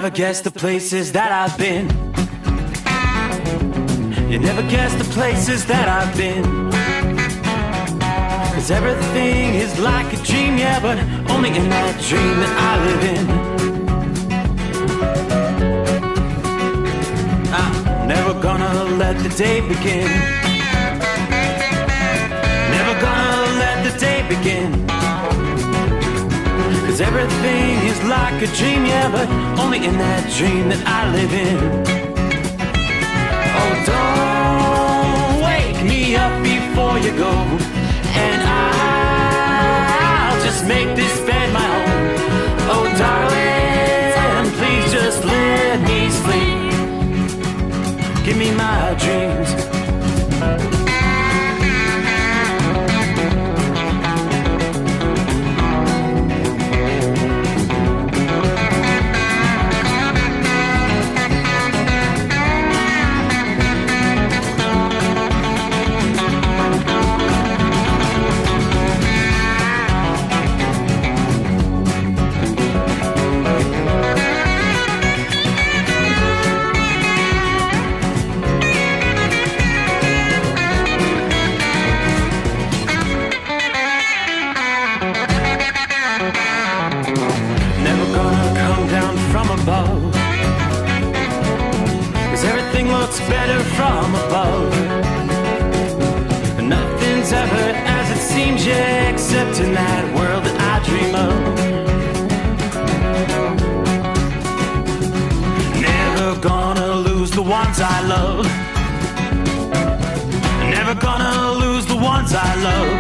never guess the places that I've been. You never guess the places that I've been. 'Cause everything is like a dream, yeah, but only in that dream that I live in. I'm never gonna let the day begin. Never gonna let the day begin. 'Cause everything is like a dream, yeah, but only in that dream that I live in. Oh, don't wake me up before you go, and I'll just make this bed my home. Oh, darling, please just let me sleep. Give me my dreams. Better from above. Nothing's ever as it seems, yeah, except in that world that I dream of. Never gonna lose the ones I love. Never gonna lose the ones I love.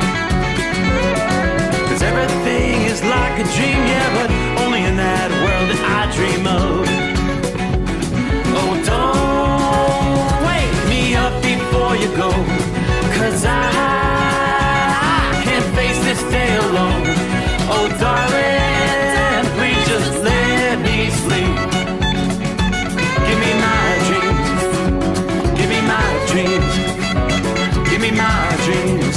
'Cause everything is like a dream, yeah, but only in that world that I dream of. Oh, don't wake me up before you go, 'cause I can't face this day alone. Oh, darling, please just let me sleep. Give me my dreams. Give me my dreams. Give me my dreams.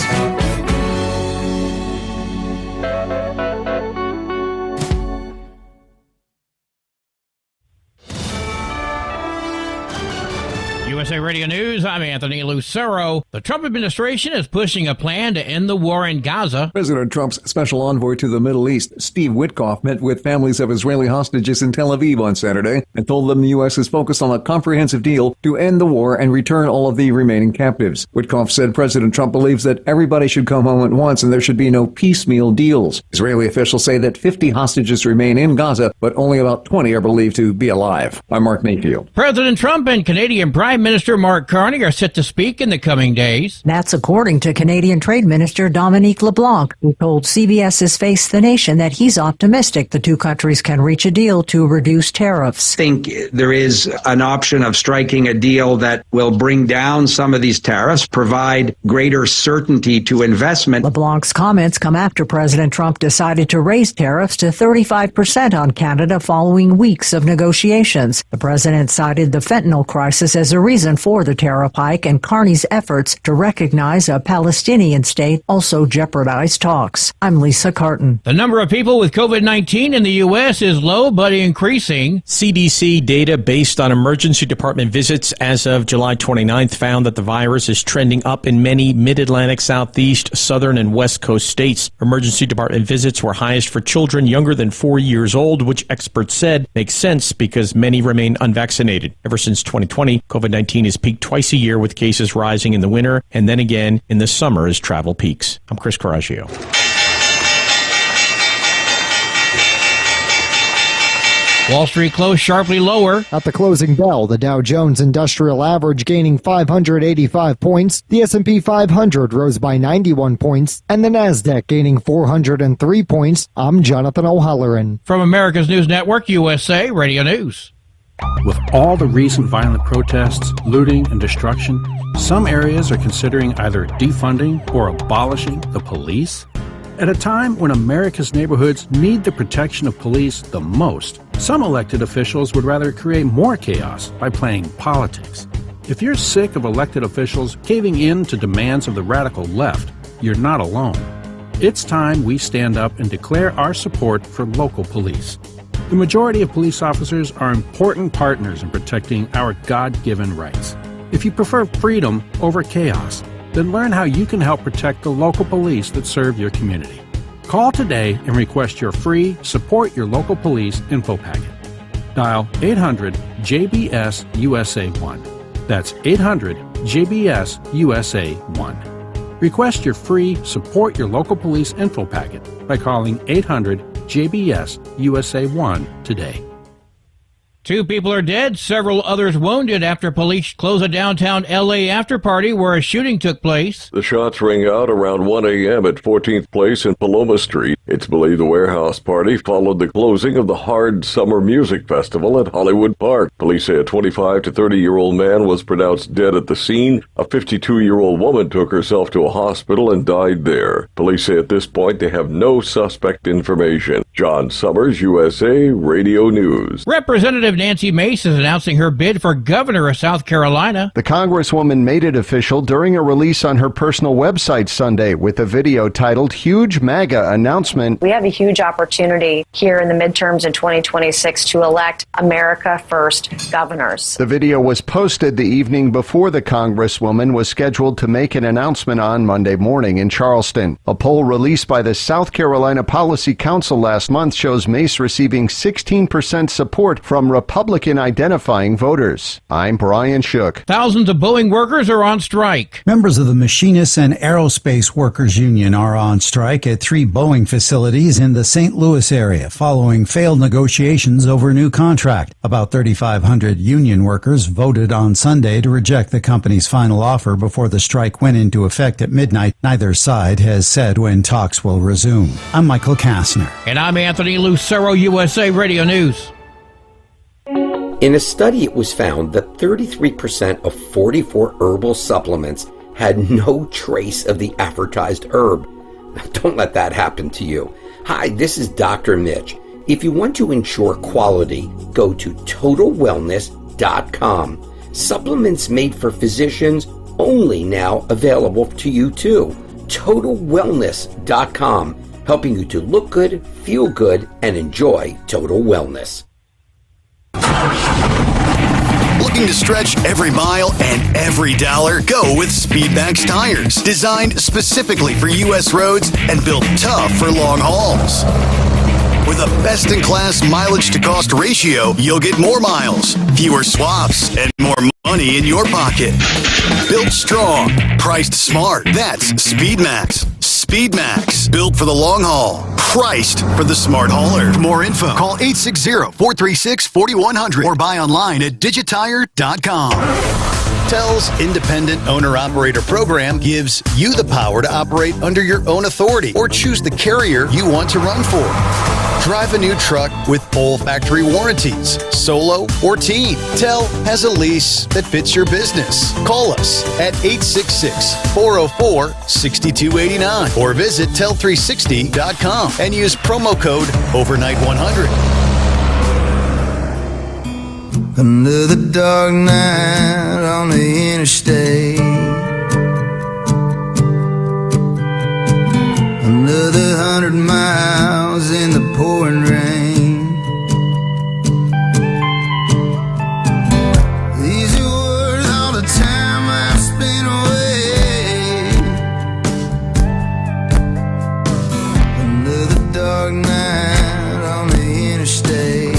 USA Radio News, I'm Anthony Lucero. The Trump administration is pushing a plan to end the war in Gaza. President Trump's special envoy to the Middle East, Steve Witkoff, met with families of Israeli hostages in Tel Aviv on Saturday and told them the U.S. is focused on a comprehensive deal to end the war and return all of the remaining captives. Witkoff said President Trump believes that everybody should come home at once and there should be no piecemeal deals. Israeli officials say that 50 hostages remain in Gaza, but only about 20 are believed to be alive. I'm Mark Mayfield. President Trump and Canadian Prime Minister Mark Carney are set to speak in the coming days. That's according to Canadian Trade Minister Dominique LeBlanc, who told CBS's Face the Nation that he's optimistic the two countries can reach a deal to reduce tariffs. I think there is an option of striking a deal that will bring down some of these tariffs, provide greater certainty to investment. LeBlanc's comments come after President Trump decided to raise tariffs to 35% on Canada following weeks of negotiations. The president cited the fentanyl crisis as a reason for the tariff hike, and Carney's efforts to recognize a Palestinian state also jeopardized talks. I'm Lisa Carton. The number of people with COVID-19 in the U.S. is low but increasing. CDC data based on emergency department visits as of July 29th found that the virus is trending up in many mid-Atlantic, southeast, southern, and west coast states. Emergency department visits were highest for children younger than 4 years old, which experts said makes sense because many remain unvaccinated. Ever since 2020, COVID-19 has peaked twice a year, with cases rising in the winter and then again in the summer as travel peaks. I'm Chris Coraggio. Wall Street closed sharply lower. At the closing bell, the Dow Jones Industrial Average gaining 585 points, the S&P 500 rose by 91 points, and the Nasdaq gaining 403 points. I'm Jonathan O'Halloran. From America's News Network, USA Radio News. With all the recent violent protests, looting, and destruction, some areas are considering either defunding or abolishing the police. At a time when America's neighborhoods need the protection of police the most, some elected officials would rather create more chaos by playing politics. If you're sick of elected officials caving in to demands of the radical left, you're not alone. It's time we stand up and declare our support for local police. The majority of police officers are important partners in protecting our God-given rights. If you prefer freedom over chaos, then learn how you can help protect the local police that serve your community. Call today and request your free Support Your Local Police info packet. Dial 800-JBS-USA-1. That's 800-JBS-USA-1. Request your free Support Your Local Police info packet by calling 800-JBS-USA-1 today. 2 people are dead, several others wounded after police close a downtown L.A. after-party where a shooting took place. The shots rang out around 1 a.m. at 14th Place and Paloma Street. It's believed the warehouse party followed the closing of the Hard Summer Music Festival at Hollywood Park. Police say a 25 to 30-year-old man was pronounced dead at the scene. A 52-year-old woman took herself to a hospital and died there. Police say at this point they have no suspect information. John Sommers, USA Radio News. Representative Nancy Mace is announcing her bid for governor of South Carolina. The Congresswoman made it official during a release on her personal website Sunday with a video titled Huge MAGA Announcement. We have a huge opportunity here in the midterms in 2026 to elect America First governors. The video was posted the evening before the Congresswoman was scheduled to make an announcement on Monday morning in Charleston. A poll released by the South Carolina Policy Council last month shows Mace receiving 16% support from Republican identifying voters. I'm Brian Shook. Thousands of Boeing workers are on strike. Members of the Machinists and Aerospace Workers Union are on strike at 3 Boeing facilities in the St. Louis area following failed negotiations over a new contract. About 3,500 union workers voted on Sunday to reject the company's final offer before the strike went into effect at midnight. Neither side has said when talks will resume. I'm Michael Kastner. And I'm Anthony Lucero, USA Radio News. In a study, it was found that 33% of 44 herbal supplements had no trace of the advertised herb. Now, don't let that happen to you. Hi, this is Dr. Mitch. If you want to ensure quality, go to TotalWellness.com. Supplements made for physicians, only now available to you too. TotalWellness.com, helping you to look good, feel good, and enjoy total wellness. Looking to stretch every mile and every dollar? Go with Speedmax tires, designed specifically for U.S. roads and built tough for long hauls. With a best-in-class mileage-to-cost ratio, you'll get more miles, fewer swaps, and more money in your pocket. Built strong, priced smart. That's Speedmax. Speedmax, built for the long haul, priced for the smart hauler. For more info, call 860-436-4100 or buy online at digitire.com. TEL's Independent Owner-Operator Program gives you the power to operate under your own authority or choose the carrier you want to run for. Drive a new truck with full factory warranties, solo or team. TEL has a lease that fits your business. Call us at 866-404-6289 or visit tel360.com and use promo code OVERNIGHT100. Another dark night on the interstate. Another 100 miles in the pouring rain. These are worth all the time I've spent away. Another dark night on the interstate.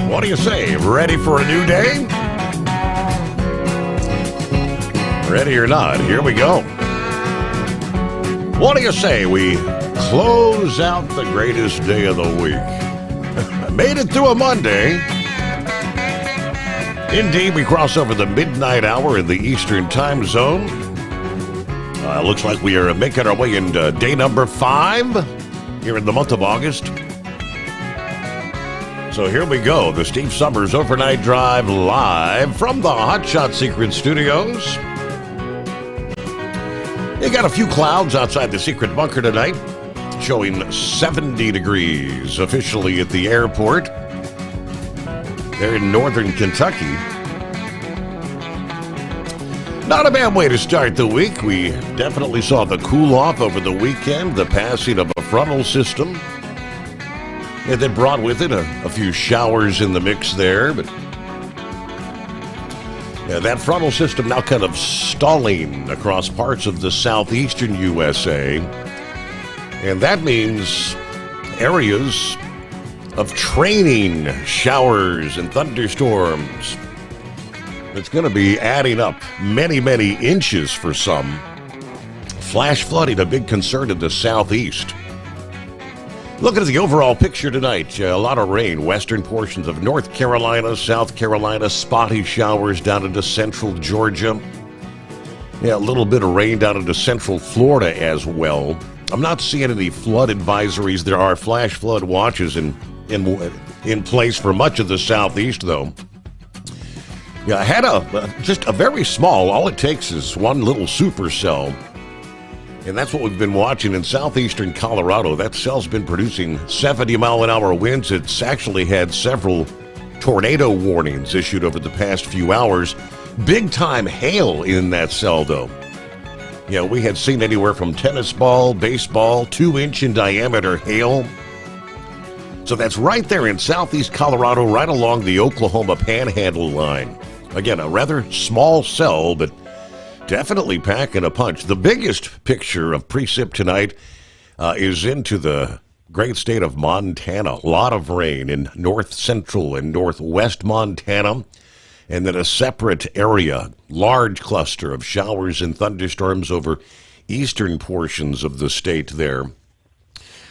What do you say? Ready for a new day? Ready or not, here we go. What do you say we close out the greatest day of the week? Made it through a Monday. Indeed, we cross over the midnight hour in the Eastern time zone. Looks like we are making our way into day number 5 here in the month of August. So here we go, the Steve Sommers Overnight Drive live from the Hotshot Secret Studios. You got a few clouds outside the secret bunker tonight, showing 70 degrees officially at the airport there in northern Kentucky. Not a bad way to start the week. We definitely saw the cool off over the weekend, the passing of a frontal system. And that brought with it a few showers in the mix there. But that frontal system now kind of stalling across parts of the southeastern USA. And that means areas of training showers and thunderstorms. It's going to be adding up many, many inches for some. Flash flooding, a big concern in the southeast. Looking at the overall picture tonight, a lot of rain. Western portions of North Carolina, South Carolina, spotty showers down into central Georgia. Yeah, a little bit of rain down into central Florida as well. I'm not seeing any flood advisories. There are flash flood watches in place for much of the southeast, though. Yeah, I had just a very small, all it takes is one little supercell. And that's what we've been watching in southeastern Colorado. That cell's been producing 70-mile-an-hour winds. It's actually had several tornado warnings issued over the past few hours. Big-time hail in that cell, though. Yeah, we had seen anywhere from tennis ball, baseball, 2-inch in diameter hail. So that's right there in southeast Colorado, right along the Oklahoma Panhandle line. Again, a rather small cell, but definitely packing a punch. The biggest picture of precip tonight is into the great state of Montana. A lot of rain in north central and northwest Montana. And then a separate area, large cluster of showers and thunderstorms over eastern portions of the state there.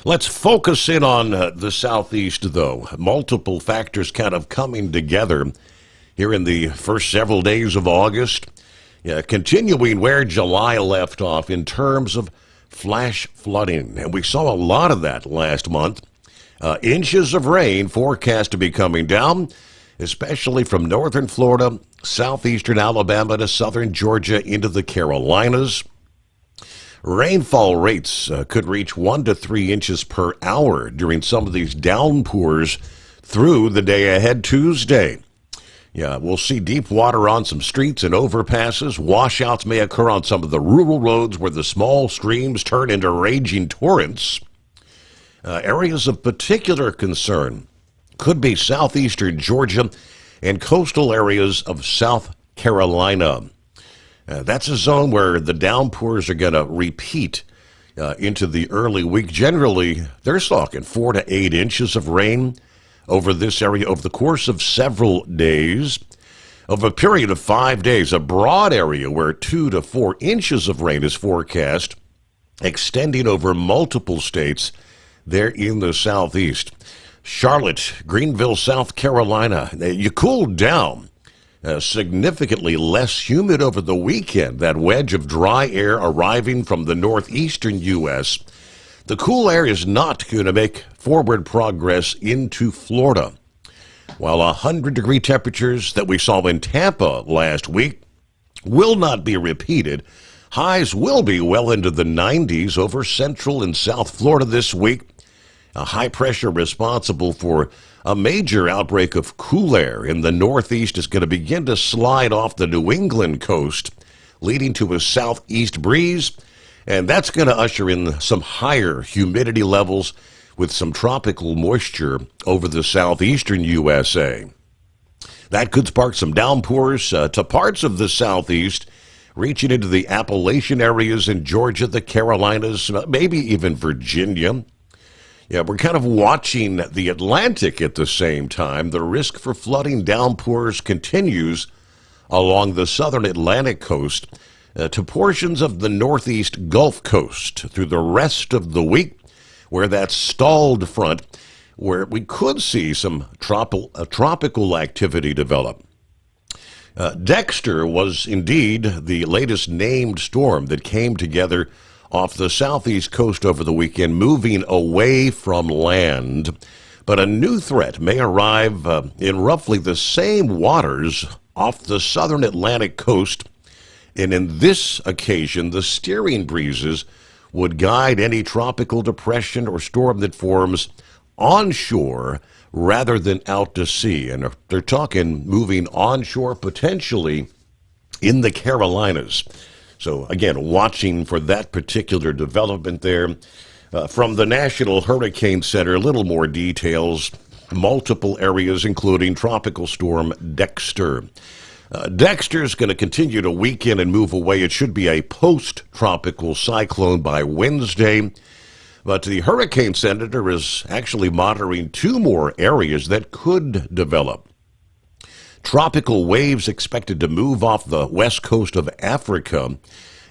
Let's focus in on the southeast, though. Multiple factors kind of coming together here in the first several days of August. Yeah, continuing where July left off in terms of flash flooding. And we saw a lot of that last month. Inches of rain forecast to be coming down, especially from northern Florida, southeastern Alabama to southern Georgia into the Carolinas. Rainfall rates could reach 1 to 3 inches per hour during some of these downpours through the day ahead Tuesday. Yeah, we'll see deep water on some streets and overpasses. Washouts may occur on some of the rural roads where the small streams turn into raging torrents. Areas of particular concern could be southeastern Georgia and coastal areas of South Carolina. That's a zone where the downpours are going to repeat into the early week. Generally, they're talking 4 to 8 inches of rain over this area over the course of several days. Over a period of 5 days, a broad area where 2 to 4 inches of rain is forecast, extending over multiple states there in the southeast. Charlotte, Greenville, South Carolina, you cooled down. Significantly less humid over the weekend, that wedge of dry air arriving from the northeastern U.S. The cool air is not going to make forward progress into Florida. While 100-degree temperatures that we saw in Tampa last week will not be repeated, highs will be well into the 90s over central and south Florida this week. A high pressure responsible for a major outbreak of cool air in the northeast is going to begin to slide off the New England coast, leading to a southeast breeze, and that's going to usher in some higher humidity levels with some tropical moisture over the southeastern USA. That could spark some downpours to parts of the southeast, reaching into the Appalachian areas in Georgia, the Carolinas, maybe even Virginia. Yeah, we're kind of watching the Atlantic at the same time. The risk for flooding downpours continues along the southern Atlantic coast to portions of the northeast Gulf Coast through the rest of the week, where that stalled front, where we could see some tropical activity develop. Dexter was indeed the latest named storm that came together off the southeast coast over the weekend, moving away from land. But a new threat may arrive in roughly the same waters off the southern Atlantic coast. And in this occasion, the steering breezes would guide any tropical depression or storm that forms onshore rather than out to sea. And they're talking moving onshore potentially in the Carolinas. So again, watching for that particular development there. From the National Hurricane Center, a little more details. Multiple areas, including Tropical Storm Dexter. Dexter's going to continue to weaken and move away. It should be a post-tropical cyclone by Wednesday. But the Hurricane Center is actually monitoring two more areas that could develop. Tropical waves expected to move off the west coast of Africa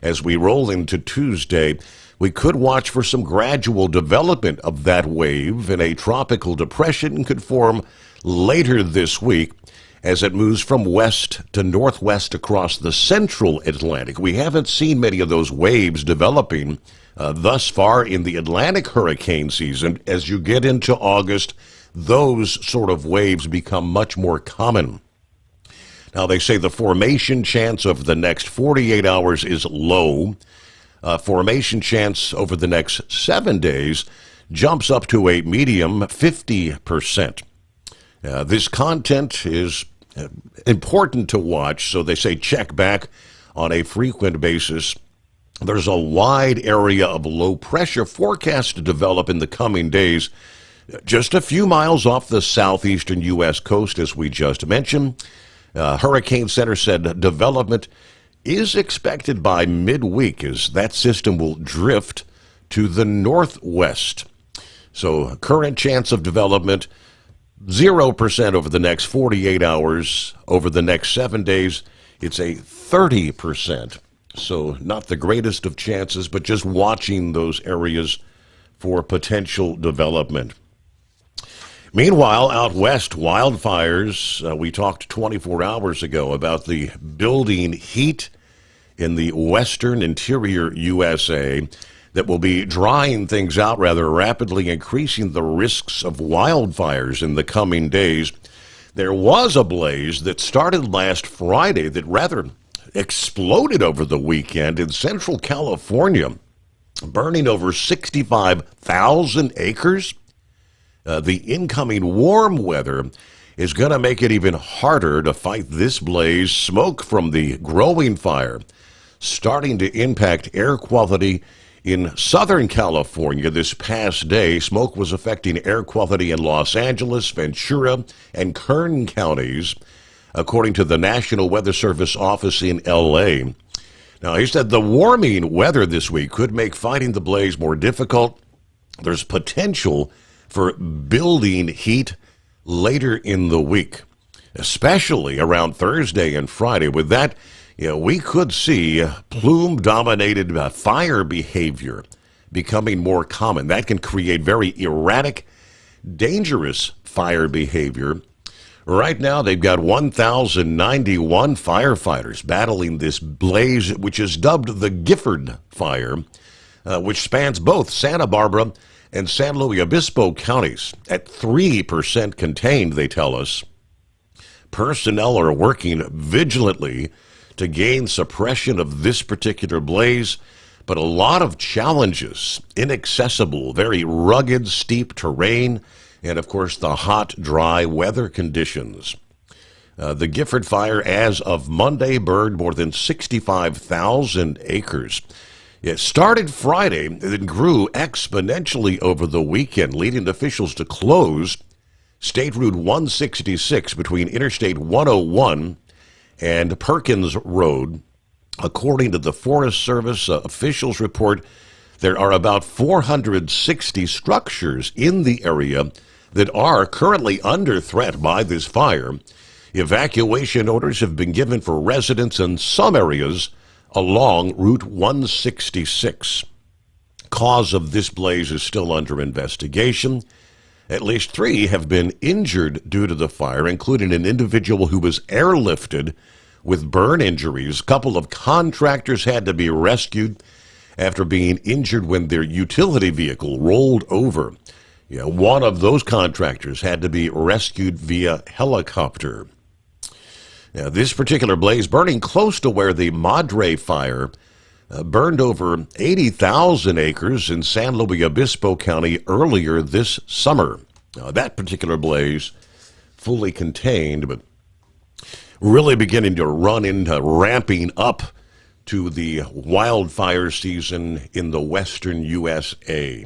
as we roll into Tuesday. We could watch for some gradual development of that wave, and a tropical depression could form later this week as it moves from west to northwest across the central Atlantic. We haven't seen many of those waves developing thus far in the Atlantic hurricane season. As you get into August, those sort of waves become much more common. Now, they say the formation chance over the next 48 hours is low. Formation chance over the next 7 days jumps up to a medium 50%. This content is important to watch, so they say check back on a frequent basis. There's a wide area of low pressure forecast to develop in the coming days, just a few miles off the southeastern U.S. coast, as we just mentioned. Hurricane Center said development is expected by midweek as that system will drift to the northwest. So current chance of development, 0% over the next 48 hours. Over the next 7 days, it's a 30%. So not the greatest of chances, but just watching those areas for potential development. Meanwhile, out west, wildfires. We talked 24 hours ago about the building heat in the western interior USA that will be drying things out rather rapidly, increasing the risks of wildfires in the coming days. There was a blaze that started last Friday that rather exploded over the weekend in central California, burning over 65,000 acres. The incoming warm weather is going to make it even harder to fight this blaze. Smoke from the growing fire starting to impact air quality in Southern California this past day. Smoke was affecting air quality in Los Angeles, Ventura, and Kern counties, according to the National Weather Service office in L.A. Now, he said the warming weather this week could make fighting the blaze more difficult. There's potential for building heat later in the week, especially around Thursday and Friday. With that, we could see plume-dominated fire behavior becoming more common. That can create very erratic, dangerous fire behavior. Right now, they've got 1,091 firefighters battling this blaze, which is dubbed the Gifford Fire, which spans both Santa Barbara and San Luis Obispo counties. At 3% contained, they tell us. Personnel are working vigilantly to gain suppression of this particular blaze, but a lot of challenges, inaccessible, very rugged, steep terrain, and of course the hot, dry weather conditions. The Gifford Fire, as of Monday, burned more than 65,000 acres. It started Friday, then grew exponentially over the weekend, leading officials to close State Route 166 between Interstate 101 and Perkins Road. According to the Forest Service officials report, there are about 460 structures in the area that are currently under threat by this fire. Evacuation orders have been given for residents in some areas along Route 166. Cause of this blaze is still under investigation. At least 3 have been injured due to the fire, including an individual who was airlifted with burn injuries. A couple of contractors had to be rescued after being injured when their utility vehicle rolled over. One of those contractors had to be rescued via helicopter. Now, this particular blaze burning close to where the Madre fire burned over 80,000 acres in San Luis Obispo County earlier this summer. Now, that particular blaze fully contained, but really beginning to run into ramping up to the wildfire season in the western USA.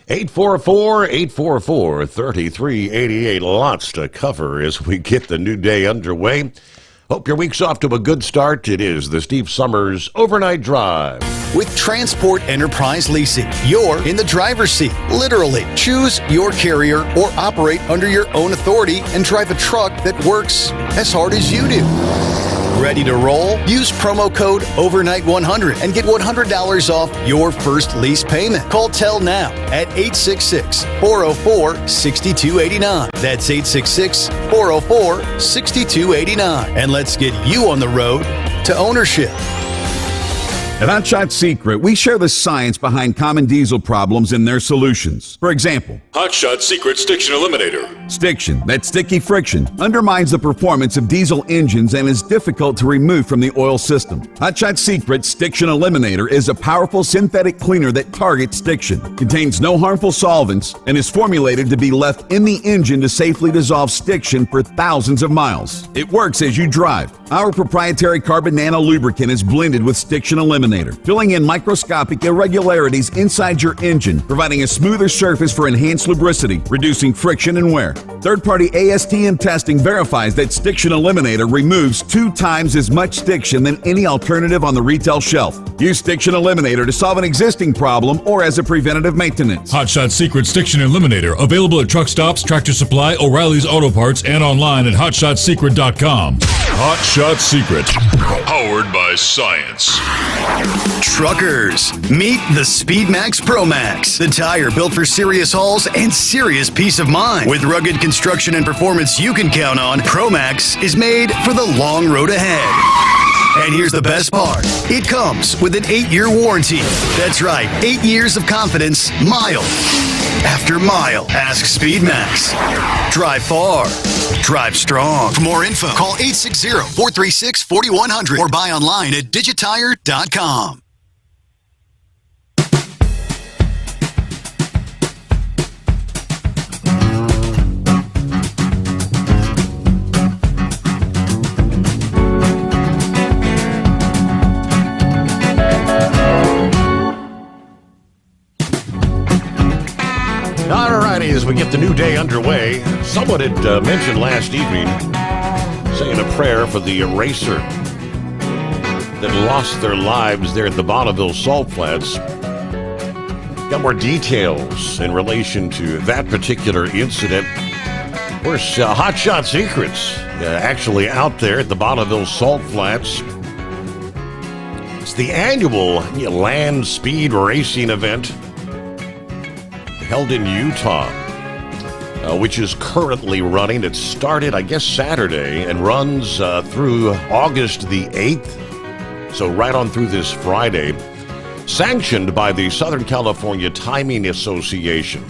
844-844-3388. Lots to cover as we get the new day underway. Hope your week's off to a good start. It is the Steve Sommers Overnight Drive. With Transport Enterprise Leasing, you're in the driver's seat, literally. Choose your carrier or operate under your own authority and drive a truck that works as hard as you do. Ready to roll? Use promo code OVERNIGHT100 and get $100 off your first lease payment. Call Tell now at 866-404-6289. That's 866-404-6289. And let's get you on the road to ownership. At Hotshot Secret, we share the science behind common diesel problems and their solutions. For example, Hotshot Secret Stiction Eliminator. Stiction, that sticky friction, undermines the performance of diesel engines and is difficult to remove from the oil system. Hotshot Secret Stiction Eliminator is a powerful synthetic cleaner that targets stiction, contains no harmful solvents, and is formulated to be left in the engine to safely dissolve stiction for thousands of miles. It works as you drive. Our proprietary carbon nano lubricant is blended with Stiction Eliminator, filling in microscopic irregularities inside your engine, providing a smoother surface for enhanced lubricity, reducing friction and wear. Third-party ASTM testing verifies that Stiction Eliminator removes 2 times as much stiction than any alternative on the retail shelf. Use Stiction Eliminator to solve an existing problem or as a preventative maintenance. Hotshot Secret Stiction Eliminator. Available at truck stops, Tractor Supply, O'Reilly's Auto Parts, and online at hotshotsecret.com. Hotshot Secret. Powered by science. Truckers, meet the Speedmax Pro Max, the tire built for serious hauls and serious peace of mind. With rugged construction and performance you can count on, Pro Max is made for the long road ahead. And here's the best part. It comes with an 8-year warranty. That's right, 8 years of confidence, mile after mile. Ask Speedmax. Drive far. Drive strong. For more info, call 860-436-4100 or buy online at digitire.com. Alrighty, as we get the new day underway, someone had mentioned last evening saying a prayer for the racer that lost their lives there at the Bonneville Salt Flats. Got more details in relation to that particular incident. Of course, Hotshot Secrets actually out there at the Bonneville Salt Flats. It's the annual land speed racing event held in Utah, which is currently running. It started, I guess, Saturday and runs through August the 8th, so right on through this Friday, sanctioned by the Southern California Timing Association.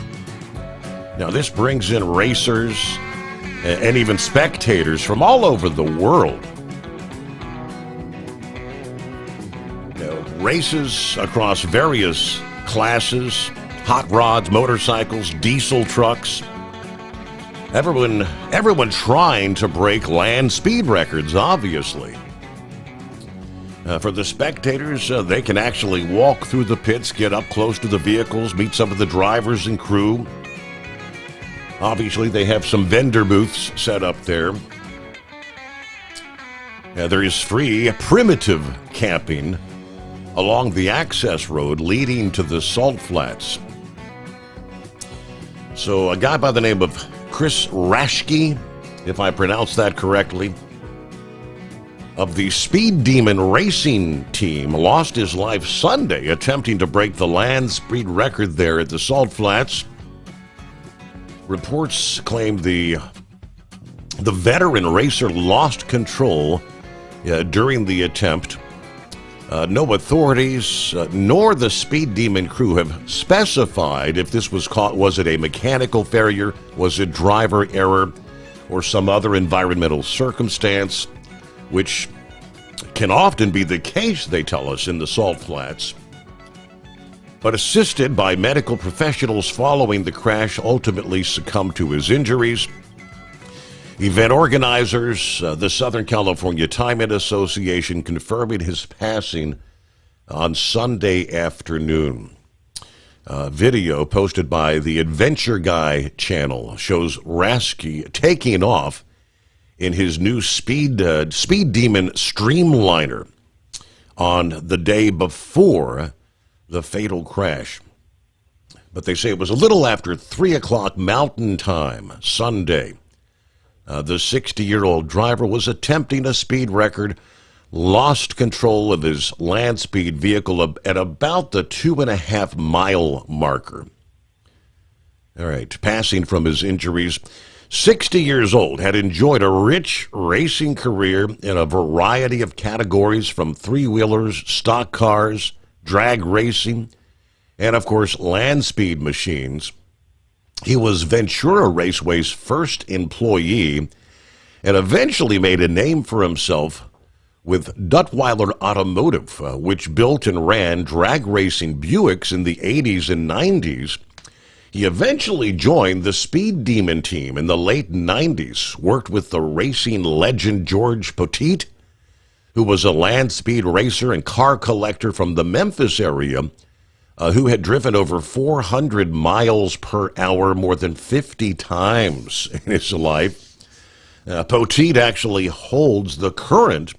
Now, this brings in racers and even spectators from all over the world. Races across various classes, hot rods, motorcycles, diesel trucks. Everyone trying to break land speed records, obviously. For the spectators, they can actually walk through the pits, get up close to the vehicles, meet some of the drivers and crew. Obviously, they have some vendor booths set up there. There is free primitive camping along the access road leading to the Salt Flats. So a guy by the name of Chris Raschke, if I pronounce that correctly, of the Speed Demon Racing team lost his life Sunday attempting to break the land speed record there at the Salt Flats. Reports claim the veteran racer lost control during the attempt. No authorities nor the Speed Demon crew have specified if this was it a mechanical failure, was it driver error, or some other environmental circumstance, which can often be the case, they tell us, in the salt flats. But assisted by medical professionals following the crash, ultimately succumbed to his injuries. Event organizers, the Southern California Timing Association, confirming his passing on Sunday afternoon. Video posted by the Adventure Guy channel shows Rasky taking off in his new Speed Demon Streamliner on the day before the fatal crash. But they say it was a little after 3 o'clock Mountain Time, Sunday. The 60-year-old driver was attempting a speed record, lost control of his land speed vehicle at about the 2.5-mile marker. All right, passing from his injuries, 60 years old, had enjoyed a rich racing career in a variety of categories, from three-wheelers, stock cars, drag racing, and, of course, land speed machines. He was Ventura Raceway's first employee and eventually made a name for himself with Duttweiler Automotive, which built and ran drag racing Buicks in the 80s and 90s. He eventually joined the Speed Demon team in the late 90s, worked with the racing legend George Poteet, who was a land speed racer and car collector from the Memphis area, who had driven over 400 miles per hour more than 50 times in his life. Poteet actually holds the current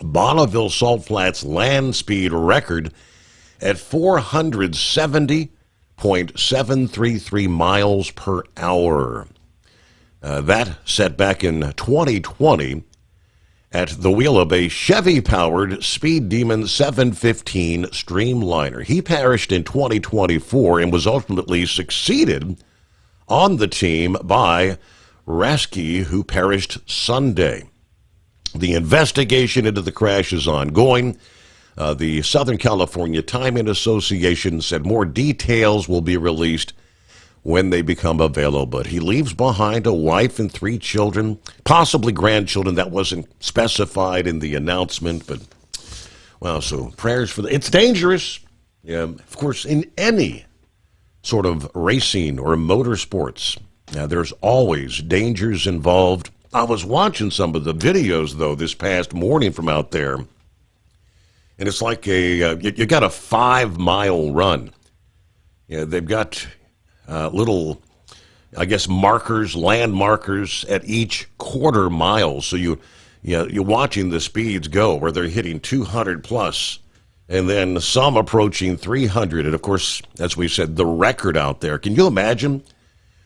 Bonneville Salt Flats land speed record at 470.733 miles per hour. That set back in 2020 at the wheel of a Chevy-powered Speed Demon 715 Streamliner. He perished in 2024 and was ultimately succeeded on the team by Rasky, who perished Sunday. The investigation into the crash is ongoing. The Southern California Timing Association said more details will be released when they become available. But he leaves behind a wife and 3 children, possibly grandchildren. That wasn't specified in the announcement, but, well, so prayers for it's dangerous. Of course, in any sort of racing or motorsports, there's always dangers involved. I was watching some of the videos, though, this past morning from out there, and it's like you got a 5-mile run. They've got little, I guess, markers, land markers at each quarter mile. So you're watching the speeds go, where they're hitting 200 plus, and then some approaching 300. And of course, as we said, the record out there. Can you imagine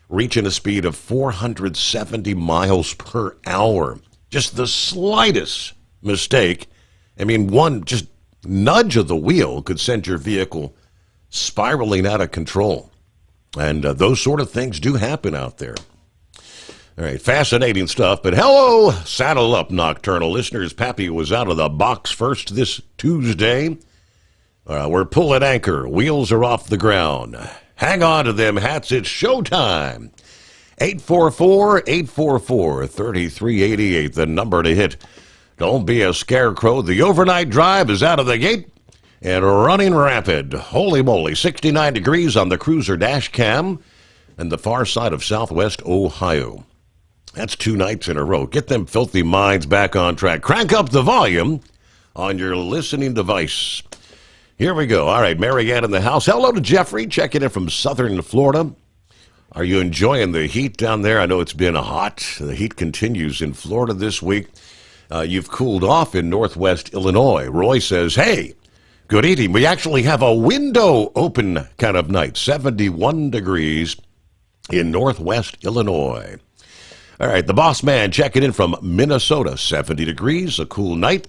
reaching a speed of 470 miles per hour? Just the slightest mistake. I mean, one just nudge of the wheel could send your vehicle spiraling out of control. And those sort of things do happen out there. All right, fascinating stuff. But hello, saddle up, nocturnal listeners. Pappy was out of the box first this Tuesday. We're pulling anchor. Wheels are off the ground. Hang on to them hats. It's showtime. 844-844-3388, the number to hit. Don't be a scarecrow. The overnight drive is out of the gate and running rapid. Holy moly, 69 degrees on the cruiser dash cam and the far side of southwest Ohio. That's 2 nights in a row. Get them filthy minds back on track. Crank up the volume on your listening device. Here we go. All right, Marianne in the house. Hello to Jeffrey, checking in from southern Florida. Are you enjoying the heat down there? I know it's been hot. The heat continues in Florida this week. You've cooled off in northwest Illinois. Roy says, hey, good evening. We actually have a window open kind of night, 71 degrees in northwest Illinois. All right, the boss man checking in from Minnesota, 70 degrees, a cool night.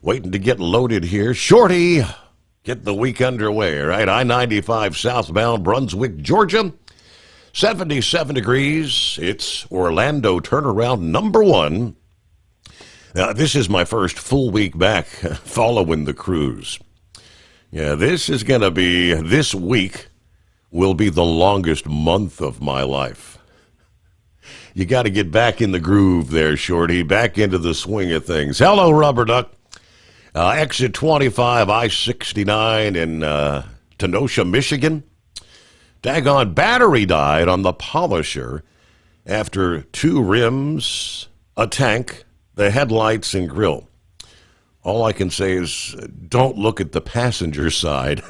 Waiting to get loaded here. Shorty, get the week underway, right? I-95 southbound Brunswick, Georgia, 77 degrees. It's Orlando turnaround number 1. This is my first full week back following the cruise. Yeah, this week will be the longest month of my life. You got to get back in the groove there, Shorty, back into the swing of things. Hello, Rubber Duck. Exit 25, I-69 in Kenosha, Michigan. Daggone battery died on the Polisher after 2 rims, a tank, the headlights, and grill. All I can say is don't look at the passenger side.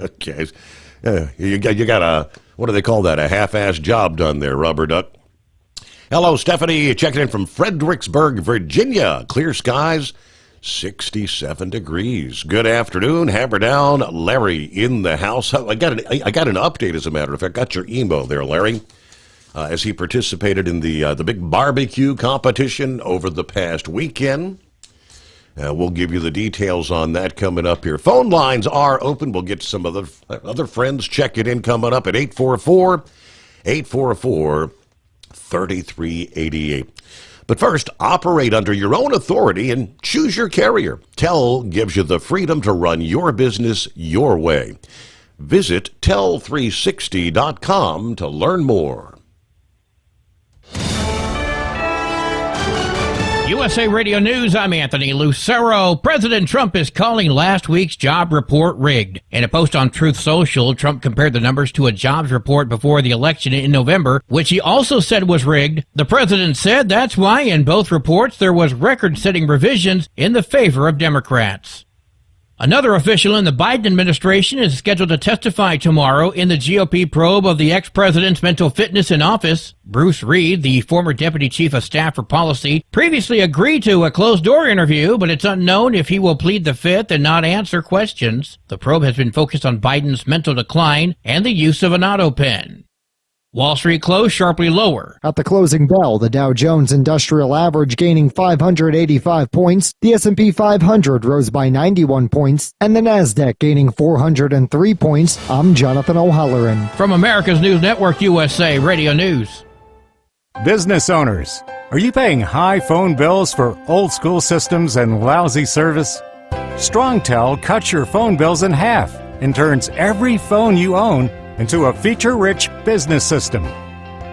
Okay. You got a, what do they call that, a half-ass job done there, Rubber Duck. Hello, Stephanie, checking in from Fredericksburg, Virginia. Clear skies, 67 degrees. Good afternoon, hammer down. Larry in the house. I got an update, as a matter of fact. Got your emo there, Larry, as he participated in the big barbecue competition over the past weekend. We'll give you the details on that coming up here. Phone lines are open. We'll get some other friends checking in coming up at 844-3388. But first, operate under your own authority and choose your carrier. TEL gives you the freedom to run your business your way. Visit tel360.com to learn more. USA Radio News, I'm Anthony Lucero. President Trump is calling last week's job report rigged. In a post on Truth Social, Trump compared the numbers to a jobs report before the election in November, which he also said was rigged. The president said that's why in both reports there was record-setting revisions in the favor of Democrats. Another official in the Biden administration is scheduled to testify tomorrow in the GOP probe of the ex-president's mental fitness in office. Bruce Reed, the former deputy chief of staff for policy, previously agreed to a closed-door interview, but it's unknown if he will plead the fifth and not answer questions. The probe has been focused on Biden's mental decline and the use of an auto pen. Wall Street closed sharply lower. At the closing bell, the Dow Jones Industrial Average gaining 585 points, the S&P 500 rose by 91 points, and the Nasdaq gaining 403 points. I'm Jonathan O'Halloran. From America's News Network, USA Radio News. Business owners, are you paying high phone bills for old-school systems and lousy service? StrongTel cuts your phone bills in half and turns every phone you own into a feature-rich business system.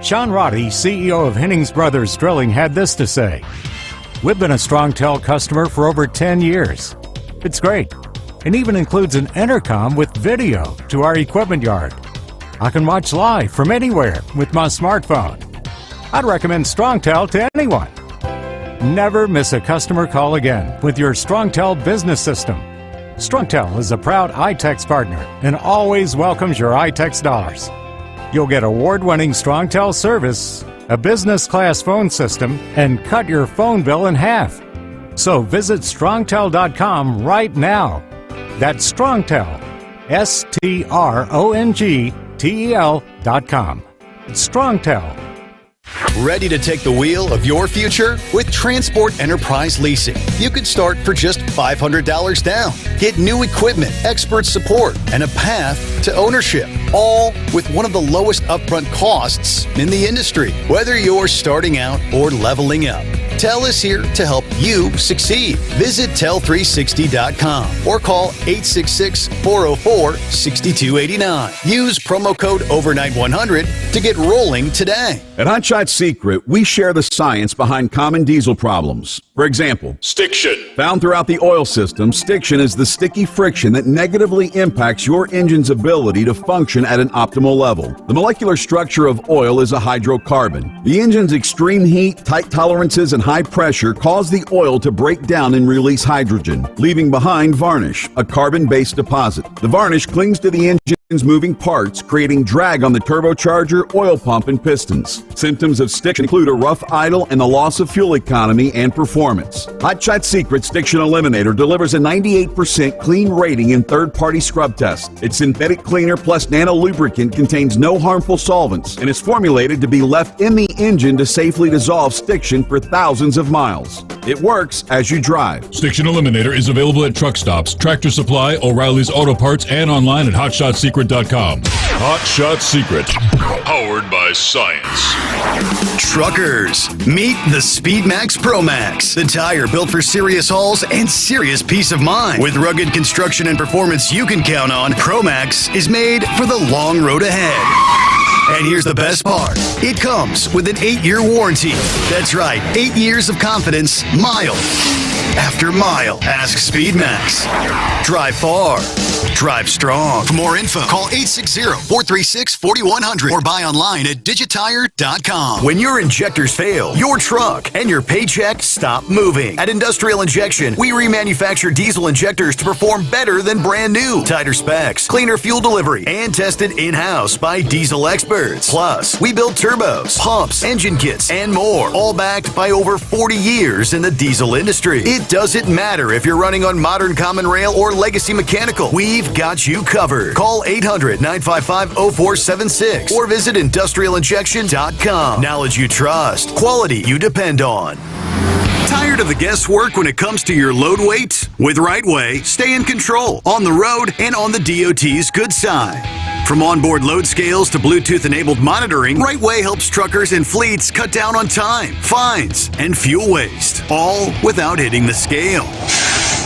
Sean Roddy, CEO of Hennings Brothers Drilling, had this to say: "We've been a StrongTel customer for over 10 years. It's great. It even includes an intercom with video to our equipment yard. I can watch live from anywhere with my smartphone. I'd recommend StrongTel to anyone. Never miss a customer call again with your StrongTel business system. StrongTel is a proud iTex partner and always welcomes your iTex dollars. You'll get award-winning StrongTel service, a business-class phone system, and cut your phone bill in half. So visit StrongTel.com right now. That's StrongTel, StrongTel.com. It's StrongTel. Ready to take the wheel of your future? With Transport Enterprise Leasing, you could start for just $500 down. Get new equipment, expert support, and a path to ownership, all with one of the lowest upfront costs in the industry, whether you're starting out or leveling up. TEL is here to help you succeed. Visit tel360.com or call 866-404-6289. Use promo code OVERNIGHT100 to get rolling today. At Hot Shot Secret, we share the science behind common diesel problems. For example, stiction. Found throughout the oil system, stiction is the sticky friction that negatively impacts your engine's ability to function at an optimal level. The molecular structure of oil is a hydrocarbon. The engine's extreme heat, tight tolerances, and high pressure cause the oil to break down and release hydrogen, leaving behind varnish, a carbon-based deposit. The varnish clings to the engine's moving parts, creating drag on the turbocharger, oil pump, and pistons. Symptoms of stiction include a rough idle and the loss of fuel economy and performance. Hot Shot Secret Stiction Eliminator delivers a 98% clean rating in third-party scrub tests. Its synthetic cleaner plus nano lubricant contains no harmful solvents and is formulated to be left in the engine to safely dissolve stiction for thousands of miles. It works as you drive. Stiction Eliminator is available at truck stops, Tractor Supply, O'Reilly's Auto Parts, and online at HotShotSecret.com. Hot Shot Secret, powered by science. Truckers, meet the Speedmax Pro Max, the tire built for serious hauls and serious peace of mind. With rugged construction and performance you can count on, Pro Max is made for the long road ahead. And here's the best part. It comes with an 8-year warranty. That's right, 8 years of confidence, mile after mile. Ask Speedmax. Drive far. Drive strong. For more info, call 860-436-4100 or buy online at digitire.com. When your injectors fail, your truck and your paycheck stop moving. At Industrial Injection, we remanufacture diesel injectors to perform better than brand new. Tighter specs, cleaner fuel delivery, and tested in-house by diesel experts. Plus, we build turbos, pumps, engine kits, and more, all backed by over 40 years in the diesel industry. It doesn't matter if you're running on modern common rail or legacy mechanical. We've got you covered. Call 800-955-0476 or visit industrialinjection.com. Knowledge you trust. Quality you depend on. Tired of the guesswork when it comes to your load weight? With Rightway, stay in control on the road and on the DOT's good side. From onboard load scales to Bluetooth-enabled monitoring, Rightway helps truckers and fleets cut down on time, fines, and fuel waste, all without hitting the scale.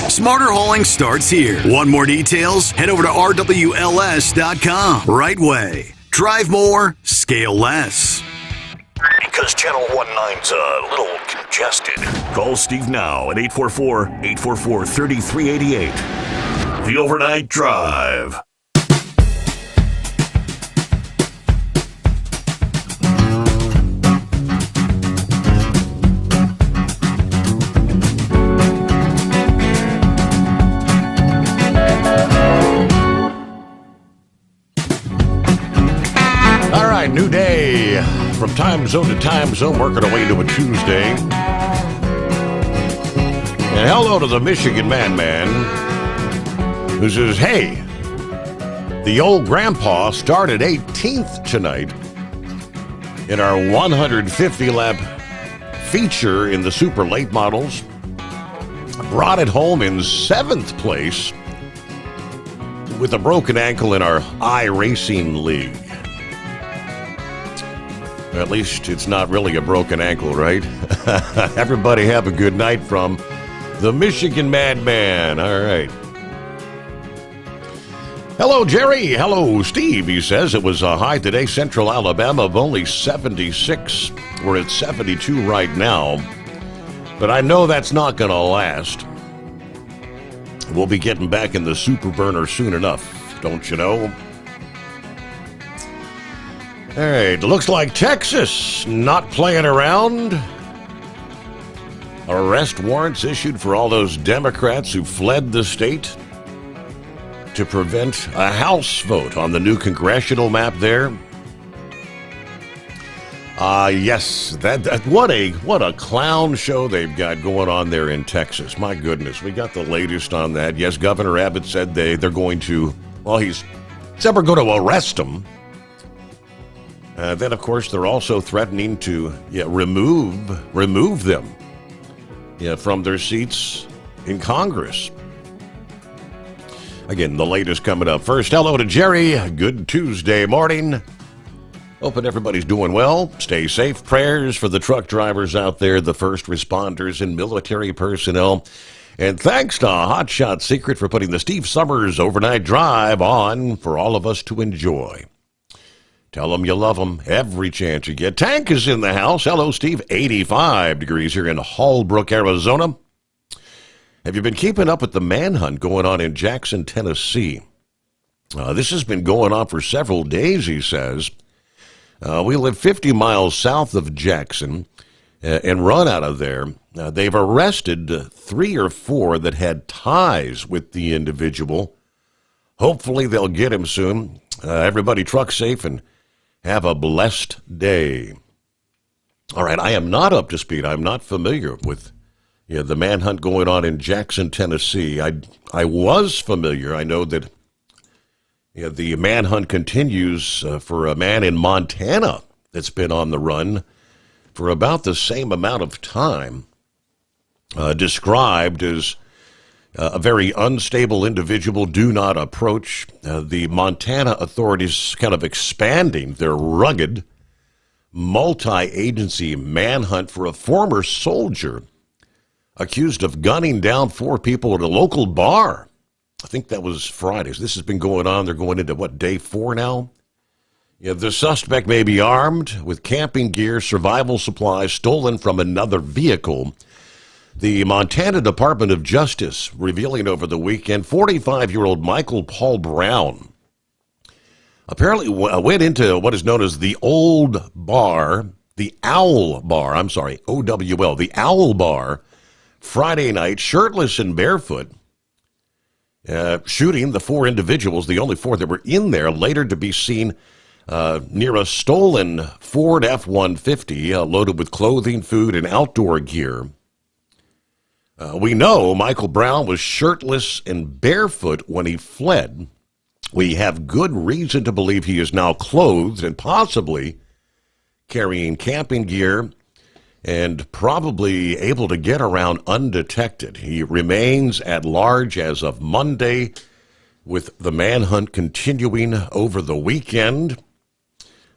Smarter hauling starts here. Want more details? Head over to rwls.com. Rightway. Drive more, scale less. Because Channel 19's a little congested. Call Steve now at 844-844-3388. The Overnight Drive. All right, new day. From time zone to time zone, working our way into a Tuesday. And hello to the Michigan Man who says, hey, the old grandpa started 18th tonight in our 150-lap feature in the super late models. Brought it home in 7th place with a broken ankle in our iRacing League. At least it's not really a broken ankle, right? Everybody have a good night from the Michigan Madman. All right. Hello, Jerry. Hello, Steve. He says it was a high today, Central Alabama, of only 76. We're at 72 right now. But I know that's not going to last. We'll be getting back in the super burner soon enough, don't you know? All right, looks like Texas not playing around. Arrest warrants issued for all those Democrats who fled the state to prevent a House vote on the new congressional map there. Yes, what a clown show they've got going on there in Texas. My goodness, we got the latest on that. Yes, Governor Abbott said they're going to, well, he said we're going to arrest them. Then, of course, they're also threatening to remove them from their seats in Congress. Again, the latest coming up. First, hello to Jerry. Good Tuesday morning. Hoping everybody's doing well. Stay safe. Prayers for the truck drivers out there, the first responders and military personnel. And thanks to Hot Shot Secret for putting the Steve Sommers Overnight Drive on for all of us to enjoy. Tell them you love them every chance you get. Tank is in the house. Hello, Steve. 85 degrees here in Hallbrook, Arizona. Have you been keeping up with the manhunt going on in Jackson, Tennessee? This has been going on for several days, he says. We live 50 miles south of Jackson and run out of there. They've arrested 3 or 4 that had ties with the individual. Hopefully they'll get him soon. Everybody truck safe and have a blessed day. All right, I am not up to speed. I'm not familiar with the manhunt going on in Jackson, Tennessee. I was familiar. I know that the manhunt continues for a man in Montana that's been on the run for about the same amount of time, described as A very unstable individual. Do not approach. The Montana authorities kind of expanding their rugged multi-agency manhunt for a former soldier accused of gunning down 4 people at a local bar. I think that was Friday. So this has been going on. They're going into, day 4 now? Yeah, the suspect may be armed with camping gear, survival supplies stolen from another vehicle. The Montana Department of Justice revealing over the weekend 45-year-old Michael Paul Brown apparently went into what is known as the Old Bar, the Owl Bar, OWL, the Owl Bar, Friday night, shirtless and barefoot, shooting the 4 individuals, the only 4 that were in there, later to be seen near a stolen Ford F-150 loaded with clothing, food, and outdoor gear. We know Michael Brown was shirtless and barefoot when he fled. We have good reason to believe he is now clothed and possibly carrying camping gear and probably able to get around undetected. He remains at large as of Monday, with the manhunt continuing over the weekend.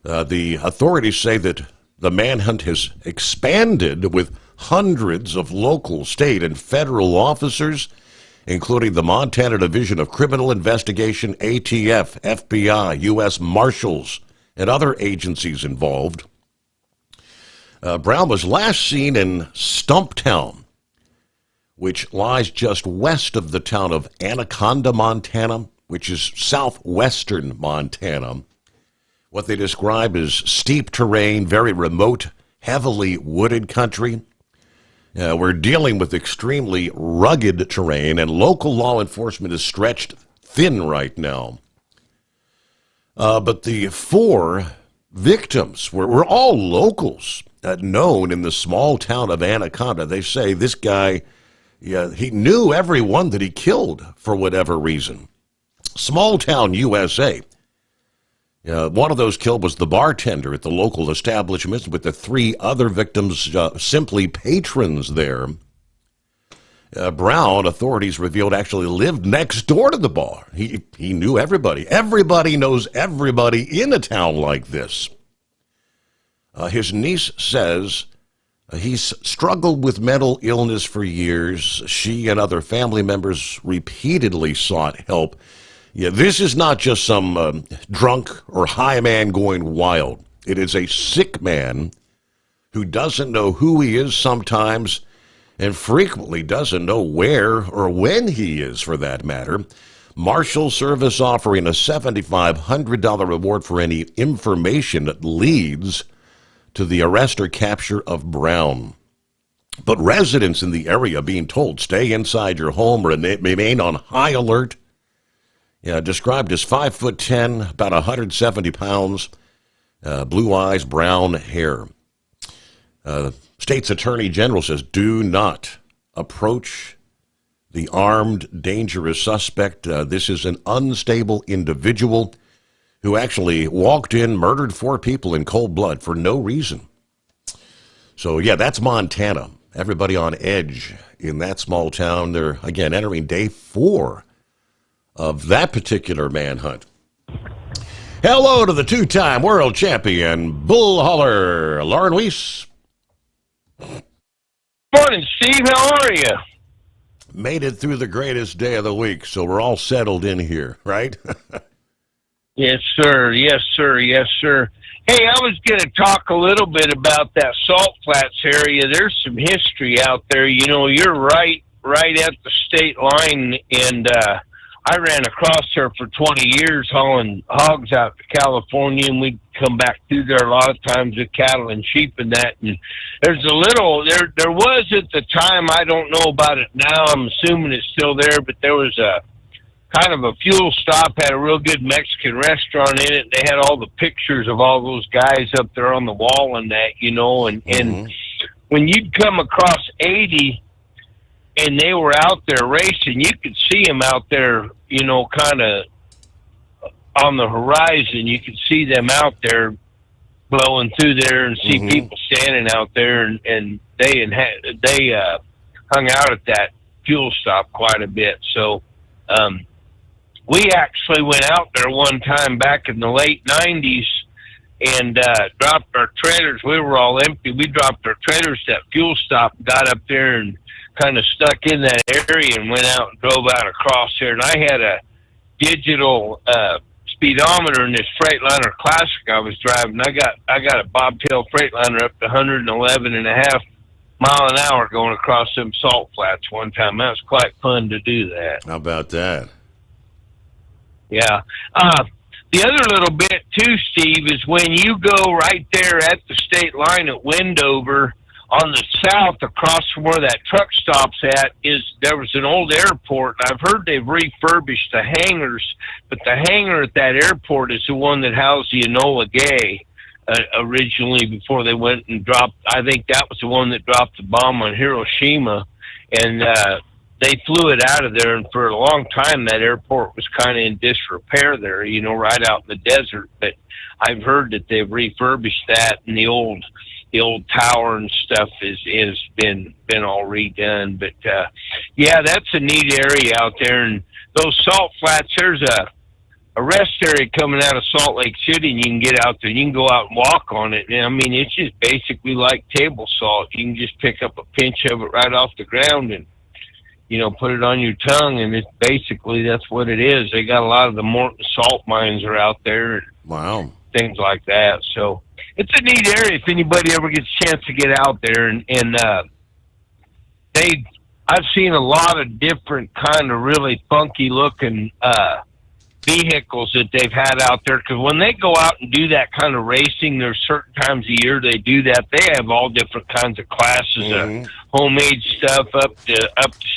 The authorities say that the manhunt has expanded with hundreds of local, state, and federal officers, including the Montana Division of Criminal Investigation, ATF, FBI, U.S. Marshals, and other agencies involved. Brown was last seen in Stumptown, which lies just west of the town of Anaconda, Montana, which is southwestern Montana. What they describe as steep terrain, very remote, heavily wooded country. We're dealing with extremely rugged terrain, and local law enforcement is stretched thin right now. But the 4 victims were all locals, known in the small town of Anaconda. They say this guy, he knew everyone that he killed for whatever reason. Small town USA. One of those killed was the bartender at the local establishment, with the 3 other victims simply patrons there. Brown, authorities revealed, actually lived next door to the bar. He knew everybody. Everybody knows everybody in a town like this. His niece says he's struggled with mental illness for years. She and other family members repeatedly sought help. Yeah, this is not just some drunk or high man going wild. It is a sick man who doesn't know who he is sometimes, and frequently doesn't know where or when he is, for that matter. Marshal Service offering a $7,500 reward for any information that leads to the arrest or capture of Brown. But residents in the area being told, stay inside your home, remain on high alert. Described as 5'10", about 170 pounds, blue eyes, brown hair. State's Attorney General says, do not approach the armed, dangerous suspect. This is an unstable individual who actually walked in, murdered 4 people in cold blood for no reason. So, that's Montana. Everybody on edge in that small town. They're, again, entering day 4 of that particular manhunt. Hello to the 2-time world champion bull hauler, Lauren Weiss. Morning, Steve. How are you? Made it through the greatest day of the week, so we're all settled in here, right? Yes, sir. Yes, sir. Yes, sir. Hey, I was going to talk a little bit about that Salt Flats area. There's some history out there. You're right at the state line, and I ran across there for 20 years hauling hogs out to California, and we'd come back through there a lot of times with cattle and sheep and that. And there's there was at the time, I don't know about it now, I'm assuming it's still there, but there was a kind of a fuel stop, had a real good Mexican restaurant in it. They had all the pictures of all those guys up there on the wall and that, and when you'd come across 80, and they were out there racing, you could see them out there, kind of on the horizon. You could see them out there blowing through there and see people standing out there, and they hung out at that fuel stop quite a bit. So we actually went out there one time back in the late 90s and dropped our trailers. We were all empty. We dropped our trailers at fuel stop, got up there and kind of stuck in that area and went out and drove out across there. And I had a digital speedometer in this Freightliner Classic I was driving. I got a bobtail Freightliner up to 111.5 mile an hour going across them salt flats one time. That was quite fun to do that. How about that? Yeah. The other little bit too, Steve, is when you go right there at the state line at Wendover on the south across from where that truck stops at, there was an old airport. I've heard they've refurbished the hangars, but the hangar at that airport is the one that housed the Enola Gay originally before they went and dropped. I think that was the one that dropped the bomb on Hiroshima, and they flew it out of there. And for a long time, that airport was kind of in disrepair there, right out in the desert. But I've heard that they've refurbished that, and the old tower and stuff is been all redone. But yeah, that's a neat area out there. And those salt flats, there's a rest area coming out of Salt Lake City, and you can get out there. You can go out and walk on it. And I mean, it's just basically like table salt. You can just pick up a pinch of it right off the ground and put it on your tongue, and it's basically, that's what it is. They got a lot of the Morton salt mines are out there. Wow. Things like that. So it's a neat area if anybody ever gets a chance to get out there. And I've seen a lot of different kind of really funky looking vehicles that they've had out there, because when they go out and do that kind of racing, there's certain times a year they do that. They have all different kinds of classes of homemade stuff up to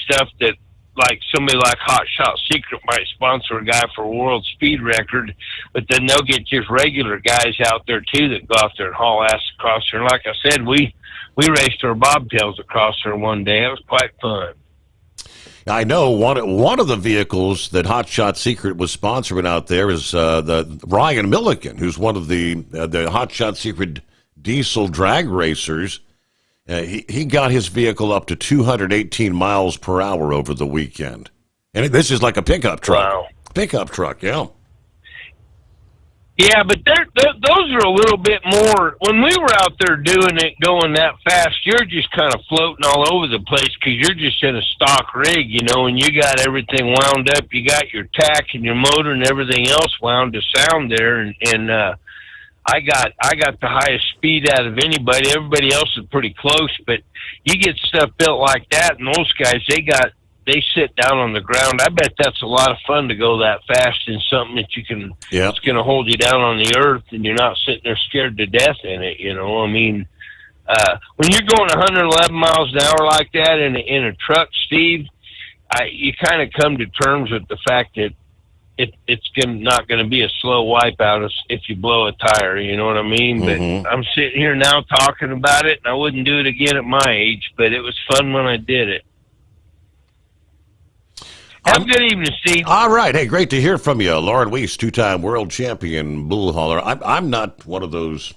stuff that, like, somebody like Hot Shot Secret might sponsor a guy for a world speed record, but then they'll get just regular guys out there too that go out there and haul ass across there. And like I said, we raced our bobtails across there one day. It was quite fun. I know one of the vehicles that Hot Shot Secret was sponsoring out there is the Ryan Milliken, who's one of the Hot Shot Secret diesel drag racers. He got his vehicle up to 218 miles per hour over the weekend. And this is like a pickup truck. Wow. Pickup truck, yeah. Yeah, but those are a little bit more. When we were out there doing it, going that fast, you're just kind of floating all over the place because you're just in a stock rig, and you got everything wound up. You got your tack and your motor and everything else wound to sound there. And I got the highest speed out of anybody. Everybody else is pretty close, but you get stuff built like that, and those guys, they sit down on the ground. I bet that's a lot of fun to go that fast in something that you can, it's going to hold you down on the earth, and you're not sitting there scared to death in it. I mean, when you're going 111 miles an hour like that in a truck, Steve, you kind of come to terms with the fact that it's not going to be a slow wipeout if you blow a tire. You know what I mean? Mm-hmm. But I'm sitting here now talking about it, and I wouldn't do it again at my age, but it was fun when I did it. Have a good evening, Steve. All right. Hey, great to hear from you. Lauren Weiss, two-time world champion bull hauler. I'm not one of those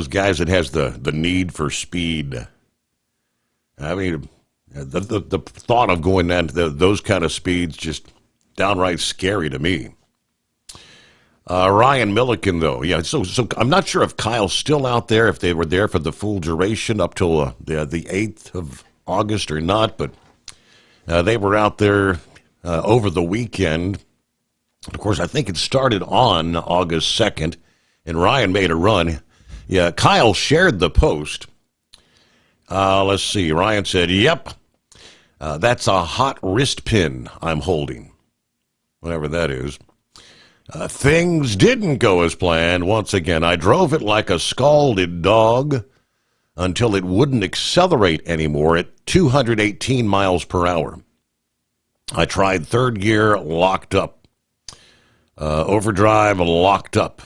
guys that has the need for speed. I mean, the thought of going down to those kind of speeds just downright scary to me. Ryan Milliken, though. Yeah, so I'm not sure if Kyle's still out there, if they were there for the full duration up till the 8th of August or not, but they were out there over the weekend. Of course, I think it started on August 2nd, and Ryan made a run. Yeah, Kyle shared the post. Let's see. Ryan said, yep, that's a hot wrist pin I'm holding. Whatever that is. Things didn't go as planned. Once again, I drove it like a scalded dog until it wouldn't accelerate anymore at 218 miles per hour. I tried third gear, locked up. Overdrive, locked up.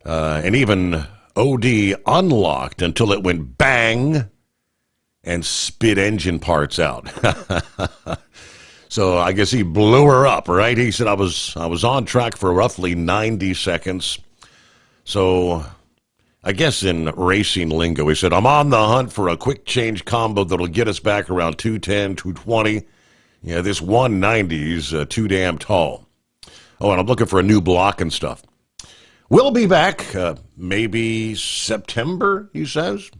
And even OD unlocked until it went bang and spit engine parts out. So I guess he blew her up, right? He said I was on track for roughly 90 seconds. So I guess in racing lingo, he said, I'm on the hunt for a quick change combo that'll get us back around 210, 220. Yeah, this 190's too damn tall. Oh, and I'm looking for a new block and stuff. We'll be back maybe September, he says.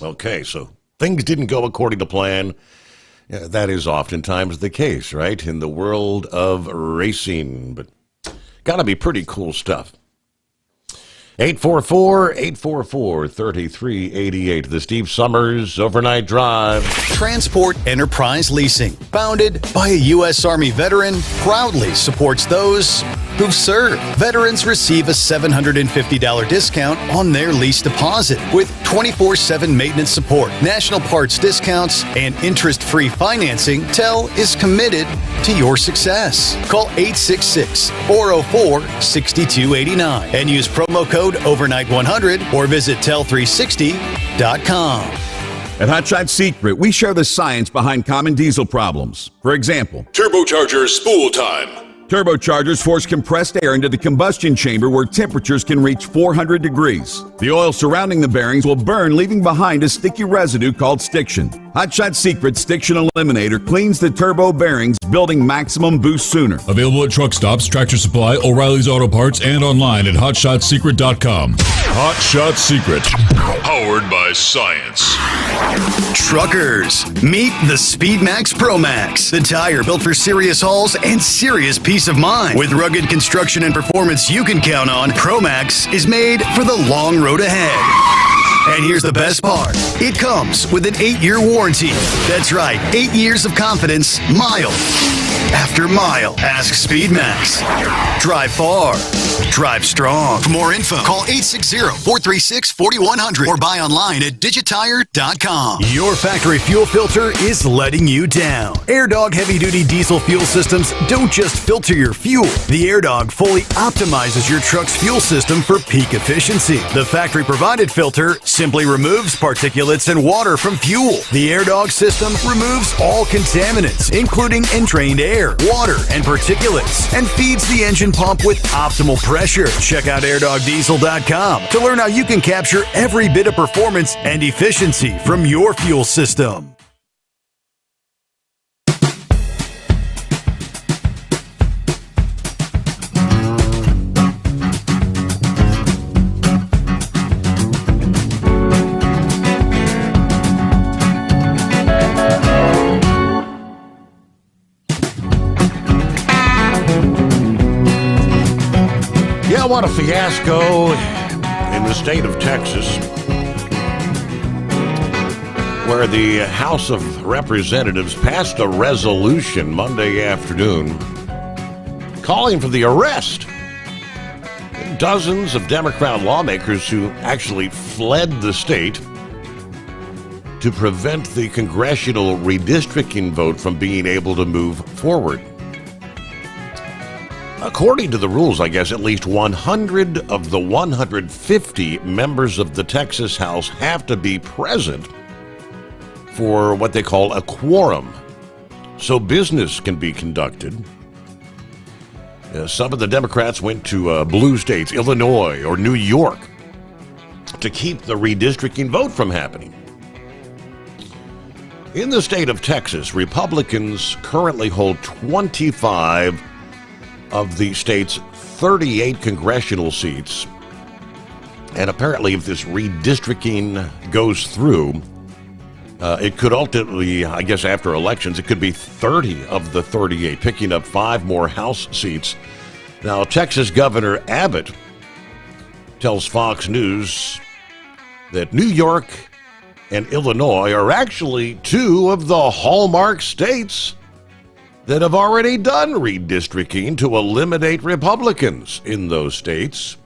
Okay, so things didn't go according to plan. Yeah, that is oftentimes the case, right, in the world of racing. But got to be pretty cool stuff. 844-844-3388. The Steve Sommers Overnight Drive. Transport Enterprise Leasing, founded by a U.S. Army veteran, proudly supports those who've served. Veterans receive a $750 discount on their lease deposit with 24/7 maintenance support, national parts discounts, and interest-free financing. TEL is committed to your success. Call 866-404-6289 and use promo code Overnight100 or visit tel360.com. At Hot Shot Secret, we share the science behind common diesel problems. For example, Turbocharger spool time. turbochargers force compressed air into the combustion chamber where temperatures can reach 400 degrees. The oil surrounding the bearings will burn, leaving behind a sticky residue called stiction. Hot Shot Secret Stiction Eliminator cleans the turbo bearings, building maximum boost sooner. Available at truck stops, Tractor Supply, O'Reilly's Auto Parts, and online at hotshotsecret.com. Hot Shot Secret, powered by science. Truckers, meet the Speedmax Pro Max, the tire built for serious hauls and serious peace of mind. With rugged construction and performance you can count on, Pro Max is made for the long road ahead. And here's the best part. It comes with an 8-year warranty. That's right, 8 years of confidence, mile after mile. Ask Speedmax. Drive far. Drive strong. For more info, call 860-436-4100 or buy online at digitire.com. Your factory fuel filter is letting you down. AirDog heavy-duty diesel fuel systems don't just filter your fuel. The AirDog fully optimizes your truck's fuel system for peak efficiency. The factory-provided filter simply removes particulates and water from fuel. The AirDog system removes all contaminants, including entrained air, water, and particulates, and feeds the engine pump with optimal pressure. Check out airdogdiesel.com to learn how you can capture every bit of performance and efficiency from your fuel system. What a fiasco in the state of Texas, where the House of Representatives passed a resolution Monday afternoon calling for the arrest of dozens of Democrat lawmakers who actually fled the state to prevent the congressional redistricting vote from being able to move forward. According to the rules, I guess, at least 100 of the 150 members of the Texas House have to be present for what they call a quorum, so business can be conducted. Some of the Democrats went to blue states, Illinois or New York, to keep the redistricting vote from happening. In the state of Texas, Republicans currently hold 25 of the state's 38 congressional seats. And apparently, if this redistricting goes through, it could ultimately, I guess after elections, it could be 30 of the 38, picking up 5 more House seats. Now, Texas Governor Abbott tells Fox News that New York and Illinois are actually 2 of the hallmark states that have already done redistricting to eliminate Republicans in those states.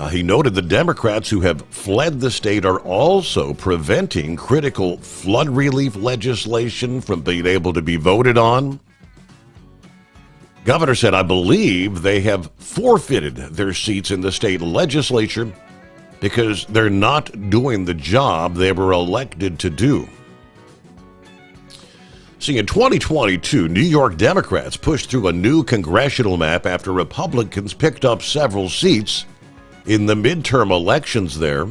He noted the Democrats who have fled the state are also preventing critical flood relief legislation from being able to be voted on. Governor said, I believe they have forfeited their seats in the state legislature because they're not doing the job they were elected to do. See, in 2022, New York Democrats pushed through a new congressional map after Republicans picked up several seats in the midterm elections there.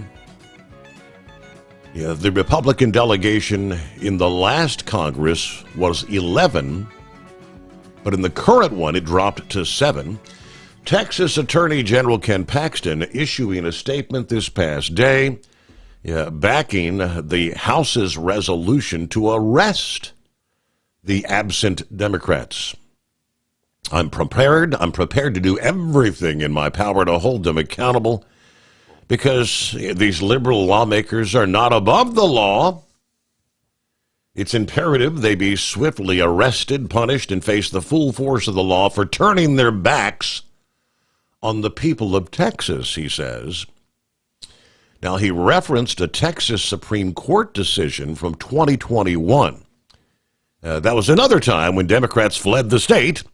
Yeah, the Republican delegation in the last Congress was 11, but in the current one it dropped to 7. Texas Attorney General Ken Paxton issuing a statement this past day backing the House's resolution to arrest the absent Democrats. I'm prepared to do everything in my power to hold them accountable because these liberal lawmakers are not above the law. It's imperative they be swiftly arrested, punished, and face the full force of the law for turning their backs on the people of Texas, he says. Now, he referenced a Texas Supreme Court decision from 2021. That was another time when Democrats fled the state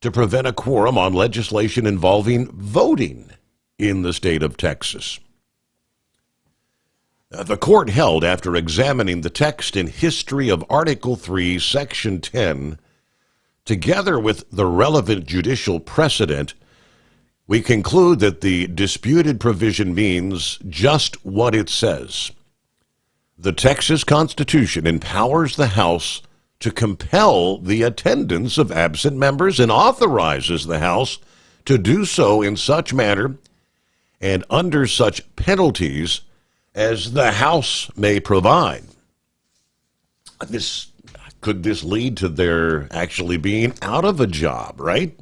to prevent a quorum on legislation involving voting in the state of Texas. The court held, after examining the text and history of Article 3, Section 10, together with the relevant judicial precedent, we conclude that the disputed provision means just what it says. The Texas Constitution empowers the House to compel the attendance of absent members and authorizes the House to do so in such manner and under such penalties as the House may provide. Could this lead to their actually being out of a job, right?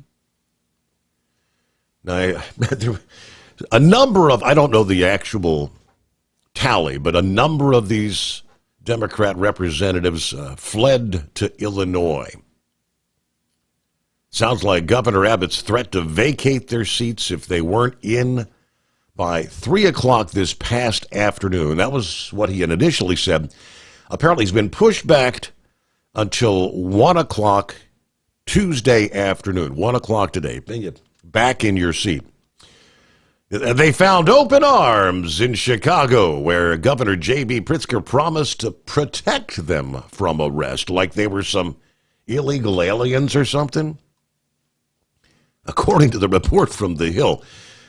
Now, a number of, I don't know the actual tally, but a number of these Democrat representatives fled to Illinois. Sounds like Governor Abbott's threat to vacate their seats if they weren't in by 3 o'clock this past afternoon. That was what he had initially said. Apparently he's been pushed back until 1 o'clock Tuesday afternoon, 1 o'clock today. Back in your seat. They found open arms in Chicago, where Governor J.B. Pritzker promised to protect them from arrest, like they were some illegal aliens or something. According to the report from The Hill,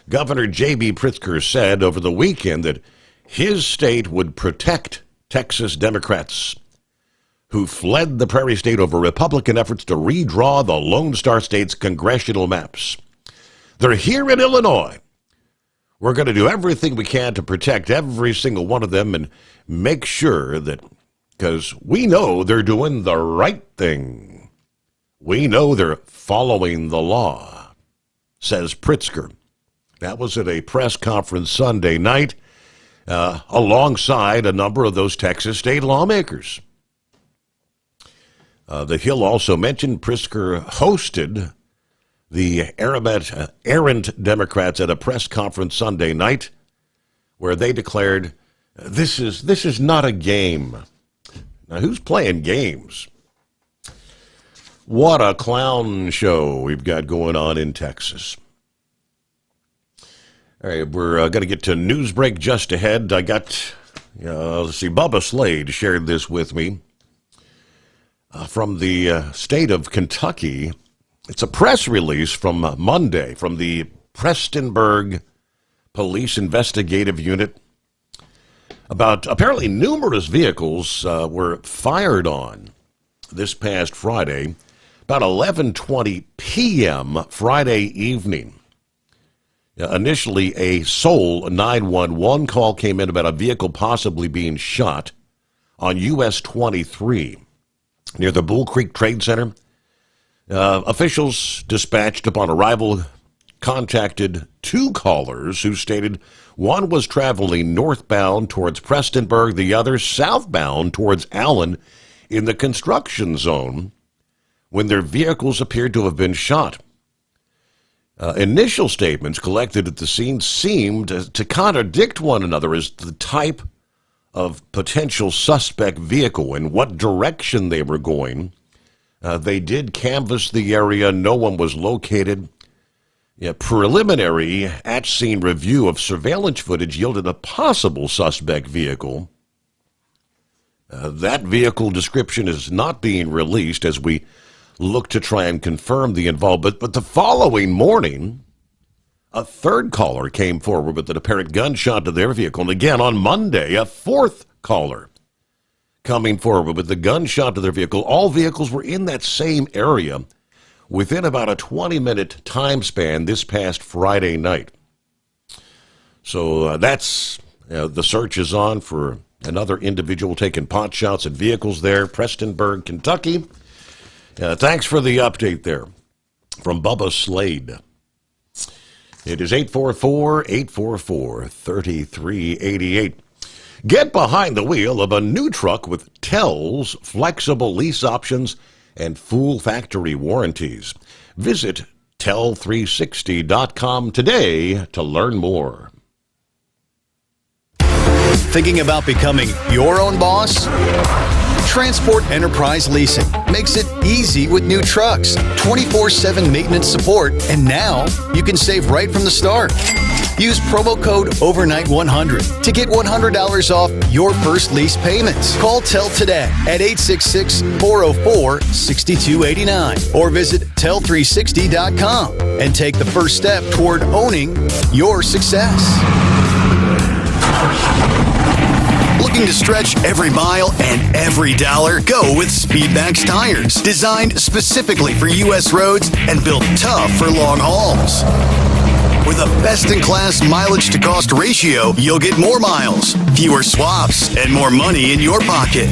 Governor J.B. Pritzker said over the weekend that his state would protect Texas Democrats who fled the Prairie State over Republican efforts to redraw the Lone Star State's congressional maps. They're here in Illinois. We're going to do everything we can to protect every single one of them and make sure that, because we know they're doing the right thing. We know they're following the law, says Pritzker. That was at a press conference Sunday night alongside a number of those Texas state lawmakers. The Hill also mentioned Pritzker hosted the errant Democrats at a press conference Sunday night where they declared, this is not a game. Now, who's playing games? What a clown show we've got going on in Texas. All right, we're going to get to Newsbreak just ahead. I got, let's see, Bubba Slade shared this with me from the state of Kentucky. It's a press release from Monday from the Prestonburg Police Investigative Unit about apparently numerous vehicles were fired on this past Friday, about 11:20 p.m. Friday evening. Initially, a Seoul 911 call came in about a vehicle possibly being shot on US 23 near the Bull Creek Trade Center. Officials dispatched upon arrival contacted 2 callers who stated one was traveling northbound towards Prestonburg, the other southbound towards Allen in the construction zone when their vehicles appeared to have been shot. Initial statements collected at the scene seemed to contradict one another as to the type of potential suspect vehicle and what direction they were going. They did canvass the area. No one was located. Preliminary at-scene review of surveillance footage yielded a possible suspect vehicle. That vehicle description is not being released as we look to try and confirm the involvement. But the following morning, A third caller came forward with an apparent gunshot to their vehicle. And again, on Monday, a fourth caller coming forward with the gunshot to their vehicle. All vehicles were in that same area within about a 20-minute time span this past Friday night. So that's the search is on for another individual taking pot shots at vehicles there, Prestonburg, Kentucky. Thanks for the update there from Bubba Slade. It is 844-844-3388. Get behind the wheel of a new truck with Tell's flexible lease options and full factory warranties. Visit tell360.com today to learn more. Thinking about becoming your own boss? Transport Enterprise Leasing makes it easy with new trucks, 24/7 maintenance support, and now you can save right from the start. Use promo code OVERNIGHT100 to get $100 off your first lease payments. Call Tell today at 866-404-6289 or visit tell360.com and take the first step toward owning your success. Looking to stretch every mile and every dollar? Go with Speedmax tires, designed specifically for U.S. roads and built tough for long hauls. With a best-in-class mileage-to-cost ratio, you'll get more miles, fewer swaps, and more money in your pocket.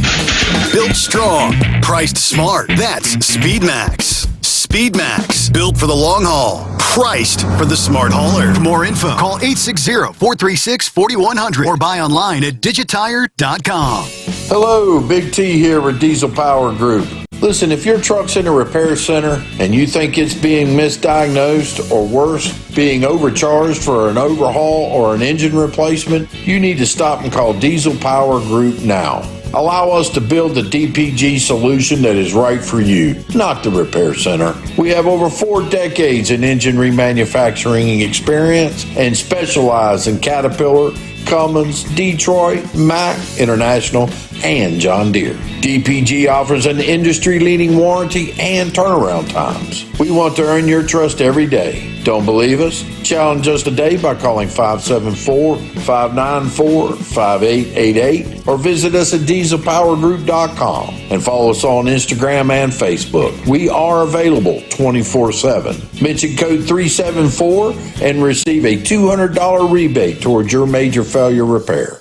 Built strong, priced smart. That's Speedmax. Speedmax, built for the long haul, priced for the smart hauler. For more info, call 860-436-4100 or buy online at digitire.com. Hello, Big T here with Diesel Power Group. Listen, if your truck's in a repair center and you think it's being misdiagnosed or worse, being overcharged for an overhaul or an engine replacement, you need to stop and call Diesel Power Group now. Allow us to build the DPG solution that is right for you, not the repair center. We have over 4 decades in engine remanufacturing experience and specialize in Caterpillar, Cummins, Detroit, Mack, International, and John Deere. DPG offers an industry-leading warranty and turnaround times. We want to earn your trust every day. Don't believe us? Challenge us today by calling 574-594-5888 or visit us at dieselpowergroup.com and follow us on Instagram and Facebook. We are available 24/7. Mention code 374 and receive a $200 rebate towards your major failure repair.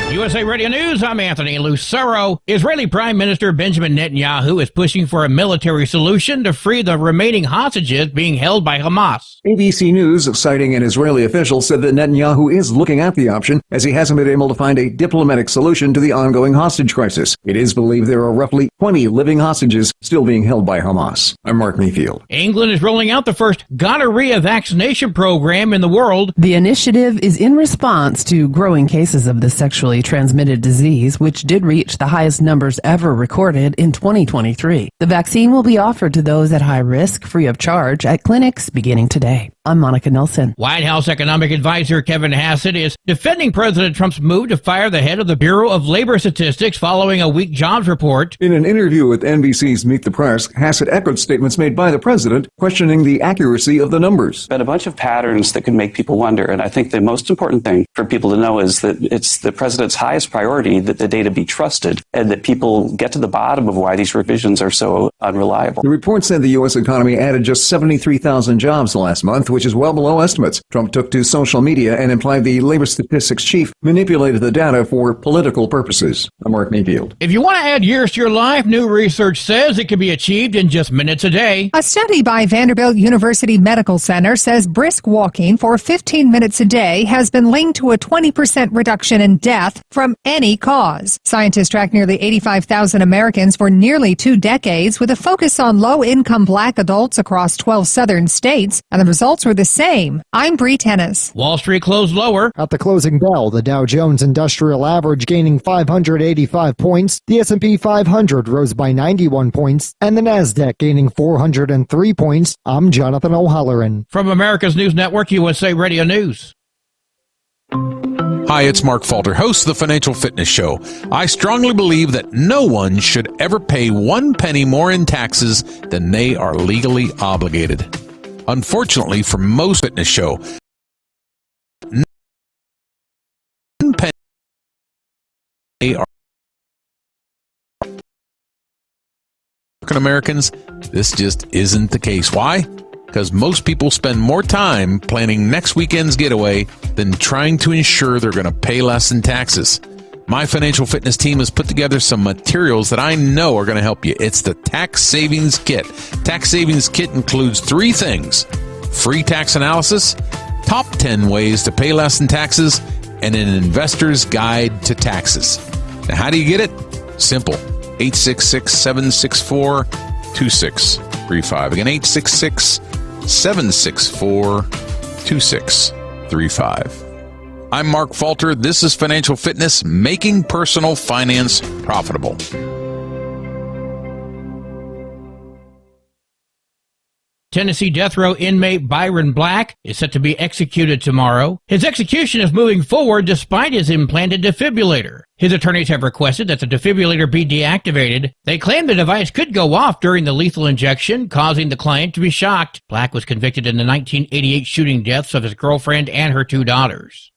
USA Radio News, I'm Anthony Lucero. Israeli Prime Minister Benjamin Netanyahu is pushing for a military solution to free the remaining hostages being held by Hamas. ABC News, citing an Israeli official, said that Netanyahu is looking at the option as he hasn't been able to find a diplomatic solution to the ongoing hostage crisis. It is believed there are roughly 20 living hostages still being held by Hamas. I'm Mark Mayfield. England is rolling out the first gonorrhea vaccination program in the world. The initiative is in response to growing cases of the sexually transmitted disease, which did reach the highest numbers ever recorded in 2023. The vaccine will be offered to those at high risk, free of charge, at clinics beginning today. I'm Monica Nelson. White House economic advisor Kevin Hassett is defending President Trump's move to fire the head of the Bureau of Labor Statistics following a weak jobs report. In an interview with NBC's Meet the Press, Hassett echoed statements made by the president questioning the accuracy of the numbers. Been a bunch of patterns that can make people wonder, and I think the most important thing for people to know is that it's the president's highest priority that the data be trusted and that people get to the bottom of why these revisions are so unreliable. The report said the U.S. economy added just 73,000 jobs last month, which is well below estimates. Trump took to social media and implied the labor statistics chief manipulated the data for political purposes. I'm Mark Mayfield. If you want to add years to your life, new research says it can be achieved in just minutes a day. A study by Vanderbilt University Medical Center says brisk walking for 15 minutes a day has been linked to a 20% reduction in death from any cause. Scientists tracked nearly 85,000 Americans for nearly 2 decades with a focus on low-income black adults across 12 southern states, and the results were the same. I'm Bree Tennis. Wall Street closed lower. At the closing bell, the Dow Jones Industrial Average gaining 585 points, the S&P 500 rose by 91 points, and the Nasdaq gaining 403 points. I'm Jonathan O'Halloran. From America's News Network, USA Radio News. Hi, it's Mark Falter, host of the Financial Fitness Show. I strongly believe that no one should ever pay 1 penny more in taxes than they are legally obligated. Unfortunately, for most fitness show, 1 penny are Americans. This just isn't the case. Why? Because most people spend more time planning next weekend's getaway than trying to ensure they're going to pay less in taxes. My financial fitness team has put together some materials that I know are going to help you. It's the Tax Savings Kit. Tax Savings Kit includes 3 things: free tax analysis, top 10 ways to pay less in taxes, and an investor's guide to taxes. Now, how do you get it? Simple. 866-764-2635. Again, 866-764-2635. I'm Mark Falter. This is Financial Fitness, making personal finance profitable. Tennessee death row inmate Byron Black is set to be executed tomorrow. His execution is moving forward despite his implanted defibrillator. His attorneys have requested that the defibrillator be deactivated. They claim the device could go off during the lethal injection, causing the client to be shocked. Black was convicted in the 1988 shooting deaths of his girlfriend and her 2 daughters.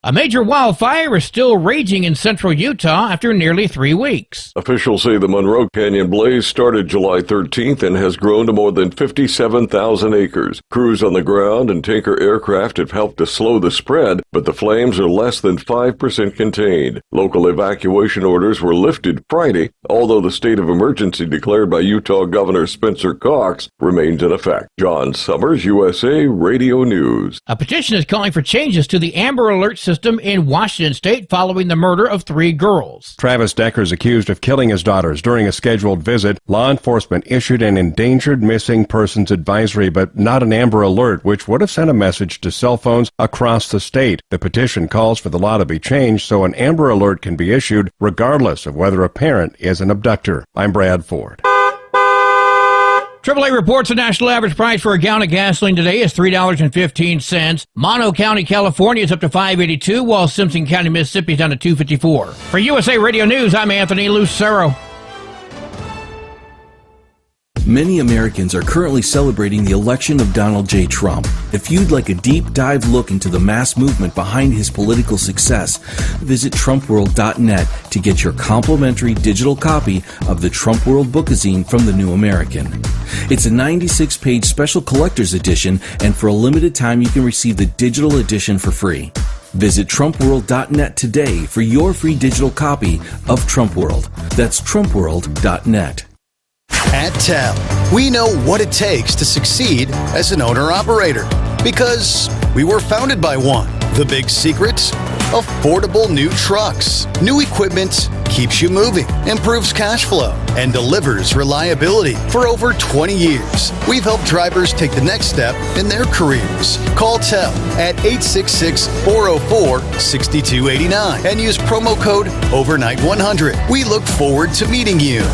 A major wildfire is still raging in central Utah after nearly 3 weeks. Officials say the Monroe Canyon blaze started July 13th and has grown to more than 57,000 acres. Crews on the ground and tanker aircraft have helped to slow the spread, but the flames are less than 5% contained. Local evacuation orders were lifted Friday, although the state of emergency declared by Utah Governor Spencer Cox remains in effect. John Sommers, USA Radio News. A petition is calling for changes to the Amber Alert system in Washington state following the murder of 3 girls. Travis Decker is accused of killing his daughters during a scheduled visit. Law enforcement issued an endangered missing persons advisory, but not an Amber Alert, which would have sent a message to cell phones across the state. The petition calls for the law to be changed so an Amber Alert can be issued regardless of whether a parent is an abductor. I'm Brad Ford. AAA reports the national average price for a gallon of gasoline today is $3.15. Mono County, California is up to $5.82, while Simpson County, Mississippi is down to $2.54. For USA Radio News, I'm Anthony Lucero. Many Americans are currently celebrating the election of Donald J. Trump. If you'd like a deep dive look into the mass movement behind his political success, visit TrumpWorld.net to get your complimentary digital copy of the Trump World Bookazine from the New American. It's a 96-page special collector's edition, and for a limited time you can receive the digital edition for free. Visit TrumpWorld.net today for your free digital copy of Trump World. That's TrumpWorld.net. At TEL, we know what it takes to succeed as an owner-operator because we were founded by one. The big secret? Affordable new trucks. New equipment keeps you moving, improves cash flow, and delivers reliability. For over 20 years, we've helped drivers take the next step in their careers. Call TEL at 866-404-6289 and use promo code OVERNIGHT100. We look forward to meeting you.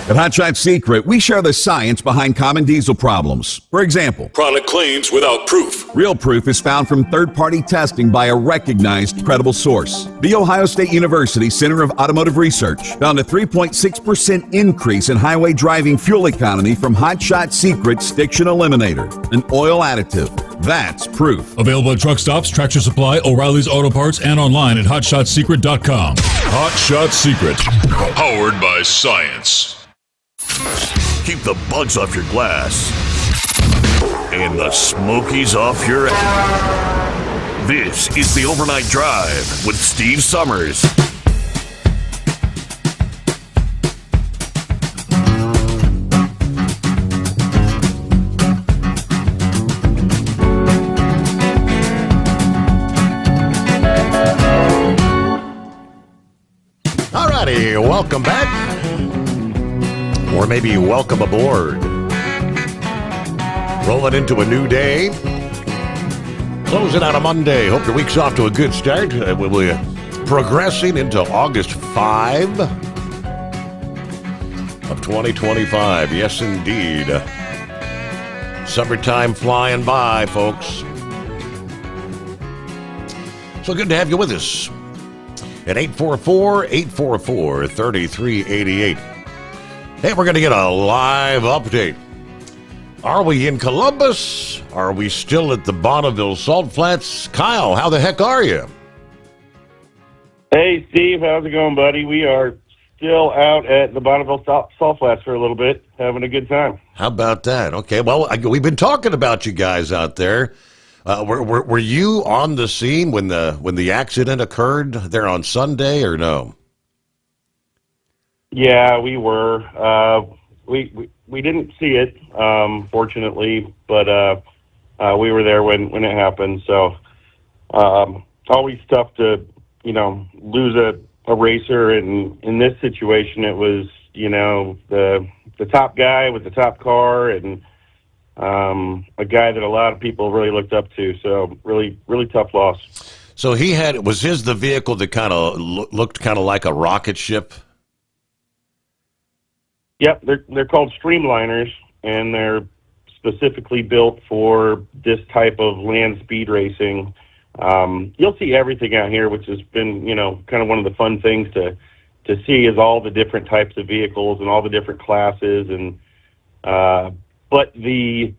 At Hot Shot Secret, we share the science behind common diesel problems. For example, product claims without proof. Real proof is found from third-party testing by a recognized, credible source. The Ohio State University Center of Automotive Research found a 3.6% increase in highway driving fuel economy from Hot Shot Secret's Stiction Eliminator, an oil additive. That's proof. Available at truck stops, Tractor Supply, O'Reilly's Auto Parts, and online at HotShotSecret.com. Hot Shot Secret, powered by science. Keep the bugs off your glass and the smokies off your ass. This is the Overnight Drive with Steve Sommers. Alrighty, welcome back. Or maybe welcome aboard. Rolling into a new day. Closing out a Monday. Hope your week's off to a good start. We'll be progressing into August 5 of 2025. Yes, indeed. Summertime flying by, folks. So good to have you with us at 844-844-3388. Hey, we're going to get a live update. Are we in Columbus? Are we still at the Bonneville Salt Flats? Kyle, how the heck are you? Hey, Steve. How's it going, buddy? We are still out at the Bonneville Salt Flats for a little bit, having a good time. How about that? Okay, well, we've been talking about you guys out there. Were you on the scene when the accident occurred there on Sunday, or no? Yeah, we were. We didn't see it, fortunately, but we were there when it happened. So always tough to lose a racer, and in this situation, it was the top guy with the top car, and a guy that a lot of people really looked up to. So really tough loss. So was his the vehicle that kind of looked kind of like a rocket ship? Yep, they're called streamliners, and they're specifically built for this type of land speed racing. You'll see everything out here, which has been, kind of one of the fun things to see, is all the different types of vehicles and all the different classes. And but the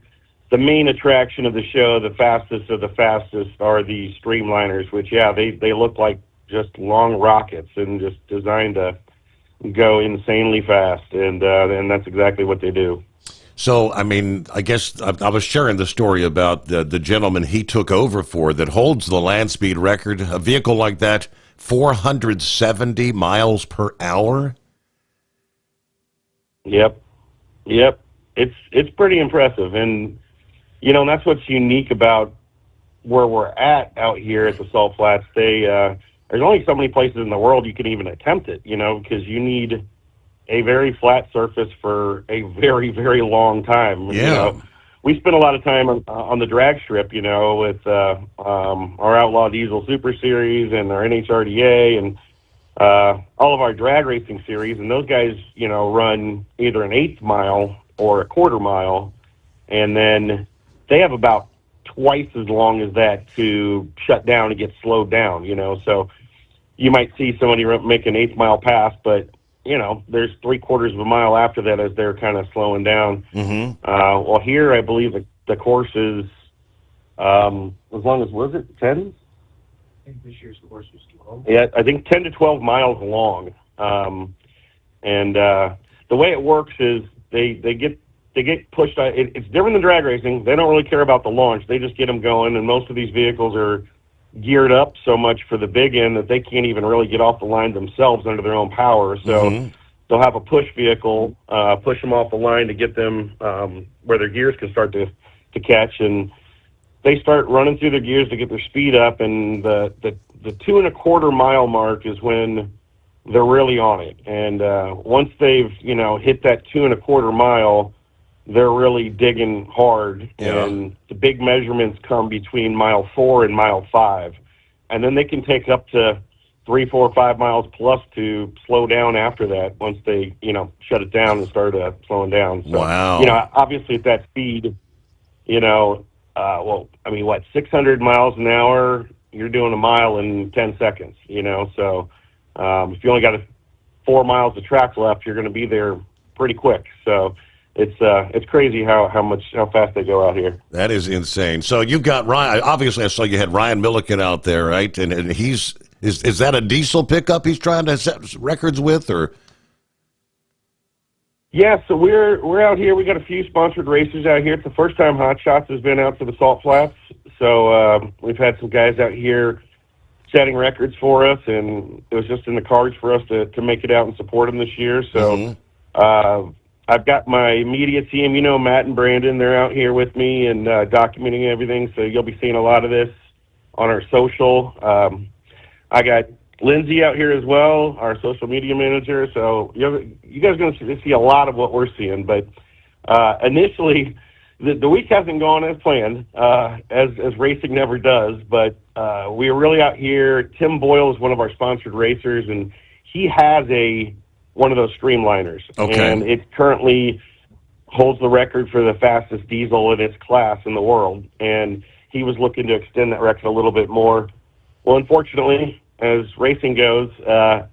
main attraction of the show, the fastest of the fastest, are the streamliners, which they look like just long rockets and just designed to go insanely fast, and that's exactly what they do. So, I mean, I guess I was sharing the story about the gentleman he took over for that holds the land speed record. A vehicle like that, 470 miles per hour? Yep. It's pretty impressive, and that's what's unique about where we're at out here at the Salt Flats. There's only so many places in the world you can even attempt it, because you need a very flat surface for a very, very long time. Yeah. We spent a lot of time on the drag strip, with our Outlaw Diesel Super Series and our NHRDA and all of our drag racing series. And those guys, run either an 1/8 mile or a 1/4 mile. And then they have about twice as long as that to shut down and get slowed down, So you might see somebody make an 1/8 mile pass, but there's 3/4 of a mile after that as they're kind of slowing down. Mm-hmm. Well, here I believe the course is as long as, was it 10? I think this year's course was 12. Yeah, I think 10 to 12 miles long. And the way it works is they get pushed. It's different than drag racing. They don't really care about the launch. They just get them going, and most of these vehicles are geared up so much for the big end that they can't even really get off the line themselves under their own power. So they'll have a push vehicle, push them off the line to get them where their gears can start to catch, and they start running through their gears to get their speed up. And the 2 1/4 mile mark is when they're really on it. And once they've hit that 2 1/4 mile, they're really digging hard, and the big measurements come between mile 4 and mile 5, and then they can take up to 3, 4, 5 miles plus to slow down after that once they shut it down and start slowing down. So, wow. Obviously at that speed, 600 miles an hour, you're doing a mile in 10 seconds. So if you only got 4 miles of track left, you're going to be there pretty quick. So it's crazy how fast they go out here. That is insane. So you've got Ryan. Obviously, I saw you had Ryan Milliken out there, right? And is that a diesel pickup he's trying to set records with, or? Yeah, so we're out here. We got a few sponsored racers out here. It's the first time Hot Shots has been out to the Salt Flats. So we've had some guys out here setting records for us, and it was just in the cards for us to make it out and support them this year. So I've got my media team, Matt and Brandon, they're out here with me and documenting everything. So you'll be seeing a lot of this on our social. I got Lindsay out here as well, our social media manager. So you guys are going to see a lot of what we're seeing. But initially, the week hasn't gone as planned, as racing never does. But we were really out here. Tim Boyle is one of our sponsored racers, and he has one of those streamliners. Okay. And it currently holds the record for the fastest diesel in its class in the world. And he was looking to extend that record a little bit more. Well, unfortunately, as racing goes,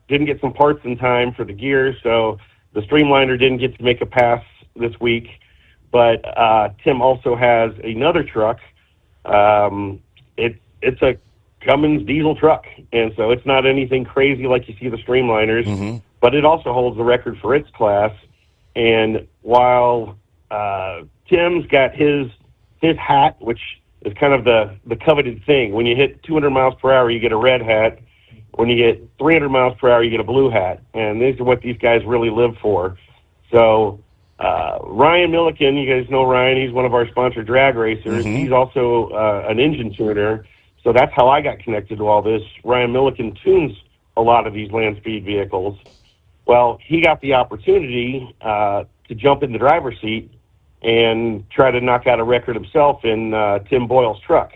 didn't get some parts in time for the gears, so the Streamliner didn't get to make a pass this week. But Tim also has another truck. It's a Cummins diesel truck, and so it's not anything crazy like you see the Streamliners, but it also holds the record for its class. And while Tim's got his hat, which is kind of the coveted thing. When you hit 200 miles per hour, you get a red hat. When you get 300 miles per hour, you get a blue hat. And these are what these guys really live for. So Ryan Milliken, you guys know Ryan, he's one of our sponsored drag racers. He's also an engine tuner. So that's how I got connected to all this. Ryan Milliken tunes a lot of these land speed vehicles. Well, he got the opportunity to jump in the driver's seat and try to knock out a record himself in Tim Boyle's truck.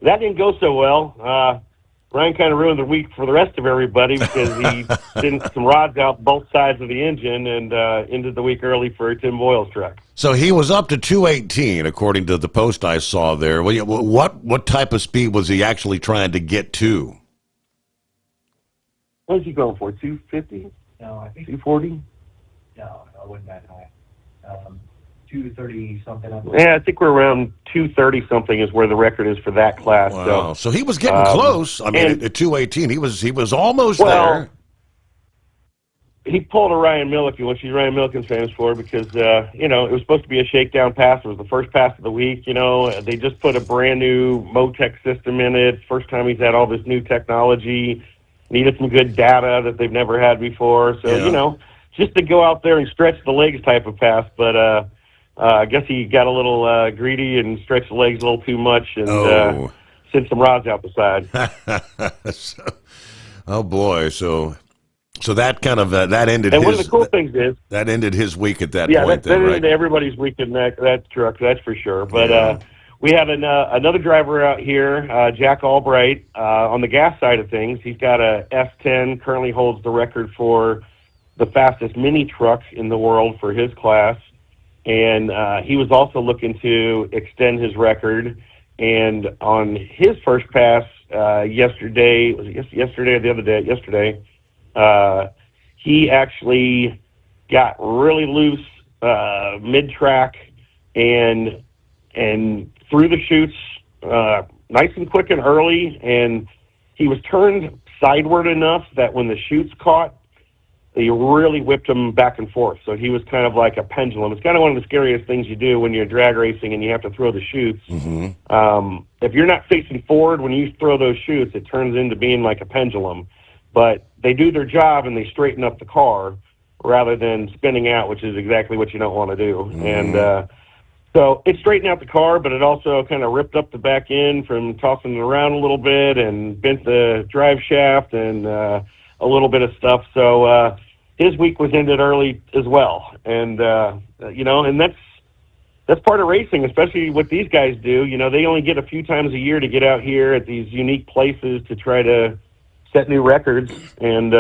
That didn't go so well. Ryan kind of ruined the week for the rest of everybody because he sent some rods out both sides of the engine and ended the week early for Tim Boyle's truck. So he was up to 218, according to the post I saw there. What type of speed was he actually trying to get to? What was he going for, 250? No, I think 240? No, I wasn't that high. 230 something. Yeah, I think we're around 230 something is where the record is for that class. Wow. So he was getting close. I mean, at 218, he was almost there. He pulled a Ryan Milliken, which Ryan Milliken's famous for, because it was supposed to be a shakedown pass. It was the first pass of the week. They just put a brand new Motec system in it. First time he's had all this new technology. Needed some good data that they've never had before. So just to go out there and stretch the legs type of pass, but I guess he got a little greedy and stretched the legs a little too much and sent some rods out the side. Oh boy! So that kind of that ended. And one of the cool things is that ended his week at that that point. Then, right? ended everybody's week in that truck. That's for sure. But we have another driver out here, Jack Albright, on the gas side of things. He's got a S10. Currently holds the record for the fastest mini truck in the world for his class. And he was also looking to extend his record. And on his first pass yesterday, was it yesterday or the other day? Yesterday, he actually got really loose mid-track and through the chutes nice and quick and early. And he was turned sideward enough that when the chutes caught, he really whipped him back and forth. So he was kind of like a pendulum. It's kind of one of the scariest things you do when you're drag racing and you have to throw the chutes. If you're not facing forward when you throw those chutes, it turns into being like a pendulum. But they do their job and they straighten up the car rather than spinning out, which is exactly what you don't want to do. And so it straightened out the car, but it also kind of ripped up the back end from tossing it around a little bit and bent the drive shaft and a little bit of stuff. So his week was ended early as well. And, and that's part of racing, especially what these guys do. They only get a few times a year to get out here at these unique places to try to set new records. And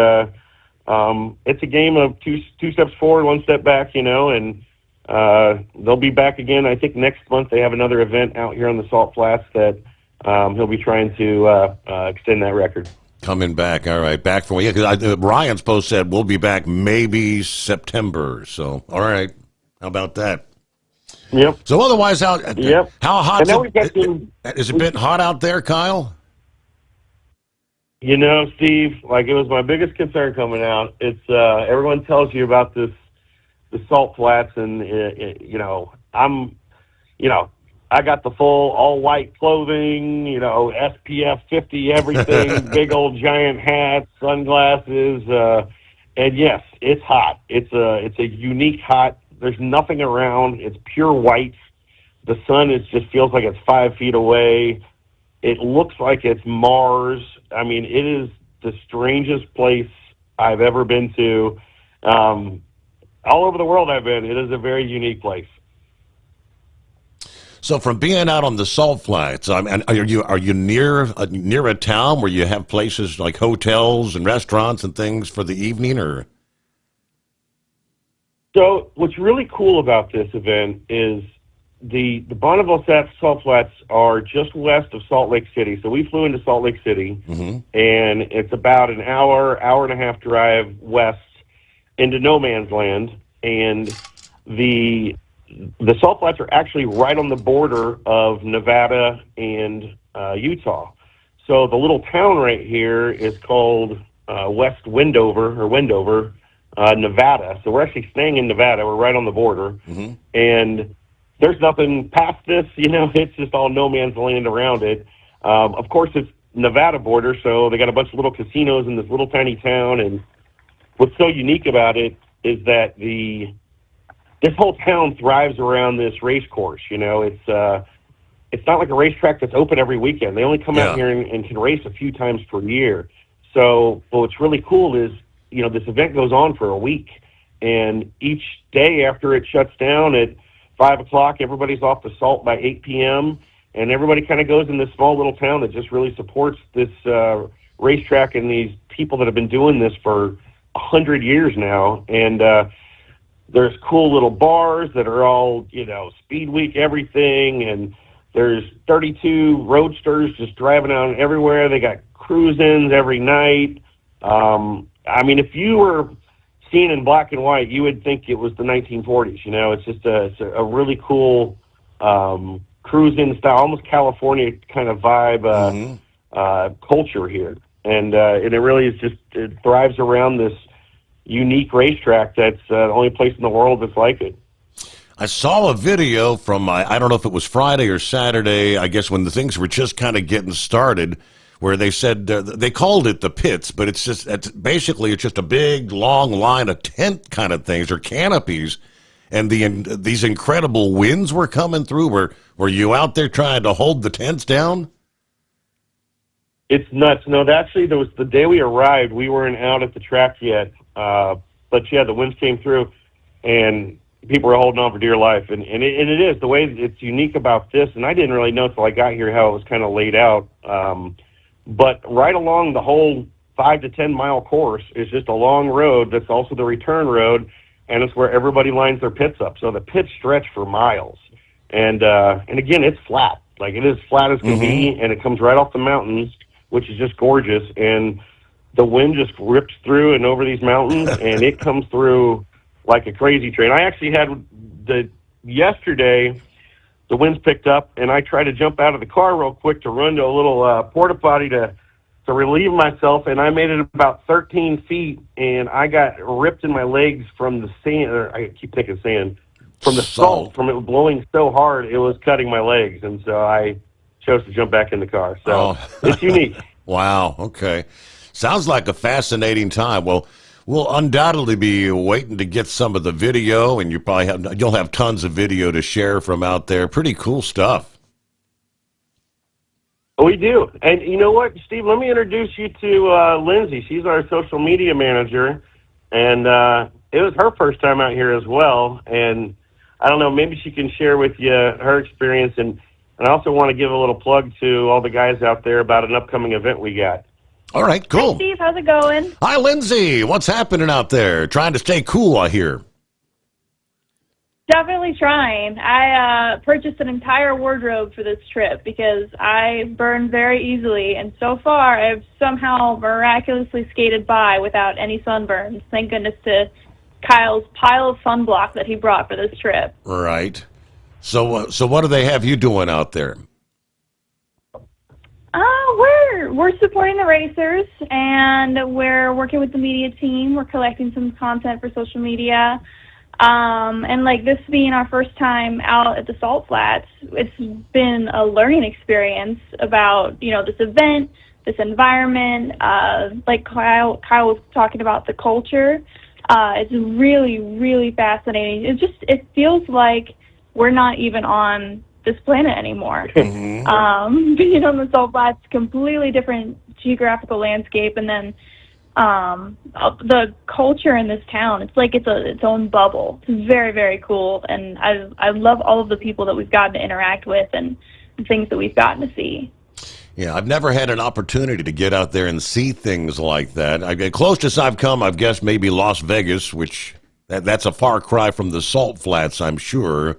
it's a game of two steps forward, one step back, and they'll be back again. I think next month they have another event out here on the Salt Flats that he'll be trying to extend that record. Coming back, all right, back from because Ryan's post said we'll be back maybe September. So, all right, how about that? Yep. So otherwise, how hot is it been hot out there, Kyle? Steve, it was my biggest concern coming out. It's everyone tells you about the Salt Flats, and I got the full all-white clothing, SPF 50 everything, big old giant hats, sunglasses, and yes, it's hot. It's a unique hot. There's nothing around. It's pure white. The sun just feels like it's 5 feet away. It looks like it's Mars. I mean, it is the strangest place I've ever been to. All over the world I've been. It is a very unique place. So from being out on the Salt Flats, are you near a town where you have places like hotels and restaurants and things for the evening, or? So what's really cool about this event is the Bonneville Salt Flats are just west of Salt Lake City. So we flew into Salt Lake City, and it's about an hour and a half drive west into no man's land. And the Salt Flats are actually right on the border of Nevada and Utah. So the little town right here is called West Wendover, Nevada. So we're actually staying in Nevada. We're right on the border. And there's nothing past this, it's just all no man's land around it. Of course, it's Nevada border, so they got a bunch of little casinos in this little tiny town. And what's so unique about it is that this whole town thrives around this race course. It's not like a racetrack that's open every weekend. They only come out here and can race a few times per year. So what's really cool is, this event goes on for a week, and each day after it shuts down at 5 o'clock, everybody's off the salt by 8 p.m., and everybody kind of goes in this small little town that just really supports this racetrack and these people that have been doing this for 100 years now. And there's cool little bars that are all, Speed Week everything, and there's 32 roadsters just driving out everywhere. They got cruise-ins every night. If you were seen in black and white, you would think it was the 1940s. It's just a really cool cruise-in style, almost California kind of vibe culture here. And it really is it thrives around this unique racetrack that's the only place in the world that's like it. I saw a video from, I don't know if it was Friday or Saturday, I guess when the things were just kind of getting started, where they said, they called it the pits, but it's just a big, long line of tent kind of things, or canopies, and these incredible winds were coming through. Were you out there trying to hold the tents down? It's nuts. No, actually, there was the day we arrived, we weren't out at the track yet, but yeah, the winds came through, and people were holding on for dear life. And it is, the way it's unique about this, and I didn't really know until I got here how it was kind of laid out, but right along the whole 5 to 10 mile course is just a long road that's also the return road, and it's where everybody lines their pits up. So the pits stretch for miles. And again, it's flat. Like, it is flat as can be, and it comes right off the mountains, which is just gorgeous. And the wind just rips through and over these mountains, and it comes through like a crazy train. I actually had yesterday, the winds picked up, and I tried to jump out of the car real quick to run to a little porta potty to relieve myself, and I made it about 13 feet, and I got ripped in my legs from the sand, or I keep thinking sand, from the salt, from it blowing so hard, it was cutting my legs, and so I chose to jump back in the car. So it's unique. Wow, okay. Sounds like a fascinating time. Well, we'll undoubtedly be waiting to get some of the video, and you'll have tons of video to share from out there. Pretty cool stuff. We do. And you know what, Steve, let me introduce you to Lindsay. She's our social media manager, and it was her first time out here as well. And I don't know, maybe she can share with you her experience. And I also want to give a little plug to all the guys out there about an upcoming event we got. All right, cool. Hi, Steve. How's it going? Hi, Lindsay. What's happening out there? Trying to stay cool, I hear. Definitely trying. I purchased an entire wardrobe for this trip because I burn very easily, and so far I've somehow miraculously skated by without any sunburns. Thank goodness to Kyle's pile of sunblock that he brought for this trip. Right. So what do they have you doing out there? We're supporting the racers, and we're working with the media team. We're collecting some content for social media. And like this being our first time out at the Salt Flats, it's been a learning experience about, this event, this environment. Like Kyle was talking about the culture. It's really, really fascinating. It feels like we're not even on this planet anymore. Being on the Salt Flats, completely different geographical landscape, and then the culture in this town, it's like it's its own bubble. It's very, very cool, and I love all of the people that we've gotten to interact with and the things that we've gotten to see. Yeah, I've never had an opportunity to get out there and see things like that. Closest I've come, I've guessed maybe Las Vegas, which that's a far cry from the Salt Flats, I'm sure.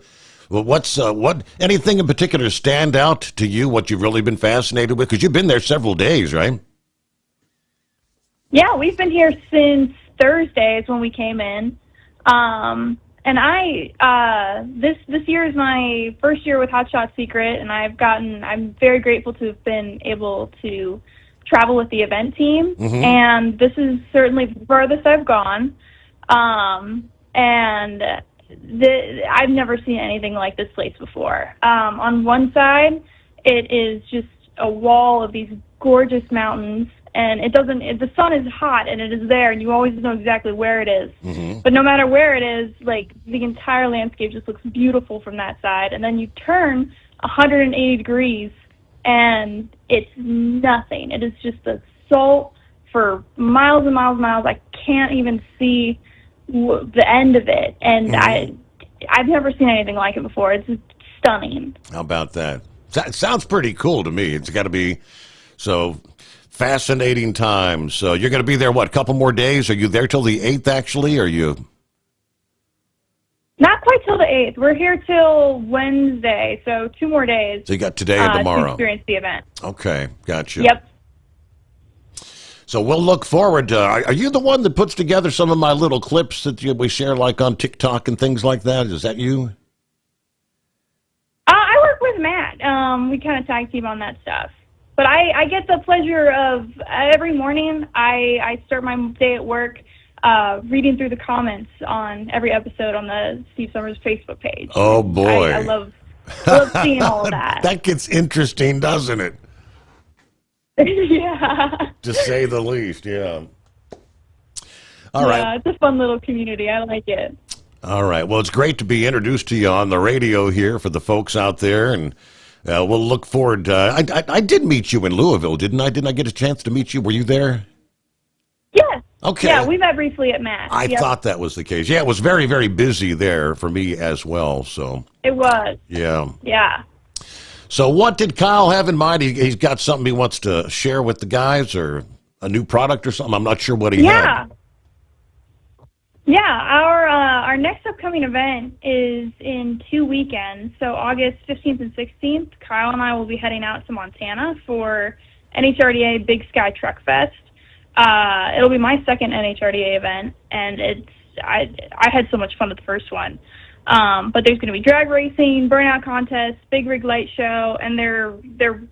Well, what anything in particular stand out to you? What you've really been fascinated with? Because you've been there several days, right? Yeah, we've been here since Thursday is when we came in. And this year is my first year with Hot Shot Secret, and I'm very grateful to have been able to travel with the event team. And this is certainly the furthest I've gone. And I've never seen anything like this place before. On one side, it is just a wall of these gorgeous mountains, and the sun is hot, and it is there, and you always know exactly where it is. But no matter where it is, like, the entire landscape just looks beautiful from that side. And then you turn 180 degrees, and it's nothing. It is just a salt for miles and miles and miles. I can't even see the end of it, and I've never seen anything like it before. It's just stunning. How about that? Sounds pretty cool to me. It's got to be so fascinating time. So you're going to be there, what, a couple more days? Are you there till the 8th, actually? Are you? Not quite till the 8th. We're here till Wednesday, so 2 more days. So you got today and tomorrow. To experience the event. Okay, gotcha. Yep. So we'll look forward to, are you the one that puts together some of my little clips that we share, like on TikTok and things like that? Is that you? I work with Matt. We kind of tag team on that stuff. But I get the pleasure of, every morning, I start my day at work reading through the comments on every episode on the Steve Sommers Facebook page. Oh, boy. I love seeing all of that. That gets interesting, doesn't it? Yeah. To say the least, yeah. All right. Yeah, it's a fun little community. I like it. All right. Well, it's great to be introduced to you on the radio here for the folks out there, and we'll look forward. I did meet you in Louisville, didn't I? Didn't I get a chance to meet you? Were you there? Yeah. Okay. Yeah, we met briefly at Matt. I Yep. thought that was the case. Yeah, it was very, very busy there for me as well. So. It was. Yeah. Yeah. So what did Kyle have in mind? He's got something he wants to share with the guys, or a new product or something? I'm not sure what he had. Yeah, our next upcoming event is in 2 weekends. So August 15th and 16th, Kyle and I will be heading out to Montana for NHRDA Big Sky Truck Fest. It'll be my second NHRDA event, and I had so much fun at the first one. But there's going to be drag racing, burnout contests, big rig light show, and they're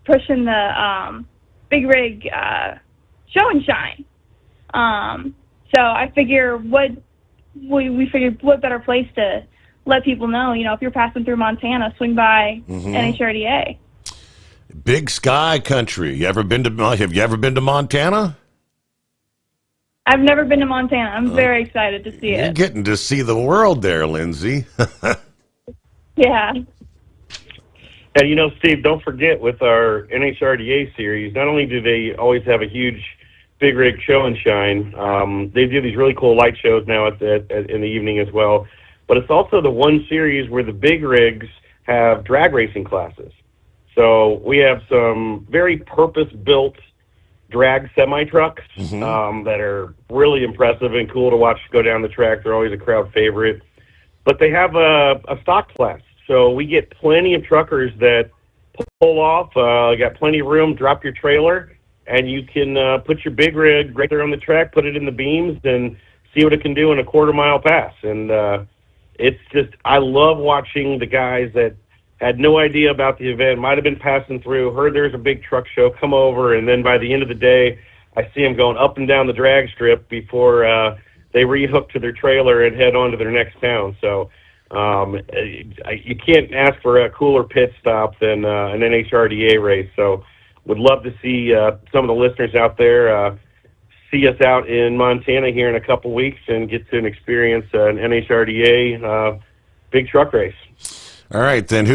pushing the big rig show and shine. So I figure we figured what better place to let people know, if you're passing through Montana, swing by NHRDA. Big Sky Country. Have you ever been to Montana? I've never been to Montana. I'm very excited to see You're it. getting to see the world there, Lindsay. Yeah. And Steve, don't forget, with our NHRDA series, not only do they always have a huge big rig show and shine, they do these really cool light shows now in the evening as well. But it's also the one series where the big rigs have drag racing classes. So we have some very purpose-built drag semi-trucks that are really impressive and cool to watch go down the track. They're always a crowd favorite. But they have a stock class. So we get plenty of truckers that pull off, got plenty of room, drop your trailer, and you can put your big rig right there on the track, put it in the beams, and see what it can do in a quarter-mile pass. And it's just, I love watching the guys that had no idea about the event, might have been passing through, heard there's a big truck show, come over, and then by the end of the day, I see them going up and down the drag strip before they rehook to their trailer and head on to their next town. So you can't ask for a cooler pit stop than an NHRDA race. So would love to see some of the listeners out there see us out in Montana here in a couple weeks and get to experience an NHRDA big truck race. All right, then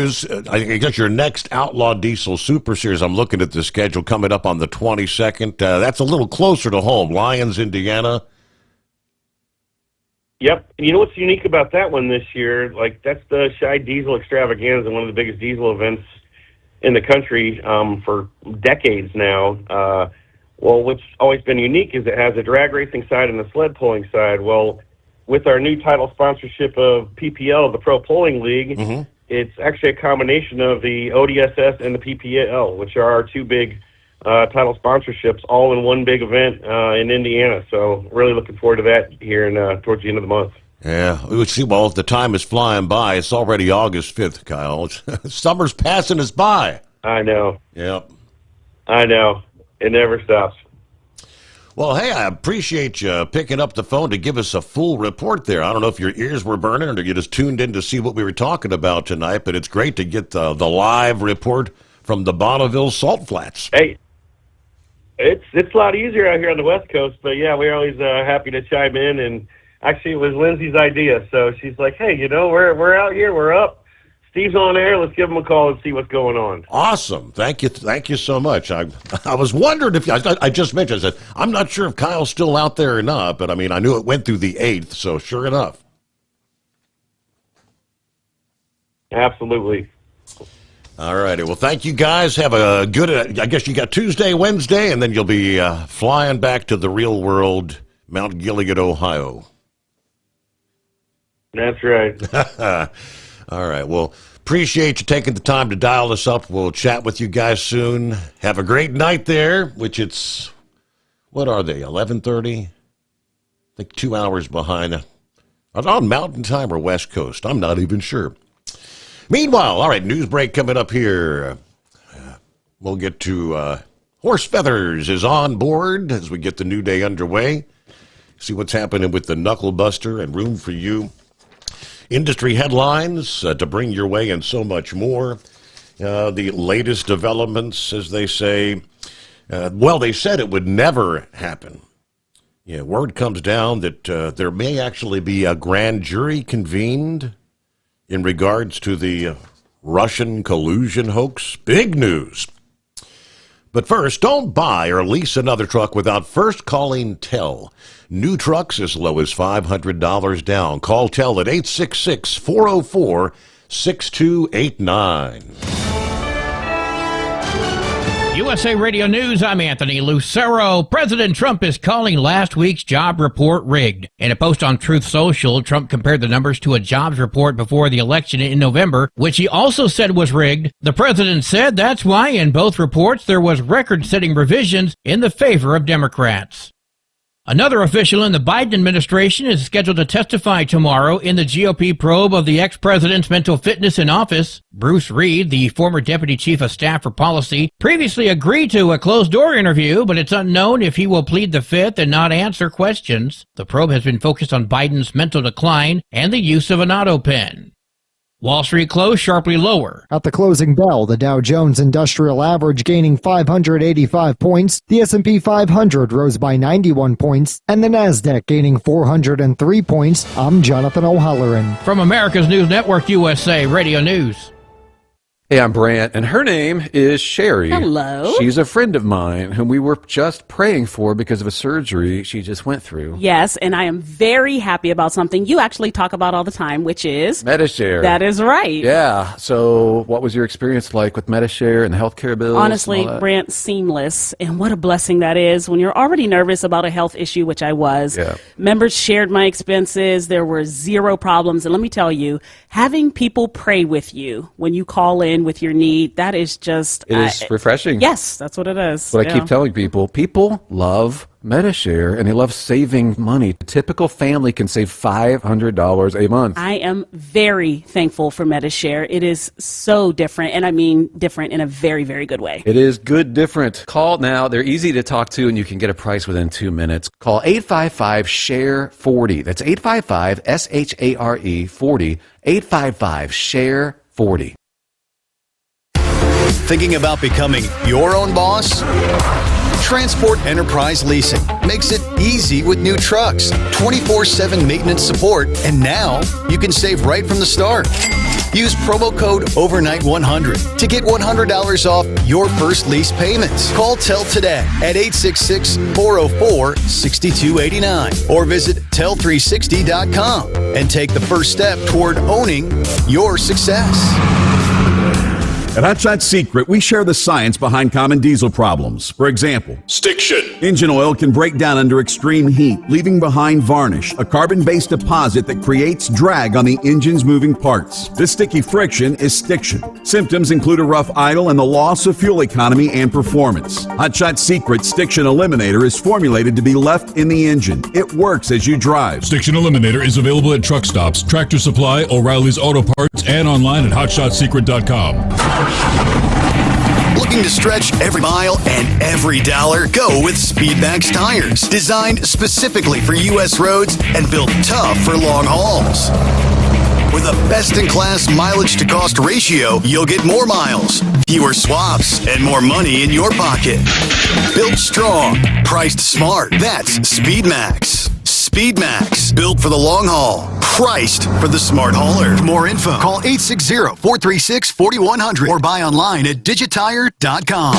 I guess your next Outlaw Diesel Super Series, I'm looking at the schedule coming up on the 22nd. That's a little closer to home, Lyons, Indiana. Yep. And you know what's unique about that one this year? Like, that's the Shy Diesel Extravaganza, one of the biggest diesel events in the country for decades now. Well, what's always been unique is it has a drag racing side and a sled pulling side. Well, with our new title sponsorship of PPL, the Pro Polling League, it's actually a combination of the ODSS and the PPL, which are our two big title sponsorships, all in one big event in Indiana. So really looking forward to that here towards the end of the month. Yeah, well, the time is flying by. It's already August 5th, Kyle. Summer's passing us by. I know. Yep. I know. It never stops. Well, hey, I appreciate you picking up the phone to give us a full report there. I don't know if your ears were burning or you just tuned in to see what we were talking about tonight, but it's great to get the live report from the Bonneville Salt Flats. Hey, it's a lot easier out here on the West Coast, but yeah, we're always happy to chime in. And actually, it was Lindsay's idea, so she's like, "Hey, we're out here, we're up. Steve's on air. Let's give him a call and see what's going on." Awesome, thank you so much. I was wondering if I just mentioned, I said I'm not sure if Kyle's still out there or not, but I mean I knew it went through the 8th, so sure enough. Absolutely. All righty. Well, thank you guys. Have a good, I guess you got Tuesday, Wednesday, and then you'll be flying back to the real world, Mount Gilead, Ohio. That's right. All right. Well, appreciate you taking the time to dial us up. We'll chat with you guys soon. Have a great night there, which it's, what are they, 11:30? I think 2 hours behind. On Mountain Time or West Coast? I'm not even sure. Meanwhile, all right, news break coming up here. We'll get to Horse Feathers is on board as we get the new day underway. See what's happening with the Knuckle Buster and Room for You. Industry headlines to bring your way and so much more. The latest developments, as they say. They said it would never happen. Yeah, word comes down that there may actually be a grand jury convened in regards to the Russian collusion hoax. Big news. But first, don't buy or lease another truck without first calling TEL. New trucks as low as $500 down. Call TEL at 866-404-6289. USA Radio News, I'm Anthony Lucero. President Trump is calling last week's job report rigged. In a post on Truth Social, Trump compared the numbers to a jobs report before the election in November, which he also said was rigged. The president said that's why in both reports there was record-setting revisions in the favor of Democrats. Another official in the Biden administration is scheduled to testify tomorrow in the GOP probe of the ex-president's mental fitness in office. Bruce Reed, the former deputy chief of staff for policy, previously agreed to a closed-door interview, but it's unknown if he will plead the fifth and not answer questions. The probe has been focused on Biden's mental decline and the use of an auto pen. Wall Street closed sharply lower. At the closing bell, the Dow Jones Industrial Average gaining 585 points, the S&P 500 rose by 91 points, and the Nasdaq gaining 403 points. I'm Jonathan O'Halloran. From America's News Network, USA Radio News. Hey, I'm Brant, and her name is Sherry. Hello. She's a friend of mine whom we were just praying for because of a surgery she just went through. Yes, and I am very happy about something you actually talk about all the time, which is Medishare. That is right. Yeah. So what was your experience like with Medishare and the healthcare bills? Honestly, Brant, seamless. And what a blessing that is when you're already nervous about a health issue, which I was. Yeah. Members shared my expenses. There were zero problems. And let me tell you, having people pray with you when you call in with your need, that is just... It is refreshing. Yes, that's what it is. But I keep telling people love Medishare, and they love saving money. A typical family can save $500 a month. I am very thankful for Medishare. It is so different, and I mean different in a very, very good way. It is good different. Call now. They're easy to talk to, and you can get a price within 2 minutes. Call 855-SHARE-40. That's 855-SHARE 40. 855-SHARE-40. Thinking about becoming your own boss? Transport Enterprise Leasing makes it easy with new trucks, 24/7 maintenance support, and now you can save right from the start. Use promo code OVERNIGHT100 to get $100 off your first lease payments. Call TEL today at 866-404-6289 or visit tel360.com and take the first step toward owning your success. At Hot Shot Secret, we share the science behind common diesel problems. For example, stiction. Engine oil can break down under extreme heat, leaving behind varnish, a carbon-based deposit that creates drag on the engine's moving parts. This sticky friction is stiction. Symptoms include a rough idle and the loss of fuel economy and performance. Hot Shot Secret Stiction Eliminator is formulated to be left in the engine. It works as you drive. Stiction Eliminator is available at truck stops, Tractor Supply, O'Reilly's Auto Parts, and online at hotshotsecret.com. Looking to stretch every mile and every dollar? Go with Speedmax tires. Designed specifically for U.S. roads and built tough for long hauls. With a best-in-class mileage-to-cost ratio, you'll get more miles, fewer swaps, and more money in your pocket. Built strong, priced smart. That's Speedmax. Speedmax, built for the long haul, priced for the smart hauler. For more info, call 860-436-4100 or buy online at digitire.com.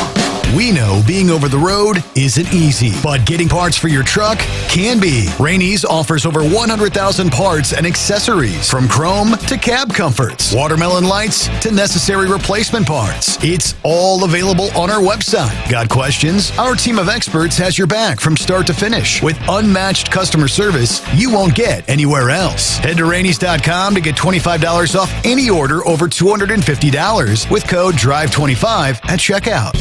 We know being over the road isn't easy, but getting parts for your truck can be. Rainey's offers over 100,000 parts and accessories, from chrome to cab comforts, watermelon lights to necessary replacement parts. It's all available on our website. Got questions? Our team of experts has your back from start to finish with unmatched customer service you won't get anywhere else. Head to Rainey's.com to get $25 off any order over $250 with code DRIVE25 at checkout.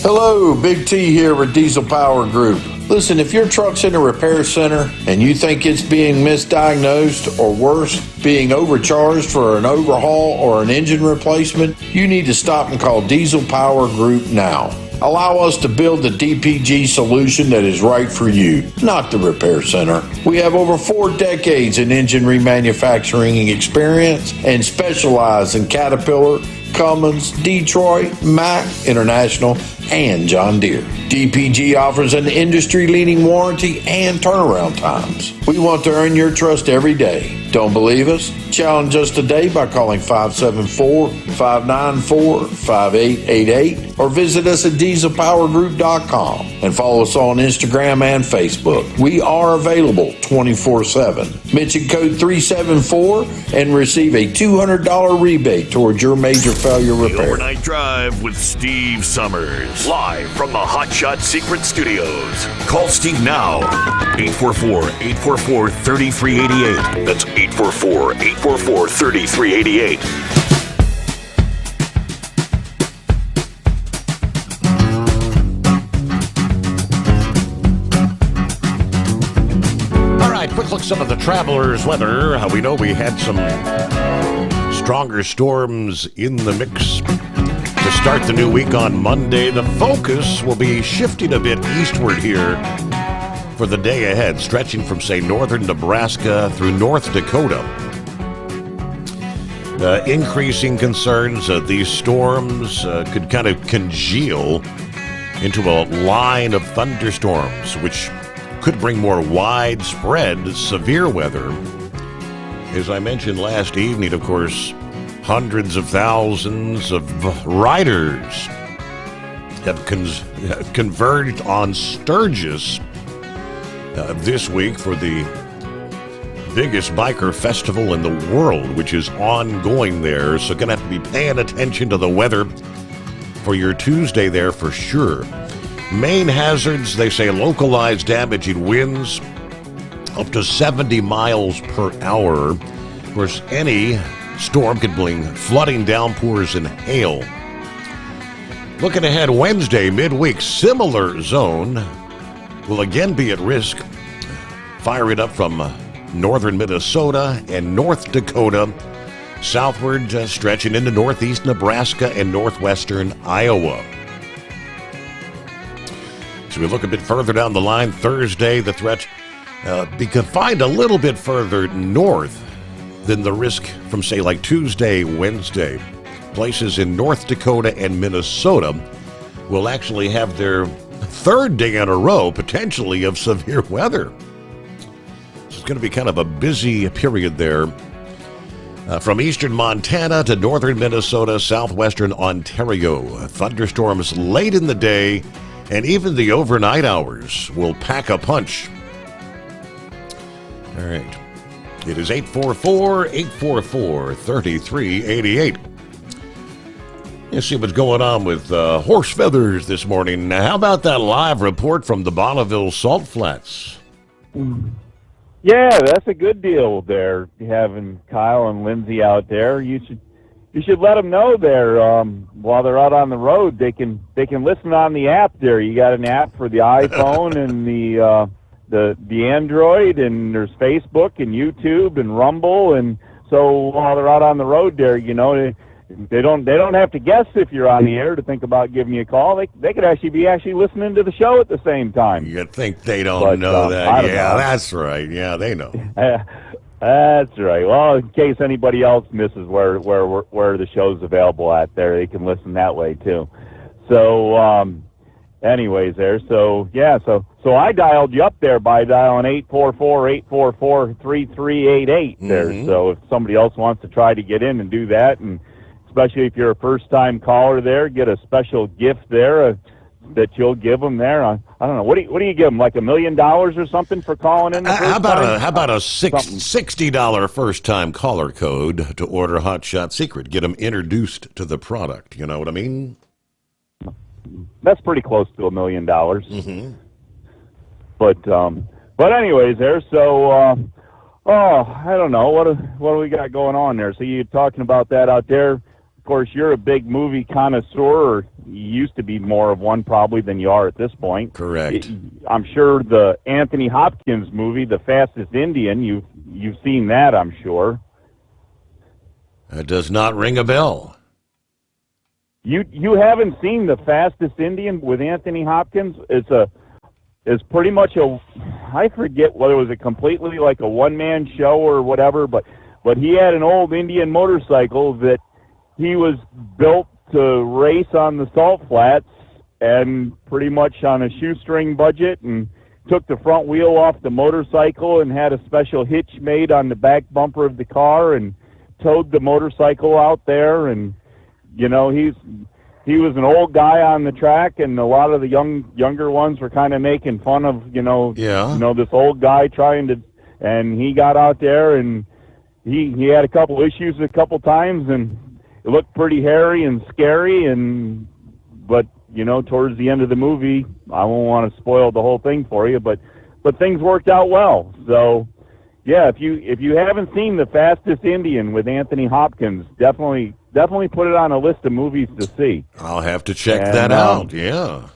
Hello, Big T here with Diesel Power Group. Listen, if your truck's in a repair center and you think it's being misdiagnosed or worse, being overcharged for an overhaul or an engine replacement, you need to stop and call Diesel Power Group now. Allow us to build the DPG solution that is right for you, not the repair center. We have over 4 decades in engine remanufacturing experience and specialize in Caterpillar, Cummins, Detroit, Mack, International, and John Deere. DPG offers an industry-leading warranty and turnaround times. We want to earn your trust every day. Don't believe us? Challenge us today by calling 574-594-5888 or visit us at dieselpowergroup.com and follow us on Instagram and Facebook. We are available 24/7. Mention code 374 and receive a $200 rebate towards your major failure repair. The Overnight Drive with Steve Sommers, live from the Hot Shot Secret Studios. Call Steve now, 844-844-3388. That's 844-844-3388. All right, quick look at some of the travelers' weather. We know we had some stronger storms in the mix to start the new week on Monday. The focus will be shifting a bit eastward here for the day ahead, stretching from, say, northern Nebraska through North Dakota. Increasing concerns these storms could kind of congeal into a line of thunderstorms, which could bring more widespread severe weather. As I mentioned last evening, of course, hundreds of thousands of riders have converged on Sturgis this week for the biggest biker festival in the world, which is ongoing there. So going to have to be paying attention to the weather for your Tuesday there for sure. Main hazards, they say localized damaging winds up to 70 miles per hour. Of course, any storm could bring flooding, downpours, and hail. Looking ahead, Wednesday, midweek, similar zone will again be at risk. Fire it up from northern Minnesota and North Dakota, southward stretching into northeast Nebraska and northwestern Iowa. So we look a bit further down the line, Thursday, the threat be confined a little bit further north than the risk from, say, like Tuesday, Wednesday. Places in North Dakota and Minnesota will actually have their third day in a row, potentially, of severe weather. So it's going to be kind of a busy period there. From eastern Montana to northern Minnesota, southwestern Ontario. Thunderstorms late in the day, and even the overnight hours will pack a punch. All right. It is 844-844-3388. Let's see what's going on with horse feathers this morning. Now, how about that live report from the Bonneville Salt Flats? Yeah, that's a good deal there, having Kyle and Lindsay out there. You should let them know there while they're out on the road. They can listen on the app there. You got an app for the iPhone and the Android, and there's Facebook and YouTube and Rumble, and so while they're out on the road there, you know, they don't have to guess if you're on the air to think about giving you a call. They could actually be listening to the show at the same time. You think they don't know that? Yeah, that's right. Yeah, they know. That's right. Well, in case anybody else misses where the show's available at there, they can listen that way too. So, anyways, there. So yeah. So I dialed you up there by dialing 844-844-3388 there. So if somebody else wants to try to get in and do that, and especially if you're a first-time caller there, get a special gift there that you'll give them there. I don't know. What do you give them? Like $1 million or something for calling in the first time? How about a $60 first-time caller code to order Hot Shot Secret? Get them introduced to the product. You know what I mean? That's pretty close to $1 million. Mm-hmm. But anyways, there. So I don't know what do we got going on there. So you're talking about that out there. Of course, you're a big movie connoisseur, or you used to be more of one probably than you are at this point. Correct. I'm sure the Anthony Hopkins movie, The Fastest Indian, you've seen that, I'm sure. That does not ring a bell. You haven't seen The Fastest Indian with Anthony Hopkins? It's pretty much I forget whether it was completely like a one-man show or whatever, but he had an old Indian motorcycle that he was built to race on the salt flats, and pretty much on a shoestring budget, and took the front wheel off the motorcycle and had a special hitch made on the back bumper of the car and towed the motorcycle out there. And you know, he was an old guy on the track, and a lot of the younger ones were kind of making fun of this old guy and he got out there, and he had a couple issues a couple times, and it looked pretty hairy and scary, but you know, towards the end of the movie, I won't want to spoil the whole thing for you, but things worked out well. So yeah, if you haven't seen The Fastest Indian with Anthony Hopkins, definitely put it on a list of movies to see. I'll have to check that out. Yeah.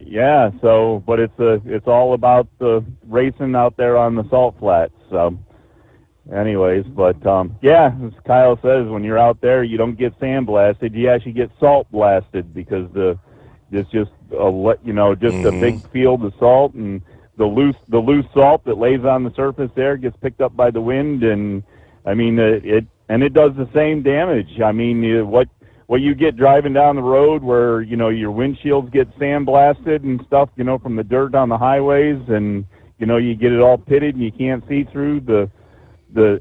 Yeah. So, but it's all about the racing out there on the salt flats. So, anyways, but yeah, as Kyle says, when you're out there, you don't get sandblasted. You actually get salt blasted, because it's just a big field of salt, and the loose salt that lays on the surface there gets picked up by the wind, and I mean it does the same damage. I mean, what you get driving down the road, where you know your windshields get sandblasted and stuff, you know, from the dirt on the highways, and you know you get it all pitted and you can't see through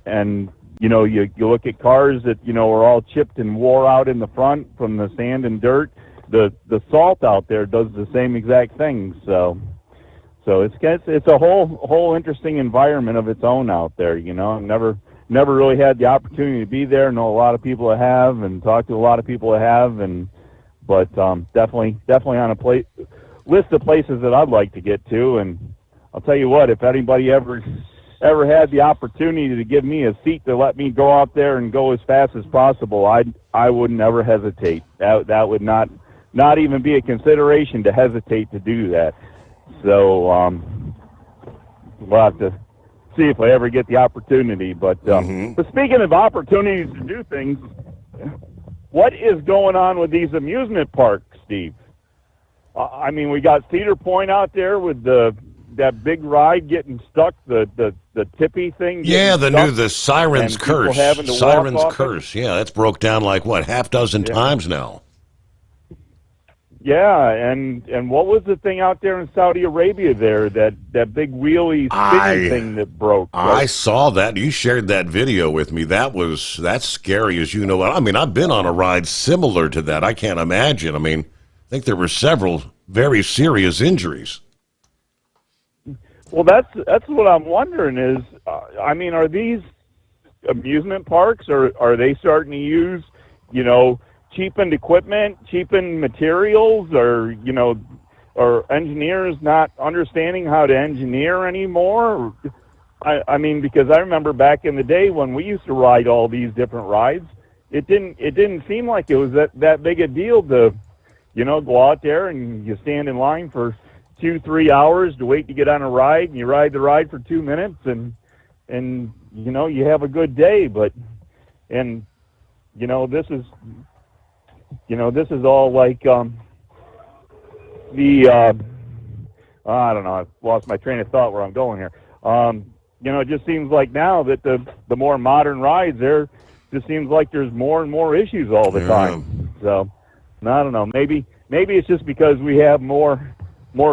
and you know you look at cars that you know are all chipped and wore out in the front from the sand and dirt. The salt out there does the same exact thing. So it's a whole interesting environment of its own out there. You know, I've never really had the opportunity to be there. Know a lot of people that have, and talk to a lot of people that have, but definitely on a list of places that I'd like to get to. And I'll tell you what, if anybody ever had the opportunity to give me a seat to let me go out there and go as fast as possible, I would never hesitate. That would not even be a consideration to hesitate to do that. So we'll have to see if I ever get the opportunity. But but speaking of opportunities to do things, what is going on with these amusement parks, Steve? I mean, we got Cedar Point out there with that big ride getting stuck, the tippy thing. Yeah, the Siren's Curse. Siren's Curse. Yeah, that's broke down like half dozen times now. Yeah, and what was the thing out there in Saudi Arabia there, that big wheelie spinning thing that broke? I saw that. You shared that video with me. That's scary as you know. I mean, I've been on a ride similar to that. I can't imagine. I mean, I think there were several very serious injuries. Well, that's what I'm wondering is, I mean, are these amusement parks, or are they starting to use, you know, cheapened equipment, cheapened materials, or or engineers not understanding how to engineer anymore? I mean, because I remember back in the day when we used to ride all these different rides, it didn't seem like it was that big a deal to, go out there and you stand in line for 2-3 hours to wait to get on a ride, and you ride the ride for 2 minutes, and you have a good day. But this is all like I don't know, I've lost my train of thought where I'm going here. It just seems like now that the more modern rides, there just seems like there's more and more issues all the time. So I don't know, maybe it's just because we have more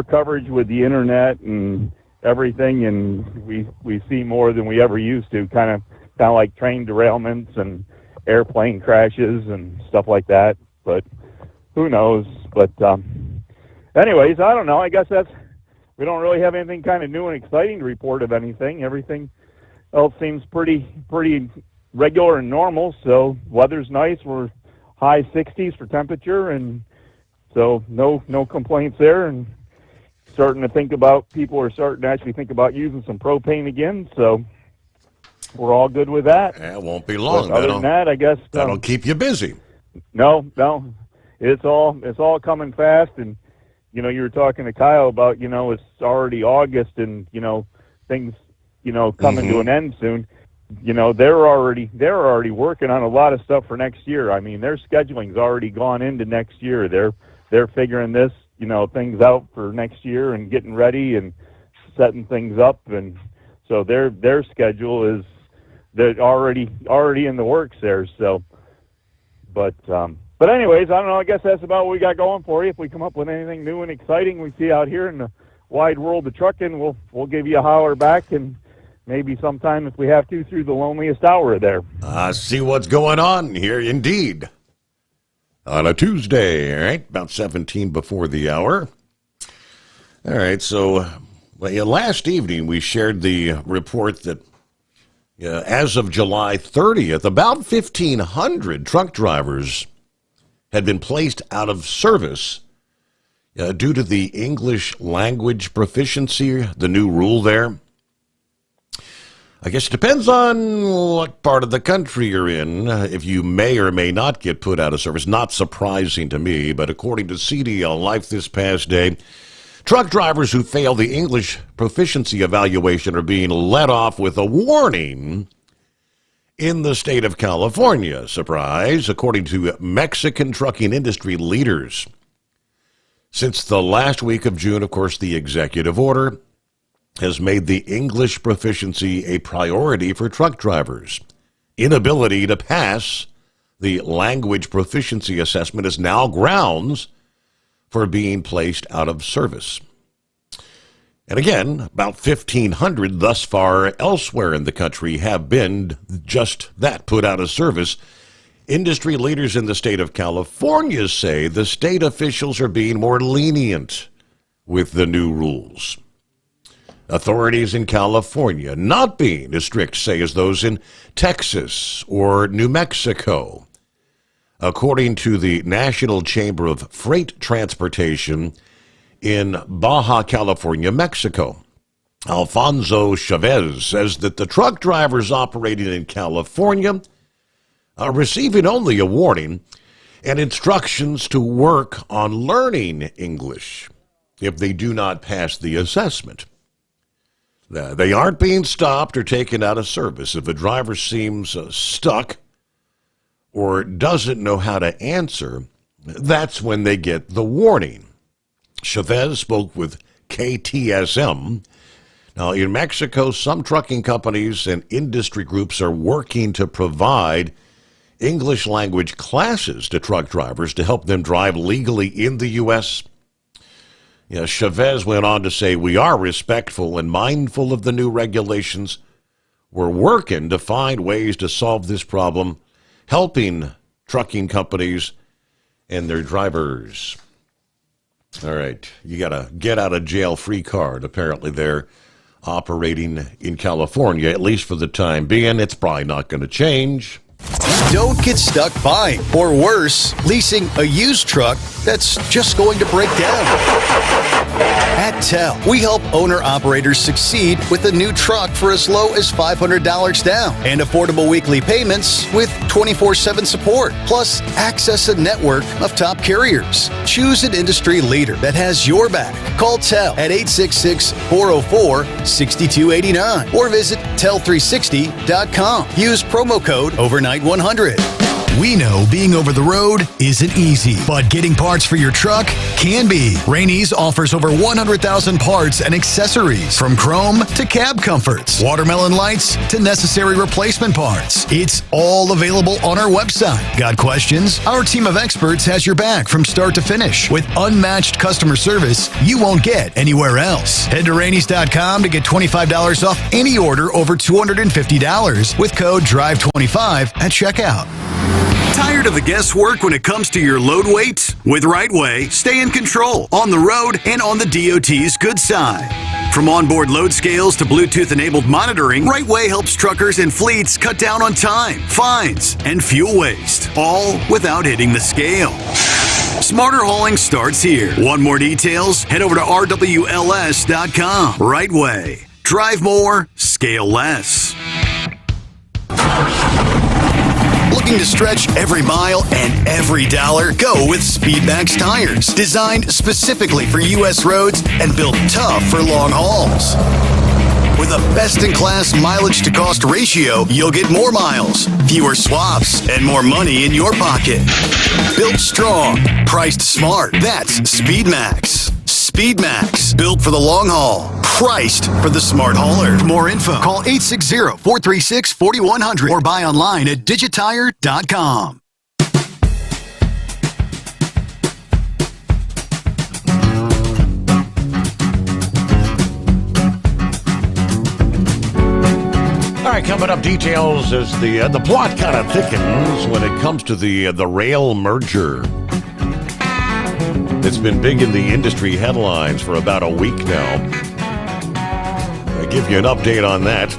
coverage with the internet and everything, and we see more than we ever used to, kind of like train derailments and airplane crashes and stuff like that. But who knows? But anyways, I don't know. I guess we don't really have anything kind of new and exciting to report of anything. Everything else seems pretty regular and normal. So weather's nice. We're high 60s for temperature, and so no complaints there. And people are starting to actually think about using some propane again. So we're all good with that. It won't be long. But other than that, I guess that'll keep you busy. No, it's all coming fast. And you were talking to Kyle about it's already August, and things coming to an end soon. They're already working on a lot of stuff for next year. I mean, their scheduling's already gone into next year. They're figuring this things out for next year and getting ready and setting things up, and so their schedule is they're already in the works there. So, but anyways, I don't know. I guess that's about what we got going for you. If we come up with anything new and exciting we see out here in the wide world of trucking, we'll give you a holler back, and maybe sometime if we have to through the loneliest hour there. See what's going on here, indeed. On a Tuesday, all right, about 17 before the hour. All right, so last evening we shared the report that as of July 30th, about 1,500 truck drivers had been placed out of service due to the English language proficiency, the new rule there. I guess it depends on what part of the country you're in, if you may or may not get put out of service. Not surprising to me, but according to CDL Life this past day, truck drivers who fail the English proficiency evaluation are being let off with a warning in the state of California. Surprise, according to Mexican trucking industry leaders. Since the last week of June, of course, the executive order has made the English proficiency a priority for truck drivers. Inability to pass the language proficiency assessment is now grounds for being placed out of service. And again, about 1,500 thus far elsewhere in the country have been just that, put out of service. Industry leaders in the state of California say the state officials are being more lenient with the new rules. Authorities in California not being as strict, say, as those in Texas or New Mexico. According to the National Chamber of Freight Transportation in Baja California, Mexico, Alfonso Chavez says that the truck drivers operating in California are receiving only a warning and instructions to work on learning English if they do not pass the assessment. They aren't being stopped or taken out of service. If a driver seems stuck or doesn't know how to answer, that's when they get the warning. Chavez spoke with KTSM. Now, in Mexico, some trucking companies and industry groups are working to provide English language classes to truck drivers to help them drive legally in the U.S. Chavez went on to say, we are respectful and mindful of the new regulations. We're working to find ways to solve this problem, helping trucking companies and their drivers. All right, you got a get-out-of-jail-free card, apparently they're operating in California, at least for the time being. It's probably not going to change. Don't get stuck buying, or worse, leasing a used truck that's just going to break down. At TEL, we help owner-operators succeed with a new truck for as low as $500 down and affordable weekly payments with 24/7 support, plus access a network of top carriers. Choose an industry leader that has your back. Call TEL at 866-404-6289 or visit tel360.com. Use promo code overnight100. We know being over the road isn't easy, but getting parts for your truck can be. Rainey's offers over 100,000 parts and accessories, from chrome to cab comforts, watermelon lights to necessary replacement parts. It's all available on our website. Got questions? Our team of experts has your back from start to finish with unmatched customer service you won't get anywhere else. Head to Rainey's.com to get $25 off any order over $250 with code DRIVE25 at checkout. Tired of the guesswork when it comes to your load weight? With RightWay, stay in control on the road and on the DOT's good side. From onboard load scales to Bluetooth-enabled monitoring, RightWay helps truckers and fleets cut down on time, fines, and fuel waste, all without hitting the scale. Smarter hauling starts here. Want more details? Head over to rwls.com. RightWay. Drive more, scale less. Looking to stretch every mile and every dollar? Go with Speedmax tires. Designed specifically for U.S. roads and built tough for long hauls. With a best-in-class mileage-to-cost ratio, you'll get more miles, fewer swaps, and more money in your pocket. Built strong, priced smart. That's Speedmax. Speedmax, built for the long haul, priced for the smart hauler. For more info, call 860-436-4100 or buy online at digitire.com. All right, coming up, details as the plot kind of thickens when it comes to the rail merger. It's been big in the industry headlines for about a week now. I'll give you an update on that.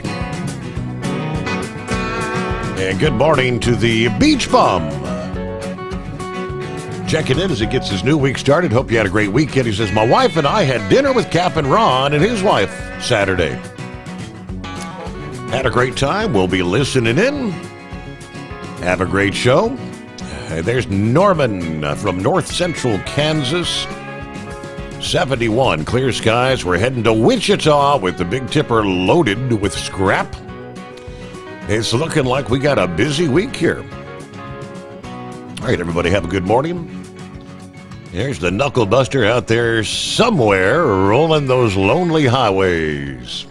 And good morning to the Beach Bum. Checking in as he gets his new week started. Hope you had a great weekend. He says, my wife and I had dinner with Captain Ron and his wife Saturday. Had a great time. We'll be listening in. Have a great show. There's Norman from north central Kansas. 71, clear skies. We're heading to Wichita with the Big Tipper loaded with scrap. It's looking like we got a busy week here. All right, everybody, have a good morning. There's the Knuckle Buster out there somewhere rolling those lonely highways.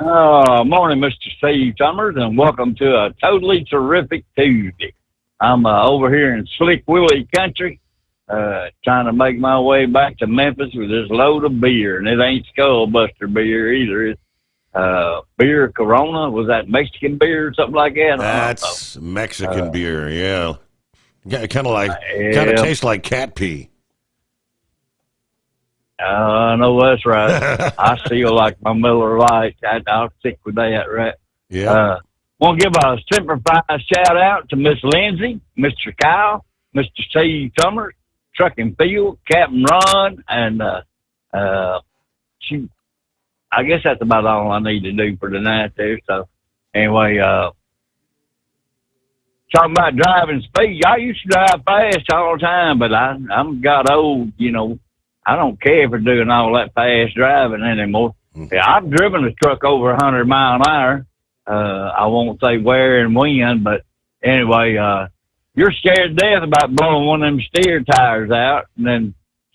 Morning, Mr. Steve Sommers, and welcome to a totally terrific Tuesday. I'm over here in Slick Willie country, trying to make my way back to Memphis with this load of beer, and it ain't Skullbuster beer either. It's beer Corona. Was that Mexican beer or something like that? That's Mexican beer, yeah. Kind of tastes like cat pee. I know that's right. I still like my Miller Lite. I'll stick with that, right? Yeah. Want to give a simplified shout out to Miss Lindsay, Mr. Kyle, Mr. Steve Summers, Truck and Field, Captain Ron, and I guess that's about all I need to do for tonight there. So anyway, talking about driving speed, I used to drive fast all the time, but I'm got old, you know. I don't care for doing all that fast driving anymore. Yeah, I've driven a truck over 100 mile an hour. I won't say where and when, but anyway, you're scared to death about blowing one of them steer tires out, and then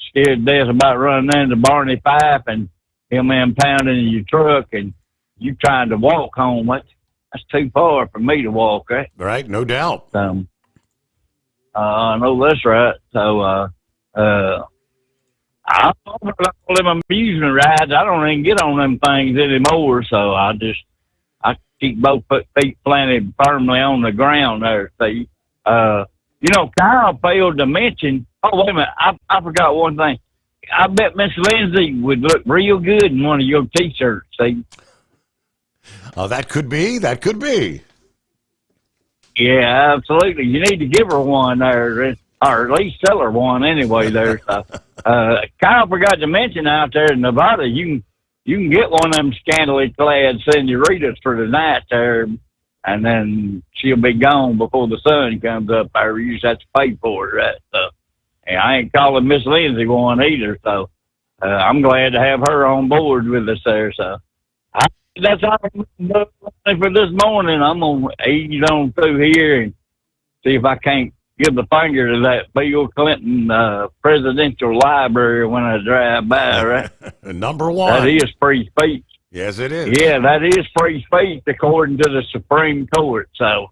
scared to death about running into Barney Fife and him impounding your truck, and you trying to walk home. That's too far for me to walk, right? Right, no doubt. I know that's right. So, I'm over all them amusement rides. I don't even get on them things anymore, so I keep both feet planted firmly on the ground there. See, Kyle failed to mention. Oh, wait a minute, I forgot one thing. I bet Miss Lindsay would look real good in one of your T-shirts. See. Oh, that could be. Yeah, absolutely. You need to give her one there, or at least tell her one anyway there. So, Kyle forgot to mention out there in Nevada, you can get one of them scantily clad senoritas for the night there, and then she'll be gone before the sun comes up there. You just have to pay for it, right? So, and I ain't calling Miss Lindsay one either, so I'm glad to have her on board with us there. So that's all for this morning. I'm going to ease on through here and see if I can't give the finger to that Bill Clinton presidential library when I drive by, right? Number one. That is free speech. Yes, it is. Yeah, that is free speech according to the Supreme Court. So,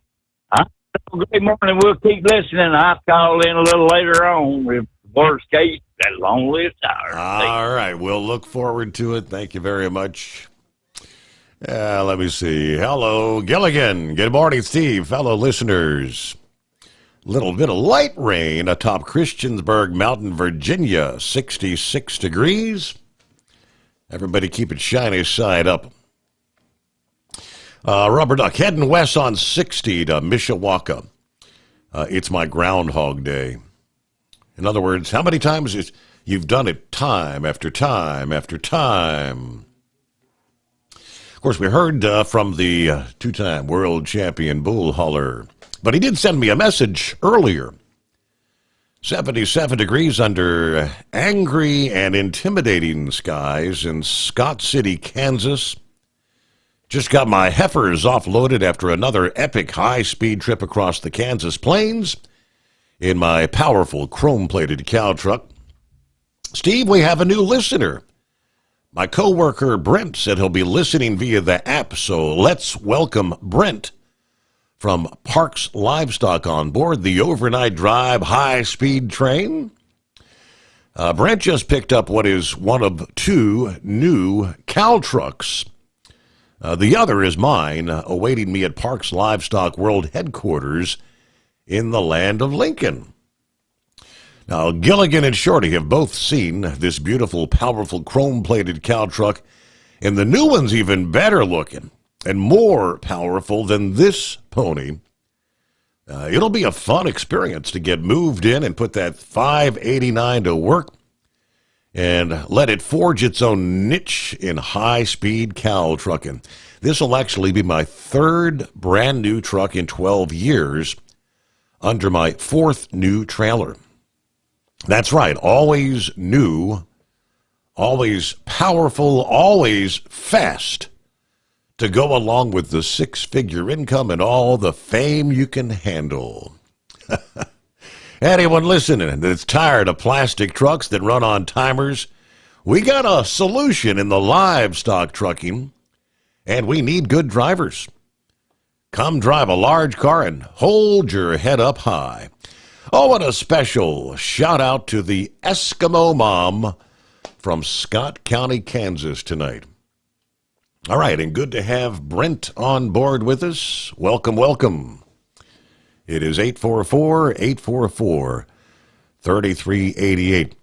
good morning. We'll keep listening. I'll call in a little later on with worst case, that long list hour. All right. We'll look forward to it. Thank you very much. Let me see. Hello, Gilligan. Good morning, Steve. Fellow listeners. Little bit of light rain atop Christiansburg Mountain, Virginia. 66 degrees. Everybody keep it shiny side up. Rubber Duck, heading west on 60 to Mishawaka. It's my Groundhog Day. In other words, how many times you've done it time after time after time. Of course, we heard from the two-time world champion bull hauler, but he did send me a message earlier. 77 degrees under angry and intimidating skies in Scott City, Kansas. Just got my heifers offloaded after another epic high-speed trip across the Kansas plains in my powerful chrome-plated cow truck. Steve, we have a new listener. My coworker Brent said he'll be listening via the app, so let's welcome Brent from Parks Livestock on board the overnight drive high-speed train. Brent just picked up what is one of two new cow trucks. The other is mine, awaiting me at Parks Livestock World Headquarters in the land of Lincoln. Now, Gilligan and Shorty have both seen this beautiful, powerful, chrome-plated cow truck, and the new one's even better looking and more powerful than this pony. It'll be a fun experience to get moved in and put that 589 to work and let it forge its own niche in high-speed cow trucking. This will actually be my third brand-new truck in 12 years under my fourth new trailer. That's right, always new, always powerful, always fast, to go along with the six-figure income and all the fame you can handle. Anyone listening that's tired of plastic trucks that run on timers, we got a solution in the livestock trucking, and we need good drivers. Come drive a large car and hold your head up high. Oh, and a special shout-out to the Eskimo Mom from Scott County, Kansas tonight. All right, and good to have Brent on board with us. Welcome, welcome. It is 844-844-3388.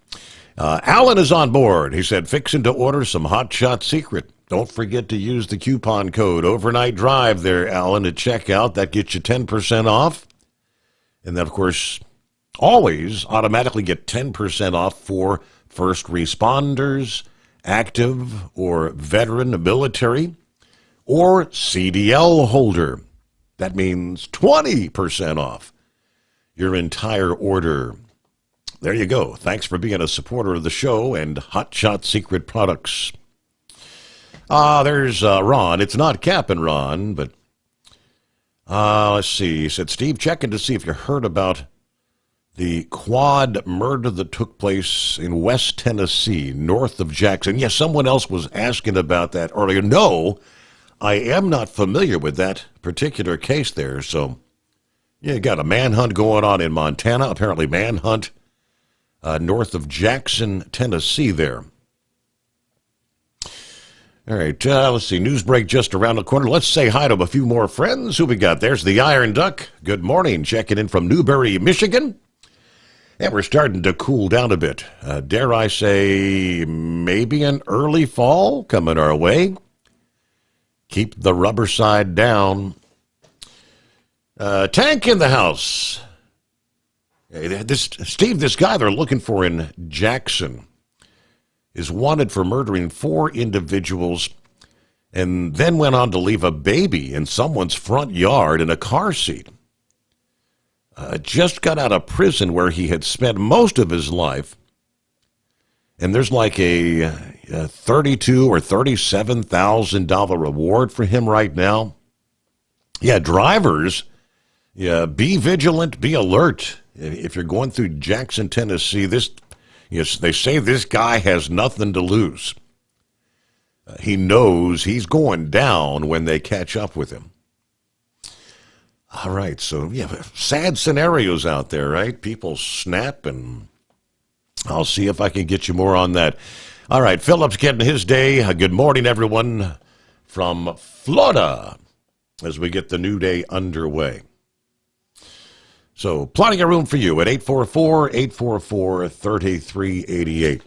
Alan is on board. He said, fixing to order some Hot Shot Secret. Don't forget to use the coupon code Overnight Drive there, Alan, at checkout. That gets you 10% off. And then, of course, always automatically get 10% off for first responders, active or veteran military, or CDL holder. That means 20% off your entire order. There you go. Thanks for being a supporter of the show and Hot Shot Secret products. There's Ron. It's not Cap'n Ron, but let's see. He said, Steve, checking to see if you heard about the quad murder that took place in West Tennessee, north of Jackson. Yes, someone else was asking about that earlier. No, I am not familiar with that particular case there. So, yeah, got a manhunt going on in Montana, apparently manhunt north of Jackson, Tennessee there. All right, let's see. News break just around the corner. Let's say hi to a few more friends. Who we got? There's the Iron Duck. Good morning. Checking in from Newberry, Michigan. And we're starting to cool down a bit. Dare I say, maybe an early fall coming our way. Keep the rubber side down. Tank in the house. This guy they're looking for in Jackson is wanted for murdering 4 individuals and then went on to leave a baby in someone's front yard in a car seat. Just got out of prison where he had spent most of his life, and there's like a $32,000 or $37,000 reward for him right now. Yeah, drivers, be vigilant, be alert. If you're going through Jackson, Tennessee, they say this guy has nothing to lose. He knows he's going down when they catch up with him. All right, so sad scenarios out there, right? People snap, and I'll see if I can get you more on that. All right, Philip's getting his day. Good morning, everyone, from Florida as we get the new day underway. So, plenty of room for you at 844-844-3388.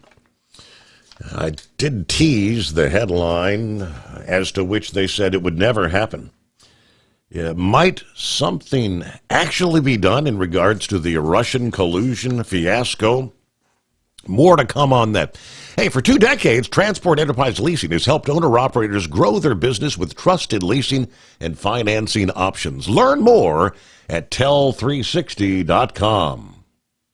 I did tease the headline as to which they said it would never happen. Might something actually be done in regards to the Russian collusion fiasco? More to come on that. Hey, for 2 decades, Transport Enterprise Leasing has helped owner-operators grow their business with trusted leasing and financing options. Learn more at tell360.com.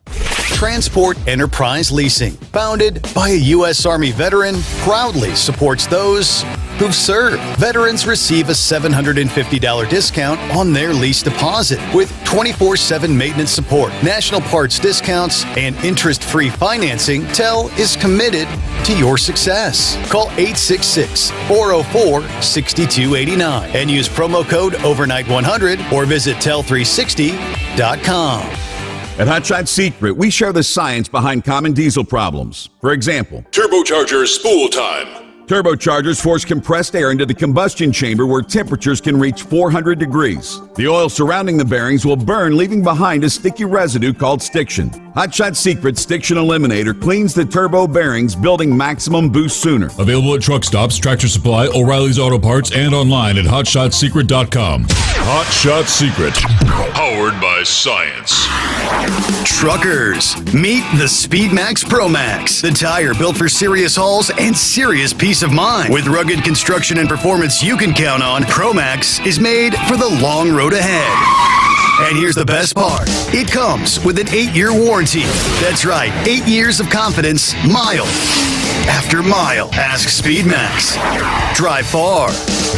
Transport Enterprise Leasing, founded by a U.S. Army veteran, proudly supports those who've served. Veterans receive a $750 discount on their lease deposit with 24/7 maintenance support, national parts discounts, and interest-free financing. TEL is committed to your success. Call 866-404-6289 and use promo code OVERNIGHT100 or visit tell360.com. At Hotshot Secret, we share the science behind common diesel problems. For example, Turbocharger spool time. Turbochargers force compressed air into the combustion chamber where temperatures can reach 400 degrees. The oil surrounding the bearings will burn, leaving behind a sticky residue called stiction. Hotshot Secret Stiction Eliminator cleans the turbo bearings, building maximum boost sooner. Available at truck stops, Tractor Supply, O'Reilly's Auto Parts, and online at hotshotsecret.com. Hot Shot Secret, powered by science. Truckers, meet the Speedmax Pro Max, the tire built for serious hauls and serious peace of mind. With rugged construction and performance you can count on, Pro Max is made for the long road ahead. And here's the best part. It comes with an 8-year warranty. That's right, 8 years of confidence, mile after mile. Ask Speedmax. Drive far.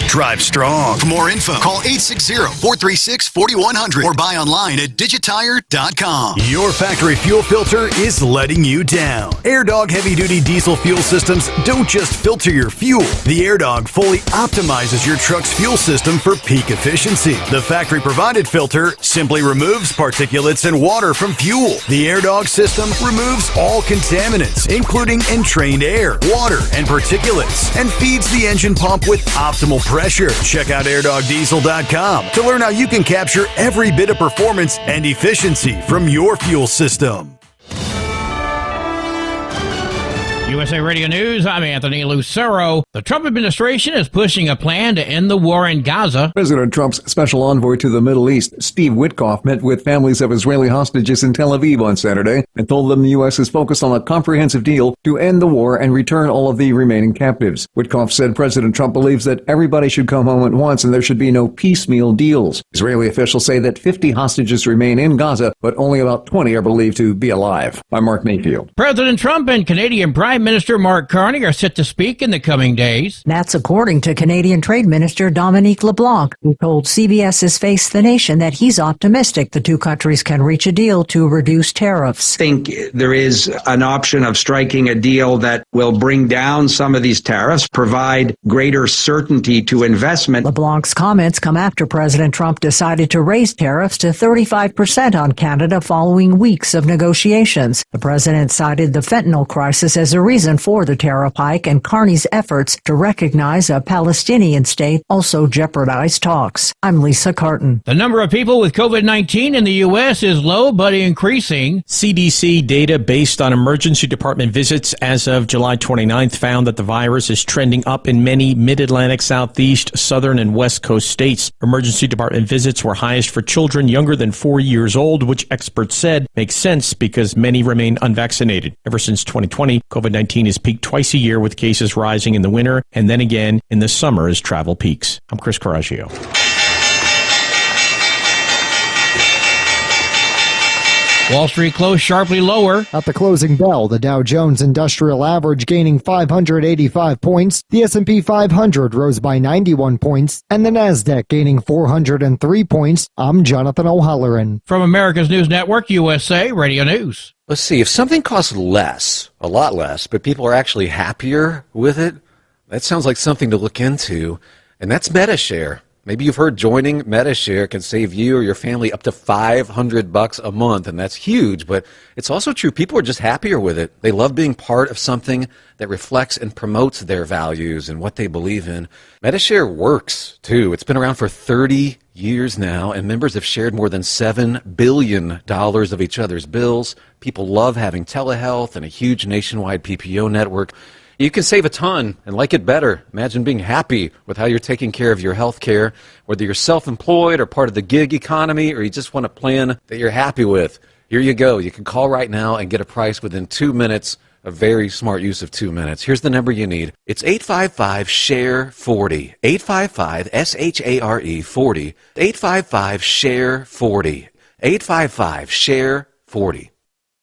Drive strong. For more info, call 860-436-4100 or buy online at digitire.com. Your factory fuel filter is letting you down. AirDog heavy-duty diesel fuel systems don't just filter your fuel. The AirDog fully optimizes your truck's fuel system for peak efficiency. The factory-provided filter simply removes particulates and water from fuel. The AirDog system removes all contaminants, including entrained air, water, and particulates, and feeds the engine pump with optimal pressure. Check out airdogdiesel.com to learn how you can capture every bit of performance and efficiency from your fuel system. USA Radio News, I'm Anthony Lucero. The Trump administration is pushing a plan to end the war in Gaza. President Trump's special envoy to the Middle East, Steve Witkoff, met with families of Israeli hostages in Tel Aviv on Saturday and told them the U.S. is focused on a comprehensive deal to end the war and return all of the remaining captives. Witkoff said President Trump believes that everybody should come home at once and there should be no piecemeal deals. Israeli officials say that 50 hostages remain in Gaza, but only about 20 are believed to be alive. I'm Mark Mayfield. President Trump and Canadian Prime Minister Mark Carney are set to speak in the coming days. That's according to Canadian Trade Minister Dominique LeBlanc, who told CBS's Face the Nation that he's optimistic the two countries can reach a deal to reduce tariffs. I think there is an option of striking a deal that will bring down some of these tariffs, provide greater certainty to investment. LeBlanc's comments come after President Trump decided to raise tariffs to 35% on Canada following weeks of negotiations. The president cited the fentanyl crisis as a reason for the tariff hike, and Carney's efforts to recognize a Palestinian state also jeopardize talks. I'm Lisa Carton. The number of people with COVID-19 in the U.S. is low but increasing. CDC data based on emergency department visits as of July 29th found that the virus is trending up in many mid-Atlantic, southeast, southern, and west coast states. Emergency department visits were highest for children younger than 4 years old, which experts said makes sense because many remain unvaccinated. Ever since 2020, COVID-19 has peaked twice a year, with cases rising in the winter and then again in the summer as travel peaks. I'm Chris Coraggio. Wall Street closed sharply lower. At the closing bell, the Dow Jones Industrial Average gaining 585 points, the S&P 500 rose by 91 points, and the Nasdaq gaining 403 points. I'm Jonathan O'Halloran. From America's News Network, USA Radio News. Let's see, if something costs less, a lot less, but people are actually happier with it, that sounds like something to look into, and that's MediShare. Maybe you've heard joining MediShare can save you or your family up to $500 a month, and that's huge, but it's also true. People are just happier with it. They love being part of something that reflects and promotes their values and what they believe in. MediShare works, too. It's been around for 30 years now, and members have shared more than $7 billion of each other's bills. People love having telehealth and a huge nationwide PPO network. You can save a ton and like it better. Imagine being happy with how you're taking care of your health care, whether you're self-employed or part of the gig economy, or you just want a plan that you're happy with. Here you go. You can call right now and get a price within 2 minutes. A very smart use of 2 minutes. Here's the number you need. It's 855-SHARE-40. 855-SHARE-40. 855-SHARE-40. 855-SHARE-40.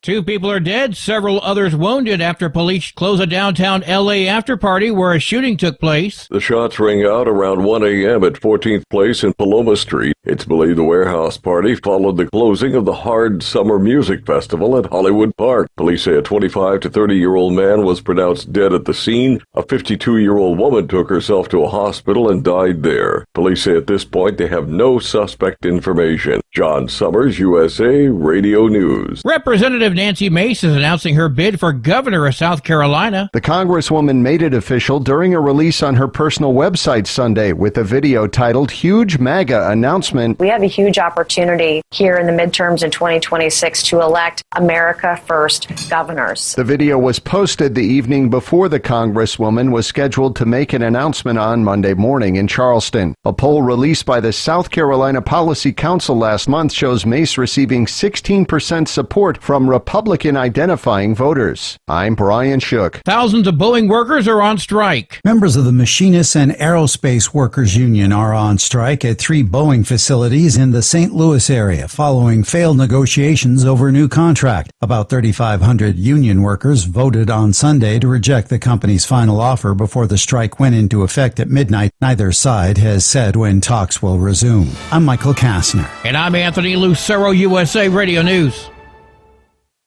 2 people are dead, several others wounded after police close a downtown L.A. after-party where a shooting took place. The shots rang out around 1 a.m. at 14th Place and Paloma Street. It's believed the warehouse party followed the closing of the Hard Summer Music Festival at Hollywood Park. Police say a 25 to 30-year-old man was pronounced dead at the scene. A 52-year-old woman took herself to a hospital and died there. Police say at this point they have no suspect information. John Sommers, USA Radio News. Representative Nancy Mace is announcing her bid for governor of South Carolina. The Congresswoman made it official during a release on her personal website Sunday with a video titled Huge MAGA Announcement. We have a huge opportunity here in the midterms in 2026 to elect America First governors. The video was posted the evening before the Congresswoman was scheduled to make an announcement on Monday morning in Charleston. A poll released by the South Carolina Policy Council last month shows Mace receiving 16% support from Republican identifying voters. I'm Brian Shook. Thousands of Boeing workers are on strike. Members of the Machinists and Aerospace Workers Union are on strike at 3 Boeing facilities in the St. Louis area following failed negotiations over a new contract. About 3,500 union workers voted on Sunday to reject the company's final offer before the strike went into effect at midnight. Neither side has said when talks will resume. I'm Michael Kastner. And I'm Anthony Lucero, USA Radio News.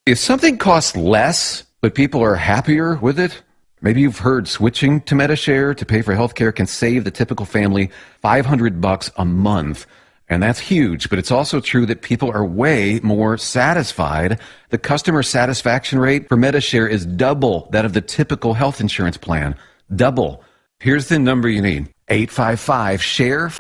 If something costs less, but people are happier with it, maybe you've heard switching to MediShare to pay for healthcare can save the typical family $500 a month. And that's huge, but it's also true that people are way more satisfied. The customer satisfaction rate for MediShare is double that of the typical health insurance plan. Double. Here's the number you need. 855-SHARE.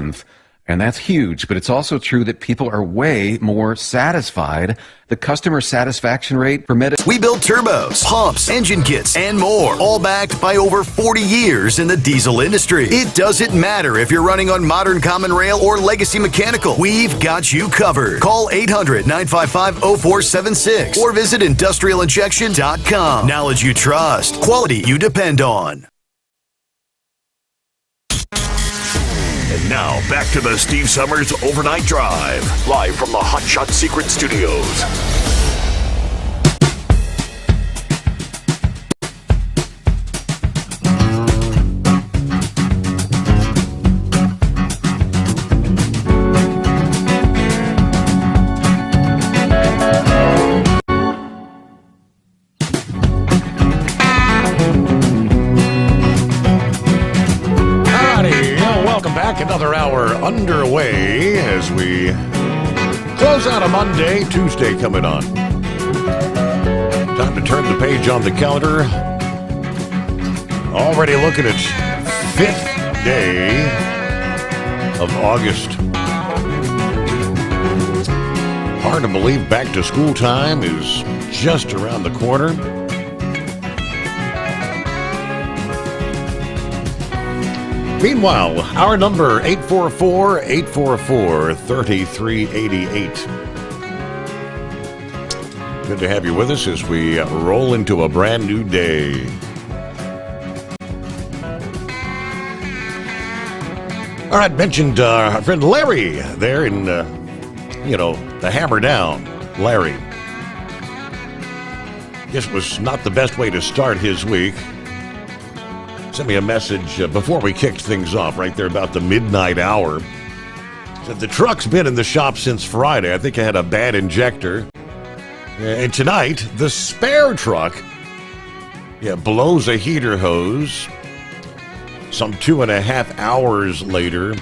And that's huge, but it's also true that people are way more satisfied. The customer satisfaction rate for MediShare. We build turbos, pumps, engine kits, and more, all backed by over 40 years in the diesel industry. It doesn't matter if you're running on modern common rail or legacy mechanical. We've got you covered. Call 800-955-0476 or visit industrialinjection.com. Knowledge you trust, quality you depend on. And now, back to the Steve Summers Overnight Drive, live from the Hot Shot Secret Studios. Another hour underway as we close out a Monday, Tuesday coming on. Time to turn the page on the calendar. Already looking at 5th day of August. Hard to believe back to school time is just around the corner. Meanwhile, our number 844-844-3388. Good to have you with us as we roll into a brand new day. All right, mentioned our friend Larry there in, the Hammer Down. Larry. Guess it was not the best way to start his week. Sent me a message before we kicked things off, right there about the midnight hour. Said the truck's been in the shop since Friday. I think I had a bad injector. And tonight, the spare truck blows a heater hose. Some 2.5 hours later,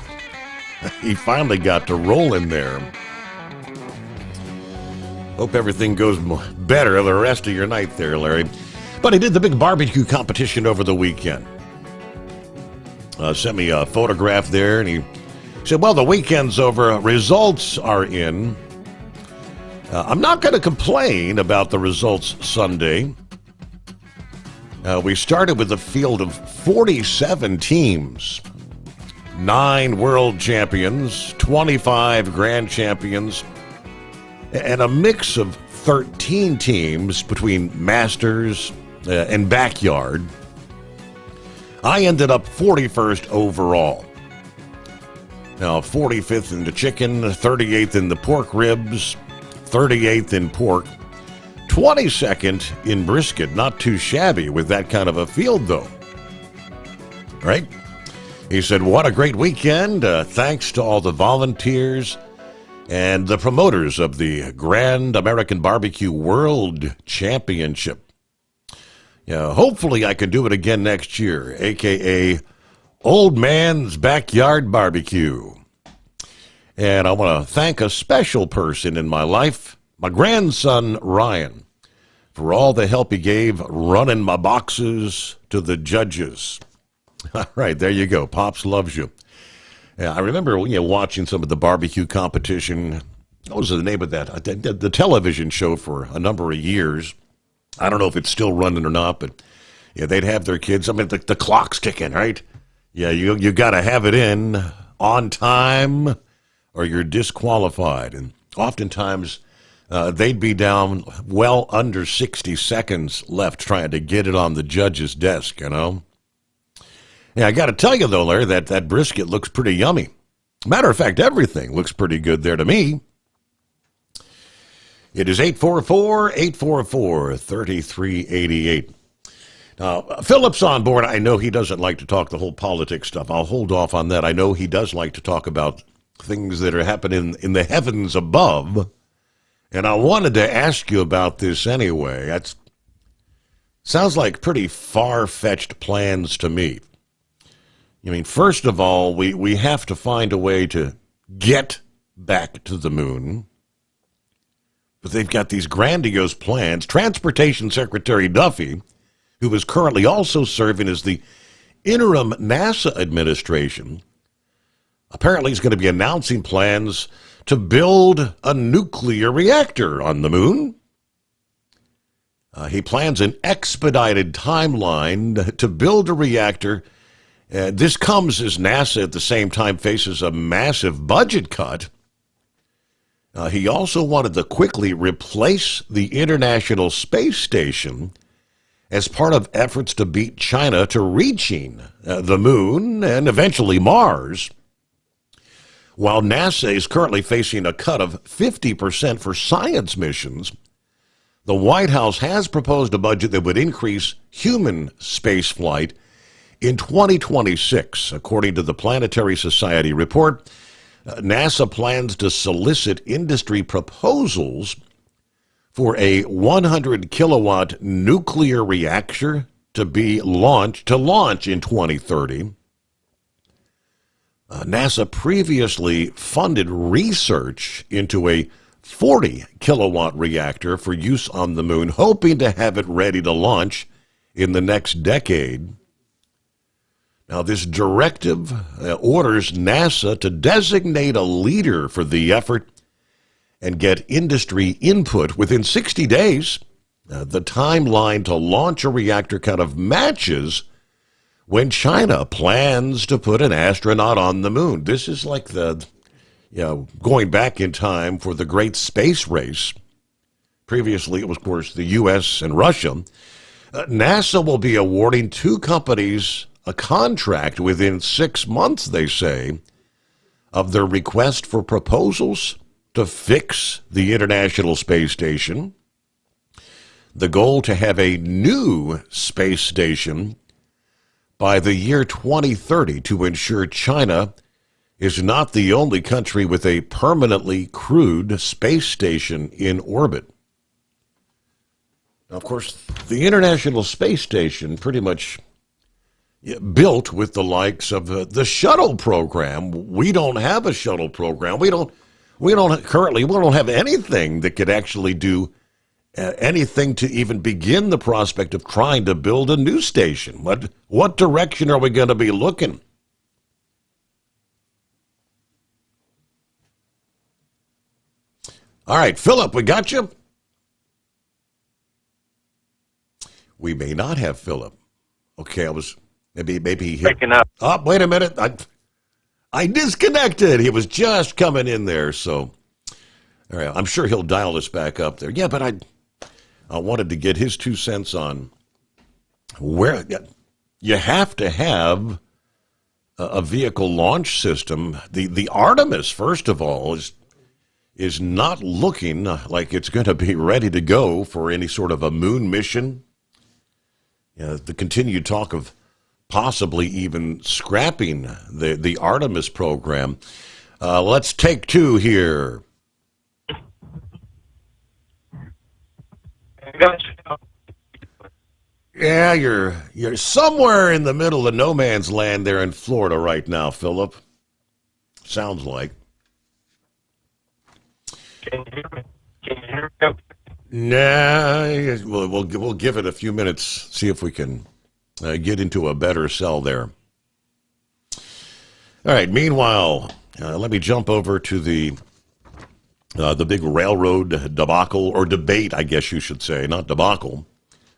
he finally got to roll in there. Hope everything goes better the rest of your night there, Larry. But he did the big barbecue competition over the weekend. Sent me a photograph there, and he said, well, the weekend's over. Results are in. I'm not going to complain about the results Sunday. We started with a field of 47 teams. 9 world champions, 25 grand champions, and a mix of 13 teams between masters and backyard. I ended up 41st overall. Now, 45th in the chicken, 38th in the pork ribs, 38th in pork, 22nd in brisket. Not too shabby with that kind of a field, though. Right? He said, what a great weekend. Thanks to all the volunteers and the promoters of the Grand American Barbecue World Championship. Hopefully I can do it again next year, a.k.a. Old Man's Backyard Barbecue. And I want to thank a special person in my life, my grandson, Ryan, for all the help he gave running my boxes to the judges. All right, there you go. Pops loves you. I remember watching some of the barbecue competition. What was the name of that? The television show for a number of years. I don't know if it's still running or not, but they'd have their kids. I mean, the clock's ticking, right? Yeah, you got to have it in on time or you're disqualified. And oftentimes they'd be down well under 60 seconds left trying to get it on the judge's desk, Yeah, I got to tell you, though, Larry, that brisket looks pretty yummy. Matter of fact, everything looks pretty good there to me. It is 844-844-3388. Now, Philip's on board. I know he doesn't like to talk the whole politics stuff. I'll hold off on that. I know he does like to talk about things that are happening in the heavens above. And I wanted to ask you about this anyway. That sounds like pretty far-fetched plans to me. I mean, first of all, we have to find a way to get back to the moon. But they've got these grandiose plans. Transportation Secretary Duffy, who is currently also serving as the interim NASA administration, apparently is going to be announcing plans to build a nuclear reactor on the moon. He plans an expedited timeline to build a reactor. This comes as NASA at the same time faces a massive budget cut. He also wanted to quickly replace the International Space Station as part of efforts to beat China to reaching the moon and eventually Mars. While NASA is currently facing a cut of 50% for science missions, the White House has proposed a budget that would increase human spaceflight in 2026. According to the Planetary Society report, NASA plans to solicit industry proposals for a 100-kilowatt nuclear reactor to launch in 2030. NASA previously funded research into a 40-kilowatt reactor for use on the moon, hoping to have it ready to launch in the next decade. Now, this directive orders NASA to designate a leader for the effort and get industry input within 60 days. The timeline to launch a reactor kind of matches when China plans to put an astronaut on the moon. This is like going back in time for the great space race. Previously, it was, of course, the U.S. and Russia. NASA will be awarding two companies a contract within 6 months, they say, of their request for proposals to fix the International Space Station. The goal to have a new space station by the year 2030 to ensure China is not the only country with a permanently crewed space station in orbit. Now, of course, the International Space Station pretty much built with the likes of the shuttle program. We don't have a shuttle program. We don't have anything that could actually do anything to even begin the prospect of trying to build a new station. What direction are we going to be looking? All right, Philip, we got you? We may not have Philip. Okay, maybe he hit. Picking up. Oh, wait a minute. I disconnected. He was just coming in there, so all right, I'm sure he'll dial us back up there. Yeah, but I wanted to get his 2 cents on where you have to have a vehicle launch system. The Artemis, first of all, is not looking like it's going to be ready to go for any sort of a moon mission. The continued talk of possibly even scrapping the Artemis program. Let's take two here. Yeah, you're somewhere in the middle of no man's land there in Florida right now, Philip. Sounds like. Can you hear me? Nah, we'll give it a few minutes, see if we can get into a better cell there. All right, meanwhile, let me jump over to the big railroad debacle, or debate, I guess you should say, not debacle,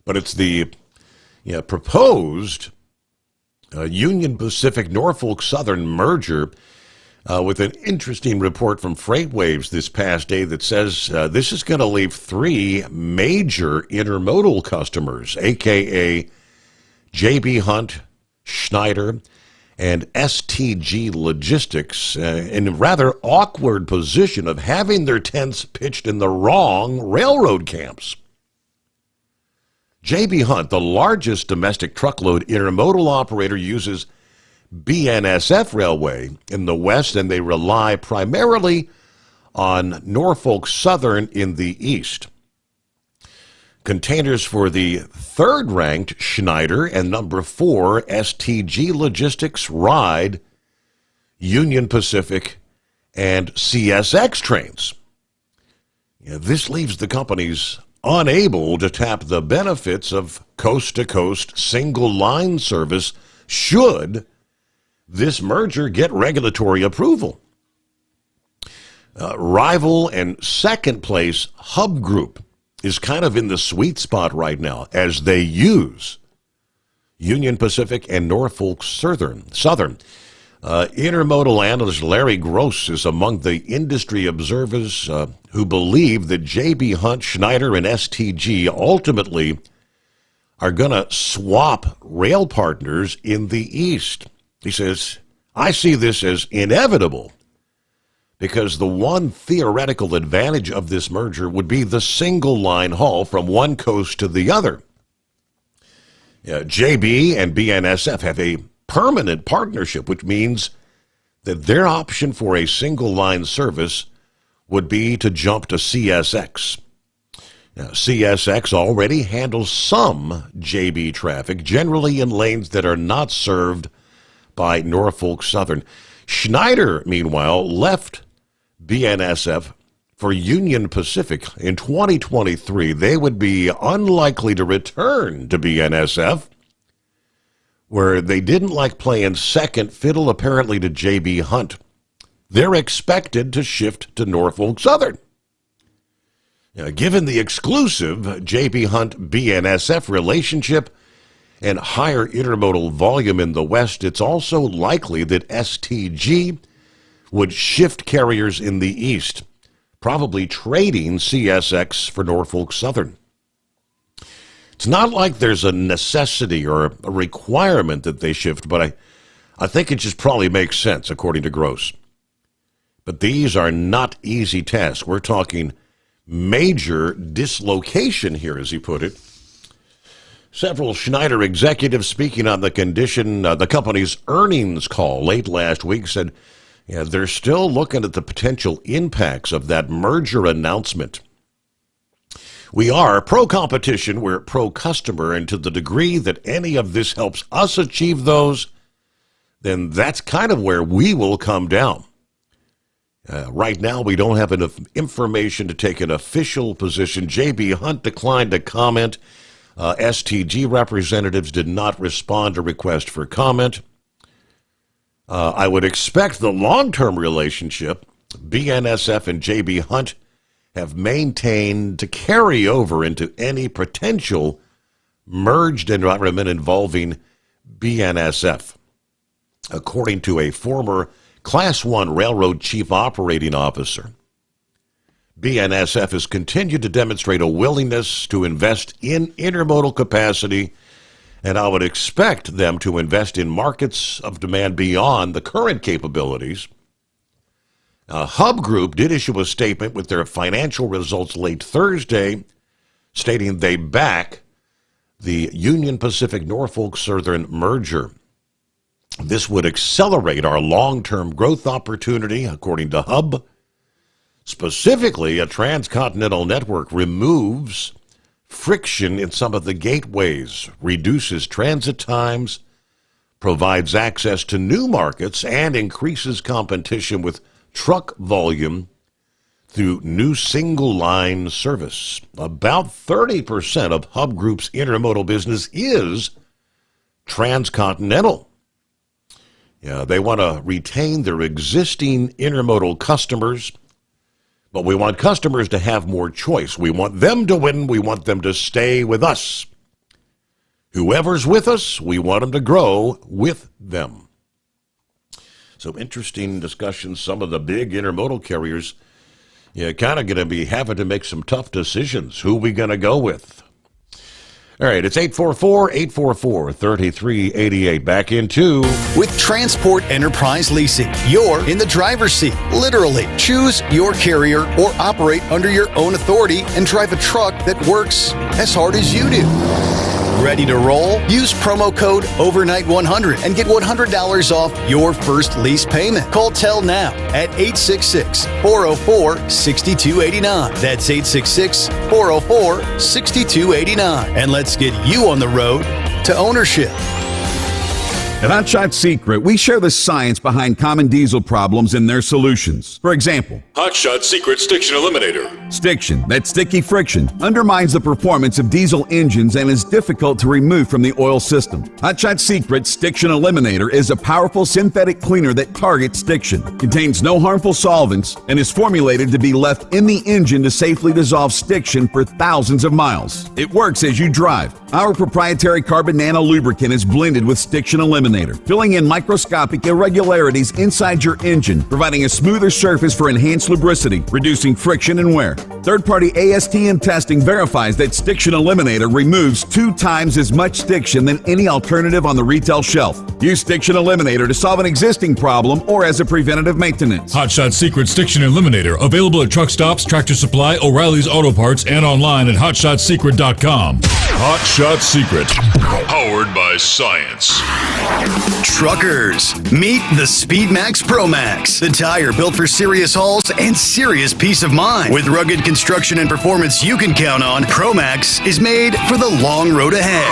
but it's the proposed Union Pacific Norfolk Southern merger with an interesting report from FreightWaves this past day that says this is going to leave three major intermodal customers, a.k.a. J.B. Hunt, Schneider, and STG Logistics, in a rather awkward position of having their tents pitched in the wrong railroad camps. J.B. Hunt, the largest domestic truckload intermodal operator, uses BNSF Railway in the West, and they rely primarily on Norfolk Southern in the East. Containers for the third-ranked Schneider and number 4 STG Logistics ride Union Pacific and CSX trains. This leaves the companies unable to tap the benefits of coast-to-coast single-line service should this merger get regulatory approval. Rival and second-place Hub Group is kind of in the sweet spot right now as they use Union Pacific and Norfolk Southern. Intermodal analyst Larry Gross is among the industry observers who believe that J.B. Hunt, Schneider, and STG ultimately are going to swap rail partners in the East. He says, I see this as inevitable because the one theoretical advantage of this merger would be the single line haul from one coast to the other. JB and BNSF have a permanent partnership, which means that their option for a single line service would be to jump to CSX. Now, CSX already handles some JB traffic, generally in lanes that are not served by Norfolk Southern. Schneider, meanwhile, left BNSF for Union Pacific in 2023. They would be unlikely to return to BNSF, where they didn't like playing second fiddle apparently to J.B. Hunt. They're expected to shift to Norfolk Southern. Now, given the exclusive J.B. Hunt BNSF relationship and higher intermodal volume in the West, it's also likely that STG would shift carriers in the East, probably trading CSX for Norfolk Southern. It's not like there's a necessity or a requirement that they shift, but I think it just probably makes sense, according to Gross. But these are not easy tasks. We're talking major dislocation here, as he put it. Several Schneider executives speaking on the company's earnings call late last week said they're still looking at the potential impacts of that merger announcement. We are pro-competition, we're pro-customer, and to the degree that any of this helps us achieve those, then that's kind of where we will come down. Right now, we don't have enough information to take an official position. J.B. Hunt declined to comment. STG representatives did not respond to request for comment. I would expect the long-term relationship, BNSF and J.B. Hunt, have maintained to carry over into any potential merged environment involving BNSF. According to a former Class 1 Railroad Chief Operating Officer, BNSF has continued to demonstrate a willingness to invest in intermodal capacity, and I would expect them to invest in markets of demand beyond the current capabilities. Hub Group did issue a statement with their financial results late Thursday, stating they back the Union Pacific Norfolk Southern merger. This would accelerate our long-term growth opportunity, according to Hub. Specifically, a transcontinental network removes friction in some of the gateways, reduces transit times, provides access to new markets, and increases competition with truck volume through new single-line service. About 30% of Hub Group's intermodal business is transcontinental. They want to retain their existing intermodal customers, but we want customers to have more choice. We want them to win. We want them to stay with us. Whoever's with us, we want them to grow with them. So interesting discussions. Some of the big intermodal carriers, kind of going to be having to make some tough decisions. Who are we going to go with? All right, it's 844-844-3388. Back into With Transport Enterprise Leasing, you're in the driver's seat, literally. Choose your carrier or operate under your own authority and drive a truck that works as hard as you do. Ready to roll? Use promo code OVERNIGHT100 and get $100 off your first lease payment. Call Tell now at 866-404-6289. That's 866-404-6289. And let's get you on the road to ownership. At Hot Shot Secret, we share the science behind common diesel problems and their solutions. For example, Hot Shot Secret Stiction Eliminator. Stiction, that sticky friction, undermines the performance of diesel engines and is difficult to remove from the oil system. Hot Shot Secret Stiction Eliminator is a powerful synthetic cleaner that targets stiction, contains no harmful solvents, and is formulated to be left in the engine to safely dissolve stiction for thousands of miles. It works as you drive. Our proprietary carbon nano lubricant is blended with Stiction Eliminator, filling in microscopic irregularities inside your engine, providing a smoother surface for enhanced lubricity, reducing friction and wear. Third-party ASTM testing verifies that Stiction Eliminator removes 2 times as much stiction than any alternative on the retail shelf. Use Stiction Eliminator to solve an existing problem or as a preventative maintenance. Hot Shot Secret Stiction Eliminator. Available at truck stops, Tractor Supply, O'Reilly's Auto Parts, and online at hotshotsecret.com. Hot Shot Secret. Powered by science. Truckers, meet the SpeedMax Pro Max, the tire built for serious hauls and serious peace of mind. With rugged construction and performance you can count on, Pro Max is made for the long road ahead.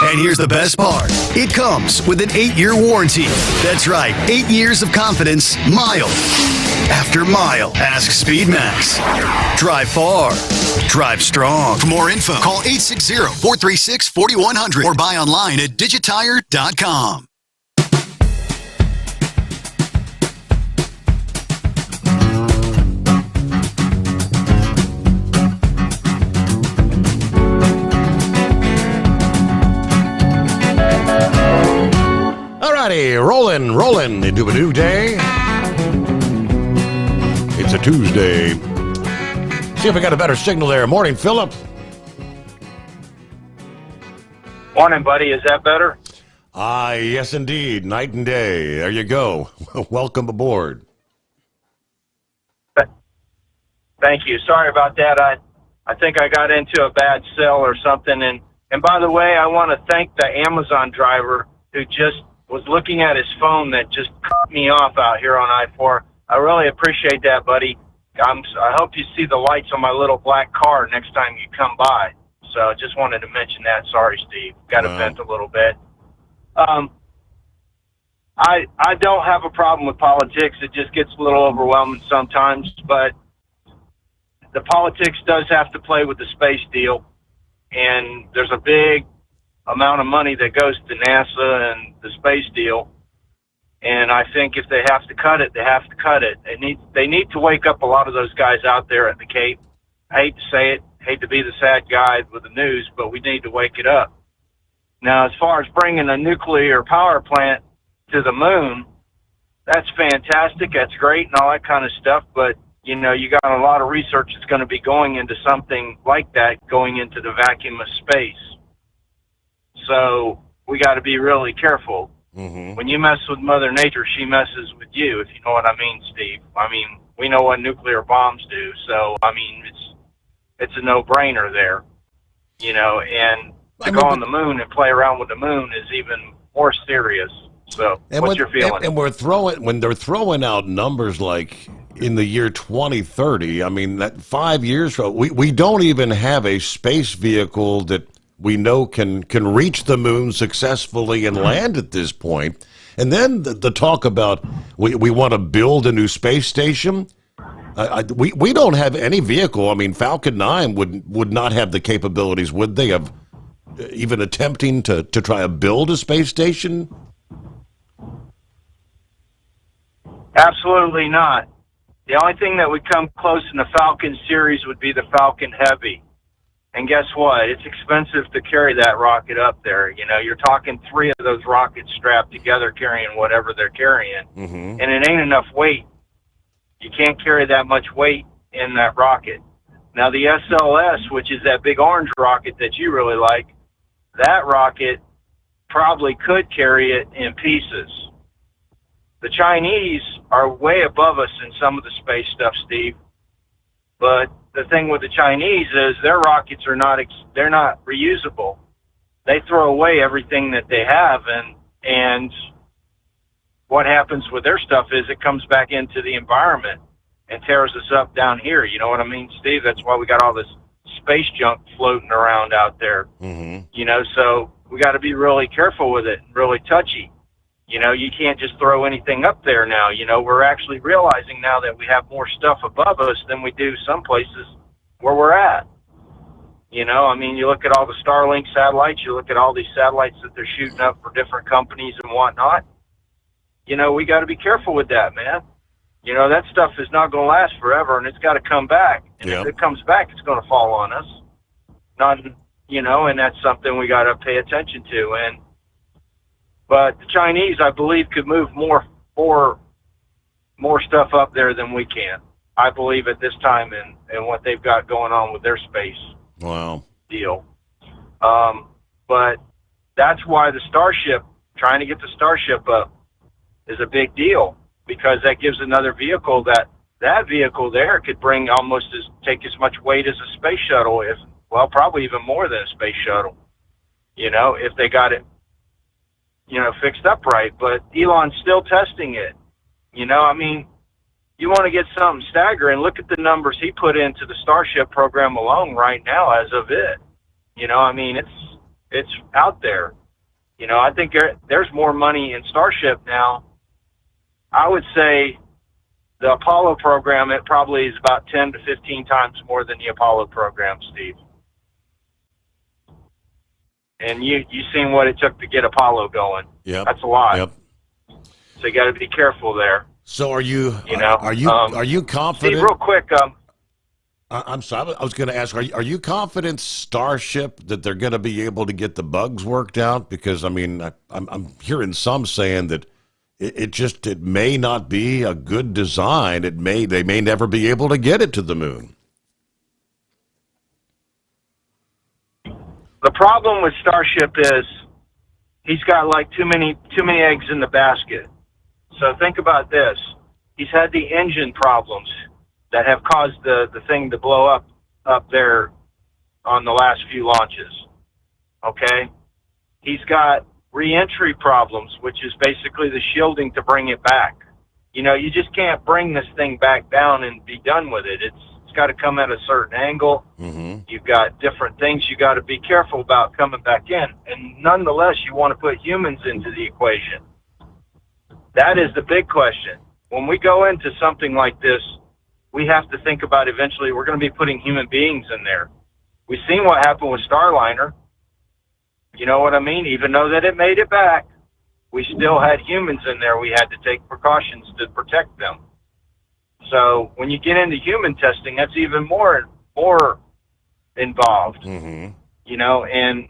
And here's the best part. It comes with an 8-year warranty. That's right, 8 years of confidence, mild. after mile. Ask SpeedMax. Drive far. Drive strong. For more info, call 860-436-4100 or buy online at digitire.com. Alrighty, rolling into a new day. It's a Tuesday. See if we got a better signal there. Morning, Philip. Morning, buddy. Is that better? Yes, indeed. Night and day. There you go. Welcome aboard. Thank you. Sorry about that. I think I got into a bad cell or something. And by the way, I want to thank the Amazon driver who just was looking at his phone that just cut me off out here on I-4. I really appreciate that, buddy. I hope you see the lights on my little black car next time you come by. So just wanted to mention that. Sorry, Steve. Got to vent a little bit. I don't have a problem with politics. It just gets a little overwhelming sometimes. But the politics does have to play with the space deal. And there's a big amount of money that goes to NASA and the space deal. And I think if they have to cut it, they have to cut it. They need to wake up a lot of those guys out there at the Cape. I hate to say it, hate to be the sad guy with the news, but we need to wake it up. Now, as far as bringing a nuclear power plant to the moon, that's fantastic. That's great and all that kind of stuff. But, you know, you got a lot of research that's going to be going into something like that, going into the vacuum of space. So we got to be really careful. Mm-hmm. When you mess with Mother Nature, she messes with you, if you know what I mean, Steve. I mean, we know what nuclear bombs do, so, I mean, it's a no-brainer there, you know, and to go on the moon and play around with the moon is even more serious. So, what's your feeling? And when they're throwing out numbers like in the year 2030, I mean, that 5 years from we don't even have a space vehicle that we know can reach the moon successfully and land at this point. And then the talk about we want to build a new space station. We don't have any vehicle. I mean, Falcon 9 would not have the capabilities, would they, of even attempting to try to build a space station? Absolutely not. The only thing that would come close in the Falcon series would be the Falcon Heavy. And guess what? It's expensive to carry that rocket up there. You know, you're talking 3 of those rockets strapped together carrying whatever they're carrying. Mm-hmm. And it ain't enough weight. You can't carry that much weight in that rocket. Now, the SLS, which is that big orange rocket that you really like, that rocket probably could carry it in pieces. The Chinese are way above us in some of the space stuff, Steve. But the thing with the Chinese is their rockets are they're not reusable. They throw away everything that they have, and what happens with their stuff is it comes back into the environment and tears us up down here. You know what I mean, Steve? That's why we got all this space junk floating around out there. Mm-hmm. You know, so we got to be really careful with it, really touchy. You know, you can't just throw anything up there now. You know, we're actually realizing now that we have more stuff above us than we do some places where we're at. You know, I mean, you look at all the Starlink satellites, you look at all these satellites that they're shooting up for different companies and whatnot. You know, we got to be careful with that, man. You know, that stuff is not going to last forever, and it's got to come back. And if it comes back, it's going to fall on us. Not, you know, and that's something we got to pay attention to. But the Chinese, I believe, could move more stuff up there than we can. I believe at this time in what they've got going on with their space deal. But that's why the Starship, trying to get the Starship up, is a big deal, because that gives another vehicle that vehicle there could bring take as much weight as a space shuttle, probably even more than a space shuttle, you know, if they got it, you know, fixed up right. But Elon's still testing it. You know, I mean, you want to get something staggering, look at the numbers he put into the Starship program alone right now as of it. You know, I mean, it's out there. You know, I think there's more money in Starship now. I would say The Apollo program, it probably is about 10 to 15 times more than the Apollo program, Steve. And you seen what it took to get Apollo going. Yep. That's a lot. Yep. So you got to be careful there. So are you confident? Steve, real quick, I'm sorry. I was going to ask, are you confident Starship that they're going to be able to get the bugs worked out? Because I'm hearing some saying that it may not be a good design. They may never be able to get it to the moon. The problem with Starship is he's got like too many eggs in the basket. So think about this. He's had the engine problems that have caused the thing to blow up there on the last few launches. Okay? He's got re-entry problems, which is basically the shielding to bring it back. You know, you just can't bring this thing back down and be done with it. It's got to come at a certain angle. Mm-hmm. You've got different things you got to be careful about coming back in. And nonetheless, you want to put humans into the equation. That is the big question. When we go into something like this, we have to think about eventually we're going to be putting human beings in there. We've seen what happened with Starliner. You know what I mean? Even though that it made it back, we still had humans in there. We had to take precautions to protect them. So when you get into human testing, that's even more involved. Mm-hmm. You know, and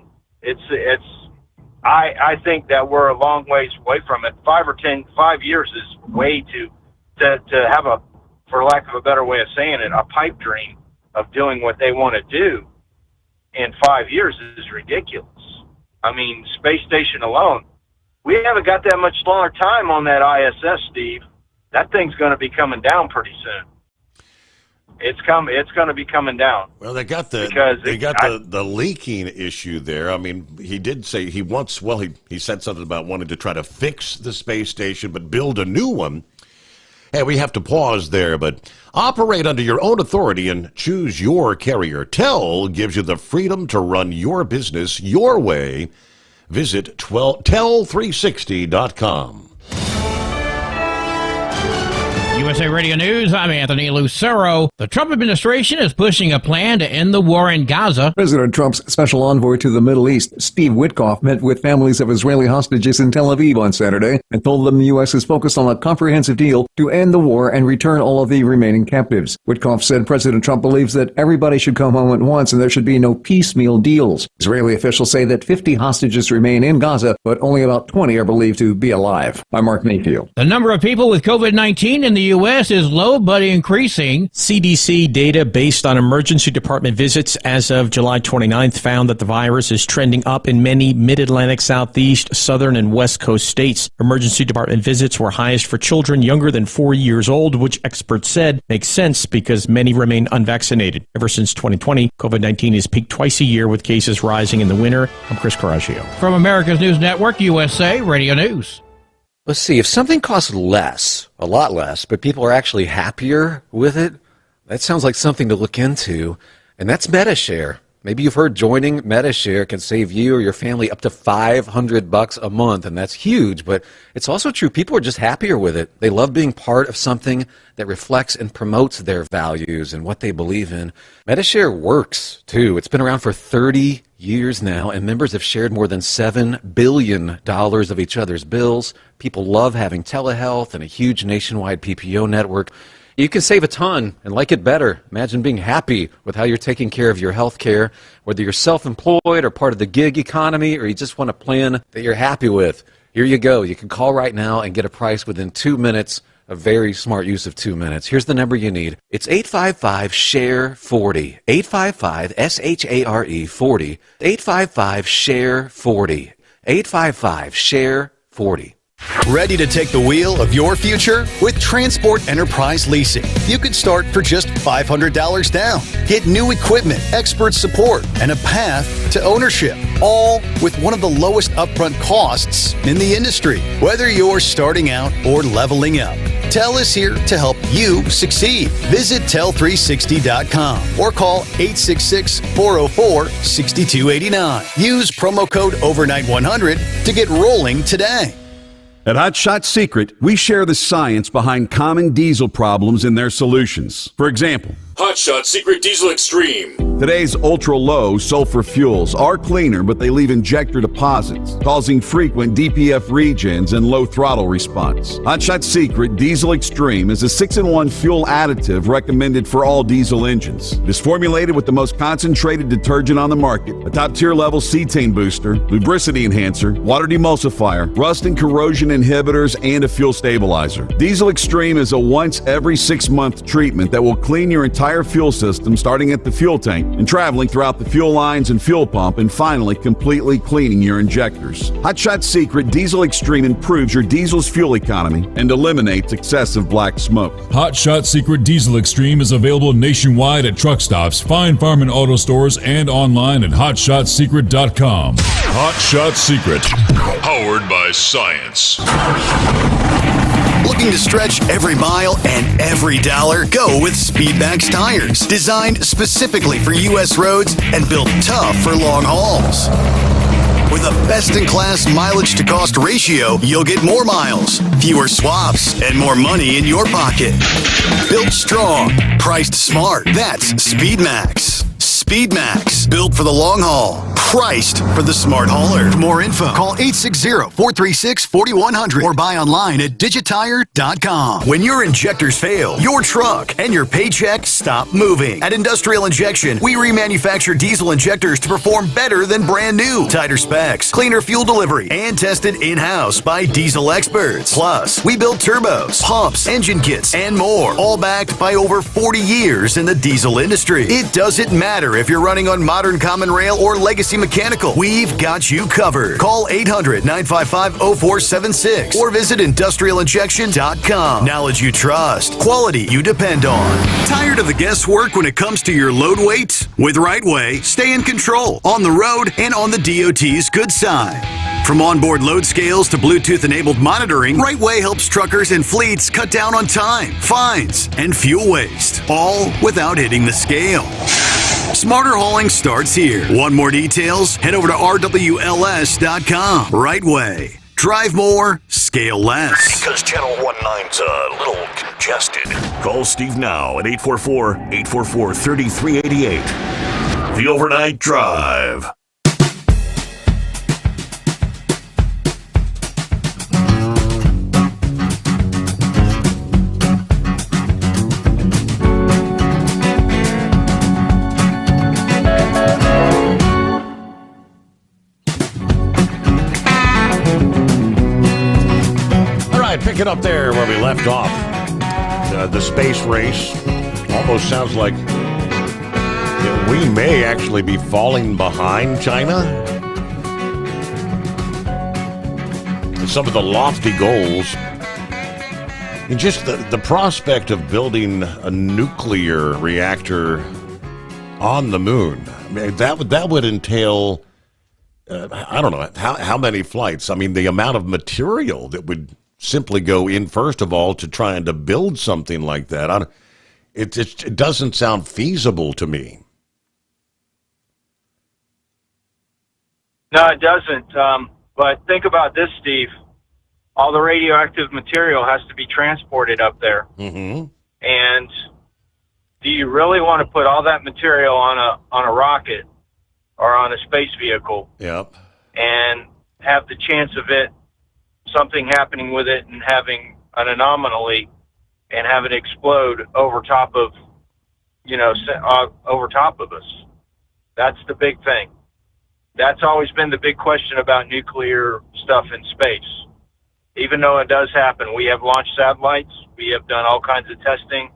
I think that we're a long ways away from it. 5 years is way to have a, for lack of a better way of saying it, a pipe dream of doing what they want to do in 5 years is ridiculous. I mean, space station alone, we haven't got that much longer time on that ISS, Steve. That thing's going to be coming down pretty soon. It's going to be coming down. Well, they got the leaking issue there. I mean, he did say he said something about wanting to try to fix the space station, but build a new one. Hey, we have to pause there, but operate under your own authority and choose your carrier. TEL gives you the freedom to run your business your way. Visit tel360.com. USA Radio News, I'm Anthony Lucero. The Trump administration is pushing a plan to end the war in Gaza. President Trump's special envoy to the Middle East, Steve Witkoff, met with families of Israeli hostages in Tel Aviv on Saturday and told them the U.S. is focused on a comprehensive deal to end the war and return all of the remaining captives. Witkoff said President Trump believes that everybody should come home at once and there should be no piecemeal deals. Israeli officials say that 50 hostages remain in Gaza, but only about 20 are believed to be alive. I'm Mark Mayfield. The number of people with COVID-19 in the U.S. is low but increasing. CDC data based on emergency department visits as of July 29th found that the virus is trending up in many mid-Atlantic, southeast, southern, and west coast states. Emergency department visits were highest for children younger than 4 years old, which experts said makes sense because many remain unvaccinated. Ever since 2020, COVID-19 has peaked twice a year with cases rising in the winter. I'm Chris Coraggio. From America's News Network, USA Radio News. Let's see, if something costs less, a lot less, but people are actually happier with it, that sounds like something to look into, and that's MetaShare. Maybe you've heard joining MetaShare can save you or your family up to $500 a month, and that's huge, but it's also true. People are just happier with it. They love being part of something that reflects and promotes their values and what they believe in. MetaShare works, too. It's been around for 30 years now, and members have shared more than $7 billion of each other's bills. People love having telehealth and a huge nationwide PPO network. You can save a ton and like it better. Imagine being happy with how you're taking care of your health care, whether you're self-employed or part of the gig economy, or you just want a plan that you're happy with. Here you go. You can call right now and get a price within 2 minutes. A very smart use of 2 minutes. Here's the number you need. It's 855-SHARE-40. 855-SHARE-40. 855-SHARE-40. 855-SHARE-40. Ready to take the wheel of your future? With Transport Enterprise Leasing, you could start for just $500 down. Get new equipment, expert support, and a path to ownership, all with one of the lowest upfront costs in the industry. Whether you're starting out or leveling up, TEL is here to help you succeed. Visit tel360.com or call 866-404-6289. Use promo code overnight100 to get rolling today. At Hot Shot Secret, we share the science behind common diesel problems and their solutions. For example, Hot Shot Secret Diesel Extreme. today's ultra-low sulfur fuels are cleaner, but they leave injector deposits, causing frequent DPF regens and low throttle response. Hot Shot Secret Diesel Extreme is a 6-in-1 fuel additive recommended for all diesel engines. It is formulated with the most concentrated detergent on the market, a top-tier level cetane booster, lubricity enhancer, water demulsifier, rust and corrosion inhibitors, and a fuel stabilizer. Diesel Extreme is a once every 6-month treatment that will clean your entire fuel system, starting at the fuel tank and traveling throughout the fuel lines and fuel pump, and finally completely cleaning your injectors. Hot Shot Secret Diesel Extreme improves your diesel's fuel economy and eliminates excessive black smoke. Hot Shot Secret Diesel Extreme is available nationwide at truck stops, fine farm and auto stores, and online at hotshotsecret.com. Hot Shot Secret, powered by science. Looking to stretch every mile and every dollar? Go with Speedmax tires. Designed specifically for U.S. roads and built tough for long hauls. With a best-in-class mileage-to-cost ratio, you'll get more miles, fewer swaps, and more money in your pocket. Built strong, priced smart. That's Speedmax. Speedmax, built for the long haul, priced for the smart hauler. For more info, call 860-436-4100 or buy online at digitire.com. When your injectors fail, your truck and your paycheck stop moving. At Industrial Injection, we remanufacture diesel injectors to perform better than brand new. Tighter specs, cleaner fuel delivery, and tested in-house by diesel experts. Plus, we build turbos, pumps, engine kits, and more, all backed by over 40 years in the diesel industry. It doesn't matter if you're running on modern common rail or legacy mechanical, we've got you covered. Call 800-955-0476 or visit industrialinjection.com. Knowledge you trust, quality you depend on. Tired of the guesswork when it comes to your load weights? With Rightway, stay in control on the road and on the DOT's good side. From onboard load scales to Bluetooth-enabled monitoring, Rightway helps truckers and fleets cut down on time, fines, and fuel waste, all without hitting the scale. Smarter hauling starts here. Want more details? Head over to rwls.com. Rightway. Drive more, scale less. Because Channel 19's a little congested. Call Steve now at 844-844-3388. The Overnight Drive. Pick it up there where we left off. The space race almost sounds like we may actually be falling behind China. And some of the lofty goals. And just the prospect of building a nuclear reactor on the moon. I mean, that would entail, I don't know, how many flights. I mean, the amount of material that would simply go in, first of all, to trying to build something like that. It doesn't sound feasible to me. No, it doesn't. But think about this, Steve. All the radioactive material has to be transported up there. Mm-hmm. And do you really want to put all that material on a rocket or on a space vehicle? Yep. And have the chance of something happening with it and having an anomaly and have it explode over top of, over top of us? That's the big thing. That's always been the big question about nuclear stuff in space. Even though it does happen, we have launched satellites. We have done all kinds of testing.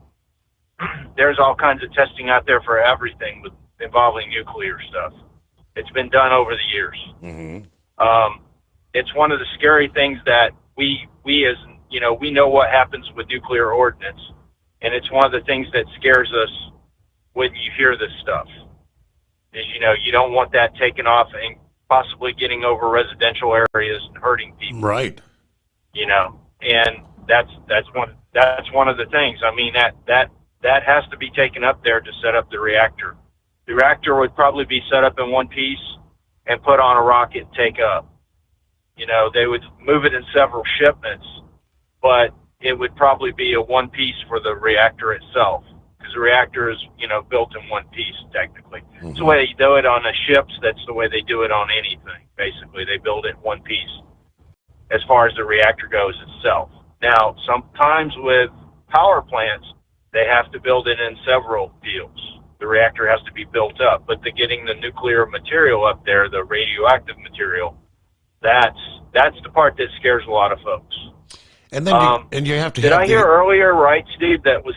There's all kinds of testing out there for everything involving nuclear stuff. It's been done over the years. Mm-hmm. It's one of the scary things that we as, we know what happens with nuclear ordnance. And it's one of the things that scares us when you hear this stuff. Is, you don't want that taken off and possibly getting over residential areas and hurting people. Right. And that's one of the things. I mean, that has to be taken up there to set up the reactor. The reactor would probably be set up in one piece and put on a rocket and take up. You know, they would move it in several shipments, but it would probably be a one piece for the reactor itself, because the reactor is, you know, built in one piece technically. It's the way they do it on the ships. That's the way they do it on anything. Basically, they build it in one piece as far as the reactor goes itself. Now, sometimes with power plants, they have to build it in several deals. The reactor has to be built up, but getting the nuclear material up there, the radioactive material, that's the part that scares a lot of folks. And then you have to. Did I hear earlier, right, Steve? That was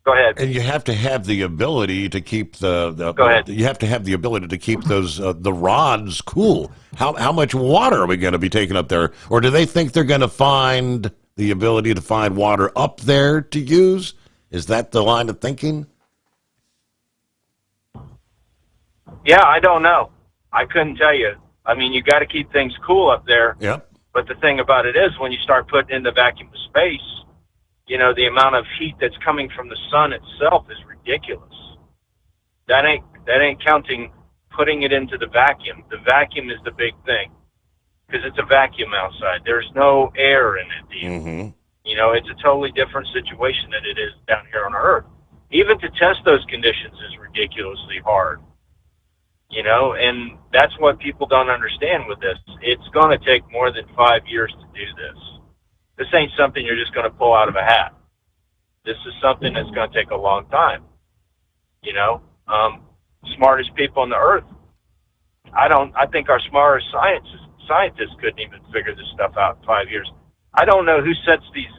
Go ahead. And you have to have the ability to keep Go ahead. You have to have the ability to keep those the rods cool. How much water are we going to be taking up there? Or do they think they're going to find the ability to find water up there to use? Is that the line of thinking? Yeah, I don't know. I couldn't tell you. I mean, you got to keep things cool up there. Yep. But the thing about it is, when you start putting in the vacuum of space, you know, the amount of heat that's coming from the sun itself is ridiculous. That ain't counting putting it into the vacuum. The vacuum is the big thing, because it's a vacuum outside. There's no air in it. Mm-hmm. You know, it's a totally different situation than it is down here on Earth. Even to test those conditions is ridiculously hard. You know, and that's what people don't understand with this. It's going to take more than 5 years to do this. This ain't something you're just going to pull out of a hat. This is something that's going to take a long time. You know, smartest people on the earth. I think our smartest scientists couldn't even figure this stuff out in 5 years. I don't know who sets these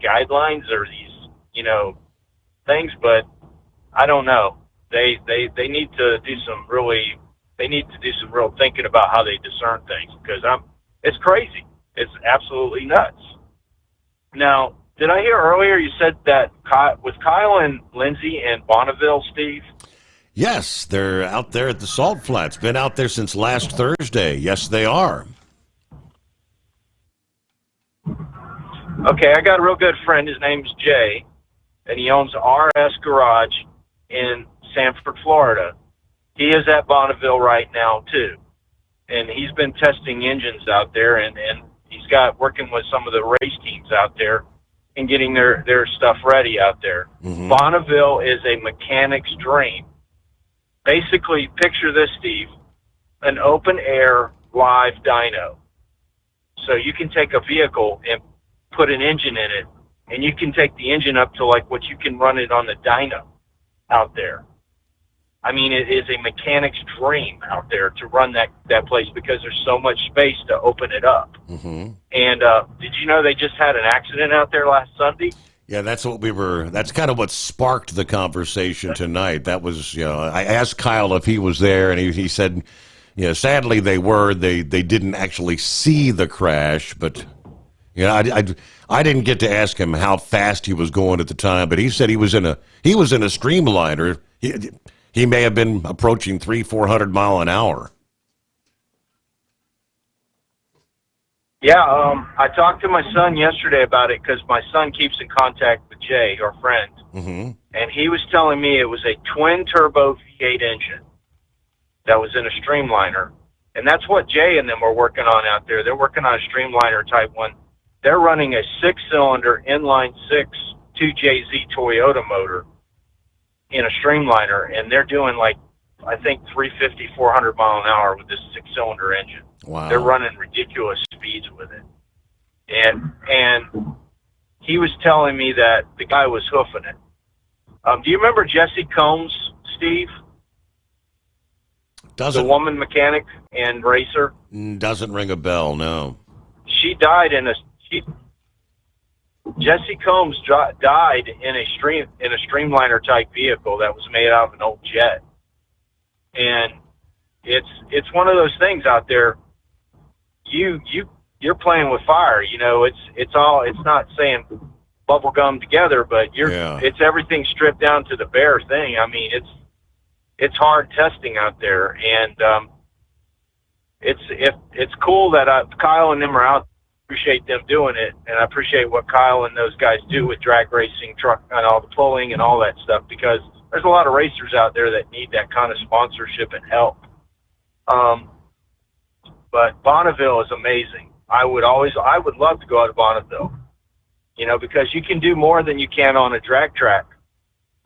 guidelines or these, you know, things, but I don't know. They need to do some real thinking about how they discern things, because it's crazy. It's absolutely nuts. Now, did I hear earlier you said that with Kyle and Lindsay in Bonneville, Steve? Yes, they're out there at the salt flats. Been out there since last Thursday. Yes, they are. Okay, I got a real good friend. His name's Jay, and he owns RS Garage in Sanford, Florida. He is at Bonneville right now, too. And he's been testing engines out there, and he's got working with some of the race teams out there and getting their stuff ready out there. Mm-hmm. Bonneville is a mechanic's dream. Basically, picture this, Steve, an open-air live dyno. So you can take a vehicle and put an engine in it, and you can take the engine up to like what you can run it on the dyno out there. I mean, it is a mechanic's dream out there to run that place, because there's so much space to open it up. Mm-hmm. And did you know they just had an accident out there last Sunday? Yeah, that's kind of what sparked the conversation tonight. That was, you know, I asked Kyle if he was there, and he said, you know, sadly they didn't actually see the crash, but, you know, I didn't get to ask him how fast he was going at the time, but he said he was in a streamliner. He may have been approaching 300-400 mile an hour. Yeah, I talked to my son yesterday about it, because my son keeps in contact with Jay, our friend, Mm-hmm. and he was telling me it was a twin-turbo V8 engine that was in a streamliner, and that's what Jay and them are working on out there. They're working on a streamliner type one. They're running a 6-cylinder inline-6 2JZ Toyota motor in a streamliner, and they're doing like, I think 350, 400 mile an hour with this 6-cylinder engine. Wow. They're running ridiculous speeds with it. And he was telling me that the guy was hoofing it. Do you remember Jesse Combs, Steve? The woman mechanic and racer? Doesn't ring a bell, no. She died Jesse Combs died in a streamliner type vehicle that was made out of an old jet, and it's one of those things out there. You're playing with fire. You know, it's not saying bubble gum together, but it's everything stripped down to the bare thing. I mean, it's hard testing out there, and it's cool that Kyle and them are out. Appreciate them doing it, and I appreciate what Kyle and those guys do with drag racing, truck, and all the pulling and all that stuff, because there's a lot of racers out there that need that kind of sponsorship and help. But Bonneville is amazing. I would love to go out to Bonneville, you know, because you can do more than you can on a drag track.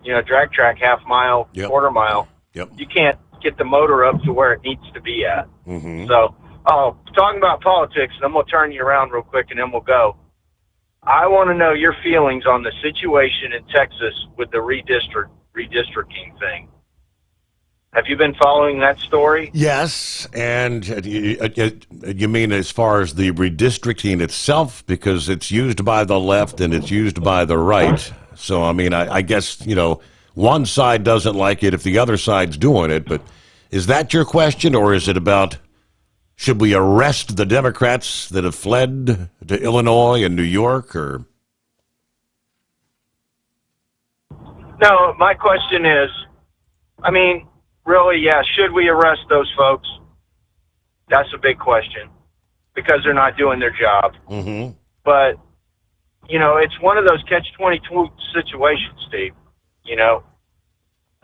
You know, drag track, half mile, quarter mile. Yep. You can't get the motor up to where it needs to be at. Mm-hmm. So, talking about politics, and I'm going to turn you around real quick and then we'll go. I want to know your feelings on the situation in Texas with the redistricting thing. Have you been following that story? Yes, and you mean as far as the redistricting itself, because it's used by the left and it's used by the right. So, I mean, I guess, you know, one side doesn't like it if the other side's doing it, but is that your question, or is it about should we arrest the Democrats that have fled to Illinois and New York, or? No, my question is, I mean, really, yeah, should we arrest those folks? That's a big question because they're not doing their job. Mm-hmm. But, you know, it's one of those catch-22 situations, Steve. You know,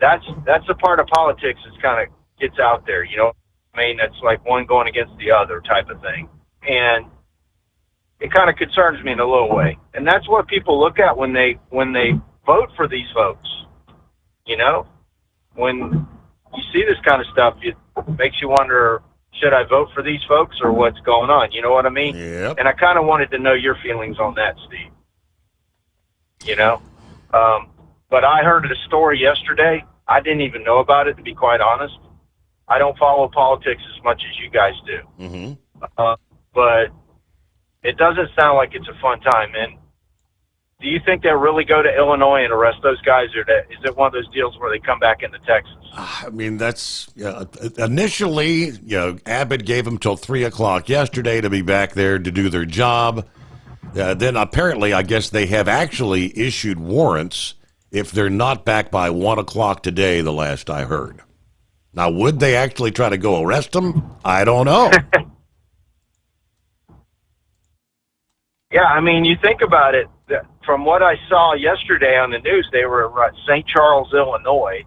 that's a part of politics that kind of gets out there, you know. I mean, that's like one going against the other type of thing. And it kind of concerns me in a little way. And that's what people look at when they vote for these folks. You know, when you see this kind of stuff, it makes you wonder, should I vote for these folks or what's going on? You know what I mean? Yep. And I kind of wanted to know your feelings on that, Steve. You know? But I heard a story yesterday. I didn't even know about it, to be quite honest. I don't follow politics as much as you guys do. Mm-hmm. But it doesn't sound like it's a fun time. And do you think they'll really go to Illinois and arrest those guys, or is it one of those deals where they come back into Texas? I mean, that's initially, you know, Abbott gave them till 3:00 yesterday to be back there to do their job. Then apparently, I guess they have actually issued warrants if they're not back by 1:00 today, the last I heard. Now, would they actually try to go arrest them? I don't know. Yeah, I mean, you think about it. From what I saw yesterday on the news, they were at St. Charles, Illinois,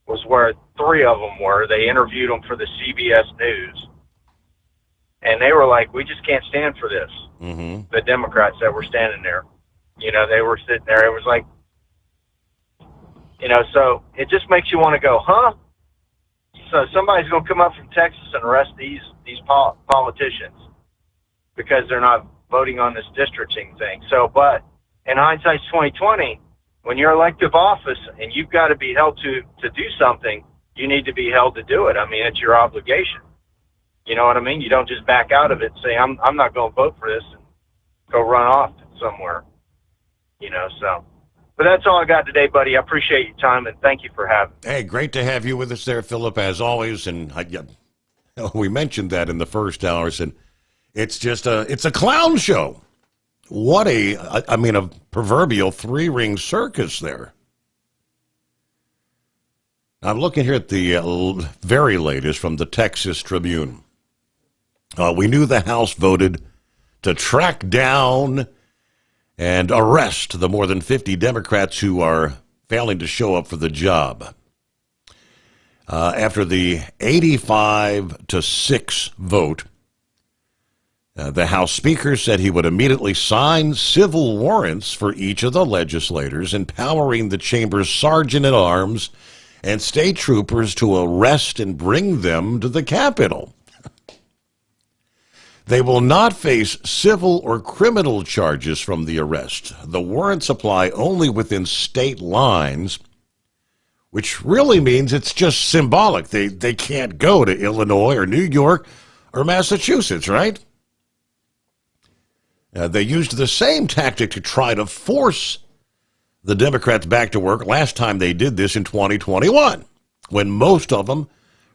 was where 3 of them were. They interviewed them for the CBS News. And they were like, we just can't stand for this. Mm-hmm. The Democrats that were standing there. You know, they were sitting there. It was like, you know, so it just makes you want to go, huh? So somebody's going to come up from Texas and arrest these politicians because they're not voting on this districting thing. So, but in hindsight's 2020, when you're elective office and you've got to be held to do something, you need to be held to do it. I mean, it's your obligation. You know what I mean? You don't just back out of it and say, I'm not going to vote for this and go run off somewhere. You know, so. But that's all I got today, buddy. I appreciate your time, and thank you for having me. Hey, great to have you with us there, Philip, as always. And we mentioned that in the first hours, and it's a clown show. What a proverbial 3-ring circus there. I'm looking here at the very latest from the Texas Tribune. We knew the House voted to track down and arrest the more than 50 Democrats who are failing to show up for the job. After the 85-6 vote, the House Speaker said he would immediately sign civil warrants for each of the legislators, empowering the chamber's sergeant-at-arms and state troopers to arrest and bring them to the Capitol. They will not face civil or criminal charges from the arrest. The warrants apply only within state lines, which really means it's just symbolic. They can't go to Illinois or New York or Massachusetts, right? They used the same tactic to try to force the Democrats back to work last time they did this in 2021, when most of them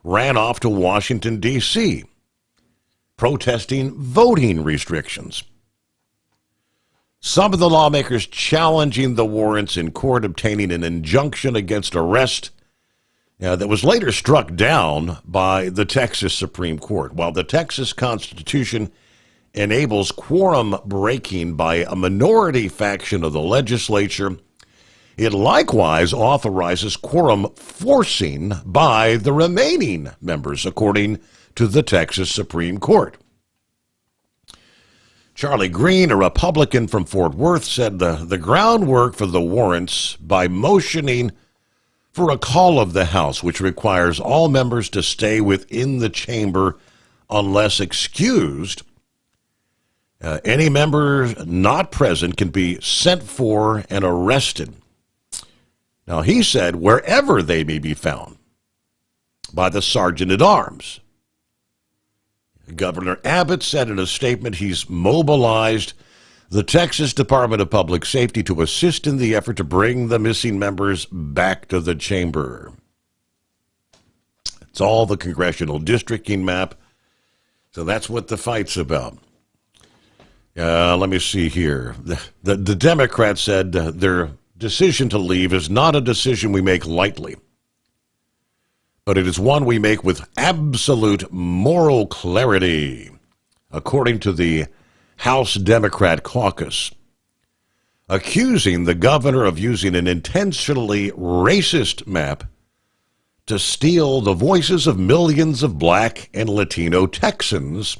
ran off to Washington, D.C., protesting voting restrictions. Some of the lawmakers challenging the warrants in court, obtaining an injunction against arrest that was later struck down by the Texas Supreme Court. While the Texas Constitution enables quorum breaking by a minority faction of the legislature, It likewise authorizes quorum forcing by the remaining members, according to the Texas Supreme Court. Charlie Green, a Republican from Fort Worth, said the groundwork for the warrants by motioning for a call of the House, which requires all members to stay within the chamber unless excused. Any member not present can be sent for and arrested. Now, he said wherever they may be found by the sergeant at arms. Governor Abbott said in a statement he's mobilized the Texas Department of Public Safety to assist in the effort to bring the missing members back to the chamber. It's all the congressional districting map. So that's what the fight's about. Let me see here. The Democrats said their decision to leave is not a decision we make lightly, but it is one we make with absolute moral clarity, according to the House Democrat caucus, accusing the governor of using an intentionally racist map to steal the voices of millions of black and Latino Texans,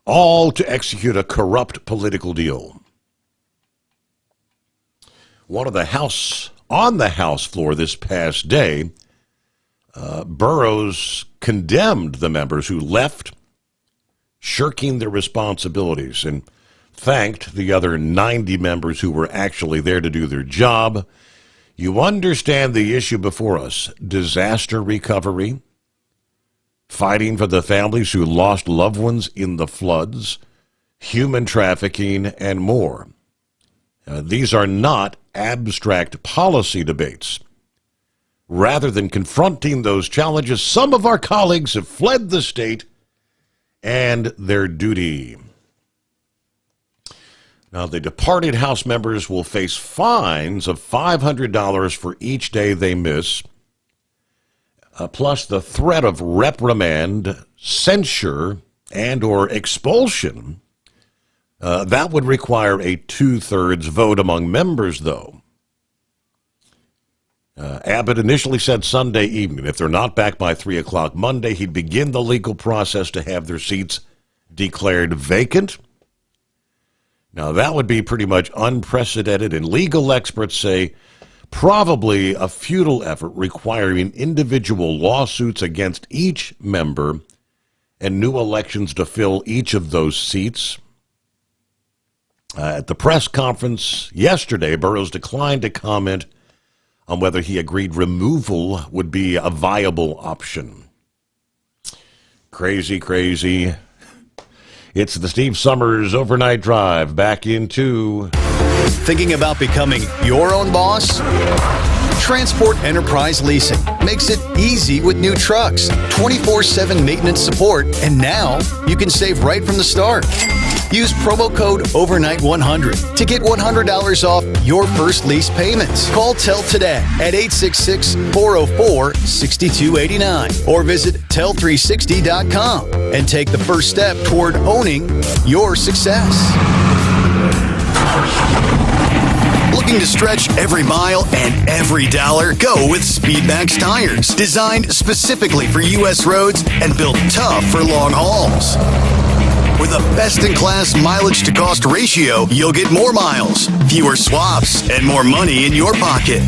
all to execute a corrupt political deal. On the House floor this past day, Burrows condemned the members who left, shirking their responsibilities, and thanked the other 90 members who were actually there to do their job. You understand the issue before us: disaster recovery, fighting for the families who lost loved ones in the floods, human trafficking, and more. These are not abstract policy debates. Rather than confronting those challenges, some of our colleagues have fled the state and their duty. Now, the departed House members will face fines of $500 for each day they miss, plus the threat of reprimand, censure, and or expulsion. That would require a 2/3 vote among members, though. Abbott initially said Sunday evening, if they're not back by 3 o'clock Monday, he'd begin the legal process to have their seats declared vacant. Now, that would be pretty much unprecedented, and legal experts say probably a futile effort requiring individual lawsuits against each member and new elections to fill each of those seats. At the press conference yesterday, Burrows declined to comment on whether he agreed removal would be a viable option. Crazy, crazy. It's the Steve Sommers Overnight Drive back into... Thinking about becoming your own boss? Transport Enterprise Leasing makes it easy with new trucks, 24/7 maintenance support, and now you can save right from the start. Use promo code OVERNIGHT100 to get $100 off your first lease payments. Call TEL today at 866-404-6289 or visit tel360.com and take the first step toward owning your success. Looking to stretch every mile and every dollar? Go with Speedmax tires, designed specifically for U.S. roads and built tough for long hauls. With a best-in-class mileage-to-cost ratio, you'll get more miles, fewer swaps, and more money in your pocket.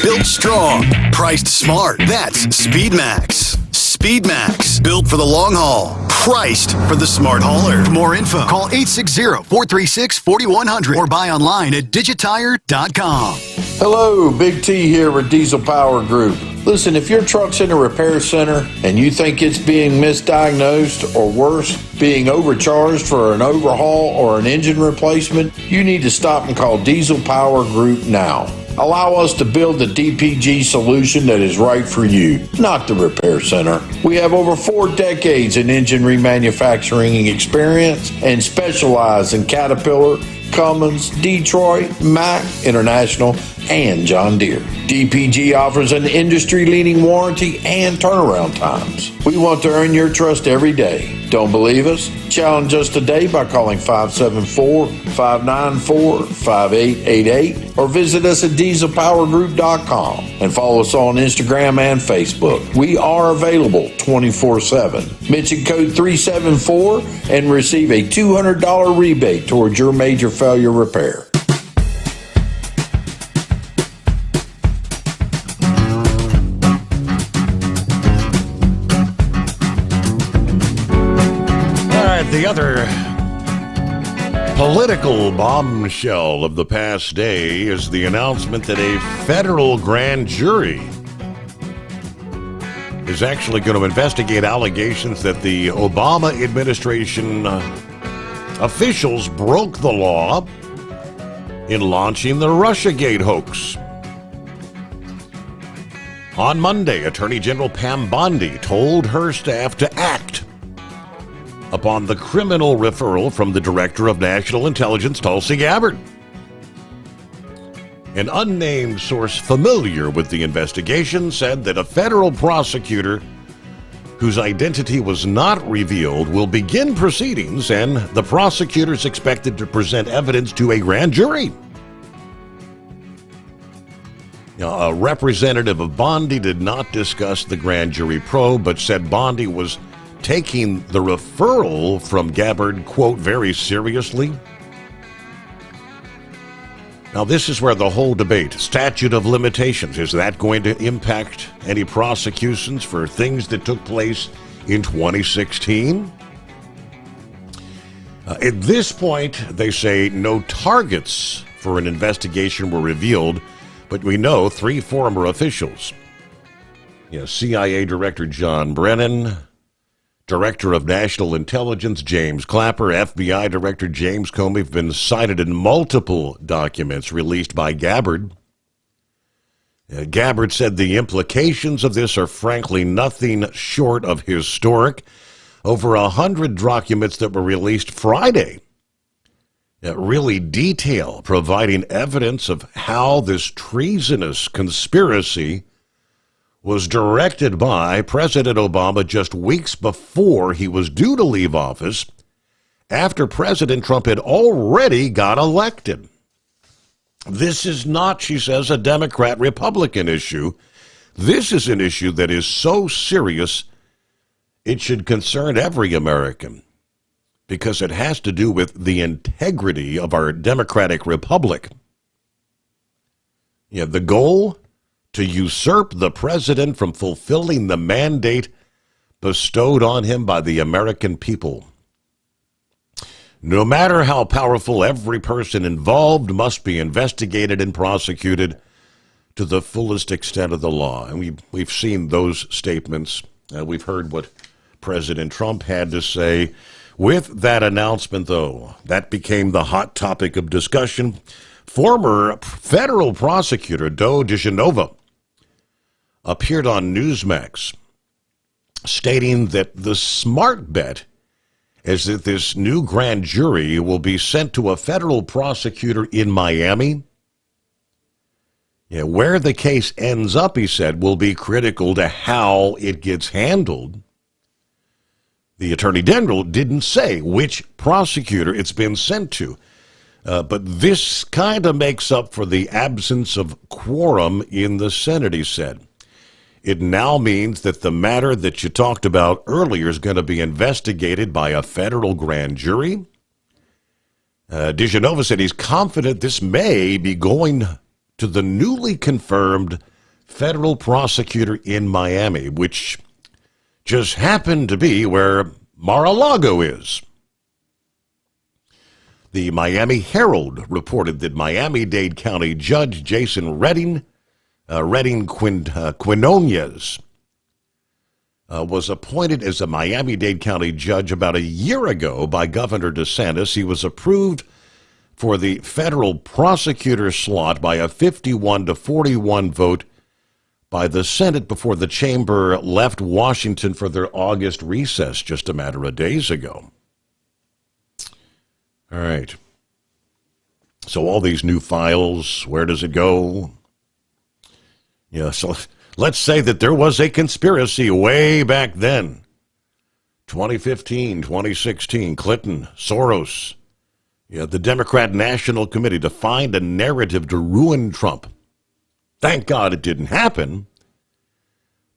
Built strong, priced smart. That's Speedmax. Speedmax, built for the long haul, priced for the smart hauler. For more info, call 860-436-4100 or buy online at digitire.com. Hello, Big T here with Diesel Power Group. Listen, if your truck's in a repair center and you think it's being misdiagnosed or worse, being overcharged for an overhaul or an engine replacement, you need to stop and call Diesel Power Group now. Allow us to build the DPG solution that is right for you, not the repair center. We have over 4 decades in engine remanufacturing experience and specialize in Caterpillar, Cummins, Detroit, Mack, International, and John Deere. DPG offers an industry-leading warranty and turnaround times. We want to earn your trust every day. Don't believe us? Challenge us today by calling 574-594-5888 or visit us at dieselpowergroup.com and follow us on Instagram and Facebook. We are available 24/7. Mention code 374 and receive a $200 rebate towards your major failure repair. The other political bombshell of the past day is the announcement that a federal grand jury is actually going to investigate allegations that the Obama administration officials broke the law in launching the Russiagate hoax. On Monday, Attorney General Pam Bondi told her staff to act upon the criminal referral from the Director of National Intelligence, Tulsi Gabbard. An unnamed source familiar with the investigation said that a federal prosecutor whose identity was not revealed will begin proceedings, and the prosecutor is expected to present evidence to a grand jury. Now, a representative of Bondi did not discuss the grand jury probe, but said Bondi was taking the referral from Gabbard, quote, very seriously. Now, this is where the whole debate, statute of limitations, is that going to impact any prosecutions for things that took place in 2016? At this point, they say no targets for an investigation were revealed, but we know 3 former officials, CIA Director John Brennan, Director of National Intelligence James Clapper, FBI Director James Comey have been cited in multiple documents released by Gabbard. Gabbard said the implications of this are frankly nothing short of historic. Over 100 documents that were released Friday that really detail providing evidence of how this treasonous conspiracy was directed by President Obama just weeks before he was due to leave office, after President Trump had already got elected. This is not, she says, a Democrat-Republican issue. This is an issue that is so serious it should concern every American, because it has to do with the integrity of our democratic republic. The goal: to usurp the president from fulfilling the mandate bestowed on him by the American people. No matter how powerful, every person involved must be investigated and prosecuted to the fullest extent of the law. And we've seen those statements. We've heard what President Trump had to say. With that announcement, though, that became the hot topic of discussion. Former federal prosecutor Joe DeGenova appeared on Newsmax, stating that the smart bet is that this new grand jury will be sent to a federal prosecutor in Miami. Where the case ends up, he said, will be critical to how it gets handled. The Attorney General didn't say which prosecutor it's been sent to. But this kind of makes up for the absence of quorum in the Senate, he said. It now means that the matter that you talked about earlier is going to be investigated by a federal grand jury. DeGenova said he's confident this may be going to the newly confirmed federal prosecutor in Miami, which just happened to be where Mar-a-Lago is. The Miami Herald reported that Miami-Dade County Judge Jason Quinones was appointed as a Miami-Dade County judge about a year ago by Governor DeSantis. He was approved for the federal prosecutor slot by a 51-41 vote by the Senate before the chamber left Washington for their August recess just a matter of days ago. All right. So all these new files, where does it go? Yeah, so let's say that there was a conspiracy way back then. 2015, 2016, Clinton, Soros, the Democrat National Committee to find a narrative to ruin Trump. Thank God it didn't happen,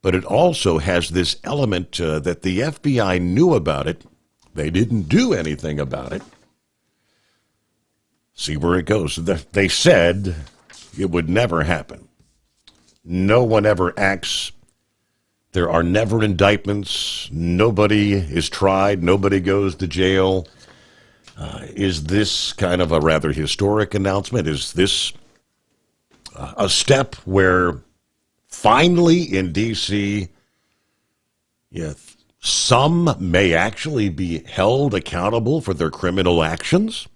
but it also has this element that the FBI knew about it. They didn't do anything about it. See where it goes. They said it would never happen. No one ever acts. There are never indictments. Nobody is tried. Nobody goes to jail. Is this kind of a rather historic announcement? Is this a step where finally in D.C., some may actually be held accountable for their criminal actions?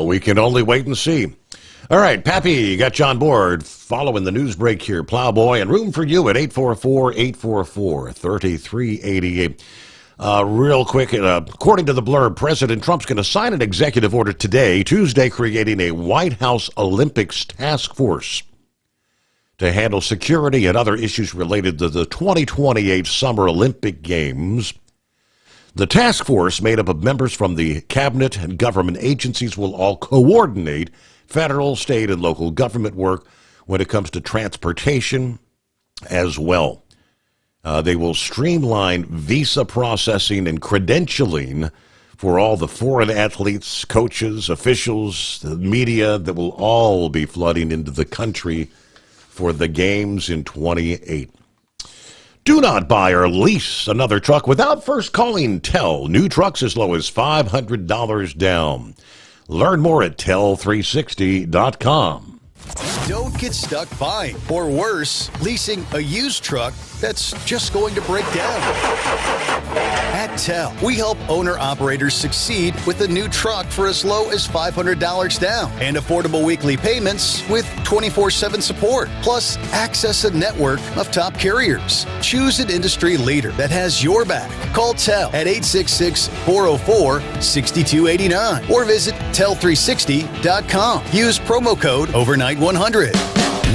We can only wait and see. All right, Pappy, got you on board. Following the news break here, Plowboy, and room for you at 844-844-3388. Real quick, according to the blurb, President Trump's going to sign an executive order today, Tuesday, creating a White House Olympics task force to handle security and other issues related to the 2028 Summer Olympic Games. The task force, made up of members from the cabinet and government agencies, will all coordinate federal, state, and local government work when it comes to transportation as well. They will streamline visa processing and credentialing for all the foreign athletes, coaches, officials, the media that will all be flooding into the country for the games in 28. Do not buy or lease another truck without first calling TEL. New trucks as low as $500 down. Learn more at tel360.com. Don't get stuck buying, or worse, leasing a used truck that's just going to break down. At TEL, we help owner-operators succeed with a new truck for as low as $500 down and affordable weekly payments with 24/7 support. Plus, access a network of top carriers. Choose an industry leader that has your back. Call TEL at 866-404-6289 or visit tel360.com. Use promo code OVERNIGHT100.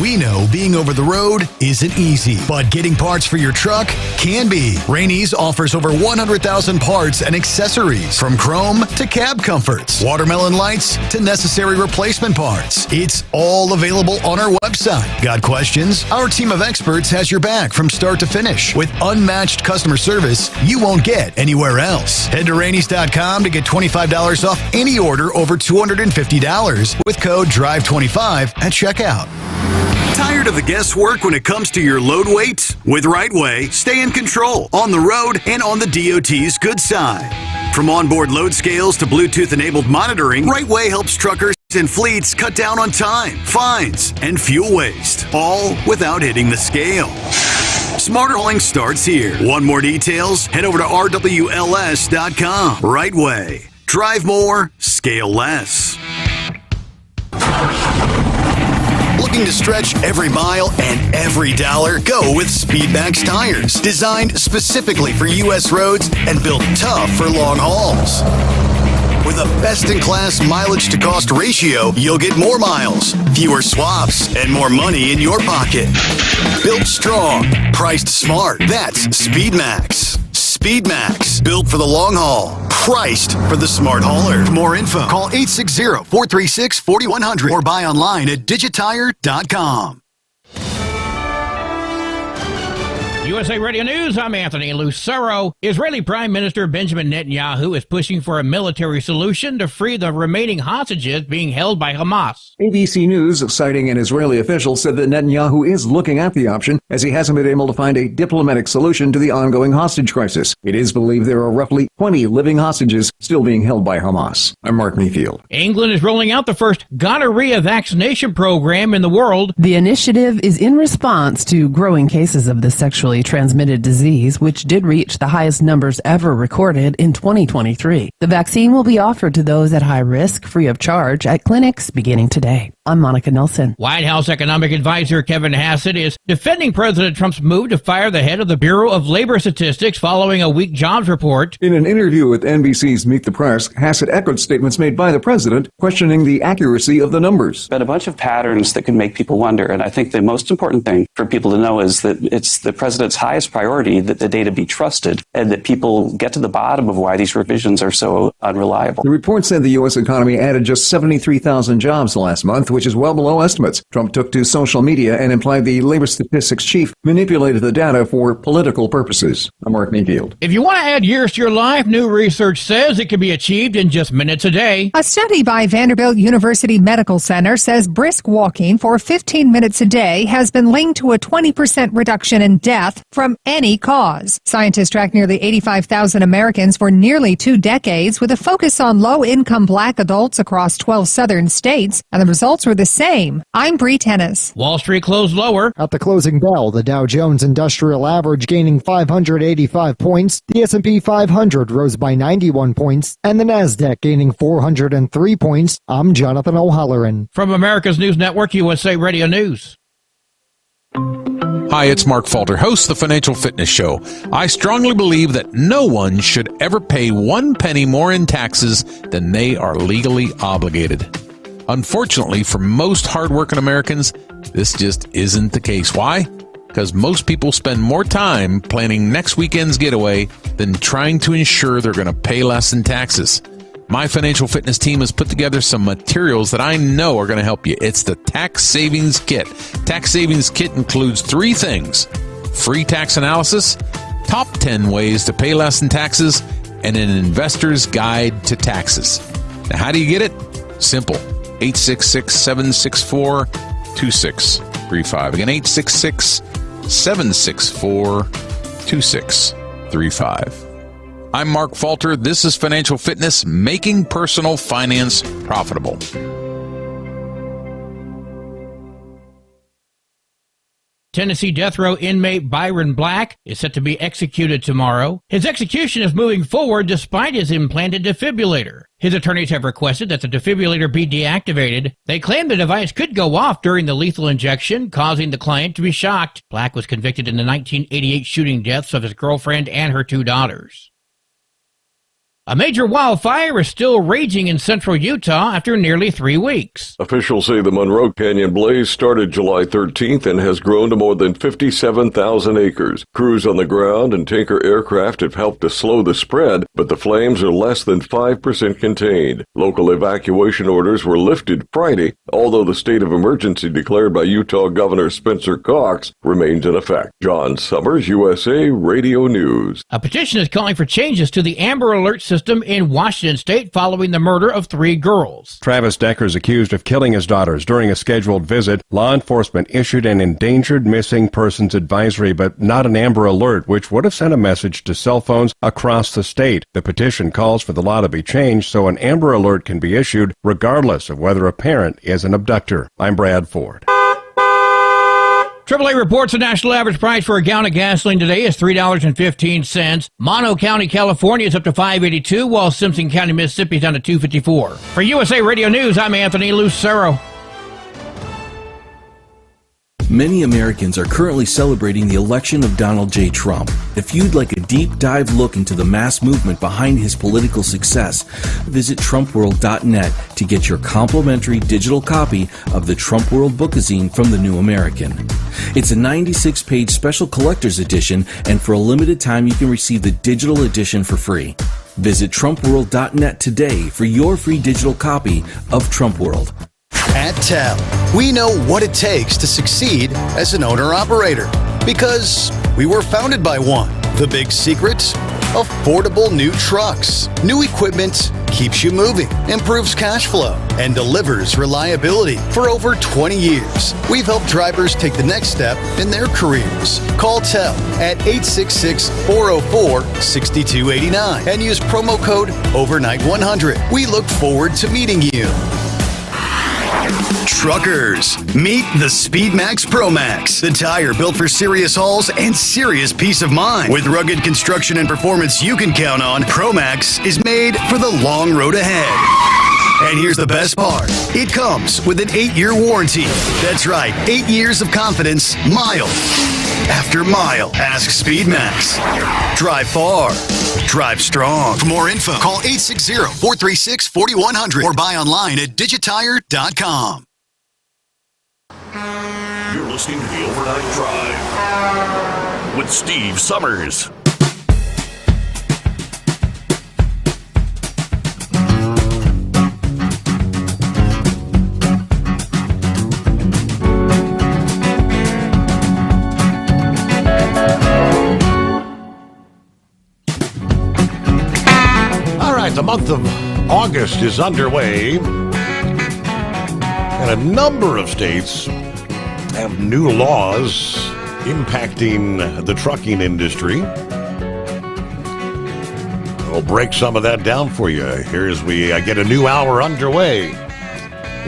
We know being over the road isn't easy, but getting parts for your truck can be. Rainey's offers over 100,000 parts and accessories, from chrome to cab comforts, watermelon lights to necessary replacement parts. It's all available on our website. Got questions? Our team of experts has your back from start to finish with unmatched customer service you won't get anywhere else. Head to Rainey's.com to get $25 off any order over $250 with code DRIVE25 at checkout. Tired of the guesswork when it comes to your load weight? With RightWay, stay in control on the road and on the DOT's good side. From onboard load scales to Bluetooth-enabled monitoring, RightWay helps truckers and fleets cut down on time, fines, and fuel waste, all without hitting the scale. Smart hauling starts here. Want more details? Head over to RWLS.com. RightWay. Drive more, scale less. Looking to stretch every mile and every dollar? Go with Speedmax tires, designed specifically for U.S. roads and built tough for long hauls. With a best-in-class mileage-to-cost ratio, you'll get more miles, fewer swaps, and more money in your pocket. Built strong, priced smart. That's Speedmax. Speedmax, built for the long haul, priced for the smart hauler. For more info, call 860-436-4100 or buy online at digitire.com. USA Radio News, I'm Anthony Lucero. Israeli Prime Minister Benjamin Netanyahu is pushing for a military solution to free the remaining hostages being held by Hamas. ABC News, citing an Israeli official, said that Netanyahu is looking at the option as he hasn't been able to find a diplomatic solution to the ongoing hostage crisis. It is believed there are roughly 20 living hostages still being held by Hamas. I'm Mark Mayfield. England is rolling out the first gonorrhea vaccination program in the world. The initiative is in response to growing cases of the sexually transmitted disease, which did reach the highest numbers ever recorded in 2023. The vaccine will be offered to those at high risk, free of charge, at clinics beginning today. I'm Monica Nelson. White House economic advisor Kevin Hassett is defending President Trump's move to fire the head of the Bureau of Labor Statistics following a weak jobs report. In an interview with NBC's Meet the Press, Hassett echoed statements made by the president questioning the accuracy of the numbers. Been a bunch of patterns that can make people wonder, and I think the most important thing for people to know is that it's the president's highest priority that the data be trusted and that people get to the bottom of why these revisions are so unreliable. The report said the U.S. economy added just 73,000 jobs last month, which is well below estimates. Trump took to social media and implied the labor statistics chief manipulated the data for political purposes. I'm Mark Mayfield. If you want to add years to your life, new research says it can be achieved in just minutes a day. A study by Vanderbilt University Medical Center says brisk walking for 15 minutes a day has been linked to a 20% reduction in death from any cause. Scientists tracked nearly 85,000 Americans for nearly 2 decades with a focus on low-income black adults across 12 southern states, and the results were the same. I'm Bree Tennis. Wall Street closed lower. At the closing bell, the Dow Jones Industrial Average gaining 585 points, the S&P 500 rose by 91 points, and the Nasdaq gaining 403 points. I'm Jonathan O'Halloran. From America's News Network, USA Radio News. Hi, it's Mark Falter, host of the Financial Fitness Show. I strongly believe that no one should ever pay 1 penny more in taxes than they are legally obligated. Unfortunately, for most hardworking Americans, this just isn't the case. Why? Because most people spend more time planning next weekend's getaway than trying to ensure they're going to pay less in taxes. My financial fitness team has put together some materials that I know are going to help you. It's the Tax Savings Kit. Tax Savings Kit includes 3 things: free tax analysis, top 10 ways to pay less in taxes, and an investor's guide to taxes. Now, how do you get it? Simple. 866-764-2635. Again, 866-764-2635. I'm Mark Falter. This is Financial Fitness, making personal finance profitable. Tennessee death row inmate Byron Black is set to be executed tomorrow. His execution is moving forward despite his implanted defibrillator. His attorneys have requested that the defibrillator be deactivated. They claim the device could go off during the lethal injection, causing the client to be shocked. Black was convicted in the 1988 shooting deaths of his girlfriend and her 2 daughters. A major wildfire is still raging in central Utah after nearly 3 weeks. Officials say the Monroe Canyon blaze started July 13th and has grown to more than 57,000 acres. Crews on the ground and tanker aircraft have helped to slow the spread, but the flames are less than 5% contained. Local evacuation orders were lifted Friday, although the state of emergency declared by Utah Governor Spencer Cox remains in effect. John Sommers, USA Radio News. A petition is calling for changes to the Amber Alert system in Washington state following the murder of 3 girls. Travis Decker is accused of killing his daughters during a scheduled visit. Law enforcement issued an endangered missing persons advisory, but not an Amber Alert, which would have sent a message to cell phones across the state. The petition calls for the law to be changed so an Amber Alert can be issued regardless of whether a parent is an abductor. I'm Brad Ford. AAA reports the national average price for a gallon of gasoline today is $3.15. Mono County, California is up to $5.82, while Simpson County, Mississippi is down to $2.54. For USA Radio News, I'm Anthony Lucero. Many Americans are currently celebrating the election of Donald J. Trump. If you'd like a deep dive look into the mass movement behind his political success, visit TrumpWorld.net to get your complimentary digital copy of the Trump World Bookazine from the New American. It's a 96-page special collector's edition, and for a limited time you can receive the digital edition for free. Visit TrumpWorld.net today for your free digital copy of Trump World. At TEL, we know what it takes to succeed as an owner-operator because we were founded by one. The big secret? Affordable new trucks. New equipment keeps you moving, improves cash flow, and delivers reliability. For over 20 years, we've helped drivers take the next step in their careers. Call TEL at 866-404-6289 and use promo code OVERNIGHT100. We look forward to meeting you. Truckers, meet the SpeedMax Pro Max, the tire built for serious hauls and serious peace of mind. With rugged construction and performance you can count on, Pro Max is made for the long road ahead. And here's the best part. It comes with an 8-year warranty. That's right, 8 years of confidence, mile after mile. Ask Speedmax. Drive far. Drive strong. For more info, call 860-436-4100 or buy online at digitire.com. You're listening to the Overnight Drive with Steve Summers. The month of August is underway, and a number of states have new laws impacting the trucking industry. We'll break some of that down for you here as we get a new hour underway.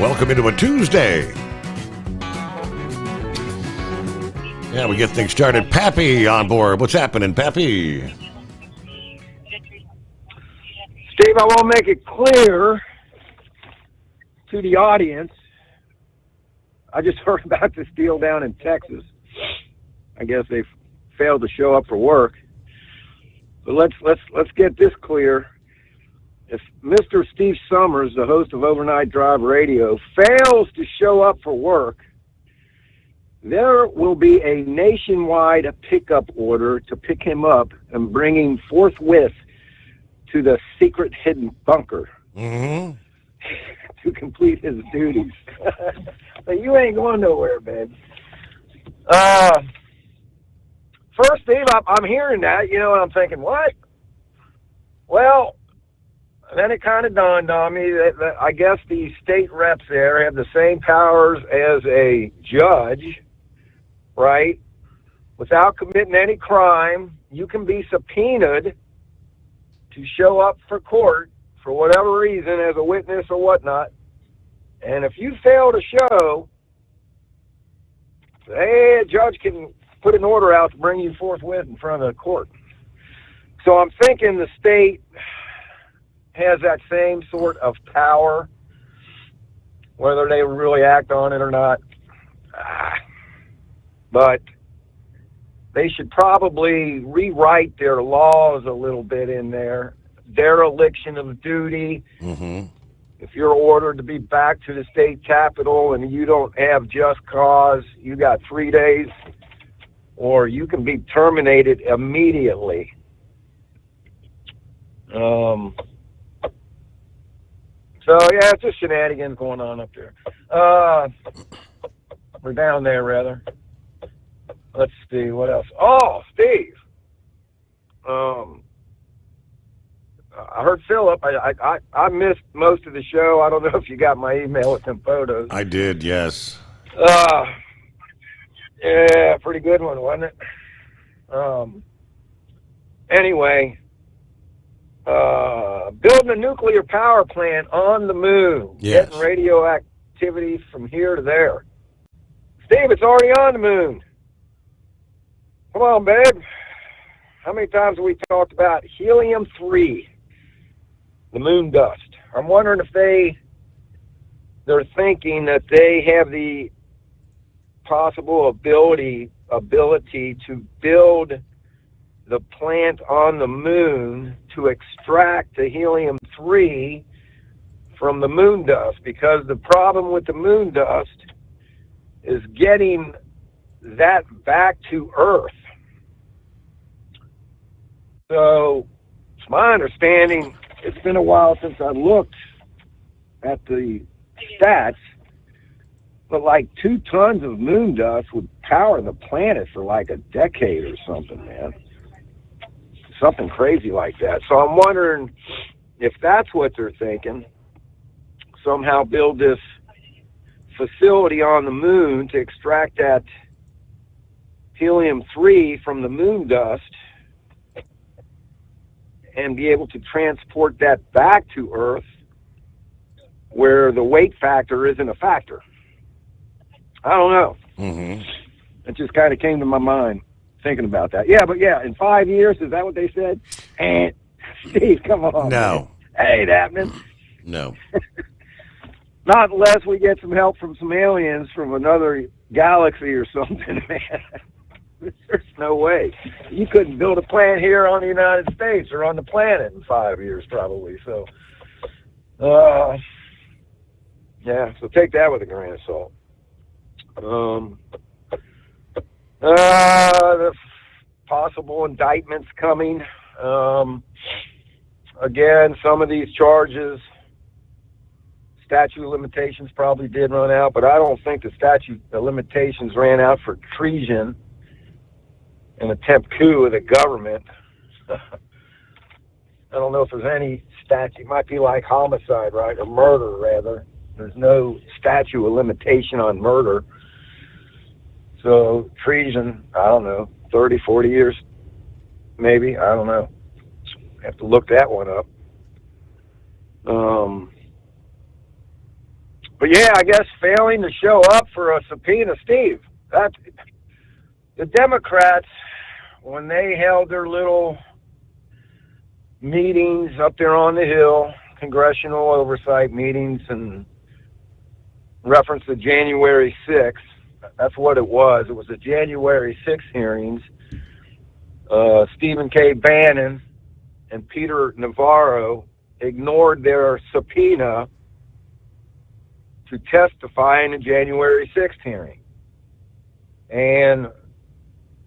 Welcome into a Tuesday. Yeah, we get things started. Pappy on board. What's happening, Pappy? Steve, I want to make it clear to the audience. I just heard about this deal down in Texas. I guess they failed to show up for work. But let's get this clear. If Mr. Steve Summers, the host of Overnight Drive Radio, fails to show up for work, there will be a nationwide pickup order to pick him up and bring him forthwith to the secret hidden bunker to complete his duties. But you ain't going nowhere, man. First, Steve, I'm hearing that, and I'm thinking, what? Well, then it kind of dawned on me that I guess the state reps there have the same powers as a judge, right? Without committing any crime, you can be subpoenaed to show up for court for whatever reason as a witness or whatnot. And if you fail to show, a judge can put an order out to bring you forthwith in front of the court. So I'm thinking the state has that same sort of power, whether they really act on it or not. But they should probably rewrite their laws a little bit in there. Dereliction of duty. If you're ordered to be back to the state capitol and you don't have just cause, you got 3 days, or you can be terminated immediately. So, yeah, it's just shenanigans going on up there. We're down there, rather. Let's see, what else? Oh, Steve. I heard Philip. I missed most of the show. I don't know if you got my email with them photos. I did, yes. Yeah, pretty good one, wasn't it? Anyway, building a nuclear power plant on the moon. Yes. Getting radioactivity from here to there. Steve, it's already on the moon. Come on, babe. How many times have we talked about helium-3, the moon dust? I'm wondering if they're thinking that they have the possible ability to build the plant on the moon to extract the helium-3 from the moon dust, because the problem with the moon dust is getting that back to Earth. So, it's my understanding, it's been a while since I looked at the stats, but like 2 tons of moon dust would power the planet for like a decade or something, man. Something crazy like that. So I'm wondering if that's what they're thinking, somehow build this facility on the moon to extract that helium-3 from the moon dust and be able to transport that back to Earth where the weight factor isn't a factor. I don't know. It just kind of came to my mind thinking about that. Yeah, but yeah, in 5 years, is that what they said? And Steve, come on. No. Man. Ain't happening. No. Not unless we get some help from some aliens from another galaxy or something, man. There's no way. You couldn't build a plant here on the United States or on the planet in 5 years, probably. So, yeah, so take that with a grain of salt. The possible indictments coming. Again, some of these charges, statute of limitations probably did run out, but I don't think the statute of limitations ran out for treason, an attempt coup of the government. I don't know if there's any statute. It might be like homicide, right, or murder, rather. There's no statute of limitation on murder. So treason, I don't know, 30, 40 years, maybe. I don't know. Have to look that one up. But yeah, I guess failing to show up for a subpoena, Steve. The Democrats, when they held their little meetings up there on the Hill, congressional oversight meetings, and reference to January 6th, that's what it was. It was the January 6th hearings. Stephen K. Bannon and Peter Navarro ignored their subpoena to testify in the January 6th hearing. And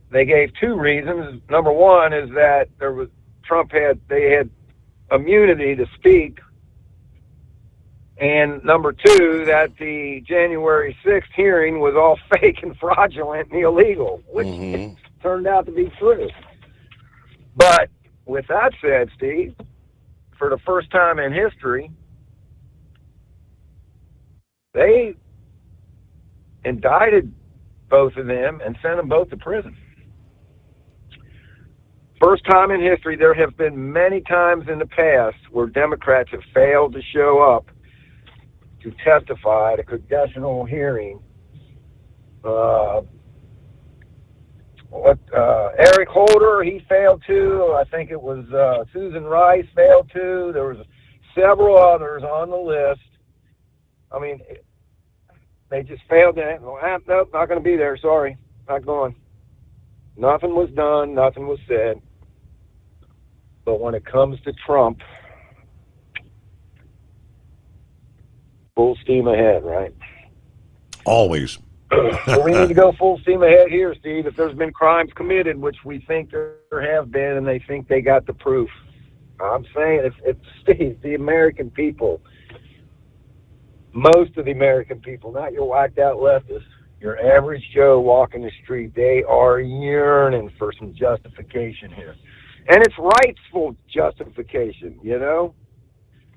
they gave two reasons. Number one is that they had immunity to speak. And number two, that the January 6th hearing was all fake and fraudulent and illegal, which turned out to be true. But with that said, Steve, for the first time in history, they indicted both of them and sent them both to prison. First time in history. There have been many times in the past where Democrats have failed to show up to testify at a congressional hearing. Eric Holder, he failed to. I think it was Susan Rice failed to. There was several others on the list. I mean, they just failed to. Nope, not going to be there. Sorry, not going. Nothing was done. Nothing was said. But when it comes to Trump, full steam ahead, right? Always. So we need to go full steam ahead here, Steve. If there's been crimes committed, which we think there have been, and they think they got the proof, I'm saying it's Steve, the American people, most of the American people, not your whacked out leftists, your average Joe walking the street, they are yearning for some justification here. And it's rightful justification, you know?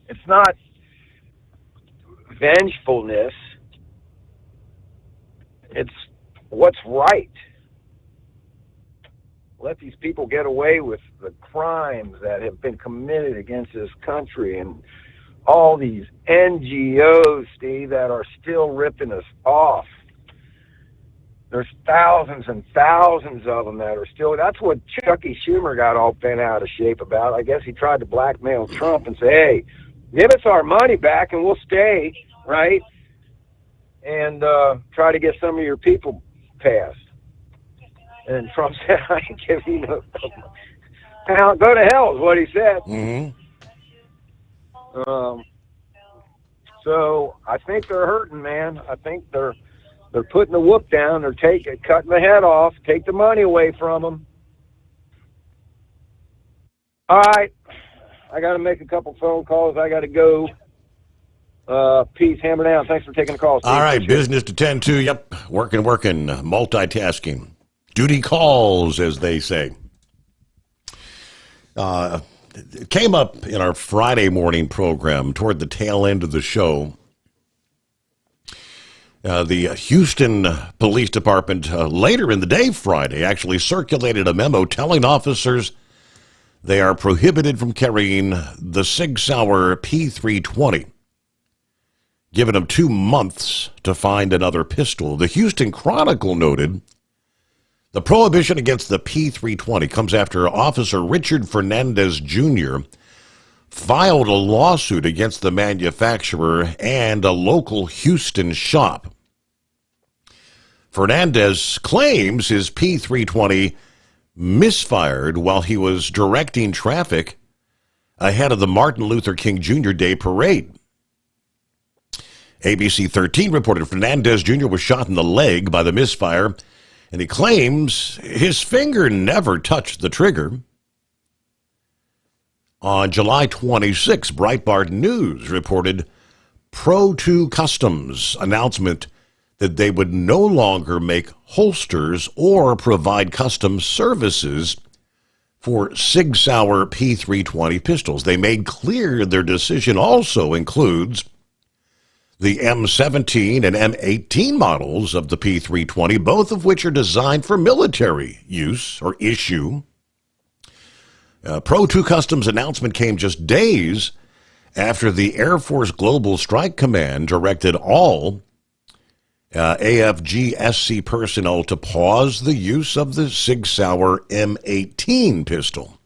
It's not vengefulness. It's what's right. Let these people get away with the crimes that have been committed against this country, and all these NGOs, Steve, that are still ripping us off. There's thousands and thousands of them that are still. That's what Chucky Schumer got all bent out of shape about. I guess he tried to blackmail Trump and say, hey, give us our money back and we'll stay, right? And try to get some of your people passed. And Trump said, I can give you no. Go to hell is what he said. So I think they're hurting, man. I think they're putting the whoop down. They're cutting the head off, take the money away from them. All right. I got to make a couple phone calls. I got to go. Peace, hammer down. Thanks for taking the call, Steve. All right, business to tend to. Yep, working, multitasking. Duty calls, as they say. It came up in our Friday morning program toward the tail end of the show. The Houston Police Department, later in the day Friday, actually circulated a memo telling officers they are prohibited from carrying the Sig Sauer P320. Giving them 2 months to find another pistol. The Houston Chronicle noted the prohibition against the P320 comes after Officer Richard Fernandez Jr. filed a lawsuit against the manufacturer and a local Houston shop. Fernandez claims his P320 misfired while he was directing traffic ahead of the Martin Luther King Jr. Day parade. ABC 13 reported Fernandez Jr. was shot in the leg by the misfire, and he claims his finger never touched the trigger. On July 26, Breitbart News reported Pro2 Customs' announcement that they would no longer make holsters or provide custom services for Sig Sauer P320 pistols. They made clear their decision also includes the M17 and M18 models of the P320, both of which are designed for military use or issue. Pro2 Customs' announcement came just days after the Air Force Global Strike Command directed all AFG-SC personnel to pause the use of the Sig Sauer M18 pistol.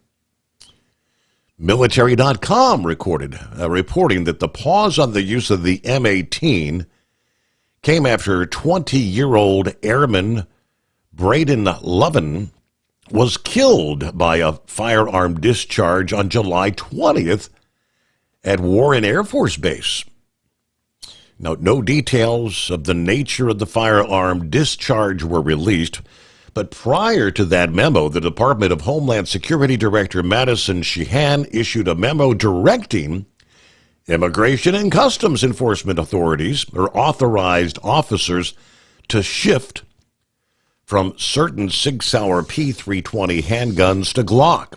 Military.com reporting that the pause on the use of the M18 came after 20-year-old Airman Braden Lovin was killed by a firearm discharge on July 20th at Warren Air Force Base. Now, no details of the nature of the firearm discharge were released, but prior to that memo, the Department of Homeland Security Director Madison Sheehan issued a memo directing Immigration and Customs Enforcement authorities or authorized officers to shift from certain Sig Sauer P320 handguns to Glock.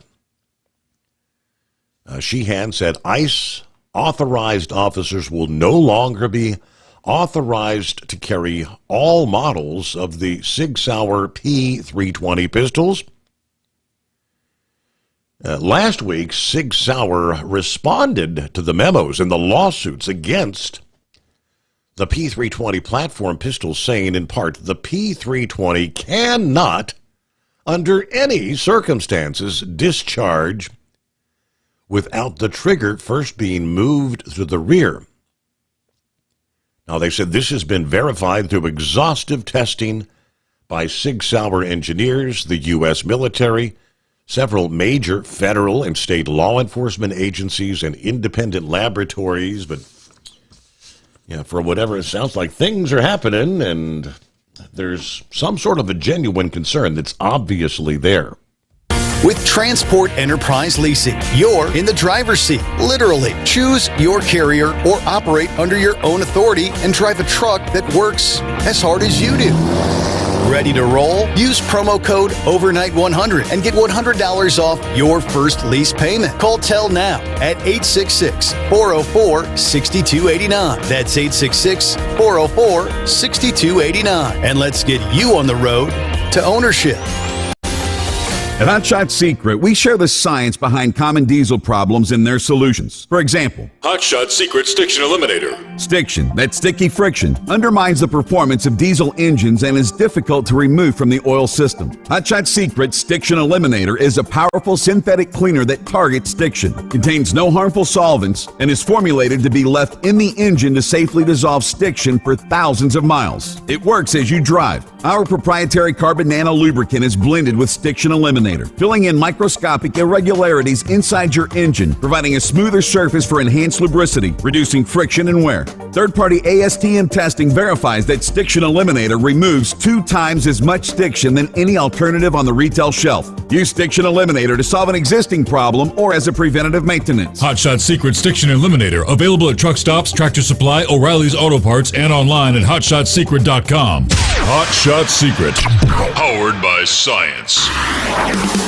Sheehan said ICE authorized officers will no longer be authorized to carry all models of the Sig Sauer P320 pistols. Last week, Sig Sauer responded to the memos and the lawsuits against the P320 platform pistols, saying in part, the P320 cannot, under any circumstances, discharge without the trigger first being moved to the rear. Now, they said this has been verified through exhaustive testing by Sig Sauer engineers, the U.S. military, several major federal and state law enforcement agencies, and independent laboratories. But, for whatever it sounds like, things are happening, and there's some sort of a genuine concern that's obviously there. With Transport Enterprise Leasing, you're in the driver's seat, literally. Choose your carrier or operate under your own authority and drive a truck that works as hard as you do. Ready to roll? Use promo code OVERNIGHT100 and get $100 off your first lease payment. Call Tell now at 866-404-6289. That's 866-404-6289. And let's get you on the road to ownership. At Hot Shot Secret, we share the science behind common diesel problems and their solutions. For example, Hot Shot Secret Stiction Eliminator. Stiction, that sticky friction, undermines the performance of diesel engines and is difficult to remove from the oil system. Hot Shot Secret Stiction Eliminator is a powerful synthetic cleaner that targets stiction, contains no harmful solvents, and is formulated to be left in the engine to safely dissolve stiction for thousands of miles. It works as you drive. Our proprietary carbon nano lubricant is blended with Stiction Eliminator, filling in microscopic irregularities inside your engine, providing a smoother surface for enhanced lubricity, reducing friction and wear. Third-party ASTM testing verifies that Stiction Eliminator removes 2 times as much stiction than any alternative on the retail shelf. Use Stiction Eliminator to solve an existing problem or as a preventative maintenance. Hot Shot Secret Stiction Eliminator, available at truck stops, Tractor Supply, O'Reilly's Auto Parts, and online at hotshotsecret.com. Hot Shot Secret, powered by science.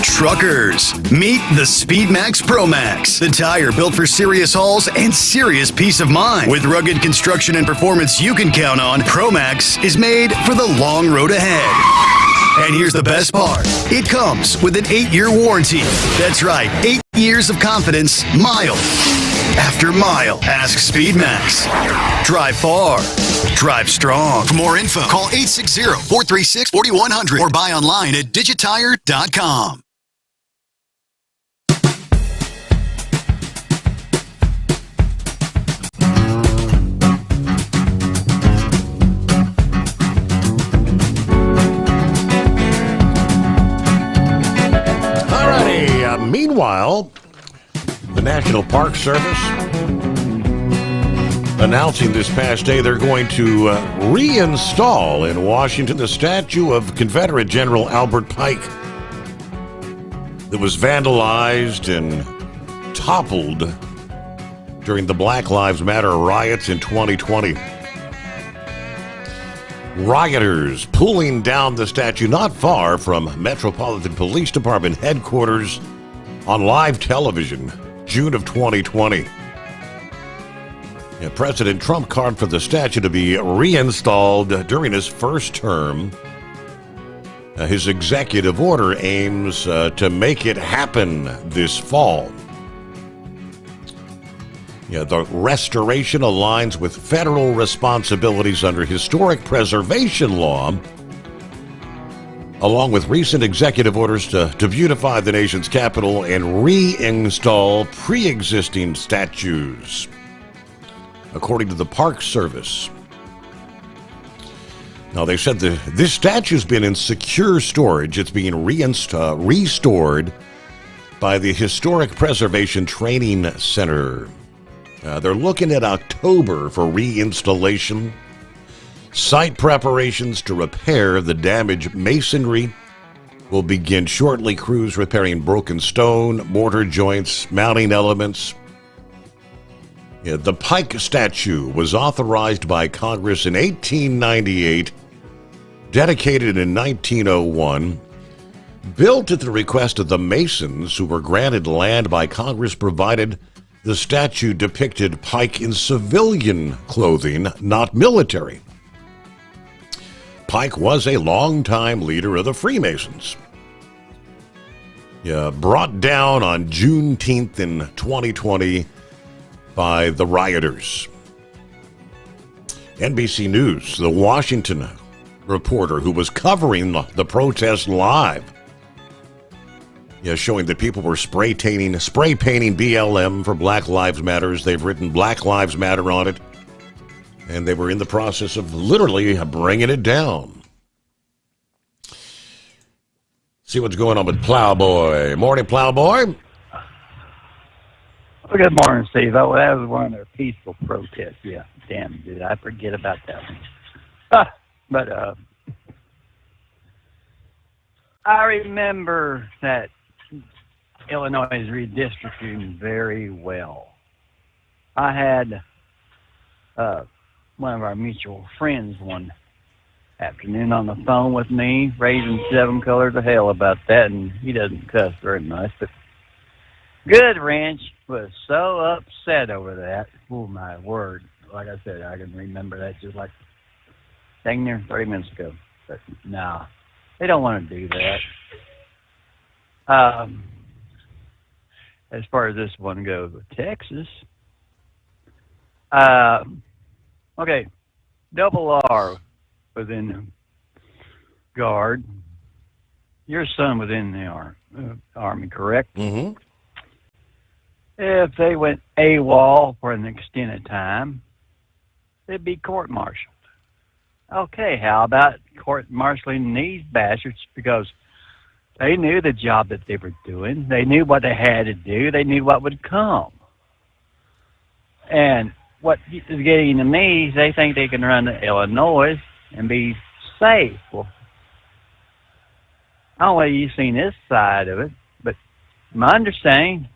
Truckers, meet the Speedmax Pro Max, the tire built for serious hauls and serious peace of mind. With rugged construction and performance you can count on, Pro Max is made for the long road ahead. And here's the best part. It comes with an 8-year warranty. That's right, 8 years of confidence, mile after mile. Ask Speedmax. Drive far. Drive strong. For more info, call 860-436-4100 or buy online at digitire.com. Well, the National Park Service announcing this past day they're going to reinstall in Washington the statue of Confederate General Albert Pike that was vandalized and toppled during the Black Lives Matter riots in 2020. Rioters pulling down the statue not far from Metropolitan Police Department headquarters on live television, June of 2020. President Trump called for the statue to be reinstalled during his first term. His executive order aims to make it happen this fall. The restoration aligns with federal responsibilities under historic preservation law, along with recent executive orders to beautify the nation's capital and reinstall pre-existing statues, according to the Park Service. Now, they said this statue's been in secure storage. It's being restored by the Historic Preservation Training Center. They're looking at October for reinstallation. Site preparations to repair the damaged masonry will begin shortly. Crews repairing broken stone, mortar joints, mounting elements. The Pike statue was authorized by Congress in 1898, dedicated in 1901, built at the request of the Masons, who were granted land by Congress, provided the statue depicted Pike in civilian clothing, not military. Pike was a longtime leader of the Freemasons. Brought down on Juneteenth in 2020 by the rioters. NBC News, the Washington reporter who was covering the protest live, showing that people were spray painting BLM for Black Lives Matters. They've written Black Lives Matter on it, and they were in the process of literally bringing it down. See what's going on with Plowboy. Morning, Plowboy. Well, good morning, Steve. Oh, that was one of their peaceful protests. Yeah, damn, did I forget about that one? But I remember that Illinois is redistricting very well. I had one of our mutual friends one afternoon on the phone with me, raising seven colors of hell about that, and he doesn't cuss very much, but Good Ranch was so upset over that. Oh, my word. Like I said, I can remember that just like dang near 30 minutes ago. But no, they don't want to do that. As far as this one goes with Texas, okay, Double R was in the Guard. Your son was in the Army, correct? Mm-hmm. If they went AWOL for an extended time, they'd be court-martialed. Okay, how about court-martialing these bastards? Because they knew the job that they were doing. They knew what they had to do. They knew what would come. And what is getting to me is they think they can run to Illinois and be safe. Well, I don't know whether you've seen this side of it, but my understanding,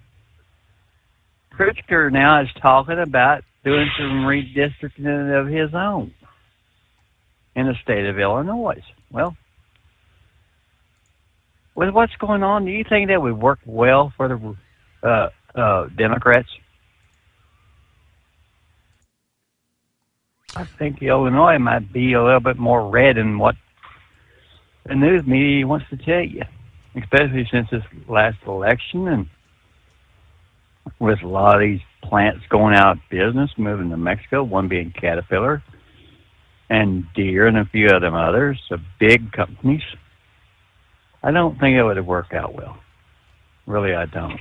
Pritzker now is talking about doing some redistricting of his own in the state of Illinois. Well, with what's going on, do you think that would work well for the Democrats? I think Illinois might be a little bit more red than what the news media wants to tell you, especially since this last election and with a lot of these plants going out of business, moving to Mexico, one being Caterpillar and Deere and a few of them others, the big companies. I don't think it would have worked out well. Really, I don't.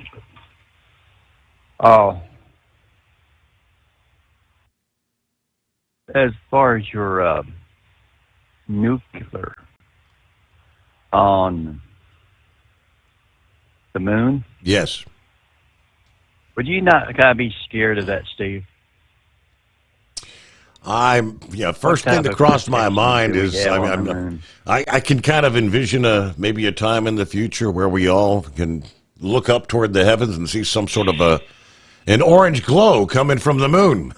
As far as your nuclear on the moon? Yes. Would you not kind of be scared of that, Steve? First thing that crossed my mind is I can kind of envision maybe a time in the future where we all can look up toward the heavens and see some sort of an orange glow coming from the moon.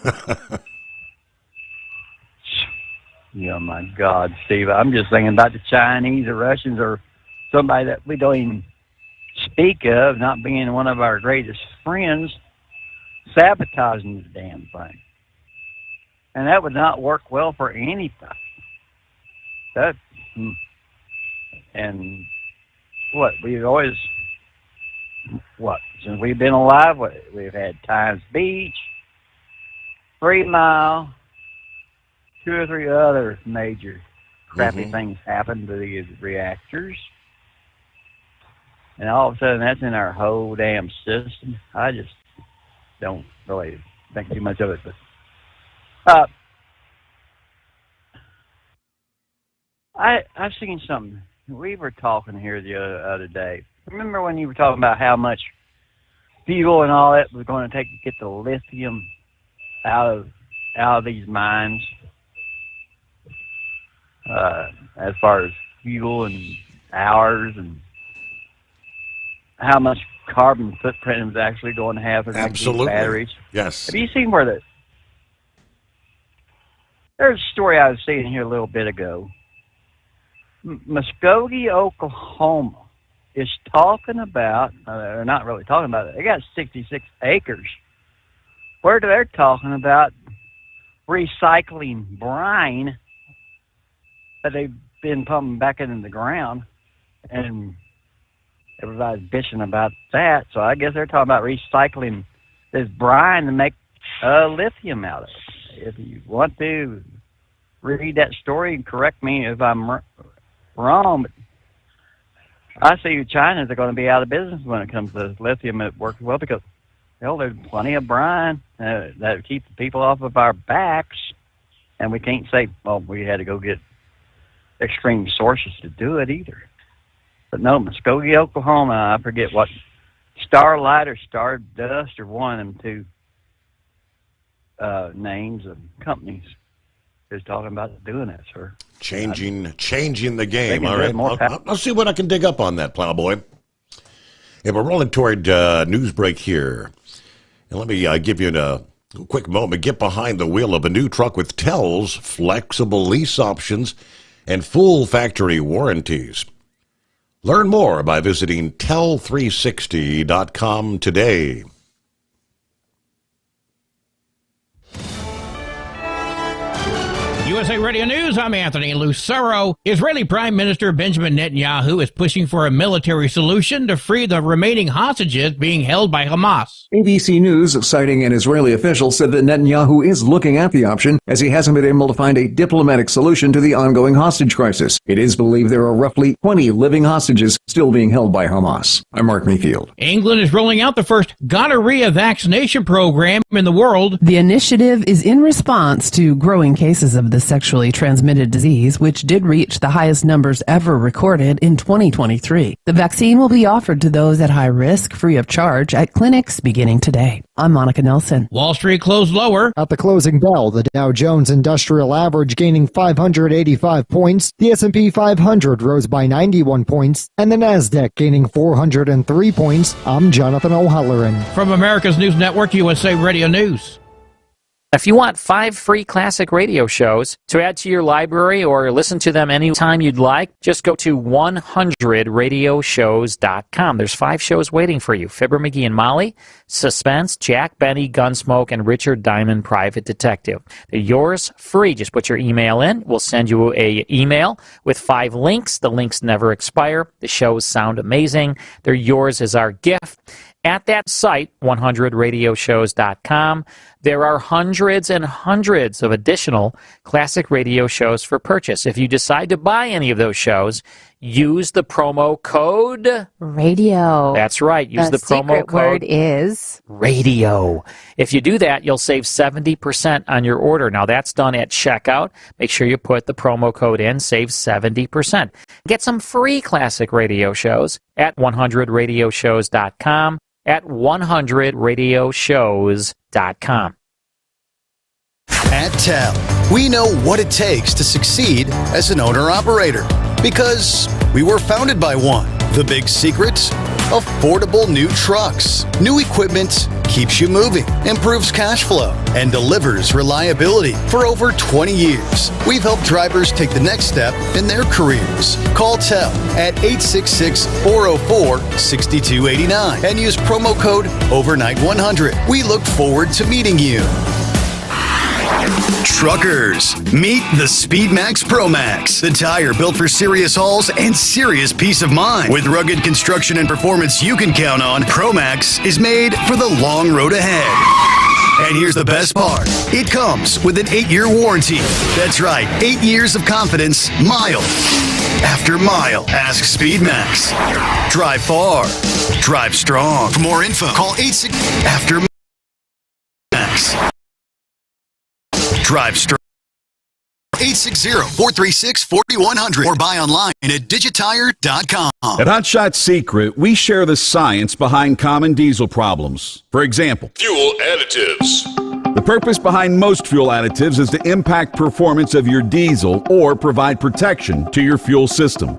Oh, my God, Steve. I'm just thinking about the Chinese or Russians or somebody that we don't even speak of, not being one of our greatest friends, sabotaging the damn thing. And that would not work well for anybody. And we've always, since we've been alive, we've had Times Beach, 3 Mile, 2 or 3 other major crappy things happen to these reactors. And all of a sudden, that's in our whole damn system. I just don't really think too much of it. But I've seen something. We were talking here the other day. Remember when you were talking about how much fuel and all that was going to take to get the lithium out of these mines? As far as fuel and hours and how much carbon footprint it was actually going to have for these batteries. Yes. Have you seen where there's a story I was seeing here a little bit ago. Muskogee, Oklahoma is talking about, they're not really talking about it, they got 66 acres where they're talking about recycling brine that they've been pumping back into the ground, and everybody's bitching about that. So I guess they're talking about recycling this brine to make lithium out of it. If you want to read that story and correct me if I'm wrong, but I see China's are going to be out of business when it comes to lithium. It works well because, there's plenty of brine that keeps the people off of our backs, and we can't say, we had to go get extreme sources to do it either. But no, Muskogee, Oklahoma, I forget what, Starlight or Stardust or one of them 2 names of companies is talking about doing that, sir. Changing the game. All right, I'll see what I can dig up on that, Plowboy. Yeah, we're rolling toward news break here. And let me give you a quick moment. Get behind the wheel of a new truck with Tells, flexible lease options, and full factory warranties. Learn more by visiting tell360.com today. USA Radio News, I'm Anthony Lucero. Israeli Prime Minister Benjamin Netanyahu is pushing for a military solution to free the remaining hostages being held by Hamas. ABC News, citing an Israeli official, said that Netanyahu is looking at the option as he hasn't been able to find a diplomatic solution to the ongoing hostage crisis. It is believed there are roughly 20 living hostages still being held by Hamas. I'm Mark Mayfield. England is rolling out the first gonorrhea vaccination program in the world. The initiative is in response to growing cases of the sexually transmitted disease, which did reach the highest numbers ever recorded in 2023. The vaccine will be offered to those at high risk, free of charge, at clinics beginning today. I'm Monica Nelson. Wall Street closed lower. At the closing bell, the Dow Jones Industrial Average gaining 585 points, the S&P 500 rose by 91 points, and the Nasdaq gaining 403 points. I'm Jonathan O'Halloran. From America's News Network, USA Radio News. If you want 5 free classic radio shows to add to your library or listen to them anytime you'd like, just go to 100radioshows.com. There's 5 shows waiting for you. Fibber, McGee and Molly, Suspense, Jack Benny, Gunsmoke, and Richard Diamond, Private Detective. They're yours free. Just put your email in. We'll send you an email with 5 links. The links never expire. The shows sound amazing. They're yours as our gift. At that site, 100radioshows.com, there are hundreds and hundreds of additional classic radio shows for purchase. If you decide to buy any of those shows, use the promo code radio. That's right. Use the promo code. Word is radio. If you do that, you'll save 70% on your order. Now, that's done at checkout. Make sure you put the promo code in. Save 70%. Get some free classic radio shows at 100radioshows.com. at 100radioshows.com. At TEL, we know what it takes to succeed as an owner-operator because we were founded by one. The big secret? Affordable new trucks. New equipment keeps you moving, improves cash flow, and delivers reliability. For over 20 years, we've helped drivers take the next step in their careers. Call TEL at 866-404-6289 and use promo code OVERNIGHT100. We look forward to meeting you. Truckers, meet the Speedmax Pro Max, the tire built for serious hauls and serious peace of mind. With rugged construction and performance you can count on, Pro Max is made for the long road ahead. And here's the best part. It comes with an 8-year warranty. That's right, 8 years of confidence, mile after mile. Ask Speedmax. Drive far, drive strong. For more info, call 86 after Max. Drive strong. 860-436-4100 or buy online at digitire.com. At Hot Shot Secret, we share the science behind common diesel problems. For example, Fuel additives. the purpose behind most fuel additives is to impact performance of your diesel or provide protection to your fuel system.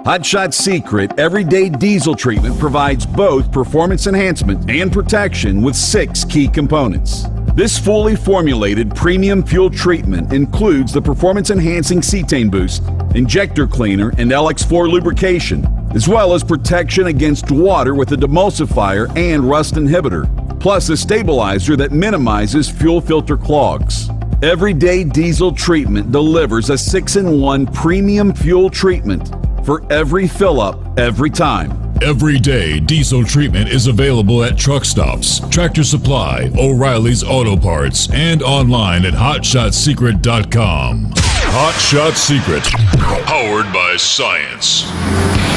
Hot Shot Secret Everyday Diesel Treatment provides both performance enhancement and protection with 6 key components. This fully formulated premium fuel treatment includes the performance-enhancing cetane boost, injector cleaner, and LX4 lubrication, as well as protection against water with a demulsifier and rust inhibitor, plus a stabilizer that minimizes fuel filter clogs. Everyday Diesel Treatment delivers a 6-in-1 premium fuel treatment for every fill-up, every time. Everyday Diesel Treatment is available at truck stops, Tractor Supply, O'Reilly's Auto Parts, and online at HotShotSecret.com. Hot Shot Secret, powered by science.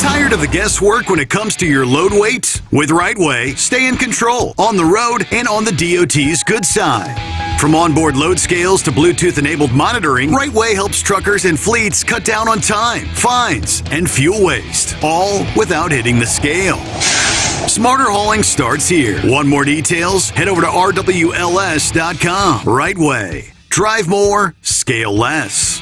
Tired of the guesswork when it comes to your load weight? With Rightway, stay in control on the road and on the DOT's good side. From onboard load scales to Bluetooth-enabled monitoring, Rightway helps truckers and fleets cut down on time, fines, and fuel waste, all without hitting the scale. Smarter hauling starts here. Want more details? Head over to rwls.com. Rightway. Drive more, scale less.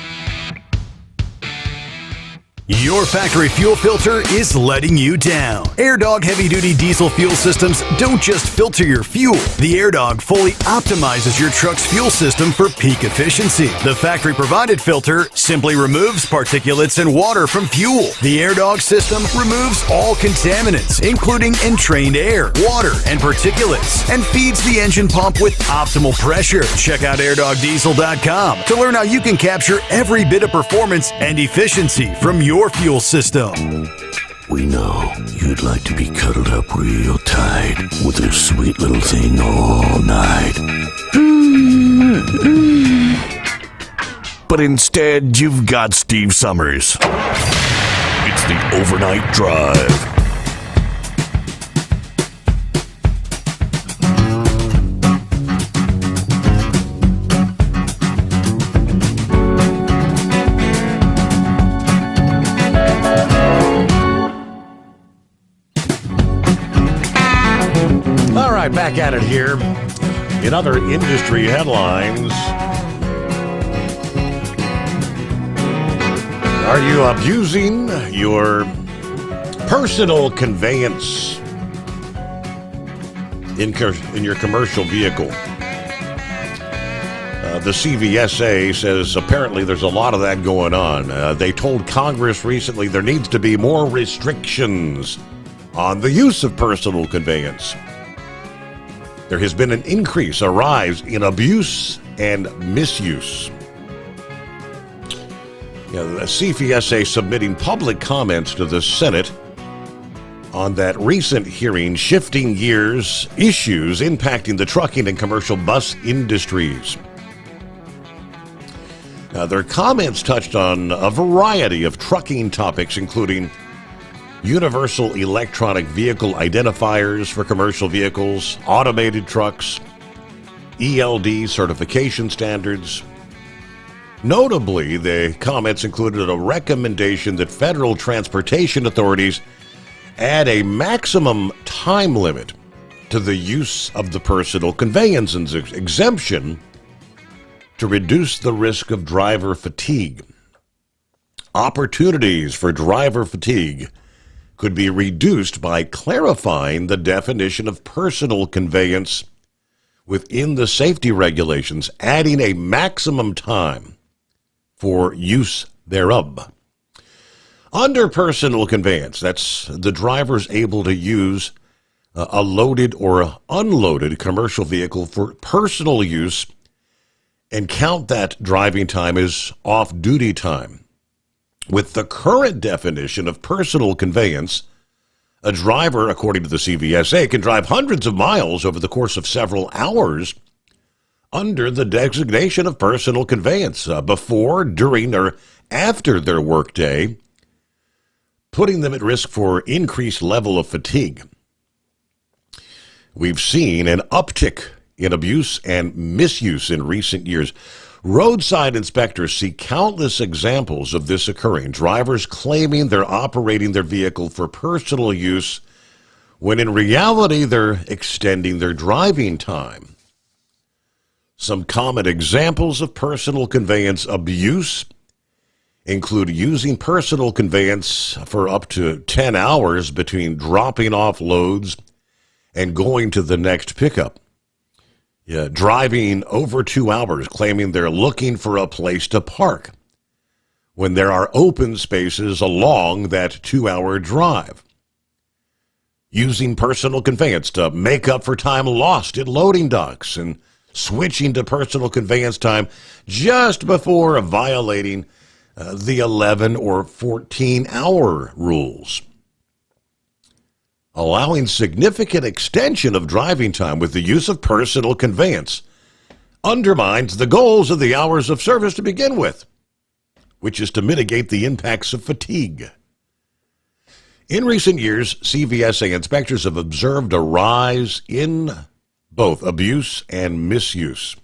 Your factory fuel filter is letting you down. AirDog heavy-duty diesel fuel systems don't just filter your fuel. The AirDog fully optimizes your truck's fuel system for peak efficiency. The factory-provided filter simply removes particulates and water from fuel. The AirDog system removes all contaminants, including entrained air, water, and particulates, and feeds the engine pump with optimal pressure. Check out airdogdiesel.com to learn how you can capture every bit of performance and efficiency from your fuel system. We know you'd like to be cuddled up real tight with a sweet little thing all night. But instead, you've got Steve Summers. It's the Overnight Drive. Back at it here. In other industry headlines, are you abusing your personal conveyance in your commercial vehicle? The CVSA says apparently there's a lot of that going on. They told Congress recently there needs to be more restrictions on the use of personal conveyance. There has been an increase, a rise in abuse and misuse. The CVSA submitting public comments to the Senate on that recent hearing, shifting gears, issues impacting the trucking and commercial bus industries. Their comments touched on a variety of trucking topics, including universal electronic vehicle identifiers for commercial vehicles, automated trucks, ELD certification standards. Notably, the comments included a recommendation that federal transportation authorities add a maximum time limit to the use of the personal conveyance exemption to reduce the risk of driver fatigue. Opportunities for driver fatigue could be reduced by clarifying the definition of personal conveyance within the safety regulations, adding a maximum time for use thereof. Under personal conveyance, that's the driver's able to use a loaded or unloaded commercial vehicle for personal use and count that driving time as off-duty time. With the current definition of personal conveyance, a driver, according to the CVSA, can drive hundreds of miles over the course of several hours under the designation of personal conveyance before, during, or after their workday, putting them at risk for increased level of fatigue. We've seen an uptick in abuse and misuse in recent years. Roadside inspectors see countless examples of this occurring. Drivers claiming they're operating their vehicle for personal use when in reality they're extending their driving time. Some common examples of personal conveyance abuse include using personal conveyance for up to 10 hours between dropping off loads and going to the next pickup. Driving over 2 hours, claiming they're looking for a place to park when there are open spaces along that 2-hour drive. Using personal conveyance to make up for time lost at loading docks and switching to personal conveyance time just before violating the 11 or 14-hour rules. Allowing significant extension of driving time with the use of personal conveyance undermines the goals of the hours of service to begin with, which is to mitigate the impacts of fatigue. In recent years, CVSA inspectors have observed a rise in both abuse and misuse.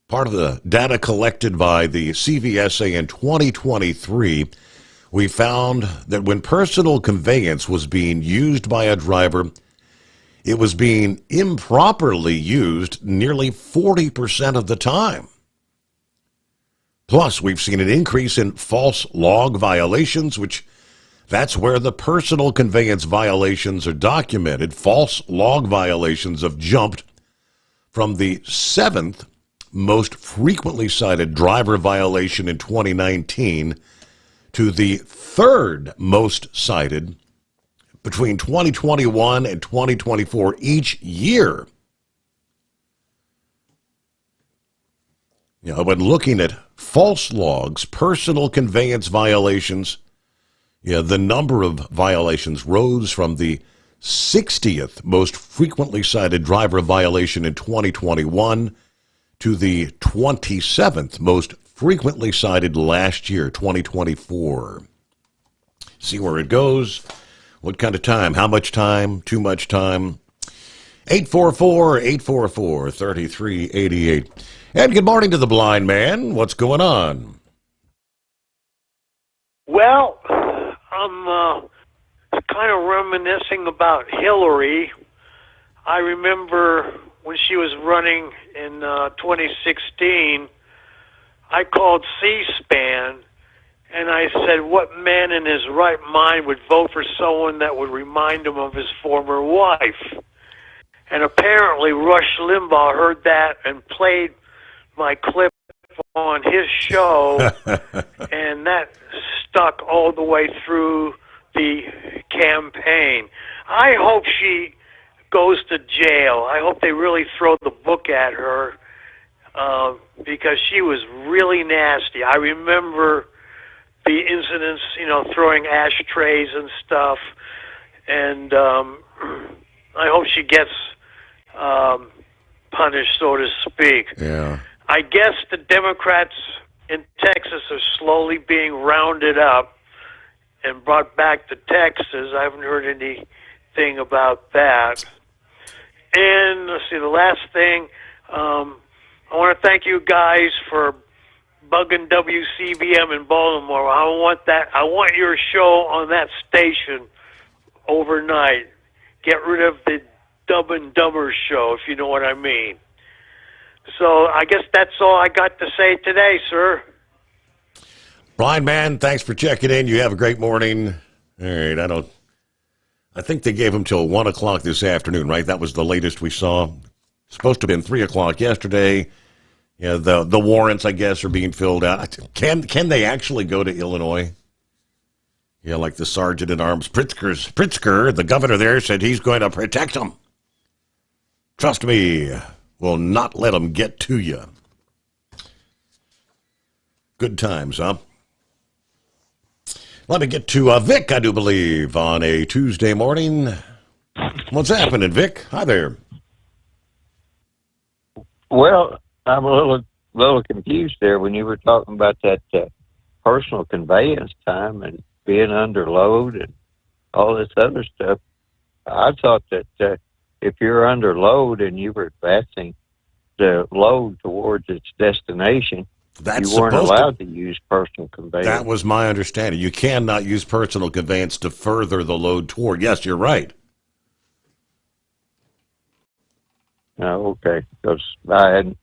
Part of the data collected by the CVSA in 2023, we found that when personal conveyance was being used by a driver, it was being improperly used nearly 40% of the time. Plus, we've seen an increase in false log violations, which that's where the personal conveyance violations are documented. False log violations have jumped from the 7th most frequently cited driver violation in 2019 to the 3rd most cited between 2021 and 2024 each year. When looking at false logs, personal conveyance violations, the number of violations rose from the 60th most frequently cited driver violation in 2021 to the 27th most frequently cited last year, 2024. See where it goes. What kind of time? How much time? Too much time? 844-844-3388. And good morning to the blind man. What's going on? Well, I'm kind of reminiscing about Hillary. I remember when she was running in 2016, I called C-SPAN, and I said, what man in his right mind would vote for someone that would remind him of his former wife? And apparently Rush Limbaugh heard that and played my clip on his show, and that stuck all the way through the campaign. I hope she goes to jail. I hope they really throw the book at her because she was really nasty. I remember the incidents, throwing ashtrays and stuff, and I hope she gets punished, so to speak. Yeah. I guess the Democrats in Texas are slowly being rounded up and brought back to Texas. I haven't heard anything about that. And let's see, the last thing, I want to thank you guys for bugging WCBM in Baltimore. I want your show on that station overnight. Get rid of the Dumb and Dumber show, if you know what I mean. So I guess that's all I got to say today, sir. Blind man, thanks for checking in. You have a great morning. All right, I think they gave him till 1 o'clock this afternoon, right? That was the latest we saw. Supposed to have been 3 o'clock yesterday. Yeah, the warrants, I guess, are being filled out. Can they actually go to Illinois? Yeah, like the sergeant at arms Pritzker, the governor there, said he's going to protect them. Trust me, we'll not let them get to you. Good times, huh? Let me get to Vic, I do believe, on a Tuesday morning. What's happening, Vic? Hi there. Well, I'm a little confused there when you were talking about that personal conveyance time and being under load and all this other stuff. I thought that if you're under load and you were advancing the load towards its destination, you weren't allowed to use personal conveyance. That was my understanding. You cannot use personal conveyance to further the load toward. Yes, you're right. Okay, because I hadn't,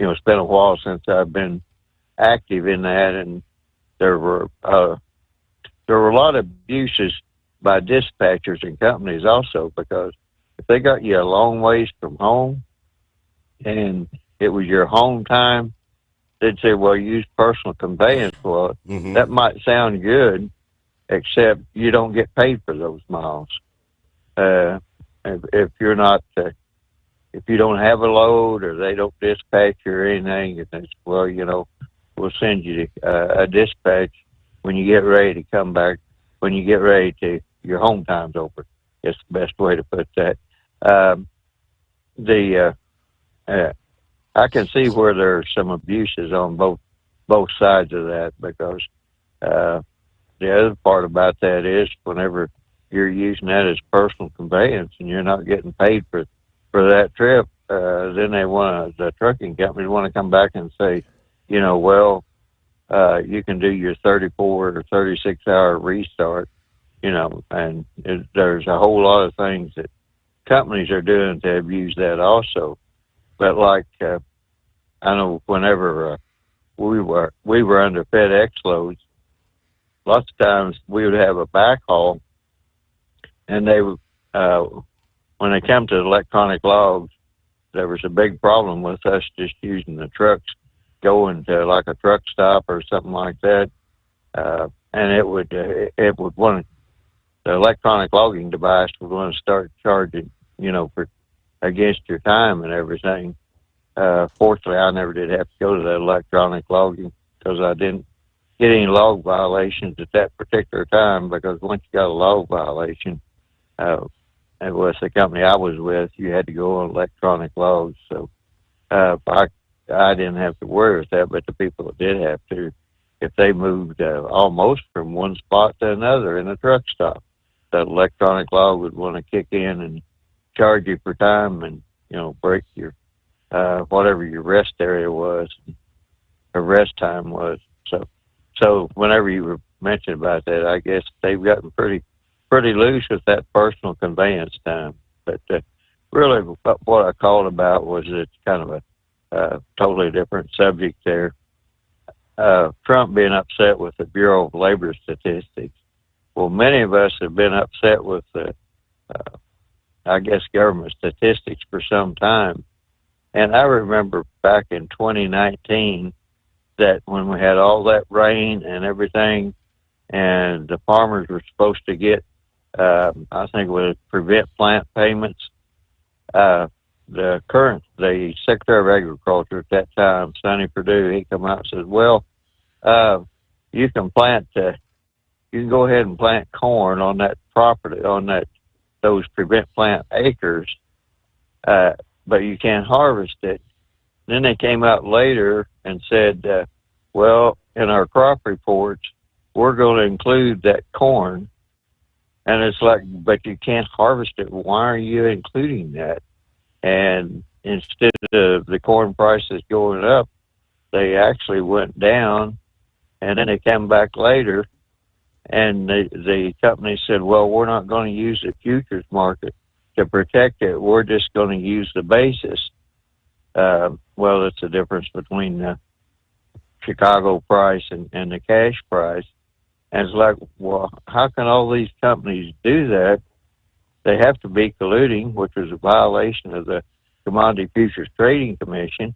it's been a while since I've been active in that, and there were a lot of abuses by dispatchers and companies also, because if they got you a long ways from home and it was your home time, they'd say, well, use personal conveyance. Well, that might sound good, except you don't get paid for those miles. If you're not, if you don't have a load or they don't dispatch you or anything, it's, well, we'll send you a dispatch when you get ready to come back, when you get ready to, your home time's over. It's the best way to put that. I can see where there are some abuses on both sides of that, because the other part about that is whenever you're using that as personal conveyance and you're not getting paid for that trip, then the trucking companies want to come back and say, well, you can do your 34 or 36 hour restart, and there's a whole lot of things that companies are doing to abuse that also. But like, I know whenever we were under FedEx loads, lots of times we would have a backhaul, and they would, when they come to electronic logs, there was a big problem with us just using the trucks, going to like a truck stop or something like that, and it would want, the electronic logging device would want to start charging, for against your time and everything. Fortunately, I never did have to go to that electronic logging because I didn't get any log violations at that particular time, because once you got a log violation, it was the company I was with, you had to go on electronic logs. So I didn't have to worry with that, but the people that did have to, if they moved almost from one spot to another in a truck stop, that electronic log would want to kick in and charge you for time and, break your whatever your rest area was, or rest time was. So whenever you were mentioning about that, I guess they've gotten pretty loose with that personal conveyance time. But really, what I called about was it's kind of a totally different subject there. Trump being upset with the Bureau of Labor Statistics. Well, many of us have been upset with the, I guess, government statistics for some time. And I remember back in 2019 that when we had all that rain and everything, and the farmers were supposed to get, I think it was prevent plant payments, the Secretary of Agriculture at that time, Sonny Perdue, he come out and says, well, you can go ahead and plant corn on that property, on those prevent plant acres, but you can't harvest it. Then they came out later and said, well, in our crop reports, we're going to include that corn. And it's like, but you can't harvest it. Why are you including that? And instead of the corn prices going up, they actually went down. And then they came back later, and the company said, well, we're not going to use the futures market to protect it, we're just going to use the basis. Well, it's the difference between the Chicago price and the cash price. And it's like, well, how can all these companies do that? They have to be colluding, which was a violation of the Commodity Futures Trading Commission,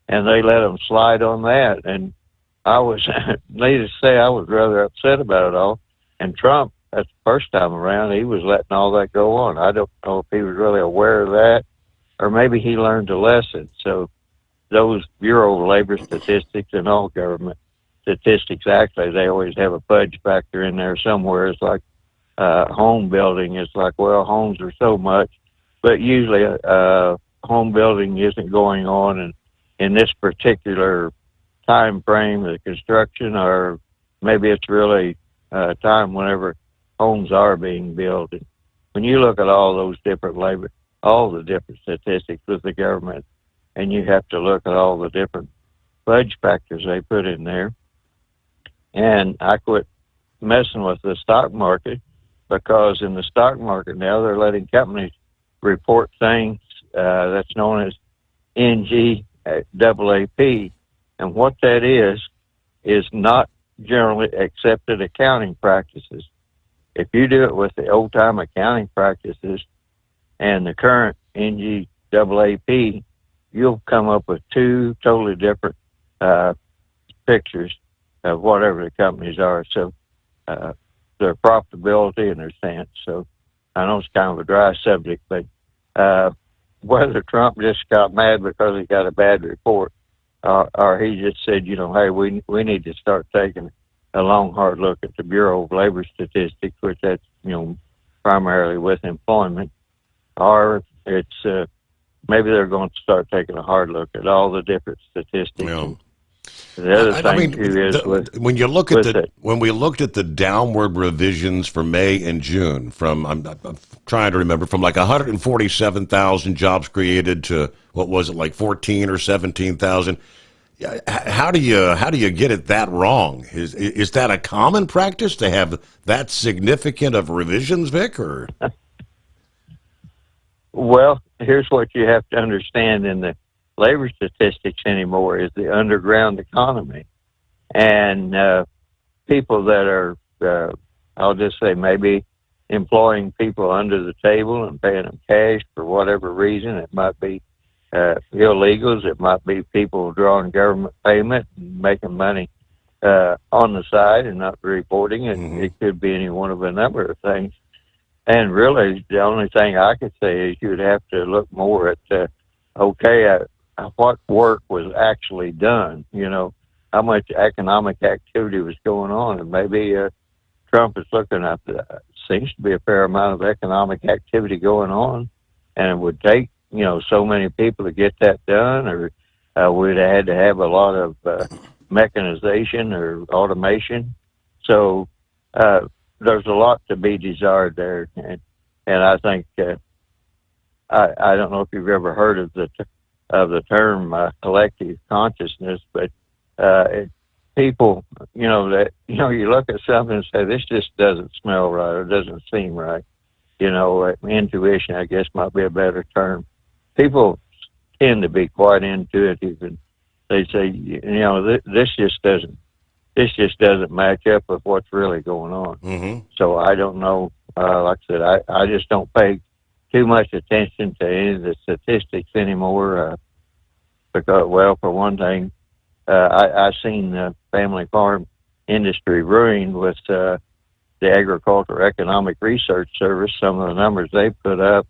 and they let them slide on that. And I was, needless to say, I was rather upset about it all. And Trump, that's the first time around, he was letting all that go on. I don't know if he was really aware of that, or maybe he learned a lesson. So those Bureau of Labor Statistics and all government statistics, actually, they always have a fudge factor in there somewhere. It's like home building. It's like, well, homes are so much, but usually home building isn't going on in this particular time frame of the construction, or maybe it's really time whenever homes are being built. And when you look at all those different all the different statistics with the government, and you have to look at all the different fudge factors they put in there. And I quit messing with the stock market, because in the stock market now they're letting companies report things that's known as NGAAP. And what that is not generally accepted accounting practices. If you do it with the old-time accounting practices and the current NGAAP, you'll come up with two totally different pictures of whatever the companies are. So their profitability and their stance. So I know it's kind of a dry subject, but whether Trump just got mad because he got a bad report, or he just said, hey, we need to start taking a long, hard look at the Bureau of Labor Statistics, which that's, primarily with employment, or it's maybe they're going to start taking a hard look at all the different statistics. Yeah. The other thing too is when you look at when we looked at the downward revisions for May and June, from I'm trying to remember, from like 147,000 jobs created to what was it, like 14 or 17,000. How do you get it that wrong? Is that a common practice to have that significant of revisions, Vic? Or well, here's what you have to understand in the labor statistics anymore is the underground economy, and people that are, I'll just say, maybe employing people under the table and paying them cash for whatever reason. It might be illegals. It might be people drawing government payment and making money on the side and not reporting it. Mm-hmm. It could be any one of a number of things. And really, the only thing I could say is you'd have to look more at, what work was actually done, how much economic activity was going on. And maybe Trump is looking at that. Seems to be a fair amount of economic activity going on, and it would take, so many people to get that done, or we'd have had to have a lot of mechanization or automation. So there's a lot to be desired there. And I think, I don't know if you've ever heard of the term collective consciousness, but people, that you look at something and say, this just doesn't smell right or doesn't seem right. Intuition, I guess, might be a better term. People tend to be quite intuitive, and they say, this just doesn't match up with what's really going on. Mm-hmm. So I don't know. Like I said, I just don't pay too much attention to any of the statistics anymore, because, well, for one thing, I've seen the family farm industry ruined with the Agricultural Economic Research Service. Some of the numbers they put up,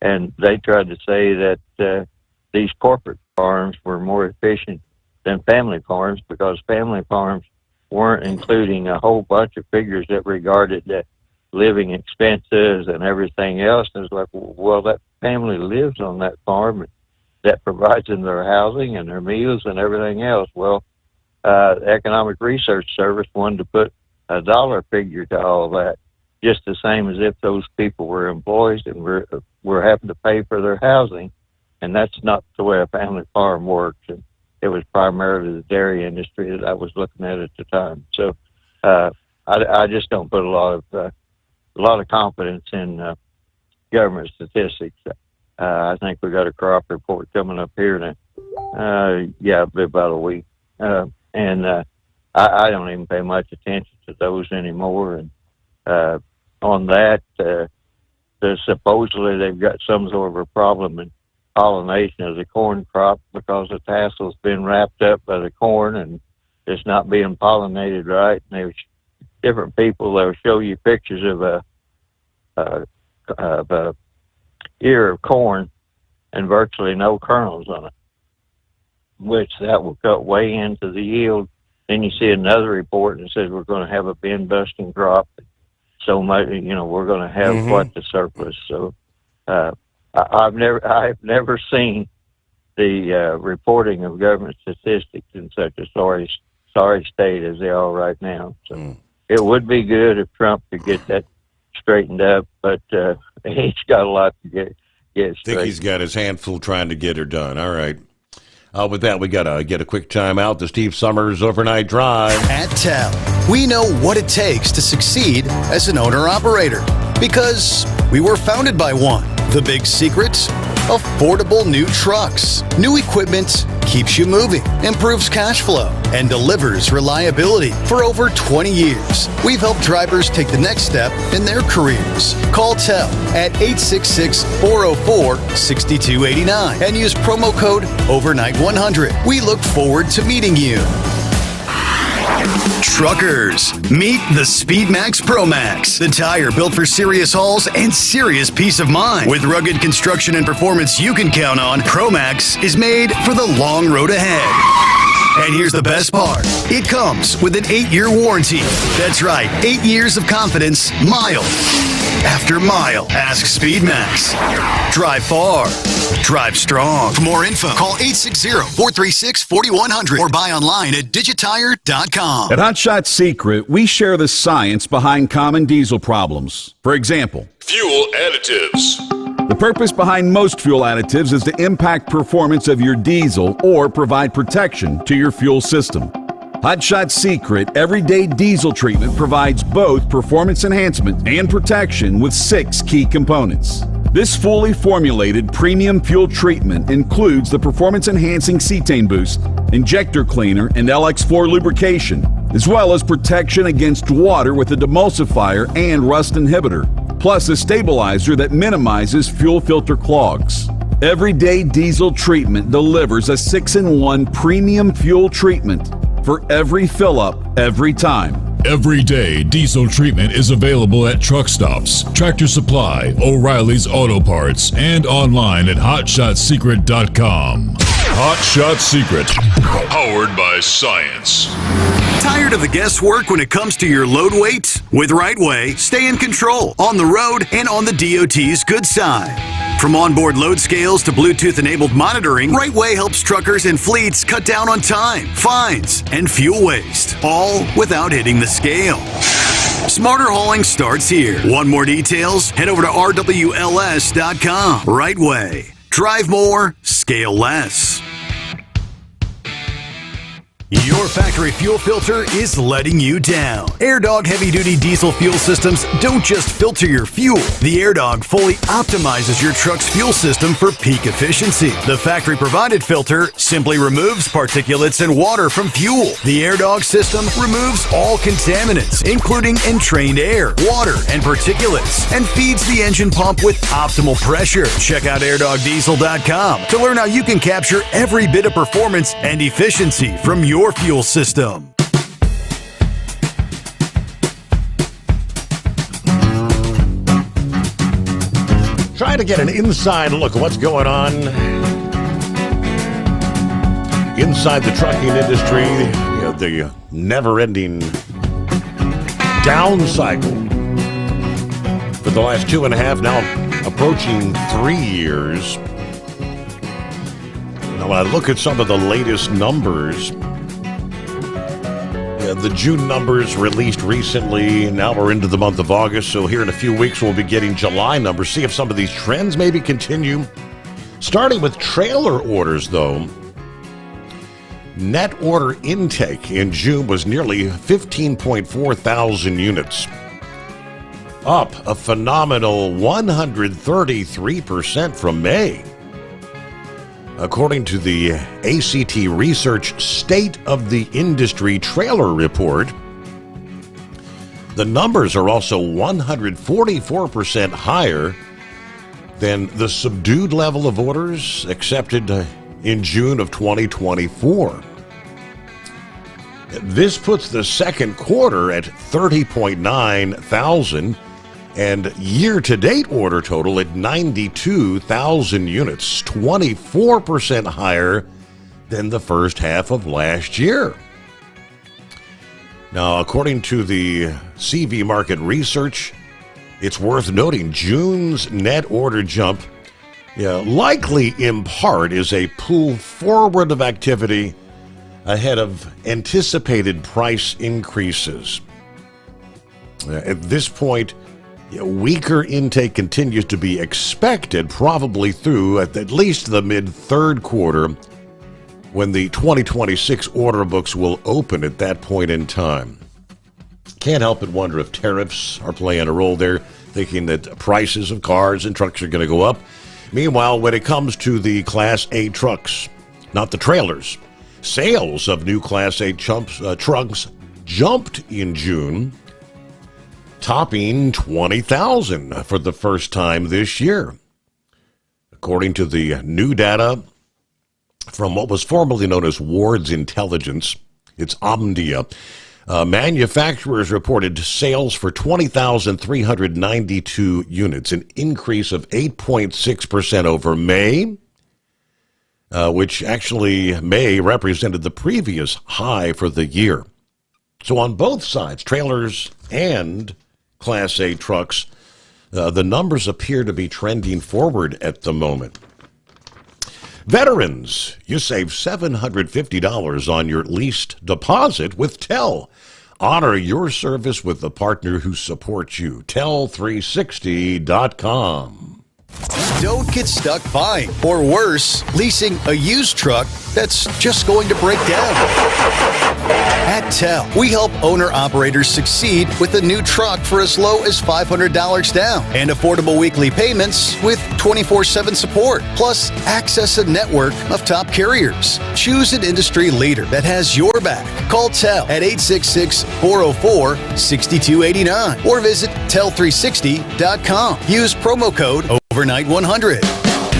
and they tried to say that these corporate farms were more efficient than family farms, because family farms weren't including a whole bunch of figures that regarded the living expenses and everything else. And it's like, well, that family lives on that farm, and that provides them their housing and their meals and everything else. Well, the Economic Research Service wanted to put a dollar figure to all of that, just the same as if those people were employees and were having to pay for their housing. And that's not the way a family farm works. And it was primarily the dairy industry that I was looking at the time. So I just don't put a lot of confidence in government statistics. I think we got a crop report coming up here in about a week. And I don't even pay much attention to those anymore. And on that, supposedly they've got some sort of a problem in pollination of the corn crop because the tassel's been wrapped up by the corn and it's not being pollinated right. And there's different people that will show you pictures of a ear of corn and virtually no kernels on it, which that will cut way into the yield. Then you see another report that says we're going to have a bin busting crop. So much, we're going to have quite the surplus. So I've never seen the reporting of government statistics in such a sorry state as they are right now. So it would be good if Trump could get that straightened up, but he's got a lot to get straight. I think he's got his handful trying to get her done. All right. With that, we got to get a quick time out. The Steve Sommers Overnight Drive. At TEL, we know what it takes to succeed as an owner-operator because we were founded by one. The big secret? Affordable new trucks. New equipment keeps you moving, improves cash flow, and delivers reliability. For over 20 years, we've helped drivers take the next step in their careers. Call TEL at 866-404-6289 and use promo code OVERNIGHT100. We look forward to meeting you. Truckers, meet the SpeedMax Pro Max, the tire built for serious hauls and serious peace of mind. With rugged construction and performance you can count on, Pro Max is made for the long road ahead. And here's the best part. It comes with an 8-year warranty. That's right, 8 years of confidence, mile after mile. Ask SpeedMax. Drive far. Drive strong. For more info, call 860-436-4100 or buy online at digitire.com. At Hot Shot Secret, we share the science behind common diesel problems. For example, Fuel additives. the purpose behind most fuel additives is to impact performance of your diesel or provide protection to your fuel system. Hot Shot Secret Everyday Diesel Treatment provides both performance enhancement and protection with 6 key components. This fully formulated premium fuel treatment includes the performance-enhancing cetane boost, injector cleaner, and LX4 lubrication, as well as protection against water with a demulsifier and rust inhibitor, plus a stabilizer that minimizes fuel filter clogs. Everyday Diesel Treatment delivers a 6-in-1 premium fuel treatment for every fill-up, every time. Everyday Diesel Treatment is available at truck stops, Tractor Supply, O'Reilly's Auto Parts, and online at HotShotSecret.com. Hot Shot Secret, powered by science. Tired of the guesswork when it comes to your load weight? With Rightway, stay in control on the road and on the DOT's good side. From onboard load scales to Bluetooth-enabled monitoring, Rightway helps truckers and fleets cut down on time, fines, and fuel waste, all without hitting the scale. Smarter hauling starts here. Want more details? Head over to rwls.com. Rightway. Drive more, scale less. Your factory fuel filter is letting you down. AirDog heavy-duty diesel fuel systems don't just filter your fuel. The AirDog fully optimizes your truck's fuel system for peak efficiency. The factory-provided filter simply removes particulates and water from fuel. The AirDog system removes all contaminants, including entrained air, water, and particulates, and feeds the engine pump with optimal pressure. Check out airdogdiesel.com to learn how you can capture every bit of performance and efficiency from your fuel system. Try to get an inside look at what's going on inside the trucking industry, the never-ending down cycle for the last 2.5, now approaching 3 years. Now, when I look at some of the latest numbers, the June numbers released recently. Now we're into the month of August, so here in a few weeks we'll be getting July numbers. See if some of these trends maybe continue. Starting with trailer orders, though. Net order intake in June was nearly 15.4 thousand units, up a phenomenal 133% from May. According to the ACT Research State of the Industry Trailer Report, the numbers are also 144% higher than the subdued level of orders accepted in June of 2024. This puts the second quarter at 30.9 thousand and year-to-date order total at 92,000 units, 24% higher than the first half of last year. Now, according to the CV Market Research, it's worth noting June's net order jump, likely in part, is a pull forward of activity ahead of anticipated price increases. At this point, weaker intake continues to be expected, probably through at least the mid-third quarter, when the 2026 order books will open at that point in time. Can't help but wonder if tariffs are playing a role there, thinking that prices of cars and trucks are going to go up. Meanwhile, when it comes to the Class A trucks, not the trailers, sales of new Class A trucks jumped in June, topping 20,000 for the first time this year. According to the new data from what was formerly known as Ward's Intelligence, it's Omdia, manufacturers reported sales for 20,392 units, an increase of 8.6% over May, which actually May represented the previous high for the year. So on both sides, trailers and Class A trucks, the numbers appear to be trending forward at the moment. Veterans, you save $750 on your leased deposit with TEL. Honor your service with the partner who supports you. Tel360.com. Don't get stuck buying, or worse, leasing a used truck that's just going to break down. At TEL, we help owner-operators succeed with a new truck for as low as $500 down and affordable weekly payments with 24/7 support, plus access a network of top carriers. Choose an industry leader that has your back. Call TEL at 866-404-6289 or visit tel360.com. Use promo code Overnight 100.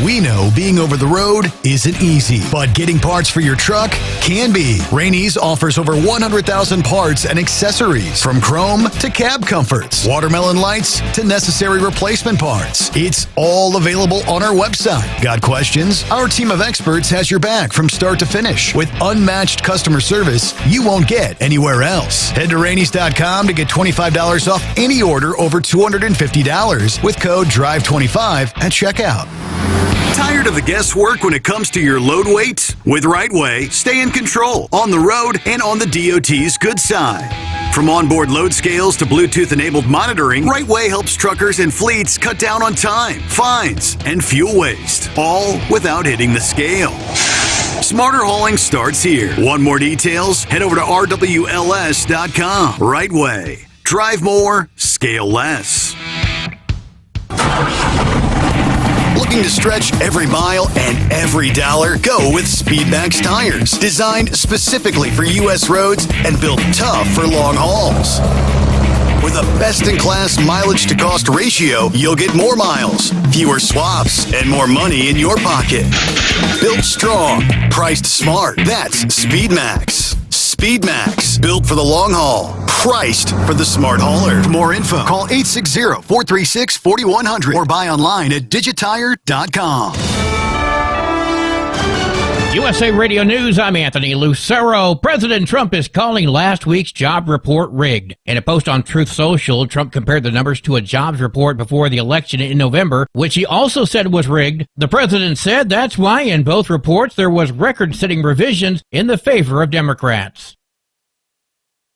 We know being over the road isn't easy, but getting parts for your truck can be. Rainey's offers over 100,000 parts and accessories, from chrome to cab comforts, watermelon lights to necessary replacement parts. It's all available on our website. Got questions? Our team of experts has your back from start to finish with unmatched customer service you won't get anywhere else. Head to Rainey's.com to get $25 off any order over $250 with code DRIVE25 at checkout. Tired of the guesswork when it comes to your load weight? With RightWay, stay in control on the road and on the DOT's good side. From onboard load scales to Bluetooth-enabled monitoring, RightWay helps truckers and fleets cut down on time, fines, and fuel waste, all without hitting the scale. Smarter hauling starts here. Want more details? Head over to RWLS.com. RightWay. Drive more, scale less. Looking to stretch every mile and every dollar? Go with Speedmax tires. Designed specifically for U.S. roads and built tough for long hauls. With a best-in-class mileage-to-cost ratio, you'll get more miles, fewer swaps, and more money in your pocket. Built strong, priced smart. That's Speedmax. Speedmax, built for the long haul, priced for the smart hauler. For more info, call 860-436-4100 or buy online at digitire.com. USA Radio News, I'm Anthony Lucero. President Trump is calling last week's job report rigged. In a post on Truth Social, Trump compared the numbers to a jobs report before the election in November, which he also said was rigged. The president said that's why in both reports there was record-setting revisions in the favor of Democrats.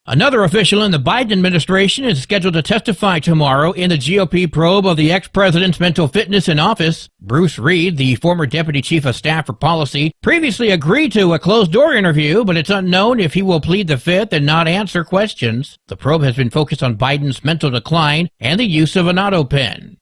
Another official in the Biden administration is scheduled to testify tomorrow in the GOP probe of the ex-president's mental fitness in office. Bruce Reed, the former deputy chief of staff for policy, previously agreed to a closed-door interview, but it's unknown if he will plead the fifth and not answer questions. The probe has been focused on Biden's mental decline and the use of an auto pen.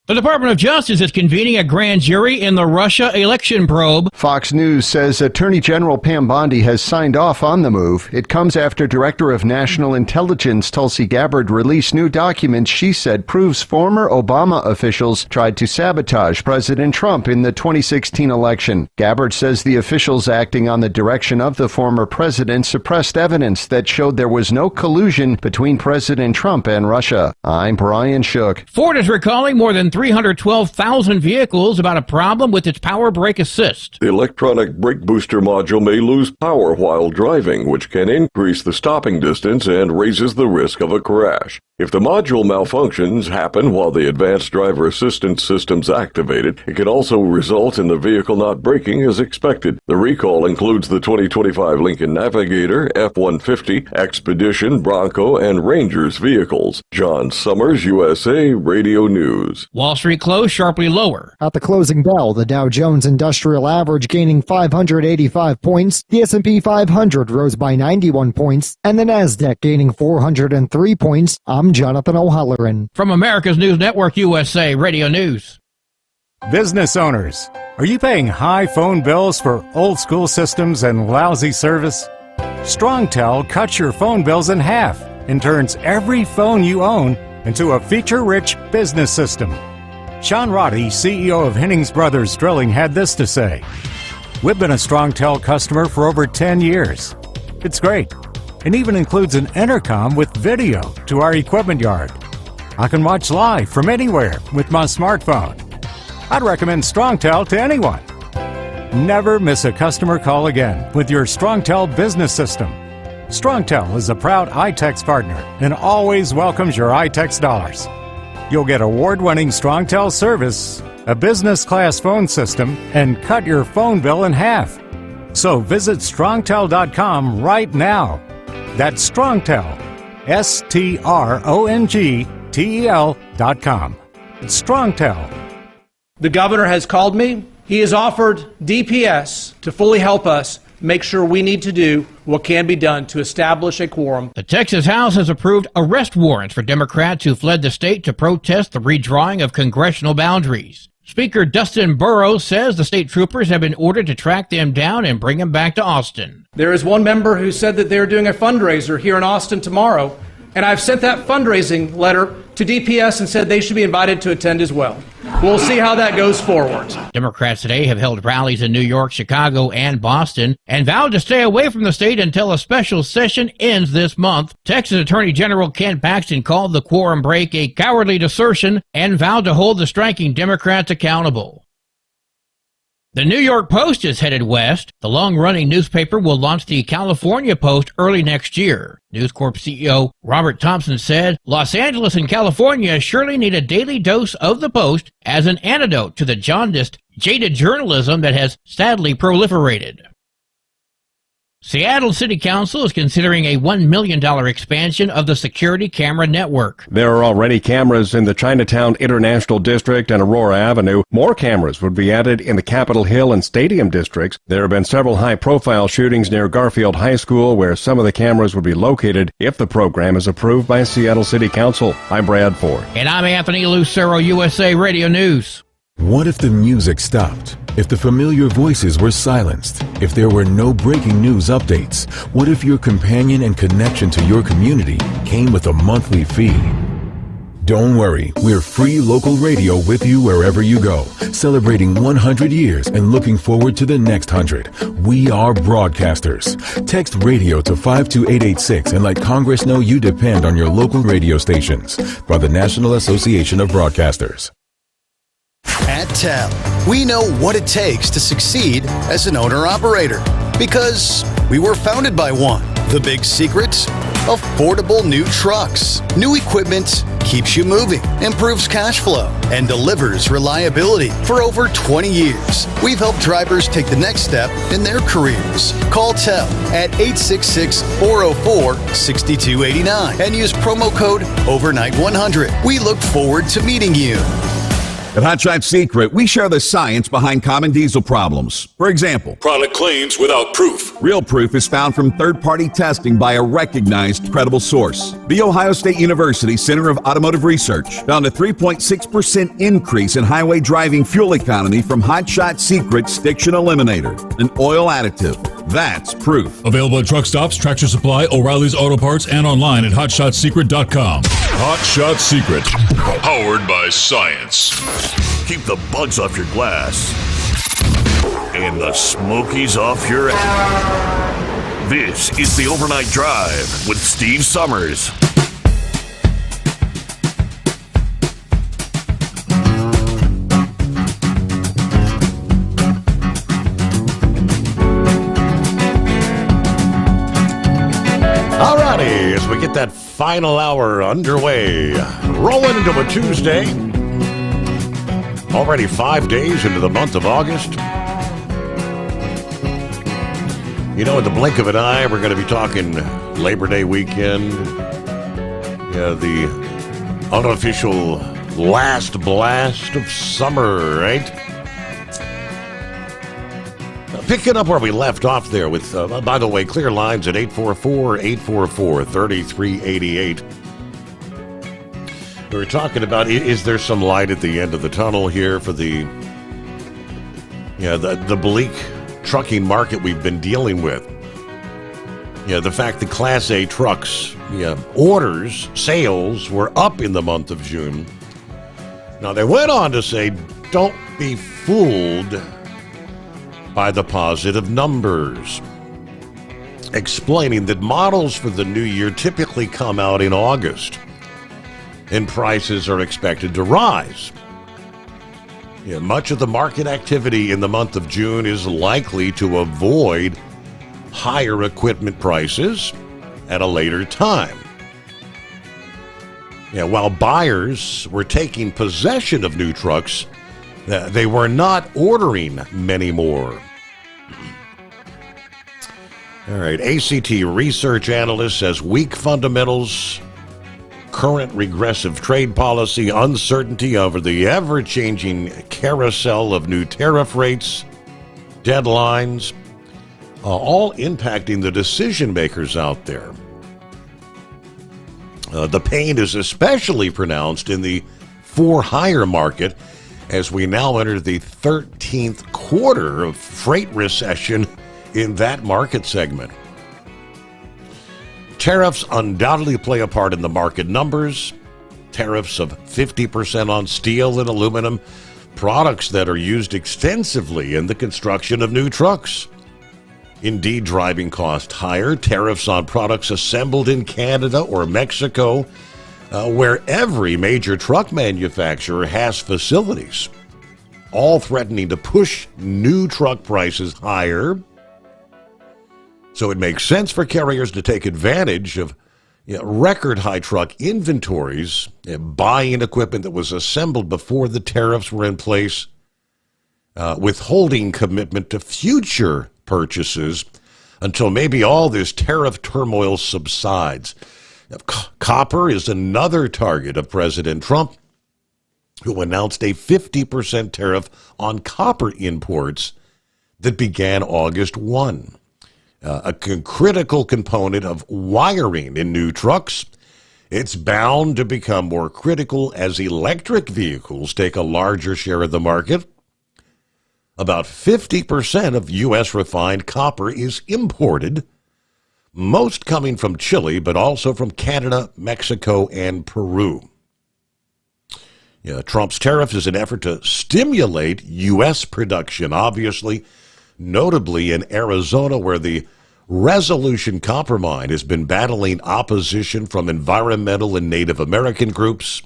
The Department of Justice is convening a grand jury in the Russia election probe. Fox News says Attorney General Pam Bondi has signed off on the move. It comes after Director of National Intelligence Tulsi Gabbard released new documents she said proves former Obama officials tried to sabotage President Trump in the 2016 election. Gabbard says the officials acting on the direction of the former president suppressed evidence that showed there was no collusion between President Trump and Russia. I'm Brian Shook. Ford is recalling more than 312,000 vehicles about a problem with its power brake assist. The electronic brake booster module may lose power while driving, which can increase the stopping distance and raises the risk of a crash. If the module malfunctions happen while the advanced driver assistance system's activated, it can also result in the vehicle not braking as expected. The recall includes the 2025 Lincoln Navigator, F-150, Expedition, Bronco, and Rangers vehicles. John Sommers, USA Radio News. Wall Street closed sharply lower. At the closing bell, the Dow Jones Industrial Average gaining 585 points, the S&P 500 rose by 91 points, and the Nasdaq gaining 403 points. I'm Jonathan O'Halloran. From America's News Network USA Radio News. Business owners, are you paying high phone bills for old school systems and lousy service? StrongTel cuts your phone bills in half and turns every phone you own into a feature-rich business system. Sean Roddy, CEO of Hennings Brothers Drilling, had this to say: "We've been a StrongTel customer for over 10 years. It's great. It even includes an intercom with video to our equipment yard. I can watch live from anywhere with my smartphone. I'd recommend StrongTel to anyone. Never miss a customer call again with your StrongTel business system. StrongTel is a proud iTex partner and always welcomes your iTex dollars. You'll get award-winning StrongTel service, a business-class phone system, and cut your phone bill in half. So visit StrongTel.com right now. That's StrongTel, StrongTel.com. It's StrongTel. The governor has called me. He has offered DPS to fully help us make sure we need to do what can be done to establish a quorum. The Texas House has approved arrest warrants for Democrats who fled the state to protest the redrawing of congressional boundaries. Speaker Dustin Burrows says the state troopers have been ordered to track them down and bring them back to Austin. There is one member who said that they're doing a fundraiser here in Austin tomorrow, and I've sent that fundraising letter to DPS and said they should be invited to attend as well. We'll see how that goes forward. Democrats today have held rallies in New York, Chicago, and Boston and vowed to stay away from the state until a special session ends this month. Texas Attorney General Kent Paxton called the quorum break a cowardly desertion and vowed to hold the striking Democrats accountable. The New York Post is headed west. The long-running newspaper will launch the California Post early next year. News Corp CEO Robert Thompson said, Los Angeles and California surely need a daily dose of the Post as an antidote to the jaundiced, jaded journalism that has sadly proliferated. Seattle City Council is considering a $1 million expansion of the security camera network. There are already cameras in the Chinatown International District and Aurora Avenue. More cameras would be added in the Capitol Hill and Stadium districts. There have been several high-profile shootings near Garfield High School where some of the cameras would be located if the program is approved by Seattle City Council. I'm Brad Ford. And I'm Anthony Lucero, USA Radio News. What if the music stopped? If the familiar voices were silenced? If there were no breaking news updates? What if your companion and connection to your community came with a monthly fee? Don't worry, we're free local radio with you wherever you go, celebrating 100 years and looking forward to the next 100. We are broadcasters. Text radio to 52886 and let Congress know you depend on your local radio stations. By the National Association of Broadcasters. At TEL, we know what it takes to succeed as an owner-operator because we were founded by one. The big secret? affordable new trucks. New equipment keeps you moving, improves cash flow, and delivers reliability for over 20 years. We've helped drivers take the next step in their careers. Call TEL at 866-404-6289 and use promo code OVERNIGHT100. We look forward to meeting you. At Hot Shot Secret, we share the science behind common diesel problems. For example, product claims without proof. Real proof is found from third-party testing by a recognized, credible source. The Ohio State University Center of Automotive Research found a 3.6% increase in highway driving fuel economy from Hot Shot Secret Stiction Eliminator, an oil additive. That's proof. Available at truck stops, Tractor Supply, O'Reilly's Auto Parts, and online at HotShotSecret.com. Hot Shot Secret, powered by science. Keep the bugs off your glass and the smokies off your ass. This is the Overnight Drive with Steve Sommers. Alrighty, as we get that final hour underway, rolling into a Tuesday. Already 5 days into the month of August. You know, in the blink of an eye, we're going to be talking Labor Day weekend. Yeah, the unofficial last blast of summer, right? Picking up where we left off there with, by the way, clear lines at 844-844-3388. We were talking about, is there some light at the end of the tunnel here for the bleak trucking market we've been dealing with? Yeah, the fact that Class A trucks, orders, sales were up in the month of June. Now, they went on to say, don't be fooled by the positive numbers, explaining that models for the new year typically come out in August, and prices are expected to rise. Much of the market activity in the month of June is likely to avoid higher equipment prices at a later time. While buyers were taking possession of new trucks, they were not ordering many more. All right, ACT research analyst says weak fundamentals, current regressive trade policy, uncertainty over the ever-changing carousel of new tariff rates, deadlines, all impacting the decision makers out there. The pain is especially pronounced in the for-hire market as we now enter the 13th quarter of freight recession in that market segment. Tariffs undoubtedly play a part in the market numbers. Tariffs of 50% on steel and aluminum, products that are used extensively in the construction of new trucks. Indeed, driving costs higher. Tariffs on products assembled in Canada or Mexico, where every major truck manufacturer has facilities, all threatening to push new truck prices higher. So it makes sense for carriers to take advantage of record high truck inventories, buying equipment that was assembled before the tariffs were in place, withholding commitment to future purchases until maybe all this tariff turmoil subsides. Copper is another target of President Trump, who announced a 50% tariff on copper imports that began August 1. A critical component of wiring in new trucks. It's bound to become more critical as electric vehicles take a larger share of the market. About 50% of U.S. refined copper is imported, most coming from Chile, but also from Canada, Mexico, and Peru. Trump's tariff is an effort to stimulate U.S. production, obviously, notably in Arizona, where the Resolution Copper Mine has been battling opposition from environmental and Native American groups.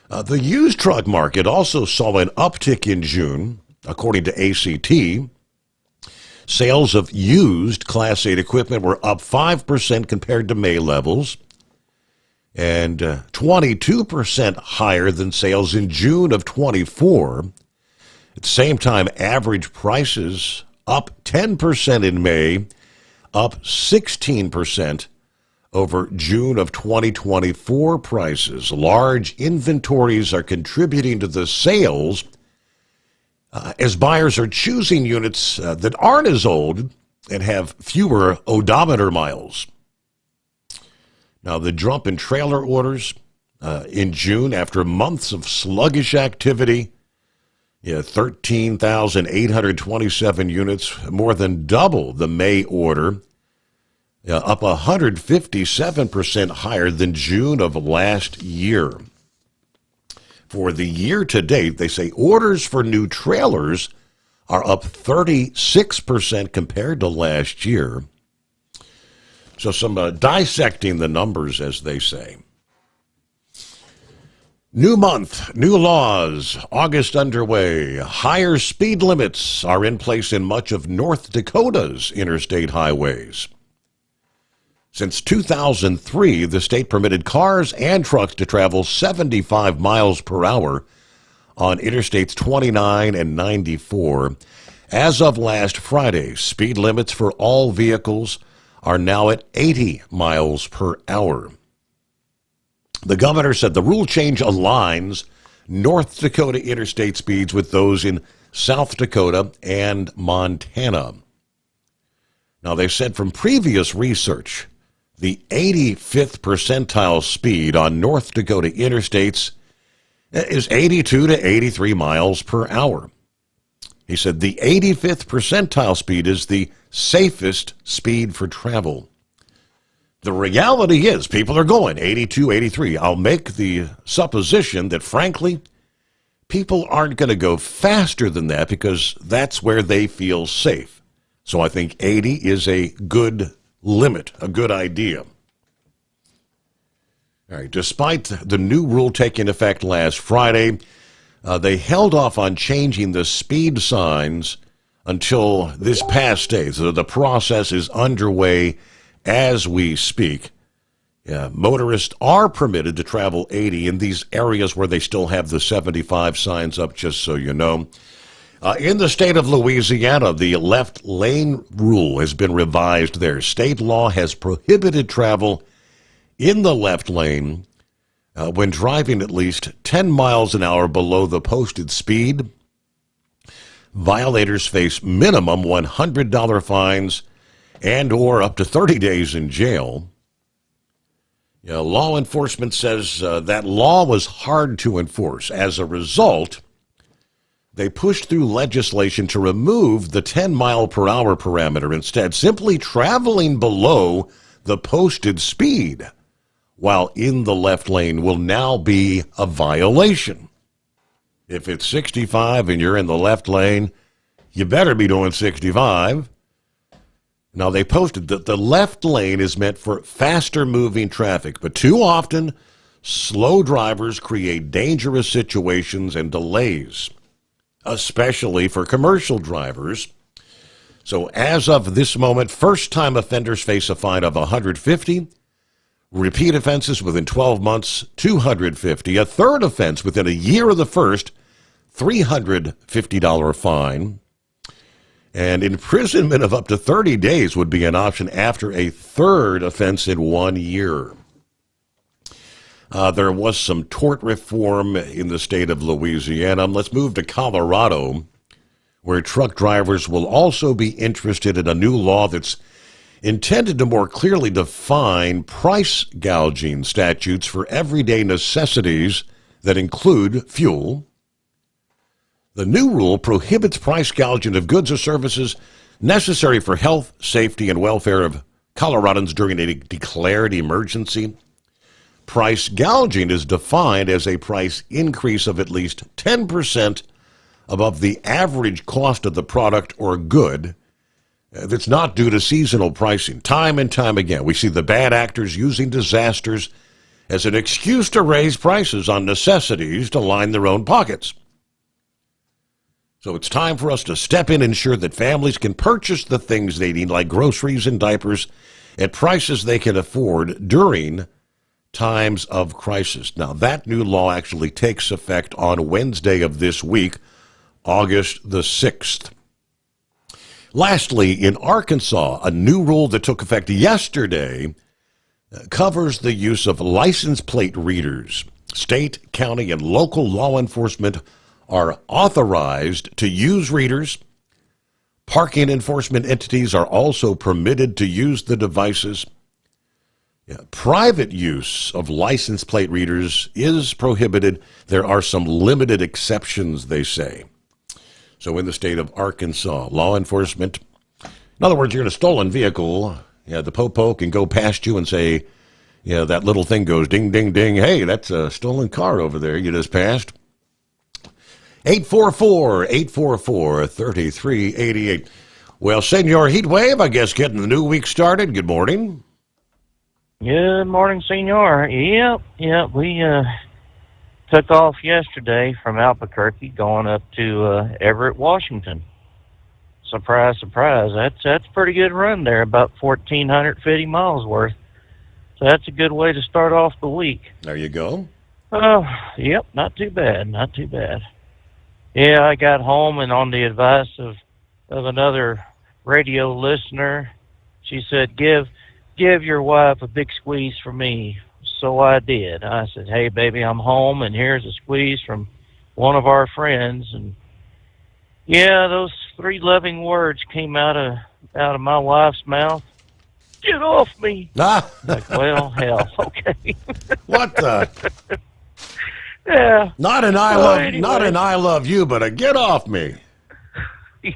The used truck market also saw an uptick in June, according to ACT. Sales of used Class 8 equipment were up 5% compared to May levels and 22% higher than sales in June of 24. At the same time, average prices up 10% in May, up 16% over June of 2024 prices. Large inventories are contributing to the sales as buyers are choosing units that aren't as old and have fewer odometer miles. Now, the jump in trailer orders in June after months of sluggish activity, 13,827 units, more than double the May order, up 157% higher than June of last year. For the year to date, they say orders for new trailers are up 36% compared to last year. So some dissecting the numbers, as they say. New month, new laws, August underway. Higher speed limits are in place in much of North Dakota's interstate highways. Since 2003, the state permitted cars and trucks to travel 75 miles per hour on Interstates 29 and 94. As of last Friday, speed limits for all vehicles are now at 80 miles per hour. The governor said the rule change aligns North Dakota interstate speeds with those in South Dakota and Montana. Now, they said from previous research, the 85th percentile speed on North Dakota interstates is 82 to 83 miles per hour. He said the 85th percentile speed is the safest speed for travel. The reality is people are going 82, 83. I'll make the supposition that, frankly, people aren't going to go faster than that because that's where they feel safe. So I think 80 is a good limit, a good idea. All right, despite the new rule taking effect last Friday, they held off on changing the speed signs until this past day. So the process is underway as we speak. Motorists are permitted to travel 80 in these areas where they still have the 75 signs up, just so you know. In the state of Louisiana, the left lane rule has been revised there. State law has prohibited travel in the left lane when driving at least 10 miles an hour below the posted speed. Violators face minimum $100 fines and or up to 30 days in jail. Law enforcement says that law was hard to enforce. As a result, they pushed through legislation to remove the 10-mile-per-hour parameter, instead simply traveling below the posted speed while in the left lane will now be a violation. If it's 65 and you're in the left lane, you better be doing 65. Now, they posted that the left lane is meant for faster-moving traffic, but too often, slow drivers create dangerous situations and delays, especially for commercial drivers. So as of this moment, first-time offenders face a fine of $150, repeat offenses within 12 months, $250, a third offense within a year of the first, $350 fine, and imprisonment of up to 30 days would be an option after a third offense in 1 year. There was some tort reform in the state of Louisiana. Let's move to Colorado, where truck drivers will also be interested in a new law that's intended to more clearly define price gouging statutes for everyday necessities that include fuel. The new rule prohibits price gouging of goods or services necessary for health, safety, and welfare of Coloradans during a declared emergency. Price gouging is defined as a price increase of at least 10% above the average cost of the product or good that's not due to seasonal pricing. Time and time again, we see the bad actors using disasters as an excuse to raise prices on necessities to line their own pockets. So it's time for us to step in and ensure that families can purchase the things they need, like groceries and diapers, at prices they can afford during times of crisis. Now, that new law actually takes effect on Wednesday of this week, August the 6th. Lastly, in Arkansas, a new rule that took effect yesterday covers the use of license plate readers. State, county, and local law enforcement are authorized to use readers. Parking enforcement entities are also permitted to use the devices. Private use of license plate readers is prohibited. There are some limited exceptions, they say. So in the state of Arkansas, law enforcement, in other words, you're in a stolen vehicle, the po-po can go past you and say, that little thing goes ding, ding, ding. Hey, that's a stolen car over there you just passed. 844-3388. Well, Senor Heatwave, I guess getting the new week started. Good morning. Good morning, Senor. Yep. We took off yesterday from Albuquerque going up to Everett, Washington. Surprise, surprise. That's a pretty good run there, about 1,450 miles worth. So that's a good way to start off the week. There you go. Oh, yep, not too bad, not too bad. Yeah, I got home, and on the advice of another radio listener, she said, give your wife a big squeeze for me. So I did. I said, hey, baby, I'm home, and here's a squeeze from one of our friends. And yeah, those 3 loving words came out of my wife's mouth. Get off me. Like, well, hell, okay. What the? Yeah. Not an I love you, but a get off me. Yeah.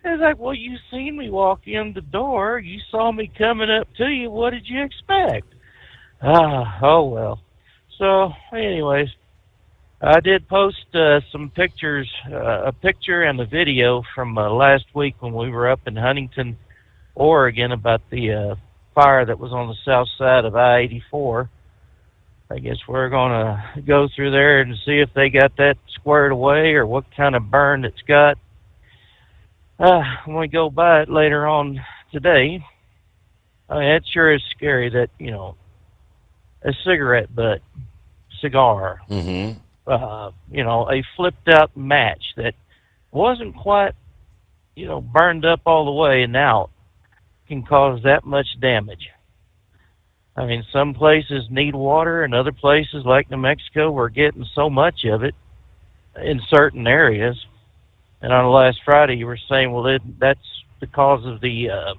It's like, well, you seen me walk in the door. You saw me coming up to you. What did you expect? Oh, well. So, anyways, I did post some pictures, a picture and a video from last week when we were up in Huntington, Oregon, about the fire that was on the south side of I-84. I guess we're going to go through there and see if they got that squared away or what kind of burn it's got. When we go by it later on today, it sure is scary that, a cigarette butt, cigar, a flipped out match that wasn't quite, burned up all the way and out can cause that much damage. I mean, some places need water, and other places like New Mexico, we're getting so much of it in certain areas. And on last Friday, you were saying, well, that's because of the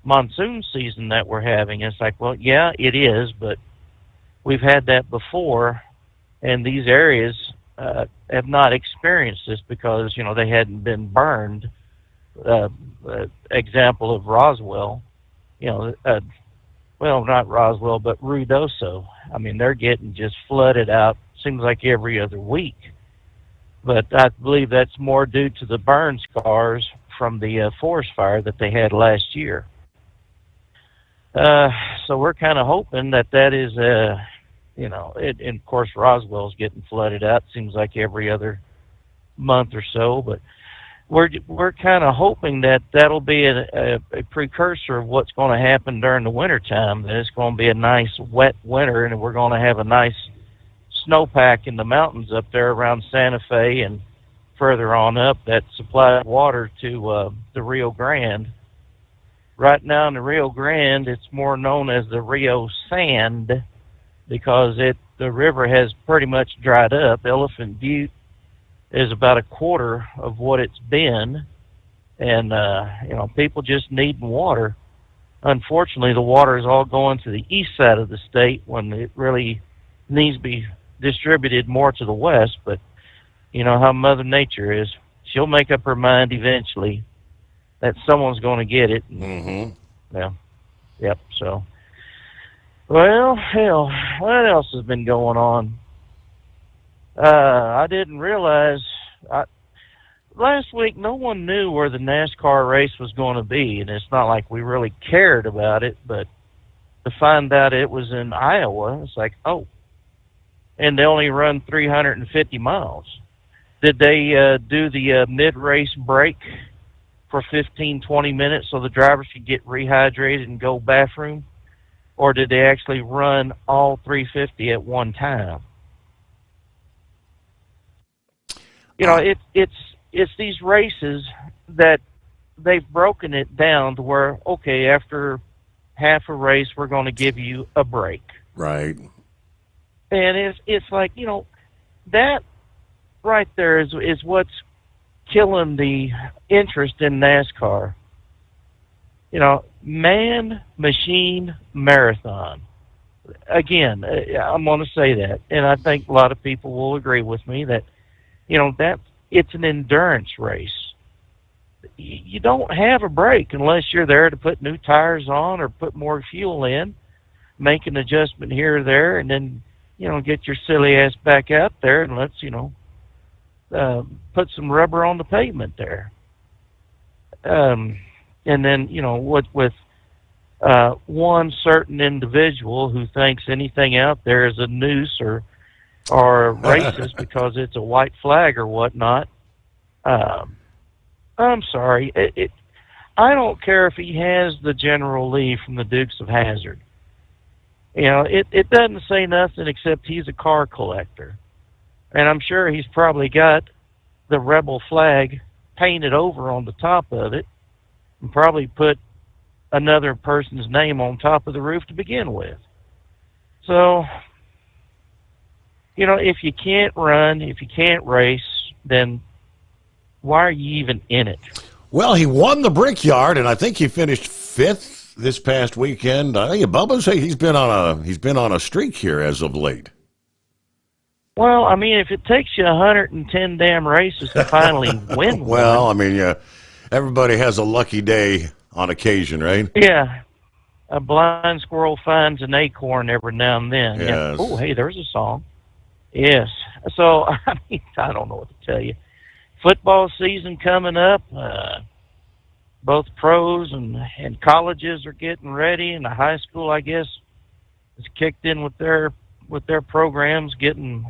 monsoon season that we're having. It's like, well, yeah, it is, but we've had that before, and these areas have not experienced this because, they hadn't been burned. Example of Roswell, well, not Roswell, but Ruidoso. I mean, they're getting just flooded out, seems like every other week. But I believe that's more due to the burn scars from the forest fire that they had last year. So we're kind of hoping that is, and of course Roswell's getting flooded out, seems like every other month or so, but we're kind of hoping that that'll be a precursor of what's going to happen during the wintertime, that it's going to be a nice wet winter, and we're going to have a nice snowpack in the mountains up there around Santa Fe and further on up that supply water to the Rio Grande. Right now in the Rio Grande, it's more known as the Rio Sand because the river has pretty much dried up. Elephant Butte is about a quarter of what it's been, and people just need water. Unfortunately, the water is all going to the east side of the state when it really needs to be distributed more to the west. But you know how Mother Nature is; she'll make up her mind eventually that someone's going to get it. Yeah, yep. So, well, hell, what else has been going on? I didn't realize last week no one knew where the NASCAR race was going to be, and it's not like we really cared about it, but to find out it was in Iowa, it's like, oh, and they only run 350 miles. Did they do the mid-race break for 15, 20 minutes so the drivers could get rehydrated and go bathroom? Or did they actually run all 350 at one time? You know, it's these races that they've broken it down to where, okay, after half a race, we're going to give you a break. Right. And it's like, you know, that right there is what's killing the interest in NASCAR. You know, man, machine, marathon. Again, I'm going to say that, and I think a lot of people will agree with me that, you know, that it's an endurance race. You don't have a break unless you're there to put new tires on or put more fuel in, make an adjustment here or there, and then, you know, get your silly ass back out there and let's, you know, put some rubber on the pavement there. And then, you know, with one certain individual who thinks anything out there is a noose or racist because it's a white flag or whatnot, I'm sorry. I don't care if he has the General Lee from the Dukes of Hazzard. You know, it doesn't say nothing except he's a car collector. And I'm sure he's probably got the rebel flag painted over on the top of it and probably put another person's name on top of the roof to begin with. So, you know, if you can't run, if you can't race, then why are you even in it? Well, he won the Brickyard, and I think he finished 5th this past weekend. I think Bubba's he's been on a streak here as of late. Well, I mean, if it takes you 110 damn races to finally win well, one. I mean, yeah, everybody has a lucky day on occasion, right? Yeah. A blind squirrel finds an acorn every now and then. Yes. Yeah. Oh, hey, there's a song. Yes. So, I mean, I don't know what to tell you. Football season coming up. Both pros and colleges are getting ready, and the high school, I guess, is kicked in with their programs, getting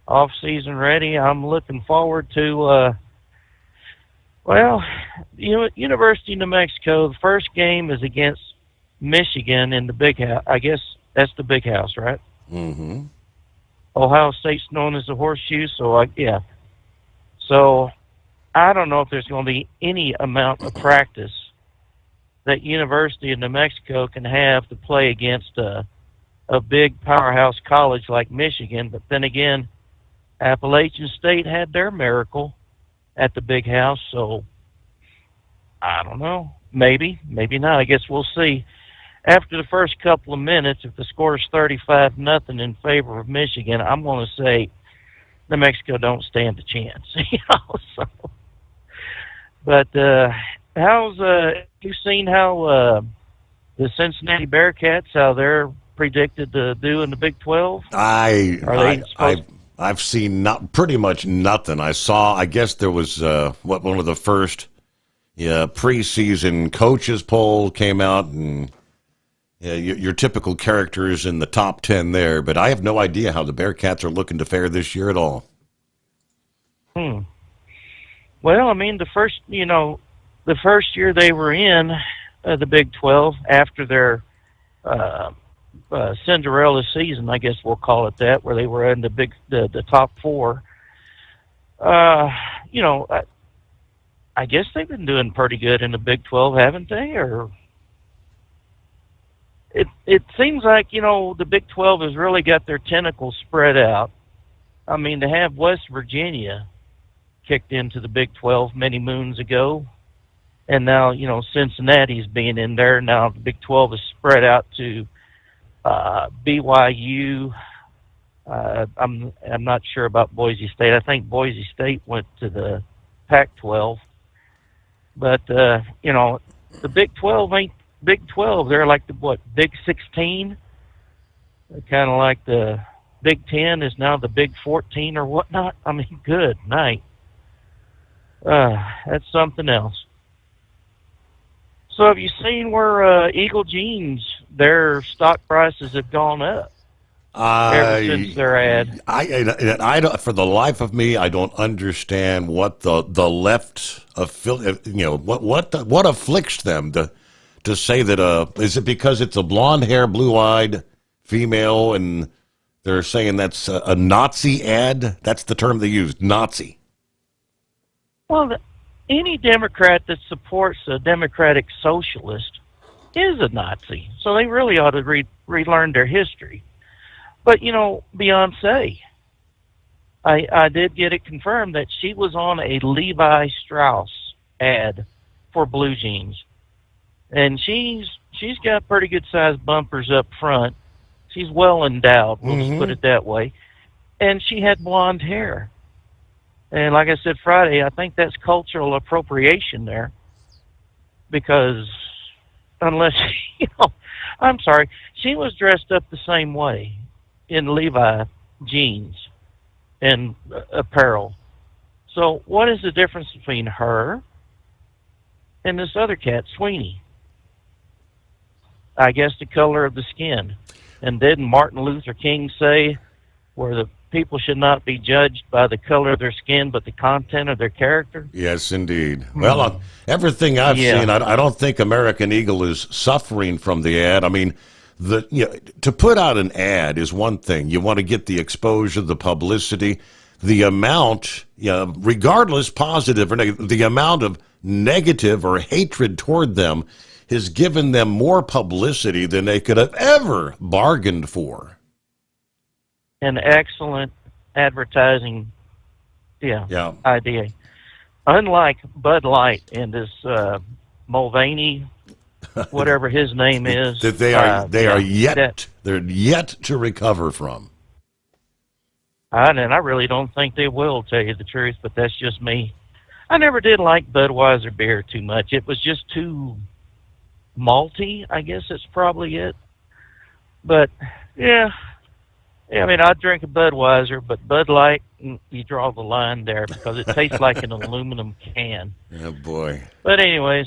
off season ready. I'm looking forward to University of New Mexico. The first game is against Michigan in the Big House. I guess that's the Big House, right? Mm-hmm. Ohio State's known as the Horseshoe, so yeah. So I don't know if there's going to be any amount of practice that University of New Mexico can have to play against a big powerhouse college like Michigan. But then again, Appalachian State had their miracle at the Big House, so I don't know. Maybe, maybe not. I guess we'll see. After the first couple of minutes, if the score is 35-0 in favor of Michigan, I'm going to say New Mexico don't stand a chance. You know, so. But how's you seen how the Cincinnati Bearcats, how they're predicted to do in the Big 12? I've seen pretty much nothing. I guess there was one of the first preseason coaches poll came out, and your typical characters in the top 10 there, but I have no idea how the Bearcats are looking to fare this year at all. Well, I mean, the first year they were in the Big 12 after their Cinderella season, I guess we'll call it that, where they were in the top 4. I guess they've been doing pretty good in the Big 12, haven't they? Or it seems like, the Big 12 has really got their tentacles spread out. I mean, to have West Virginia kicked into the Big 12 many moons ago, and now, Cincinnati's being in there. Now the Big 12 is spread out to BYU. I'm not sure about Boise State. I think Boise State went to the Pac-12. But, the Big 12 ain't Big 12. They're like the, Big 16? Kind of like the Big 10 is now the Big 14 or whatnot. I mean, good night. That's something else. So have you seen where Eagle Jeans, their stock prices have gone up? ever since their ad. I don't, for the life of me, I don't understand what the left, what afflicts them to say that, is it because it's a blonde hair, blue-eyed female, and they're saying that's a Nazi ad? That's the term they used, Nazi. Well, any Democrat that supports a democratic socialist is a Nazi, so they really ought to relearn their history. But, Beyonce, I did get it confirmed that she was on a Levi Strauss ad for blue jeans. And she's got pretty good-sized bumpers up front. She's well endowed, we'll just put it that way. And she had blonde hair. And like I said Friday, I think that's cultural appropriation there. Because unless, I'm sorry, she was dressed up the same way in Levi jeans and apparel. So what is the difference between her and this other cat, Sweeney? I guess the color of the skin. And didn't Martin Luther King say where the people should not be judged by the color of their skin, but the content of their character? Yes, indeed. Well, everything I've seen, I don't think American Eagle is suffering from the ad. I mean, to put out an ad is one thing. You want to get the exposure, the publicity, the amount, regardless positive or negative, the amount of negative or hatred toward them has given them more publicity than they could have ever bargained for. An excellent advertising idea. Unlike Bud Light and this Mulvaney, whatever his name is, that they're yet to recover from. And I really don't think they will, tell you the truth, but that's just me. I never did like Budweiser beer too much. It was just too malty, I guess it's probably it. But I mean, I'd drink a Budweiser, but Bud Light, you draw the line there because it tastes like an aluminum can. Oh boy! But anyways,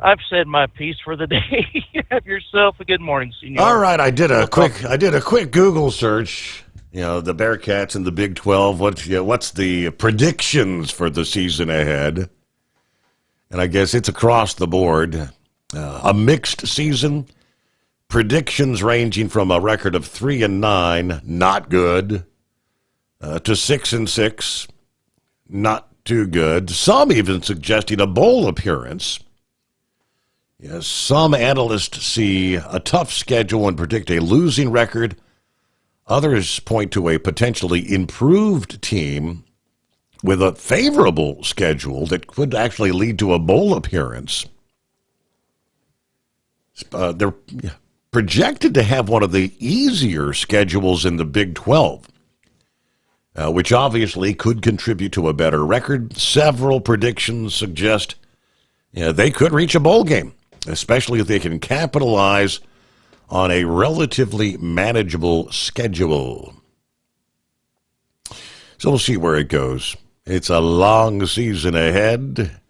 I've said my piece for the day. Have yourself a good morning, Senor. All right, I did a quick Google search. The Bearcats and the Big 12. What's the predictions for the season ahead? And I guess it's across the board. A mixed season. Predictions ranging from a record of 3-9, not good, to 6-6, not too good. Some even suggesting a bowl appearance. Yes, some analysts see a tough schedule and predict a losing record. Others point to a potentially improved team with a favorable schedule that could actually lead to a bowl appearance. They're projected to have one of the easier schedules in the Big 12, which obviously could contribute to a better record. Several predictions suggest they could reach a bowl game, especially if they can capitalize on a relatively manageable schedule. So we'll see where it goes. It's a long season ahead,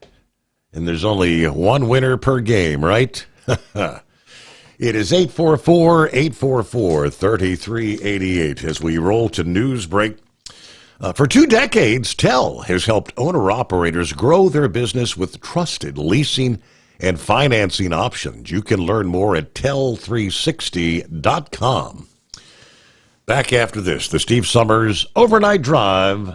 and there's only one winner per game, right? It is 844-844-3388 as we roll to news break. For 2 decades, TEL has helped owner-operators grow their business with trusted leasing and financing options. You can learn more at tel360.com. Back after this, the Steve Sommers Overnight Drive.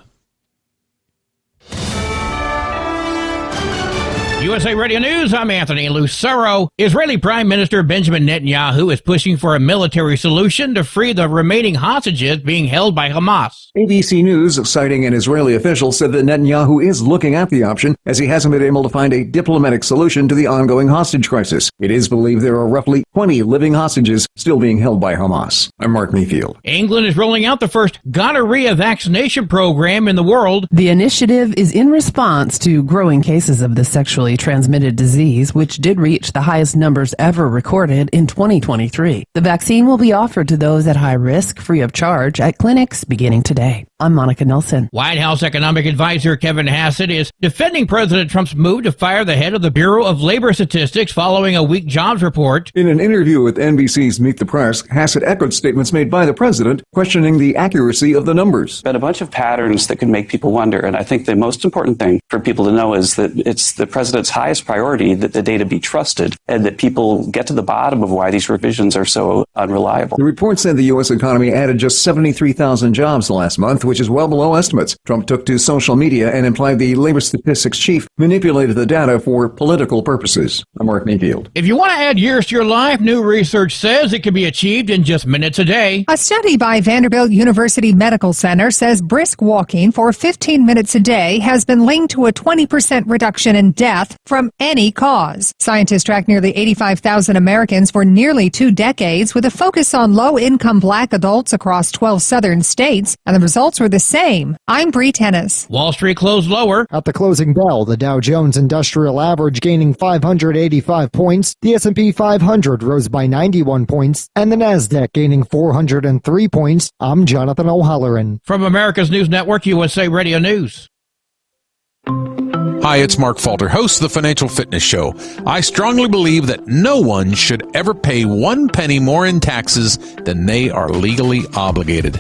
USA Radio News, I'm Anthony Lucero. Israeli Prime Minister Benjamin Netanyahu is pushing for a military solution to free the remaining hostages being held by Hamas. ABC News, citing an Israeli official, said that Netanyahu is looking at the option as he hasn't been able to find a diplomatic solution to the ongoing hostage crisis. It is believed there are roughly 20 living hostages still being held by Hamas. I'm Mark Mayfield. England is rolling out the first gonorrhea vaccination program in the world. The initiative is in response to growing cases of the sexually transmitted disease, which did reach the highest numbers ever recorded in 2023. The vaccine will be offered to those at high risk, free of charge, at clinics beginning today. I'm Monica Nelson. White House economic advisor Kevin Hassett is defending President Trump's move to fire the head of the Bureau of Labor Statistics following a weak jobs report. In an interview with NBC's Meet the Press, Hassett echoed statements made by the president questioning the accuracy of the numbers. But a bunch of patterns that can make people wonder, and I think the most important thing for people to know is that it's the president's highest priority that the data be trusted and that people get to the bottom of why these revisions are so unreliable. The report said the U.S. economy added just 73,000 jobs last month, which is well below estimates. Trump took to social media and implied the labor statistics chief manipulated the data for political purposes. I'm Mark Mayfield. If you want to add years to your life, new research says it can be achieved in just minutes a day. A study by Vanderbilt University Medical Center says brisk walking for 15 minutes a day has been linked to a 20% reduction in death from any cause. Scientists tracked nearly 85,000 Americans for nearly 2 decades with a focus on low-income black adults across 12 southern states, and the results were the same. I'm Bree Tennis. Wall Street closed lower. At the closing bell, the Dow Jones Industrial Average gaining 585 points, the S&P 500 rose by 91 points, and the Nasdaq gaining 403 points. I'm Jonathan O'Halloran. From America's News Network, USA Radio News. Hi, it's Mark Falter, host of the Financial Fitness Show. I strongly believe that no one should ever pay 1 penny more in taxes than they are legally obligated.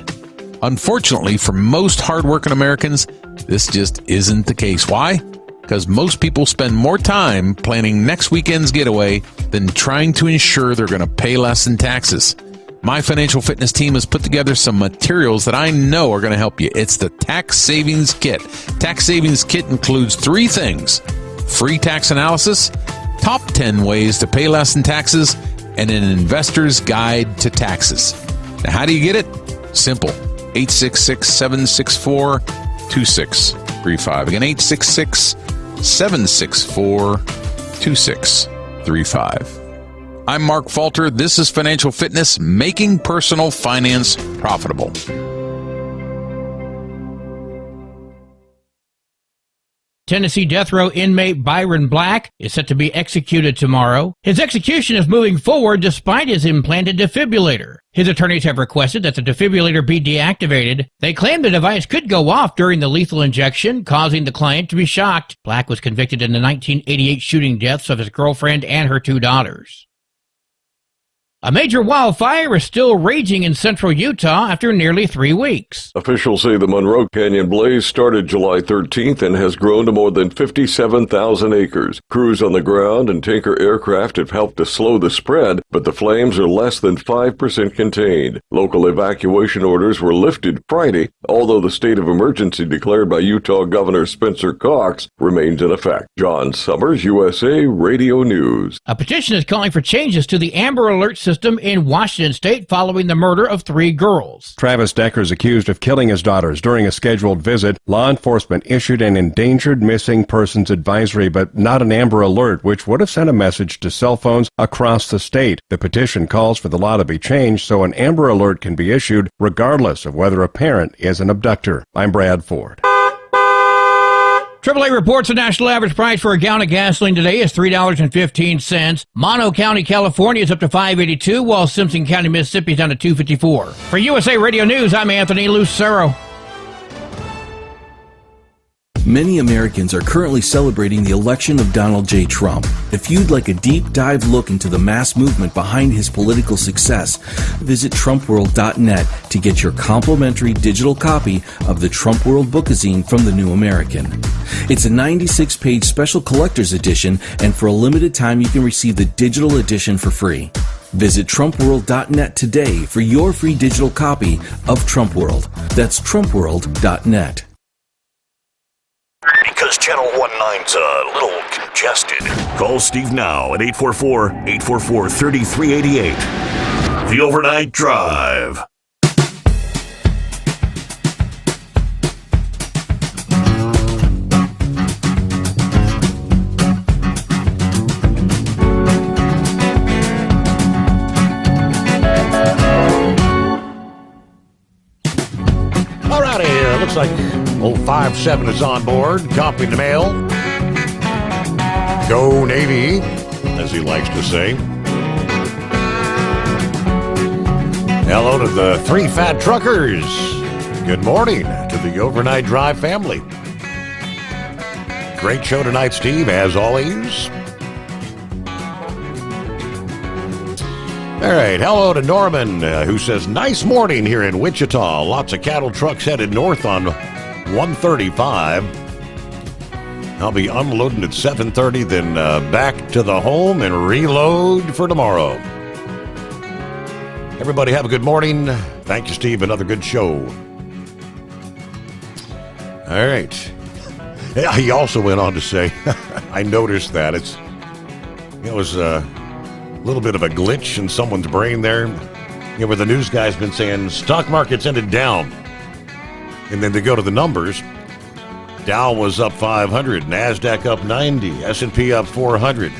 Unfortunately, for most hardworking Americans, this just isn't the case. Why? Because most people spend more time planning next weekend's getaway than trying to ensure they're going to pay less in taxes. My financial fitness team has put together some materials that I know are going to help you. It's the Tax Savings Kit. Tax Savings Kit includes 3 things: free tax analysis, top 10 ways to pay less in taxes, and an investor's guide to taxes. Now, how do you get it? Simple. 866-764-2635. Again, 866-764-2635. I'm Mark Falter. This is Financial Fitness, making personal finance profitable. Tennessee death row inmate Byron Black is set to be executed tomorrow. His execution is moving forward despite his implanted defibrillator. His attorneys have requested that the defibrillator be deactivated. They claim the device could go off during the lethal injection, causing the client to be shocked. Black was convicted in the 1988 shooting deaths of his girlfriend and her 2 daughters. A major wildfire is still raging in central Utah after nearly 3 weeks. Officials say the Monroe Canyon blaze started July 13th and has grown to more than 57,000 acres. Crews on the ground and tanker aircraft have helped to slow the spread, but the flames are less than 5% contained. Local evacuation orders were lifted Friday, although the state of emergency declared by Utah Governor Spencer Cox remains in effect. John Sommers, USA Radio News. A petition is calling for changes to the Amber Alert system in Washington state following the murder of 3 girls. Travis Decker is accused of killing his daughters during a scheduled visit. Law enforcement issued an endangered missing persons advisory, but not an Amber Alert, which would have sent a message to cell phones across the state. The petition calls for the law to be changed so an Amber Alert can be issued regardless of whether a parent is an abductor. I'm Brad Ford. AAA reports the national average price for a gallon of gasoline today is $3.15. Mono County, California is up to $5.82, while Simpson County, Mississippi is down to $2.54. For USA Radio News, I'm Anthony Lucero. Many Americans are currently celebrating the election of Donald J. Trump. If you'd like a deep dive look into the mass movement behind his political success, visit TrumpWorld.net to get your complimentary digital copy of the Trump World Bookazine from The New American. It's a 96-page special collector's edition, and for a limited time you can receive the digital edition for free. Visit TrumpWorld.net today for your free digital copy of Trump World. That's TrumpWorld.net. Because Channel 19's a little congested. Call Steve now at 844-844-3388. The Overnight Drive. Alrighty, looks like old 5-7 is on board, copying the mail. Go Navy, as he likes to say. Hello to the three fat truckers. Good morning to the Overnight Drive family. Great show tonight, Steve, as always. All right, hello to Norman, who says, nice morning here in Wichita. Lots of cattle trucks headed north on 135. I'll be unloading at 7:30, then back to the home and reload for tomorrow. Everybody have a good morning. Thank you, Steve. Another good show. All right. Yeah, he also went on to say, I noticed that it was a little bit of a glitch in someone's brain there, where the news guy's been saying stock market's ended down, and then they go to the numbers. Dow was up 500, NASDAQ up 90, S&P up 400.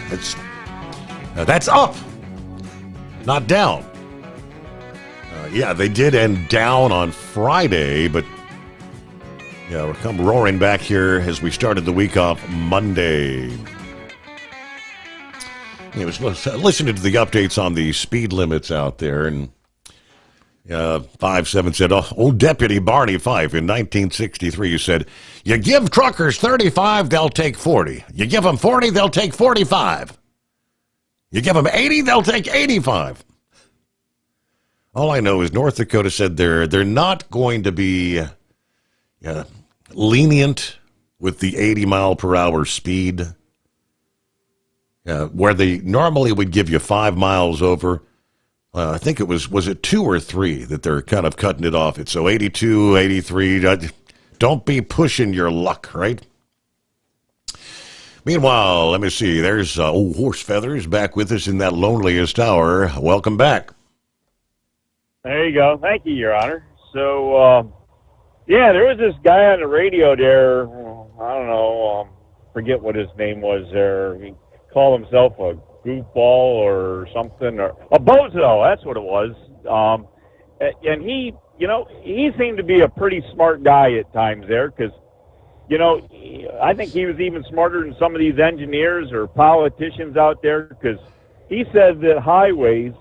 That's up, not down. Yeah, they did end down on Friday, but we'll come roaring back here as we started the week off Monday. I was listening to the updates on the speed limits out there, and 5-7 said, old Deputy Barney Fife in 1963 said, you give truckers 35, they'll take 40. You give them 40, they'll take 45. You give them 80, they'll take 85. All I know is North Dakota said they're not going to be lenient with the 80 mile per hour speed, where they normally would give you 5 miles over. I think it was it 2 or 3 that they're kind of cutting it off. It's so 82, 83. Don't be pushing your luck, right? Meanwhile, let me see. There's old Horse Feathers back with us in that loneliest hour. Welcome back. There you go. Thank you, Your Honor. So, there was this guy on the radio there. I don't know. Forget what his name was there. He called himself a goofball or something, or a bozo. That's what it was. And he seemed to be a pretty smart guy at times there, because, I think he was even smarter than some of these engineers or politicians out there, because he said that highways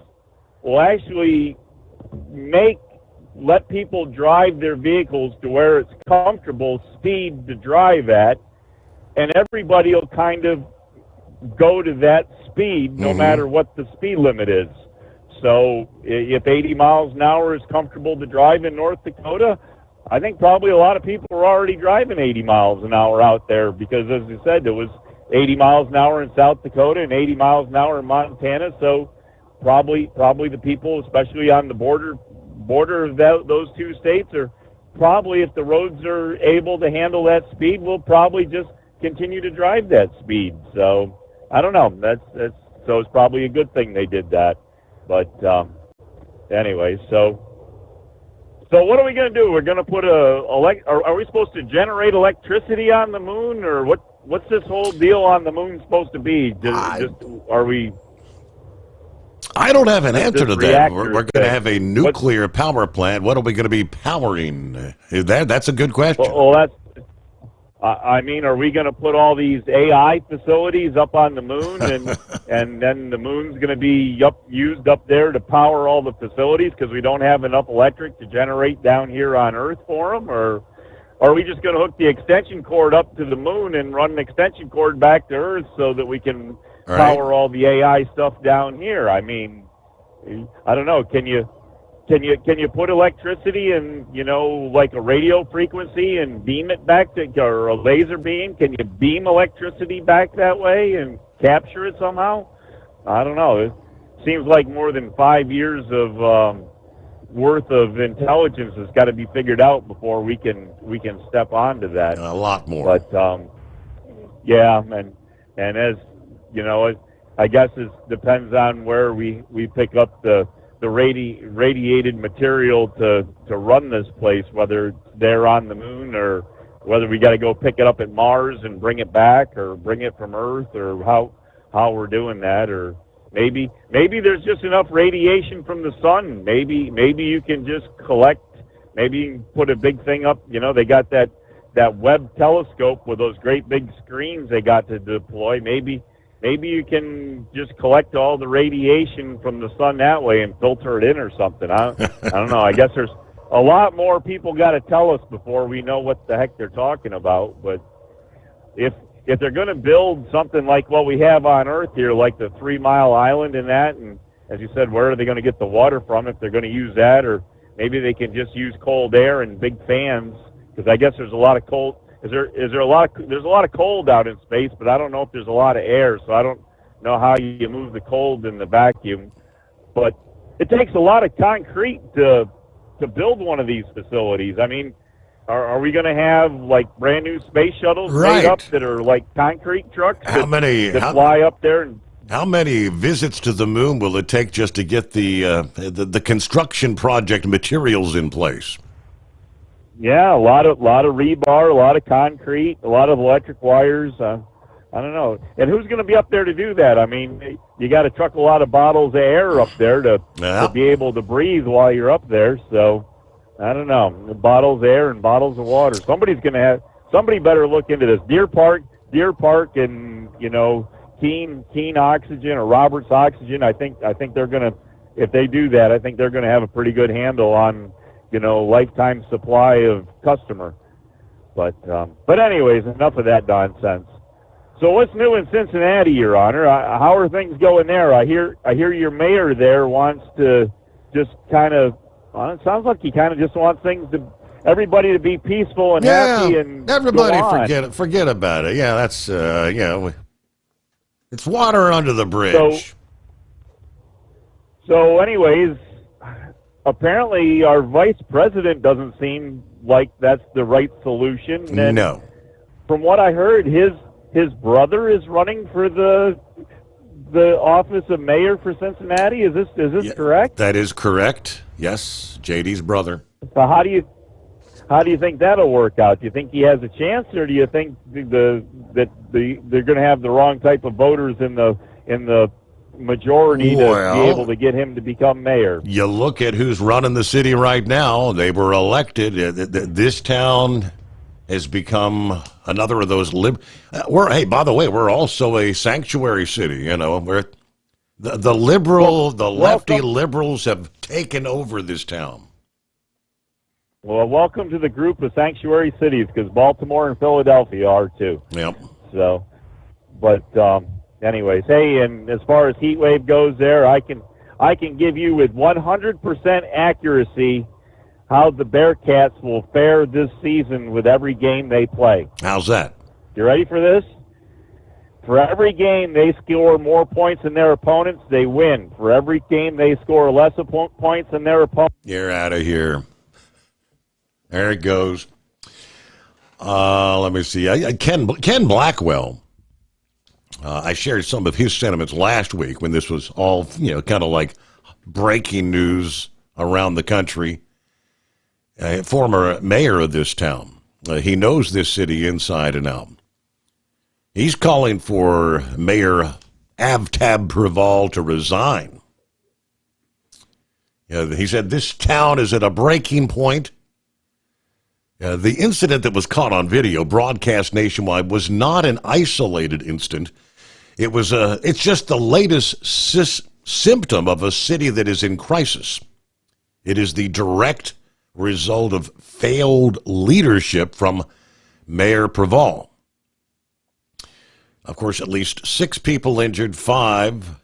will actually let people drive their vehicles to where it's comfortable speed to drive at, and everybody will kind of go to that speed no matter what the speed limit is. So if 80 miles an hour is comfortable to drive in North Dakota, I think probably a lot of people are already driving 80 miles an hour out there, because, as I said, there was 80 miles an hour in South Dakota and 80 miles an hour in Montana. So probably the people, especially on the border of those two states, are probably, if the roads are able to handle that speed, will probably just continue to drive that speed. So I don't know. So it's probably a good thing they did that. But anyway, so what are we going to do? We're going to put are we supposed to generate electricity on the moon, or what's this whole deal on the moon supposed to be? Are we? I don't have an answer to that. We're going to have a nuclear power plant. What are we going to be powering? That's a good question. Well, that's. I mean, are we going to put all these AI facilities up on the moon, and then the moon's going to be used up there to power all the facilities because we don't have enough electric to generate down here on Earth for them? Or are we just going to hook the extension cord up to the moon and run an extension cord back to Earth so that we can power all the AI stuff down here? I mean, I don't know. Can you put electricity in, like a radio frequency and beam it back or a laser beam? Can you beam electricity back that way and capture it somehow? I don't know. It seems like more than 5 years of worth of intelligence has got to be figured out before we can step onto that. A lot more. But and as I guess it depends on where we pick up the radiated material to run this place, whether they're on the moon or whether we got to go pick it up at Mars and bring it back, or bring it from Earth, or how we're doing that. Or maybe there's just enough radiation from the sun. Maybe you can just collect. Maybe you can put a big thing up. They got that Webb telescope with those great big screens they got to deploy. Maybe maybe you can just collect all the radiation from the sun that way and filter it in or something. I don't know. I guess there's a lot more people got to tell us before we know what the heck they're talking about. But if they're going to build something like what we have on Earth here, like the 3 Mile Island and that, and as you said, where are they going to get the water from if they're going to use that? Or maybe they can just use cold air and big fans, because I guess there's a lot of cold. There's a lot of cold out in space, but I don't know if there's a lot of air, so I don't know how you move the cold in the vacuum. But it takes a lot of concrete to build one of these facilities. I mean, are we going to have like brand new space shuttles made up that are like concrete trucks that fly up there? And how many visits to the moon will it take just to get the construction project materials in place? Yeah, a lot of rebar, a lot of concrete, a lot of electric wires. I don't know. And who's going to be up there to do that? I mean, you got to truck a lot of bottles of air up there to be able to breathe while you're up there. So I don't know. Bottles of air and bottles of water. Somebody better look into this. Deer Park, and Keene Oxygen or Roberts Oxygen. I think they're going to, if they do that, I think they're going to have a pretty good handle on lifetime supply of customer. But anyways, enough of that nonsense. So what's new in Cincinnati, Your Honor? How are things going there? I hear your mayor there wants to just kind of. It sounds like he kind of just wants everybody to be peaceful and happy and everybody forget about it. Yeah, that's it's water under the bridge. So anyways, apparently our vice president doesn't seem like that's the right solution. And no. From what I heard, his brother is running for the office of mayor for Cincinnati. Is this correct? That is correct. Yes, JD's brother. So how do you think that'll work out? Do you think he has a chance, or do you think they're going to have the wrong type of voters in the majority to be able to get him to become mayor? You look at who's running the city right now. They were elected. This town has become another of those hey, by the way, we're also a sanctuary city. We're the lefty liberals have taken over this town. Well, welcome to the group of sanctuary cities, because Baltimore and Philadelphia are too. Yep. So, but anyways, hey, and as far as heat wave goes, there, I can give you with 100% accuracy how the Bearcats will fare this season with every game they play. How's that? You ready for this? For every game they score more points than their opponents, they win. For every game they score less points than their opponents. You're out of here. There it goes. Let me see. Ken Blackwell. I shared some of his sentiments last week when this was all, kind of like breaking news around the country. Former mayor of this town. He knows this city inside and out. He's calling for Mayor Avtab Praval to resign. He said this town is at a breaking point. The incident that was caught on video, broadcast nationwide, was not an isolated incident. It's just the latest symptom of a city that is in crisis. It is the direct result of failed leadership from Mayor Praval. Of course, at least 6 people injured, 5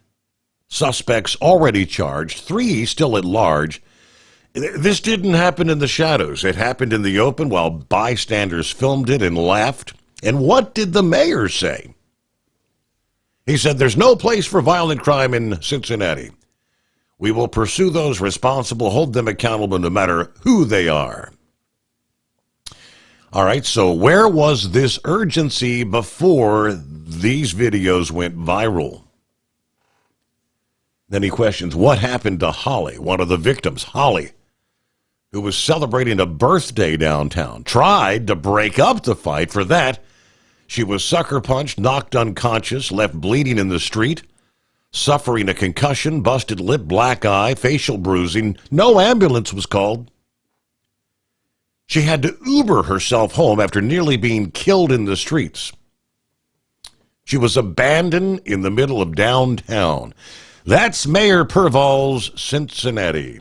suspects already charged, 3 still at large. This didn't happen in the shadows. It happened in the open while bystanders filmed it and laughed. And what did the mayor say? He said, "There's no place for violent crime in Cincinnati. We will pursue those responsible, hold them accountable no matter who they are." All right, so where was this urgency before these videos went viral? Then he questions, what happened to Holly, one of the victims, Holly, who was celebrating a birthday downtown, tried to break up the fight. For that, she was sucker punched, knocked unconscious, left bleeding in the street, suffering a concussion, busted lip, black eye, facial bruising. No ambulance was called. She had to Uber herself home after nearly being killed in the streets. She was abandoned in the middle of downtown. That's Mayor Purval's Cincinnati.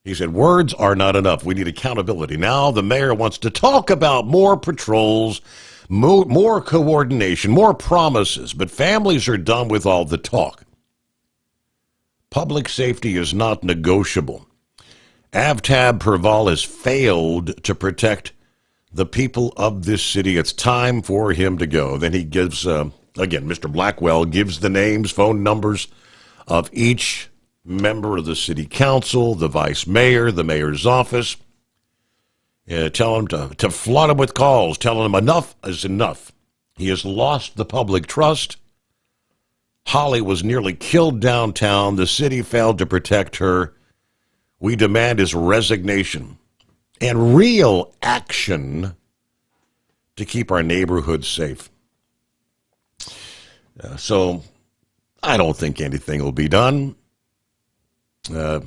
He said, words are not enough. We need accountability. Now the mayor wants to talk about more patrols, more coordination, more promises, but families are done with all the talk. Public safety is not negotiable. Avtab Purval has failed to protect the people of this city. It's time for him to go. Then he gives, again, Mr. Blackwell gives the names, phone numbers of each member of the city council, the vice mayor, the mayor's office. Tell him to flood him with calls, telling him enough is enough. He has lost the public trust. Holly was nearly killed downtown. The city failed to protect her. We demand his resignation and real action to keep our neighborhoods safe. So I don't think anything will be done. I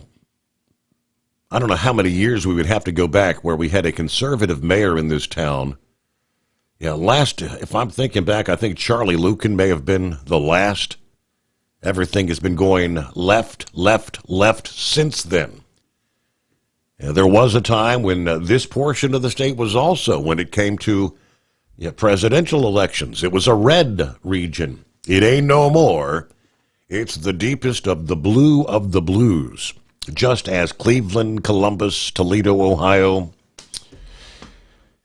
don't know how many years we would have to go back where we had a conservative mayor in this town. Yeah, if I'm thinking back, I think Charlie Lucan may have been the last. Everything has been going left since then. There was a time when this portion of the state was also, when it came to presidential elections, it was a red region. It ain't no more. It's the deepest of the blue of the blues, just as Cleveland, Columbus, Toledo, Ohio.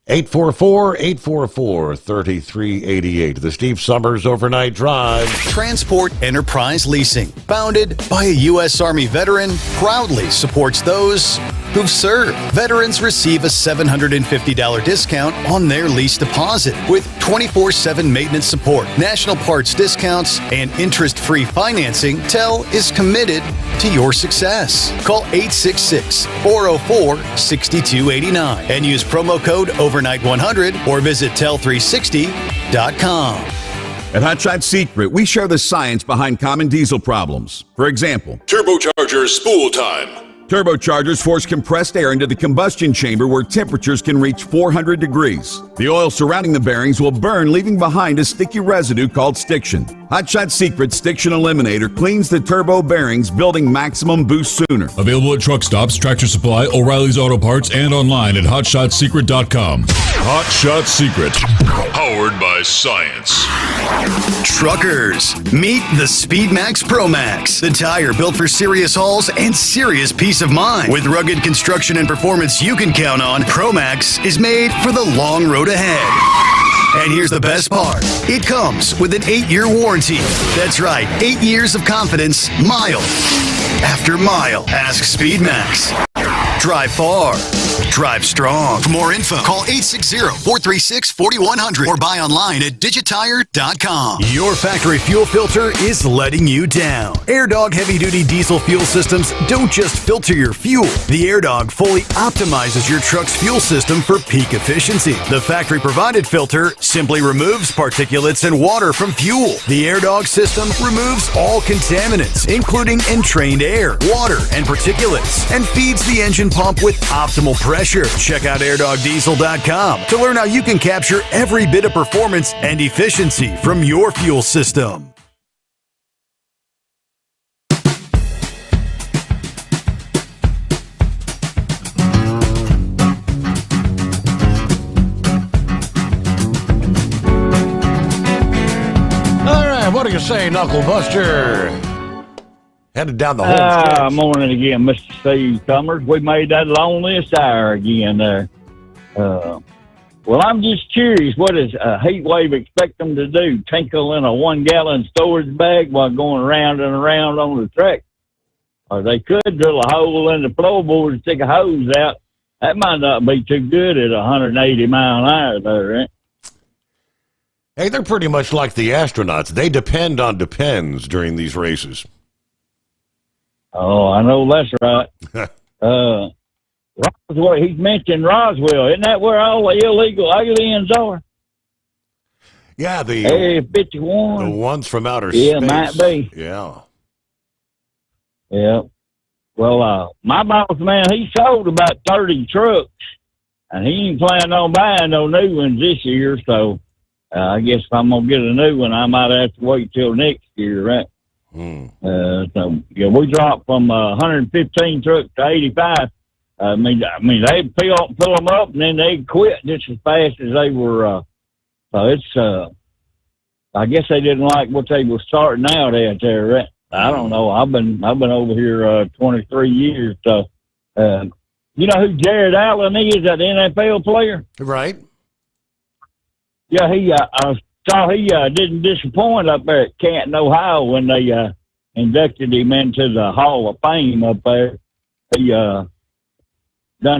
844-844-3388. The Steve Sommers Overnight Drive. Transport Enterprise Leasing, founded by a U.S. Army veteran, proudly supports those who've served. Veterans receive a $750 discount on their lease deposit with 24/7 maintenance support, national parts discounts, and interest-free financing. TEL is committed to your success. Call 866-404-6289 and use promo code OVERNIGHT100 or visit tel360.com. At Hot Shot Secret, we share the science behind common diesel problems. For example, Turbocharger spool time. Turbochargers force compressed air into the combustion chamber where temperatures can reach 400 degrees. The oil surrounding the bearings will burn, leaving behind a sticky residue called stiction. Hot Shot Secret Stiction Eliminator cleans the turbo bearings, building maximum boost sooner. Available at truck stops, Tractor Supply, O'Reilly's Auto Parts, and online at hotshotsecret.com. Hot Shot Secret, powered by science. Truckers, meet the Speedmax Pro Max, the tire built for serious hauls and serious peace of mind. With rugged construction and performance you can count on, Pro Max is made for the long road ahead. And here's the best part. It comes with an 8-year warranty. That's right, 8 years of confidence, mile after mile. Ask Speedmax. Drive far. Drive strong. For more info, call 860-436-4100 or buy online at digitire.com. Your factory fuel filter is letting you down. AirDog heavy-duty diesel fuel systems don't just filter your fuel. The AirDog fully optimizes your truck's fuel system for peak efficiency. The factory-provided filter simply removes particulates and water from fuel. The AirDog system removes all contaminants, including entrained air, water, and particulates, and feeds the engine pump with optimal pressure. Check out airdogdiesel.com to learn how you can capture every bit of performance and efficiency from your fuel system. All right, what do you say, Knuckle Buster? Headed down the whole stretch. Morning again, Mr. Steve Sommers. We made that loneliest hour again there. Well, I'm just curious, what does a heat wave expect them to do? Tinkle in a 1-gallon storage bag while going around and around on the track? Or they could drill a hole in the floorboard and stick a hose out. That might not be too good at 180 mile an hour there, right? Hey, they're pretty much like the astronauts. They depend on depends during these races. Oh, I know that's right. Roswell, he mentioned Roswell. Isn't that where all the illegal aliens are? Yeah, the Area 51. The ones from outer space. Yeah, might be. Yeah. Yeah. Well, my boss man, he sold about 30 trucks, and he ain't planning on buying no new ones this year, so I guess if I'm gonna get a new one, I might have to wait till next year, right? So yeah, we dropped from 115 trucks to 85. I mean, they fill them up and then they quit just as fast as they were. So it's I guess they didn't like what they were starting out at there, right? I don't know. I've been over here 23 years. So you know who Jared Allen is, that NFL player? Right. Yeah, I saw he didn't disappoint up there at Canton, Ohio, when they inducted him into the Hall of Fame up there. He done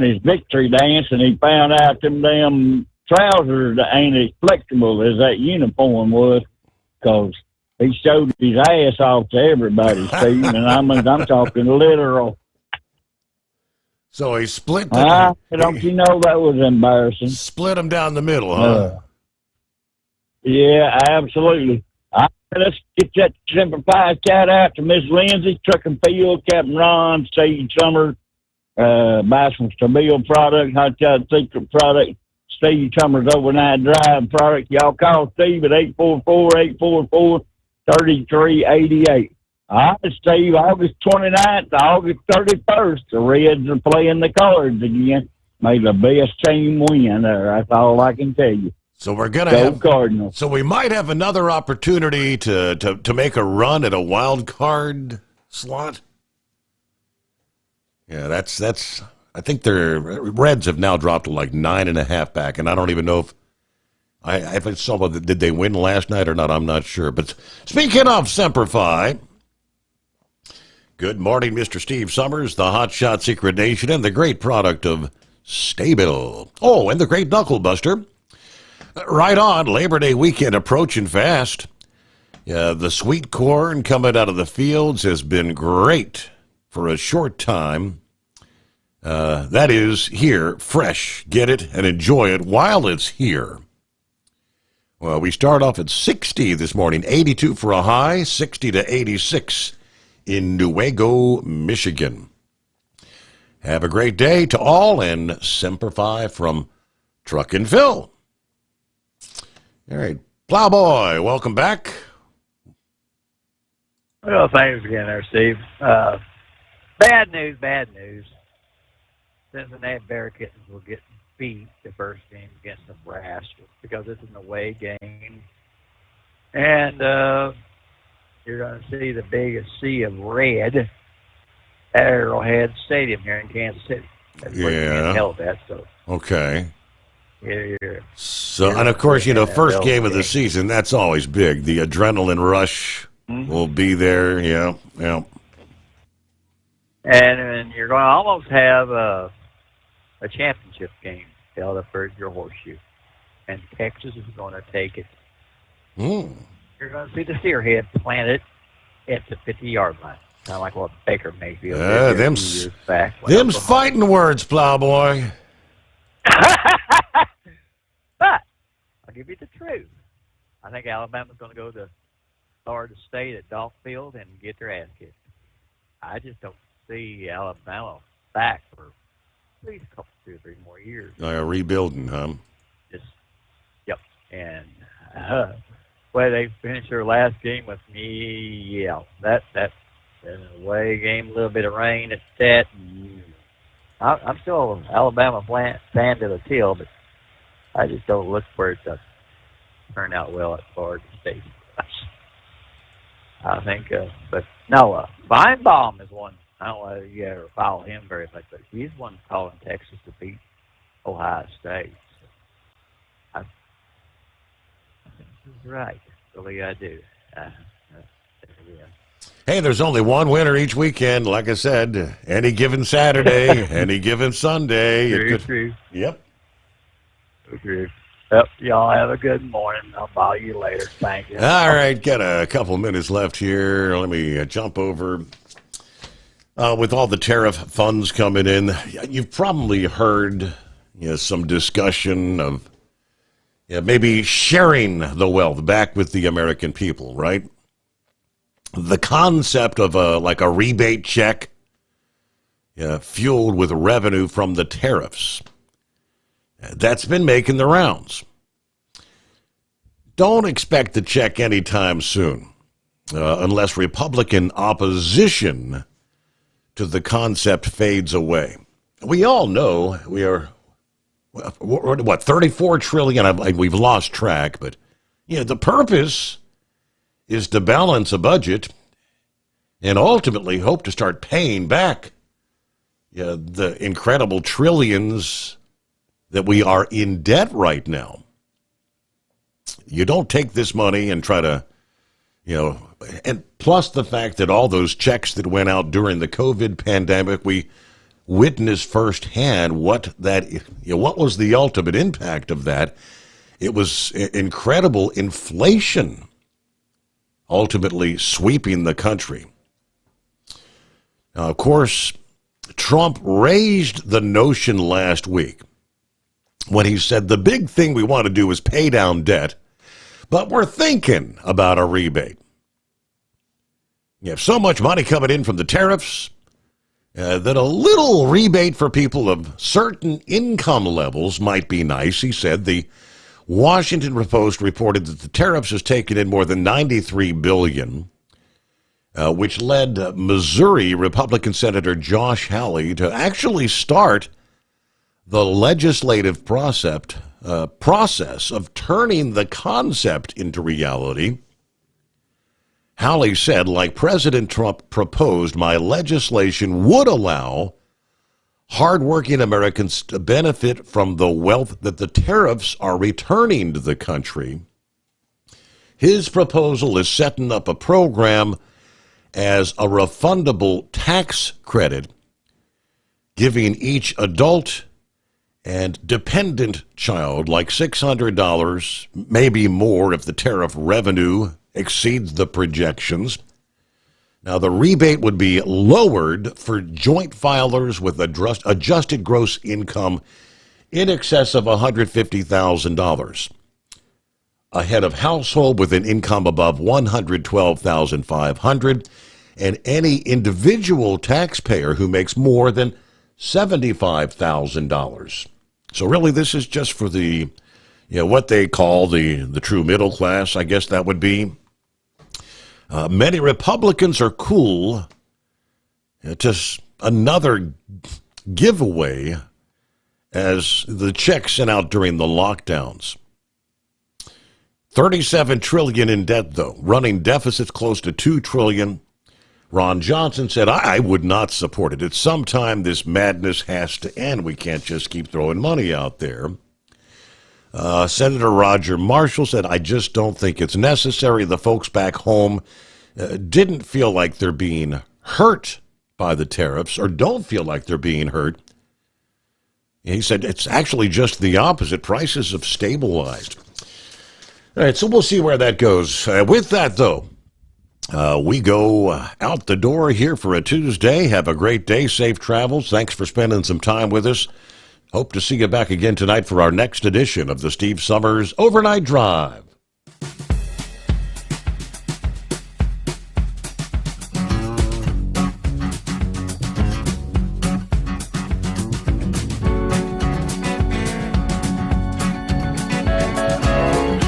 his victory dance, and he found out them damn trousers ain't as flexible as that uniform was, because he showed his ass off to everybody, Steve, and I'm talking literal. So he split don't you know that was embarrassing? Split them down the middle, huh? Yeah, absolutely. Let's get that Semper Fi shout out to Miss Lindsay, Truck and Field, Captain Ron, Steve Summers, buy some Stabile product, Hot Shot Secret product, Steve Summers Overnight Drive product. Y'all call Steve at 844-844-3388. All right, Steve, August 29th to August 31st, the Reds are playing the Cards again. May the best team win there. That's all I can tell you. So we're gonna have Cardinals. So we might have another opportunity to make a run at a wild card slot. Yeah, that's. I think their Reds have now dropped to like 9.5 back, and I don't even know if I saw did they win last night or not. I'm not sure. But speaking of Semper Fi, good morning, Mr. Steve Summers, the Hot Shot Secret Nation, and the great product of Stabile. Oh, and the great Knuckle Buster. Right on, Labor Day weekend approaching fast. The sweet corn coming out of the fields has been great for a short time. That is here, fresh. Get it and enjoy it while it's here. Well, we start off at 60 this morning, 82 for a high, 60 to 86 in Newaygo, Michigan. Have a great day to all, and Semper Fi from Truck and Phil. All right, Plowboy, welcome back. Well, thanks again there, Steve. Bad news. Cincinnati Bearcats will get beat the first game against Nebraska because it's an away game. And you're going to see the biggest sea of red at Arrowhead Stadium here in Kansas City. That's where you can held that. So. Okay. Yeah. So, and of course, first game of the season, that's always big. The adrenaline rush will be there. Yeah. And you're going to almost have a championship game held up at your horseshoe. And Texas is going to take it. You're going to see the Steerhead planted at the 50-yard line. Kind of like what Baker Mayfield did a few years back. Them's fighting words, Plowboy. But I'll give you the truth. I think Alabama's going to go to Florida State at Dolph Field and get their ass kicked. I just don't see Alabama back for at least a couple, 2 or 3 more years. Rebuilding, huh? Yep. And well, they finished their last game with me. Yeah, that an away game, a little bit of rain at that. I'm still an Alabama fan to the tail, but I just don't look for it to turn out well at Florida State. I think, but no, Feinbaum is one. I don't know whether you ever follow him very much, but he's one calling Texas to beat Ohio State. So I think he's right. That's all you got to do. Hey, there's only one winner each weekend. Like I said, any given Saturday, any given Sunday. True. Yep. True. Yep. Y'all have a good morning. I'll bother you later. Thank you. All right. Got a couple minutes left here. Let me jump over. With all the tariff funds coming in, you've probably heard some discussion of maybe sharing the wealth back with the American people, right? The concept of a rebate check fueled with revenue from the tariffs. That's been making the rounds. don't expect the check anytime soon, unless Republican opposition to the concept fades away. We all know we are, what, 34 trillion? We've lost track, but the purpose is to balance a budget and ultimately hope to start paying back the incredible trillions that we are in debt right now. You don't take this money and try to, and plus the fact that all those checks that went out during the COVID pandemic, we witnessed firsthand what was the ultimate impact of that. It was incredible inflation ultimately sweeping the country. Now, of course, Trump raised the notion last week when he said the big thing we want to do is pay down debt, but we're thinking about a rebate. You have so much money coming in from the tariffs that a little rebate for people of certain income levels might be nice, he said. The Washington Post reported that the tariffs has taken in more than $93 billion, which led Missouri Republican Senator Josh Hawley to actually start the legislative process of turning the concept into reality. Hawley said, like President Trump proposed, my legislation would allow hardworking Americans to benefit from the wealth that the tariffs are returning to the country. His proposal is setting up a program as a refundable tax credit, giving each adult and dependent child like $600, maybe more if the tariff revenue exceeds the projections. Now, the rebate would be lowered for joint filers with adjusted gross income in excess of $150,000. A head of household with an income above $112,500, and any individual taxpayer who makes more than $75,000. So really, this is just for the, what they call the true middle class, I guess that would be. Many Republicans are cool. Just another giveaway as the checks sent out during the lockdowns. $37 trillion in debt, though, running deficits close to $2 trillion. Ron Johnson said, I would not support it. At some time, this madness has to end. We can't just keep throwing money out there. Senator Roger Marshall said, I just don't think it's necessary. The folks back home didn't feel like they're being hurt by the tariffs, or don't feel like they're being hurt. He said it's actually just the opposite. Prices have stabilized. All right, so we'll see where that goes. With that, though, we go out the door here for a Tuesday. Have a great day. Safe travels. Thanks for spending some time with us. Hope to see you back again tonight for our next edition of the Steve Sommers Overnight Drive.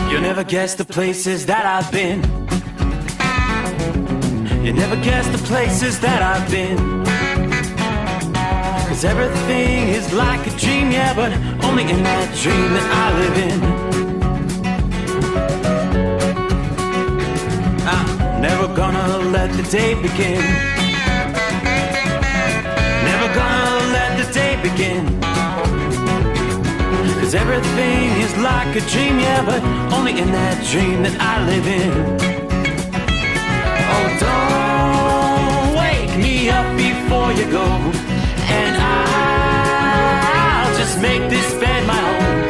You'll never guess the places that I've been. You never guess the places that I've been. 'Cause everything is like a dream, yeah, but only in that dream that I live in. I'm never gonna let the day begin. Never gonna let the day begin. 'Cause everything is like a dream, yeah, but only in that dream that I live in. Oh, don't wake me up before you go, and I'll just make this bed my home.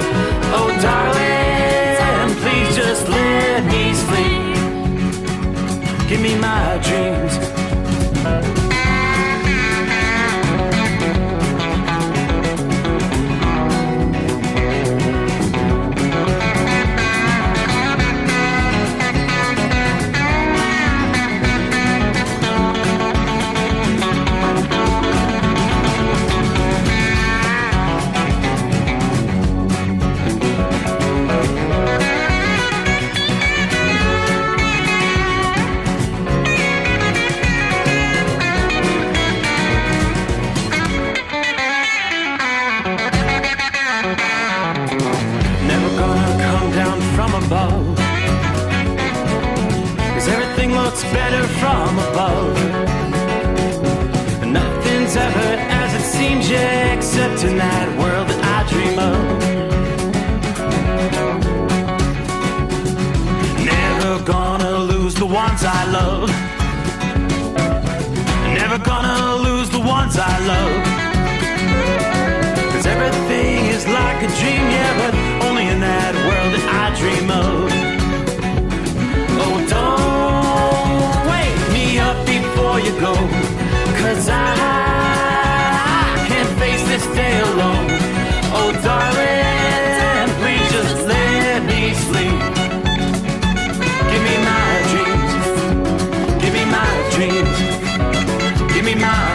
Oh, darling, please just let me sleep. Give me my dreams. looks better from above. Nothing's ever as it seems, yeah, except in that world that I dream of. Never gonna lose the ones I love. Never gonna lose the ones I love. 'Cause everything is like a dream, yeah, but only in that world that I dream of. Oh, don't wake me up before you go, 'cause I can't face this day alone. Oh, darling, please just let me sleep. Give me my dreams. Give me my dreams. Give me my